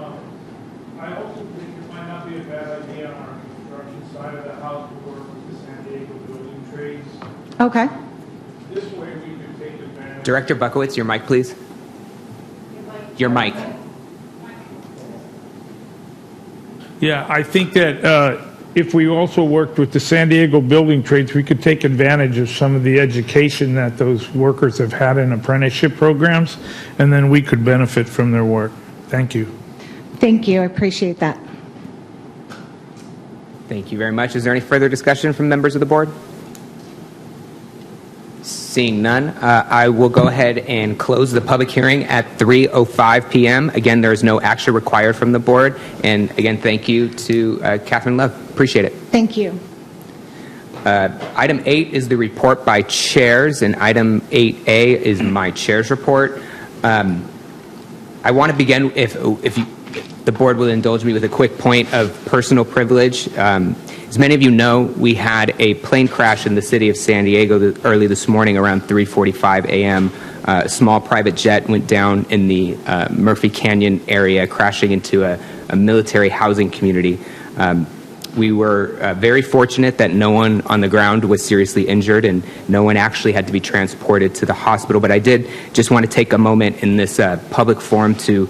S9: I also think it might not be a bad idea on our construction side of the house to work with the San Diego building trades.
S12: Okay.
S9: This way we could take advantage.
S17: Director Buckowitz, your mic, please. Your mic.
S9: Yeah, I think that if we also worked with the San Diego building trades, we could take advantage of some of the education that those workers have had in apprenticeship programs, and then we could benefit from their work. Thank you.
S12: Thank you. I appreciate that.
S17: Thank you very much. Is there any further discussion from members of the board? Seeing none, I will go ahead and close the public hearing at 3:05 p.m. Again, there is no action required from the board. And again, thank you to Catherine Love. Appreciate it.
S12: Thank you.
S17: Item 8 is the report by chairs, and item 8A is my chair's report. I want to begin, if the board will indulge me, with a quick point of personal privilege. As many of you know, we had a plane crash in the city of San Diego early this morning around 3:45 a.m. A small private jet went down in the Murphy Canyon area, crashing into a military housing community. We were very fortunate that no one on the ground was seriously injured and no one actually had to be transported to the hospital. But I did just want to take a moment in this public forum to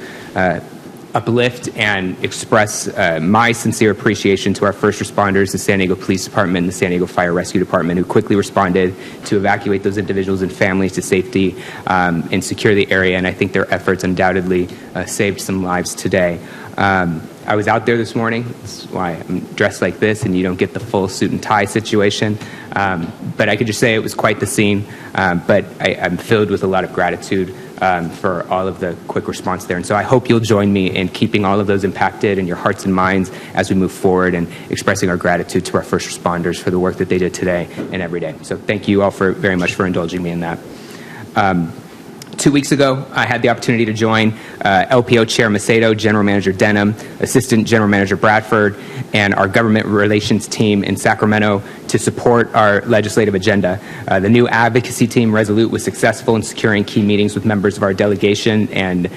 S17: uplift and express my sincere appreciation to our first responders, the San Diego Police Department and the San Diego Fire Rescue Department, who quickly responded to evacuate those individuals and families to safety and secure the area. And I think their efforts undoubtedly saved some lives today. I was out there this morning. That's why I'm dressed like this, and you don't get the full suit and tie situation. But I could just say it was quite the scene. But I'm filled with a lot of gratitude for all of the quick response there. And so I hope you'll join me in keeping all of those impacted in your hearts and minds as we move forward and expressing our gratitude to our first responders for the work that they did today and every day. So thank you all very much for indulging me in that. 2 weeks ago, I had the opportunity to join LPO Chair Macedo, General Manager Denham, Assistant General Manager Bradford, and our government relations team in Sacramento to support our legislative agenda. The new advocacy team, Resolute, was successful in securing key meetings with members of our delegation and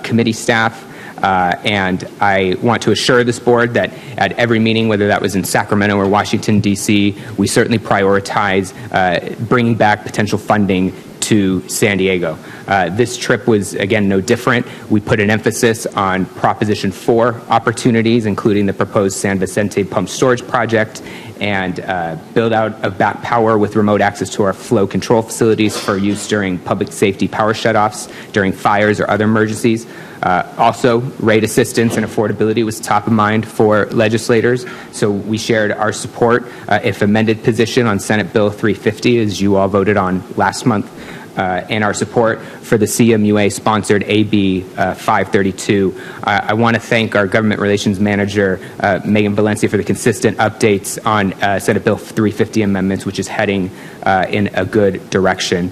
S17: committee staff. And I want to assure this board that at every meeting, whether that was in Sacramento or Washington, D.C., we certainly prioritize bringing back potential funding to San Diego. This trip was, again, no different. We put an emphasis on Proposition 4 opportunities, including the proposed San Vicente Pump Storage Project and build out of back power with remote access to our flow control facilities for use during public safety power shutoffs, during fires or other emergencies. Also, rate assistance and affordability was top of mind for legislators, so we shared our support, if amended, position on Senate Bill 350, as you all voted on last month, and our support for the CMUA-sponsored AB 532. I want to thank our government relations manager, Megan Valencia, for the consistent updates on Senate Bill 350 amendments, which is heading in a good direction.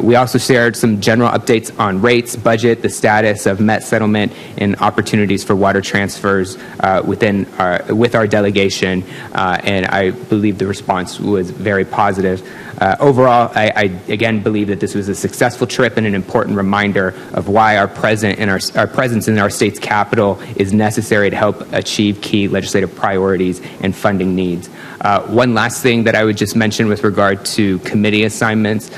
S17: We also shared some general updates on rates, budget, the status of Met settlement, and opportunities for water transfers with our delegation, and I believe the response was very positive. Overall, I again believe that this was a successful trip and an important reminder of why our presence in our state's capital is necessary to help achieve key legislative priorities and funding needs. One last thing that I would just mention with regard to committee assignments,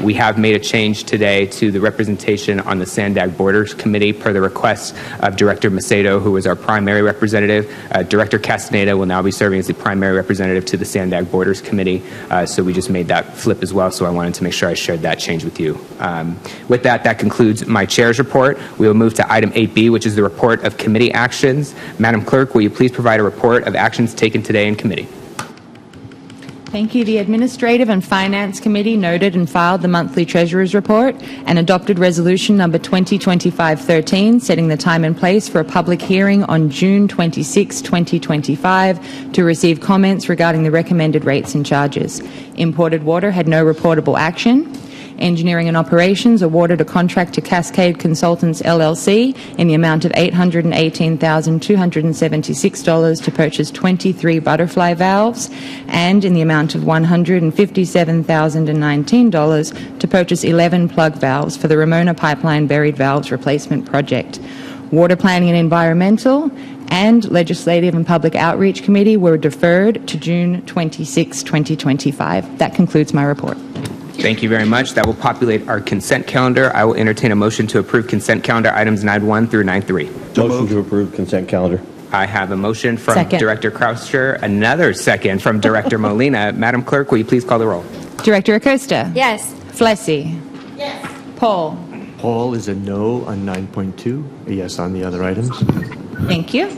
S17: we have made a change today to the representation on the Sandag Borders Committee per the request of Director Macedo, who was our primary representative. Director Castaneda will now be serving as the primary representative to the Sandag Borders Committee, so we just made that flip as well, so I wanted to make sure I shared that change with you. With that concludes my chair's report. We will move to item 8B, which is the report of committee actions. Madam Clerk, will you please provide a report of actions taken today in committee?
S5: Thank you. The Administrative and Finance Committee noted and filed the monthly Treasurer's Report and adopted Resolution number 2025-13, setting the time and place for a public hearing on June 26, 2025, to receive comments regarding the recommended rates and charges. Imported water had no reportable action. Engineering and Operations awarded a contract to Cascade Consultants LLC in the amount of $818,276 to purchase 23 butterfly valves, and in the amount of $157,019 to purchase 11 plug valves for the Ramona Pipeline Buried Valves Replacement Project. Water Planning and Environmental and Legislative and Public Outreach Committee were deferred to June 26, 2025. That concludes my report.
S17: Thank you very much. That will populate our consent calendar. I will entertain a motion to approve consent calendar items 9.1 through 9.3.
S15: Motion to approve consent calendar.
S17: I have a motion from
S5: Second.
S17: Director Croucher, another second from Director Molina. Madam Clerk, will you please call the roll?
S5: Director Acosta.
S19: Yes.
S5: Flessy.
S19: Yes.
S5: Paul.
S14: Paul is a no on 9.2, a yes on the other items.
S5: Thank you.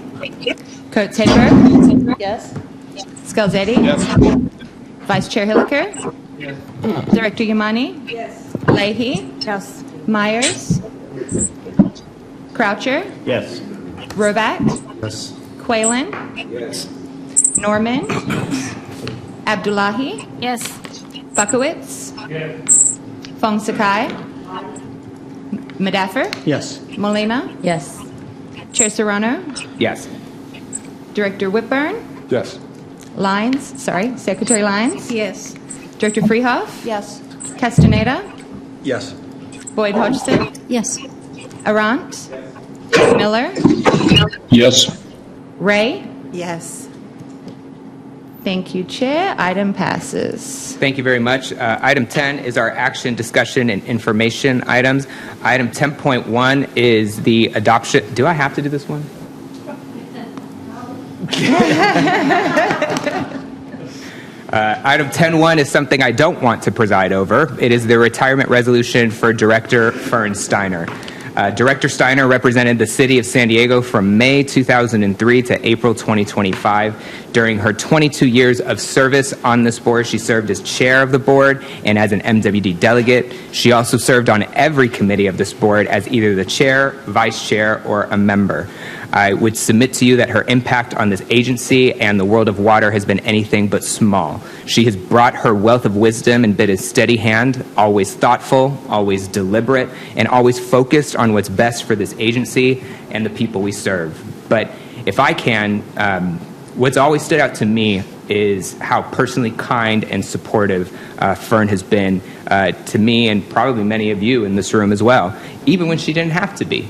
S5: Coates Hedberg.
S19: Yes.
S5: Scalzetti.
S15: Yes.
S5: Vice Chair Hilliker.
S15: Yes.
S5: Director Yamani.
S19: Yes.
S5: Leahy.
S19: Yes.
S5: Myers. Croucher.
S15: Yes.
S5: Roback.
S14: Yes.
S5: Quaylen.
S15: Yes.
S5: Norman. Abdullahi.
S19: Yes.
S5: Buckowitz. Fong Sakai. Madaffer.
S18: Yes.
S5: Molina.
S19: Yes.
S5: Chair Serrano.
S17: Yes.
S5: Director Whitburn.
S15: Yes.
S5: Secretary Lyons.
S19: Yes.
S5: Director Freehoff.
S19: Yes.
S5: Castaneda.
S15: Yes.
S5: Boyd Hodgson.
S2: Yes.
S5: Arant. Miller.
S4: Yes.
S5: Ray.
S8: Yes.
S5: Thank you, Chair. Item passes.
S17: Thank you very much. Item 10 is our action, discussion, and information items. Item 10.1 is the adoption. Do I have to do this one? Item 10.1 is something I don't want to preside over. It is the retirement resolution for Director Fern Steiner. Director Steiner represented the city of San Diego from May 2003 to April 2025. During her 22 years of service on this board, she served as chair of the board and as an MWD delegate. She also served on every committee of this board as either the chair, vice chair, or a member. I would submit to you that her impact on this agency and the world of water has been anything but small. She has brought her wealth of wisdom and been a steady hand, always thoughtful, always deliberate, and always focused on what's best for this agency and the people we serve. But if I can, what's always stood out to me is how personally kind and supportive Fern has been to me and probably many of you in this room as well, even when she didn't have to be.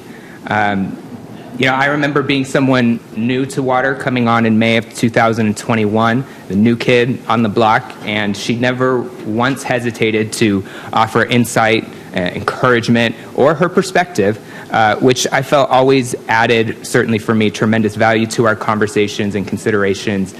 S17: I remember being someone new to water coming on in May of 2021, the new kid on the block, and she never once hesitated to offer insight, encouragement, or her perspective, which I felt always added, certainly for me, tremendous value to our conversations and considerations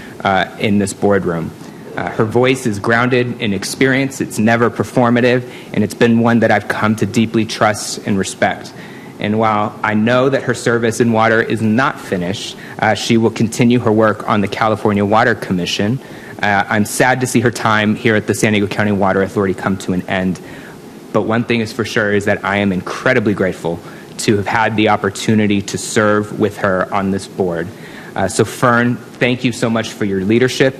S17: in this boardroom. Her voice is grounded in experience, it's never performative, and it's been one that I've come to deeply trust and respect. And while I know that her service in water is not finished, she will continue her work on the California Water Commission. I'm sad to see her time here at the San Diego County Water Authority come to an end. But one thing is for sure is that I am incredibly grateful to have had the opportunity to serve with her on this board. So Fern, thank you so much for your leadership,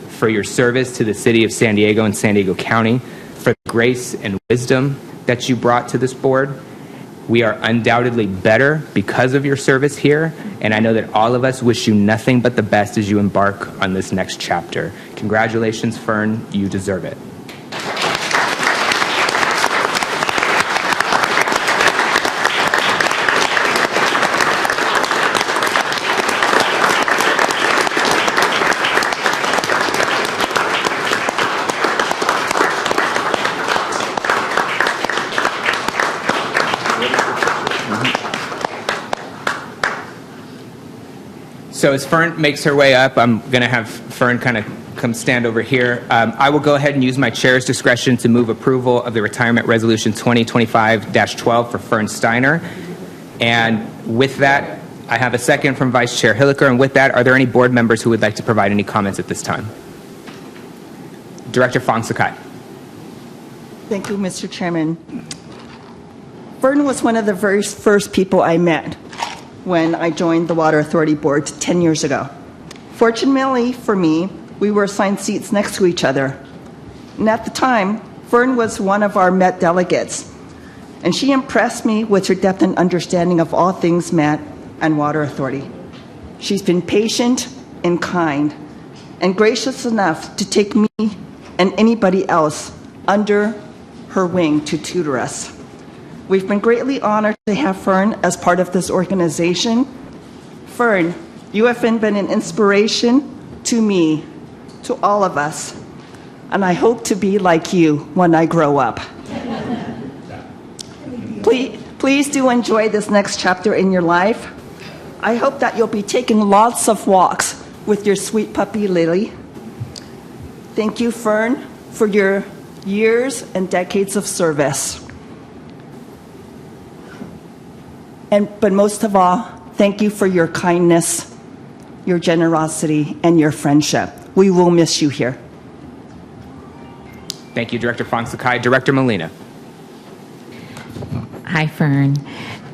S17: for your service to the city of San Diego and San Diego County, for the grace and wisdom that you brought to this board. We are undoubtedly better because of your service here, and I know that all of us wish you nothing but the best as you embark on this next chapter. Congratulations, Fern. You deserve it. So as Fern makes her way up, I'm going to have Fern kind of come stand over here. I will go ahead and use my chair's discretion to move approval of the retirement resolution 2025-12 for Fern Steiner. And with that, I have a second from Vice Chair Hilliker. And with that, are there any board members who would like to provide any comments at this time? Director Fong Sakai.
S13: Thank you, Mr. Chairman. Fern was one of the very first people I met when I joined the Water Authority Board 10 years ago. Fortunately for me, we were assigned seats next to each other. And at the time, Fern was one of our Met delegates, and she impressed me with her depth and understanding of all things Met and Water Authority. She's been patient and kind, and gracious enough to take me and anybody else under her wing to tutor us. We've been greatly honored to have Fern as part of this organization. Fern, you have been an inspiration to me, to all of us, and I hope to be like you when I grow up. Please do enjoy this next chapter in your life. I hope that you'll be taking lots of walks with your sweet puppy, Lily. Thank you, Fern, for your years and decades of service. But most of all, thank you for your kindness, your generosity, and your friendship. We will miss you here.
S17: Thank you, Director Fong Sakai. Director Molina.
S20: Hi, Fern.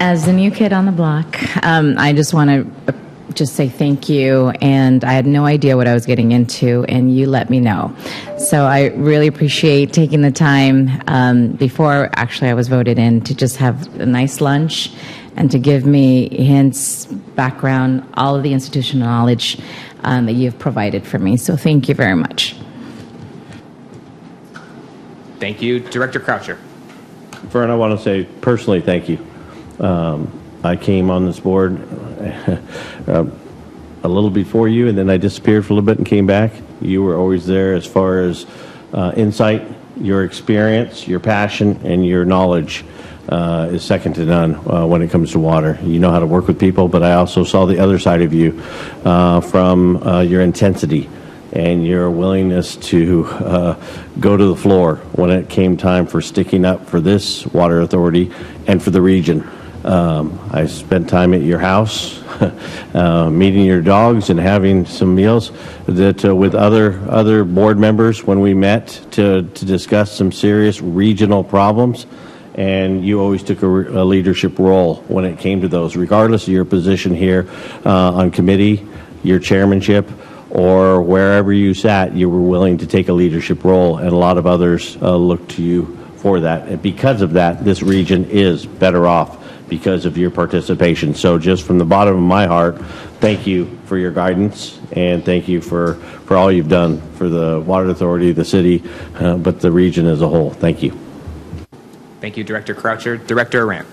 S20: As the new kid on the block, I just want to just say thank you. And I had no idea what I was getting into, and you let me know. So I really appreciate taking the time before actually I was voted in to just have a nice lunch and to give me hints, background, all of the institutional knowledge that you've provided for me. So thank you very much.
S17: Thank you, Director Croucher.
S15: Fern, I want to say personally thank you. I came on this board a little before you, and then I disappeared for a little bit and came back. You were always there as far as insight, your experience, your passion, and your knowledge is second to none when it comes to water. You know how to work with people, but I also saw the other side of you from your intensity and your willingness to go to the floor when it came time for sticking up for this water authority and for the region. I spent time at your house, meeting your dogs and having some meals that with other board members when we met to discuss some serious regional problems. And you always took a leadership role when it came to those, regardless of your position here on committee, your chairmanship, or wherever you sat, you were willing to take a leadership role, and a lot of others looked to you for that. And because of that, this region is better off because of your participation. So just from the bottom of my heart, thank you for your guidance, and thank you for all you've done for the Water Authority, the city, but the region as a whole. Thank you.
S17: Thank you, Director Croucher. Director Arant.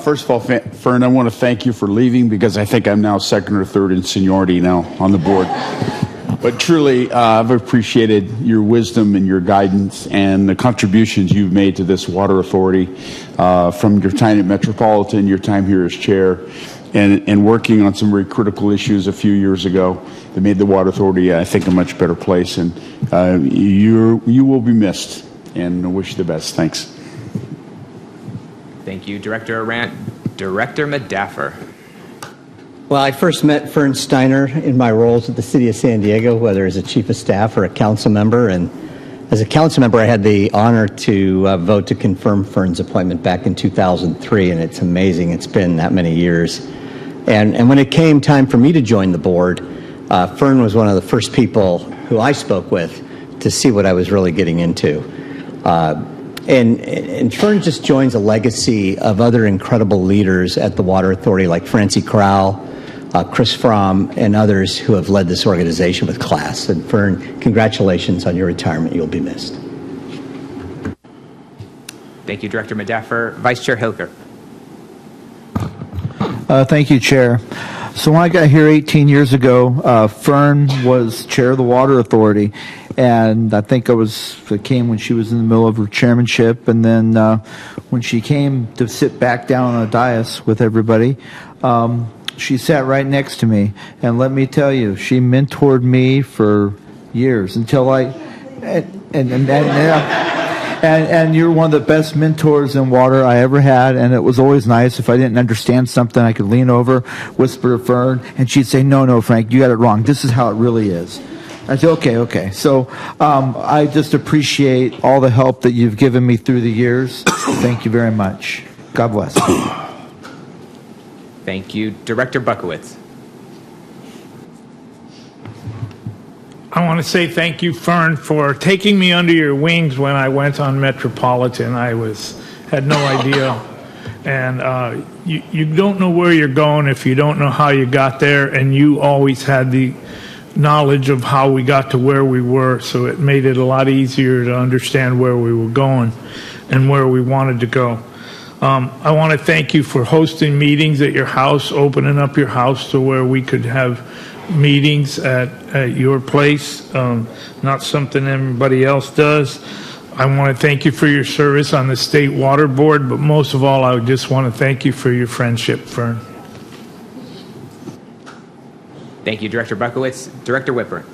S21: First of all, Fern, I want to thank you for leaving because I think I'm now second or third in seniority now on the board. But truly, I've appreciated your wisdom and your guidance and the contributions you've made to this water authority from your time at Metropolitan, your time here as chair, and working on some very critical issues a few years ago that made the water authority, I think, a much better place. And you will be missed, and I wish you the best. Thanks.
S17: Thank you, Director Arant. Director Medaffer.
S18: Well, I first met Fern Steiner in my roles at the City of San Diego, whether as a chief of staff or a council member. And as a council member, I had the honor to vote to confirm Fern's appointment back in 2003, and it's amazing it's been that many years. And when it came time for me to join the board, Fern was one of the first people who I spoke with to see what I was really getting into. And Fern just joins a legacy of other incredible leaders at the Water Authority like Francie Crowell, Chris Fromm, and others who have led this organization with class. And Fern, congratulations on your retirement. You'll be missed.
S17: Thank you, Director Medaffer. Vice Chair Hilker.
S22: Thank you, Chair. So when I got here 18 years ago, Fern was chair of the Water Authority, and I think it came when she was in the middle of her chairmanship, and then when she came to sit back down on a dais with everybody, she sat right next to me, and let me tell you, she mentored me for years until and you're one of the best mentors in water I ever had, and it was always nice. If I didn't understand something, I could lean over, whisper to Fern, and she'd say, no, Frank, you got it wrong. This is how it really is. I said, okay. So I just appreciate all the help that you've given me through the years. Thank you very much. God bless.
S17: Thank you. Director Buckowitz.
S9: I want to say thank you, Fern, for taking me under your wings when I went on Metropolitan. I had no idea. And you don't know where you're going if you don't know how you got there, and you always had the knowledge of how we got to where we were, so it made it a lot easier to understand where we were going and where we wanted to go. I want to thank you for hosting meetings at your house, opening up your house to where we could have meetings at your place, not something everybody else does. I want to thank you for your service on the State Water Board, but most of all, I just want to thank you for your friendship, Fern.
S17: Thank you, Director Buckowitz. Director Whipper.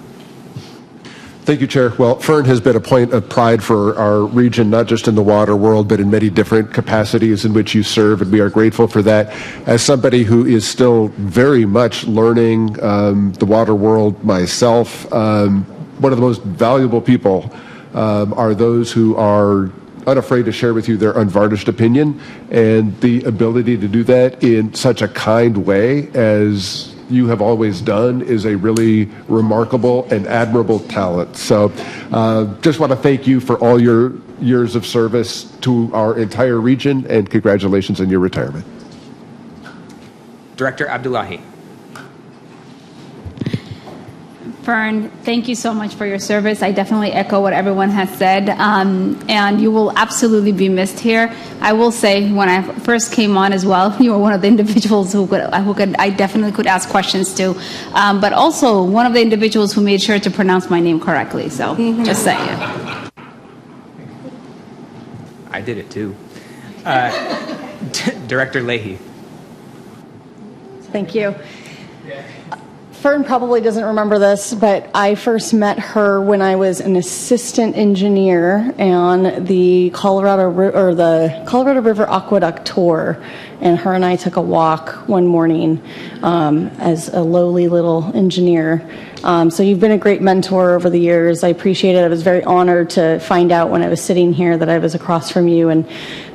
S6: Thank you, Chair. Well, Fern has been a point of pride for our region, not just in the water world, but in many different capacities in which you serve, and we are grateful for that. As somebody who is still very much learning the water world myself, one of the most valuable people are those who are unafraid to share with you their unvarnished opinion, and the ability to do that in such a kind way as you have always done is a really remarkable and admirable talent. So just want to thank you for all your years of service to our entire region, and congratulations on your retirement.
S17: Director Abdullahi.
S1: Fern, thank you so much for your service. I definitely echo what everyone has said, and you will absolutely be missed here. I will say, when I first came on as well, you were one of the individuals who I definitely could ask questions to, but also one of the individuals who made sure to pronounce my name correctly. So, just saying.
S17: I did it too. Director Leahy.
S16: Thank you. Fern probably doesn't remember this, but I first met her when I was an assistant engineer on the Colorado River Aqueduct tour, and her and I took a walk one morning as a lowly little engineer. So you've been a great mentor over the years. I appreciate it. I was very honored to find out when I was sitting here that I was across from you, and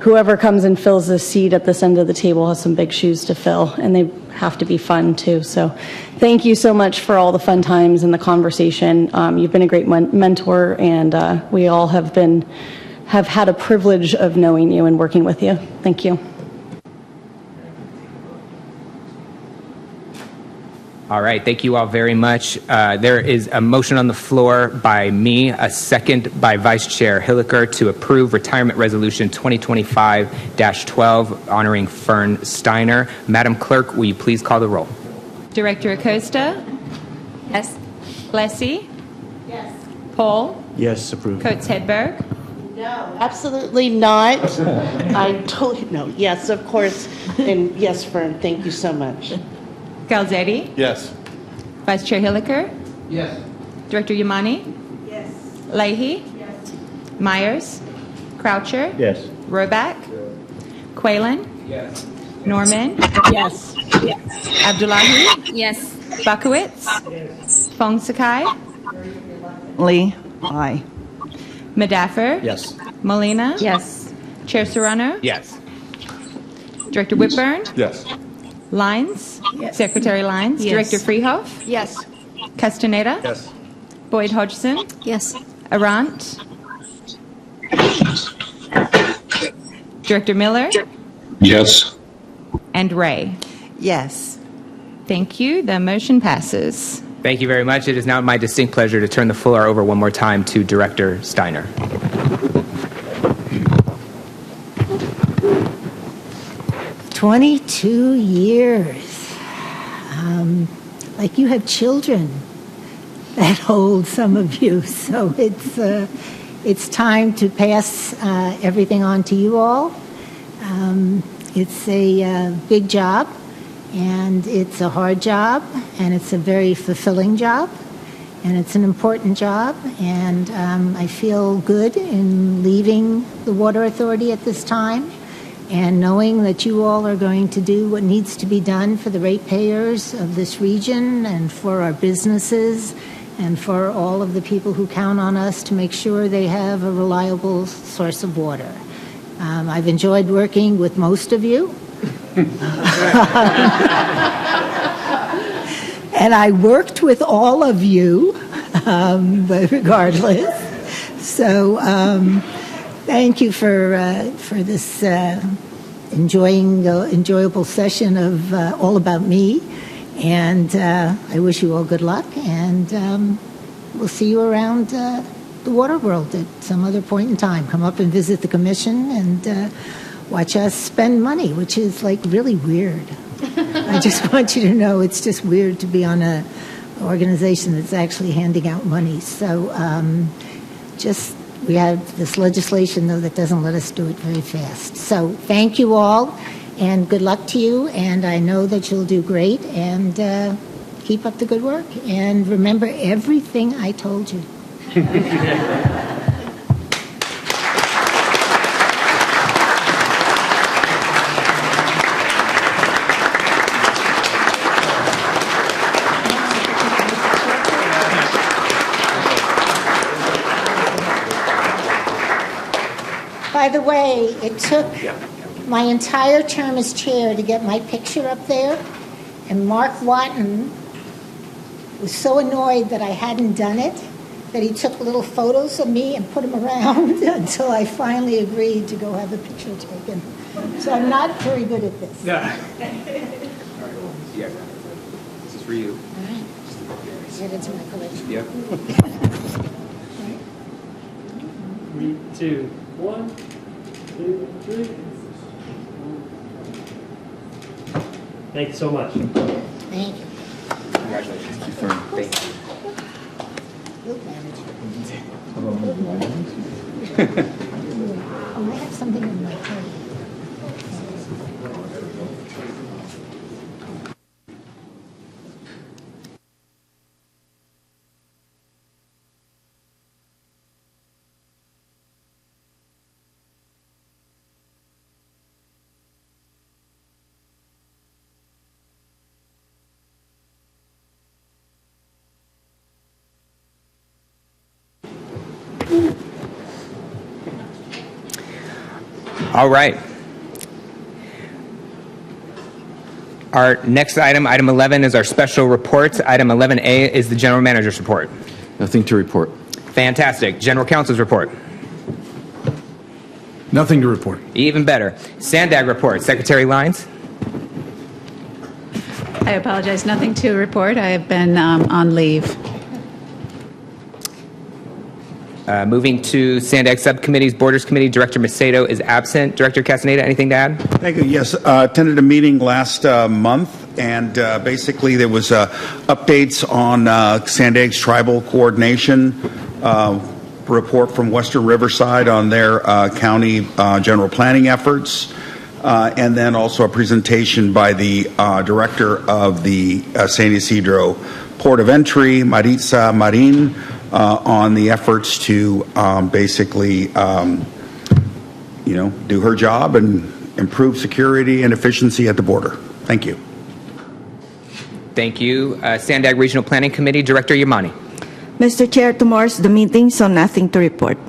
S16: whoever comes and fills this seat at this end of the table has some big shoes to fill, and they have to be fun too. So thank you so much for all the fun times and the conversation. You've been a great mentor, and we all have had a privilege of knowing you and working with you. Thank you.
S17: All right, thank you all very much. There is a motion on the floor by me, a second by Vice Chair Hilliker, to approve Retirement Resolution 2025-12 honoring Fern Steiner. Madam Clerk, will you please call the roll?
S5: Director Acosta?
S1: Yes.
S5: Plessy? Yes. Paul?
S14: Yes, approved.
S5: Coates Hedberg?
S23: No, absolutely not. I totally, no. Yes, of course. And yes, Fern, thank you so much.
S5: Galzetti?
S11: Yes.
S5: Vice Chair Hilliker?
S22: Yes.
S5: Director Yamani?
S23: Yes.
S5: Leahy? Yes. Myers? Croucher?
S14: Yes.
S5: Roback? Quaylen?
S17: Yes.
S5: Norman?
S23: Yes.
S5: Abdullahi?
S1: Yes.
S5: Buckowitz? Fong Sakai?
S13: Lee, aye.
S5: Madaffer?
S14: Yes.
S5: Molina?
S1: Yes.
S5: Chair Serrano?
S17: Yes.
S5: Director Whitburn?
S11: Yes.
S5: Lines?
S23: Yes.
S5: Secretary Lines?
S23: Yes.
S5: Director Freehoff?
S23: Yes.
S5: Castaneda?
S11: Yes.
S5: Boyd Hodgson?
S2: Yes.
S5: Arant? Director Miller?
S4: Yes.
S5: And Ray?
S8: Yes.
S5: Thank you. The motion passes.
S17: Thank you very much. It is now my distinct pleasure to turn the floor over one more time to Director Steiner.
S24: 22 years. Like you have children that old, some of you. So it's time to pass everything on to you all. It's a big job, and it's a hard job, and it's a very fulfilling job, and it's an important job, and I feel good in leaving the Water Authority at this time, and knowing that you all are going to do what needs to be done for the ratepayers of this region and for our businesses and for all of the people who count on us to make sure they have a reliable source of water. I've enjoyed working with most of you. And I worked with all of you, but regardless. So thank you for this enjoyable session of All About Me. And I wish you all good luck. And we'll see you around the water world at some other point in time. Come up and visit the commission and watch us spend money, which is like really weird. I just want you to know it's just weird to be on an organization that's actually handing out money. So we have this legislation, though, that doesn't let us do it very fast. So thank you all, and good luck to you. And I know that you'll do great, and keep up the good work. And remember everything I told you. By the way, it took my entire term as chair to get my picture up there, and Mark Watton was so annoyed that I hadn't done it that he took little photos of me and put them around until I finally agreed to go have a picture taken. So I'm not very good at this.
S17: Yeah. This is for you.
S24: All right. Add it to my collection.
S17: Yep.
S3: 3, 2, 1, 2, 3. Thank you so much.
S24: Thank you.
S17: Congratulations. Thank you.
S24: You'll manage it. Oh, I have something in my head.
S17: All right. Our next item, item 11, is our special report. Item 11A is the general manager's report.
S7: Nothing to report.
S17: Fantastic. General counsel's report.
S7: Nothing to report.
S17: Even better. Sandag report. Secretary Lyons.
S10: I apologize. Nothing to report. I have been on leave.
S17: Moving to Sandag Subcommittees, Borders Committee, Director Macedo is absent. Director Castaneda, anything to add?
S12: Thank you. Yes, attended a meeting last month, and basically there was updates on Sandag's tribal coordination, report from Western Riverside on their county general planning efforts, and then also a presentation by the director of the San Ysidro Port of Entry, Maritza Marin, on the efforts to basically, do her job and improve security and efficiency at the border. Thank you.
S17: Thank you. Sandag Regional Planning Committee, Director Yamani.
S25: Mr. Chair, tomorrow's the meeting, so nothing to report.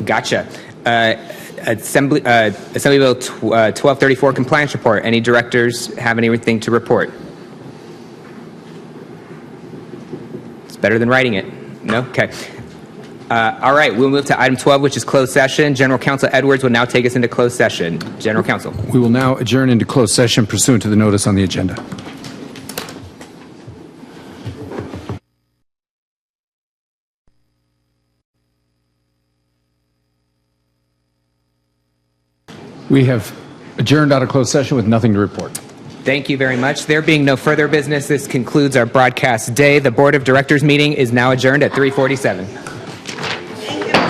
S17: Gotcha. Assembly Bill 1234 compliance report. Any directors have anything to report? It's better than writing it. No? Okay. All right, we'll move to item 12, which is closed session. General Counsel Edwards will now take us into closed session. General Counsel.
S7: We will now adjourn into closed session pursuant to the notice on the agenda. We have adjourned out of closed session with nothing to report.
S17: Thank you very much. There being no further business, this concludes our broadcast day. The Board of Directors meeting is now adjourned at 3:47.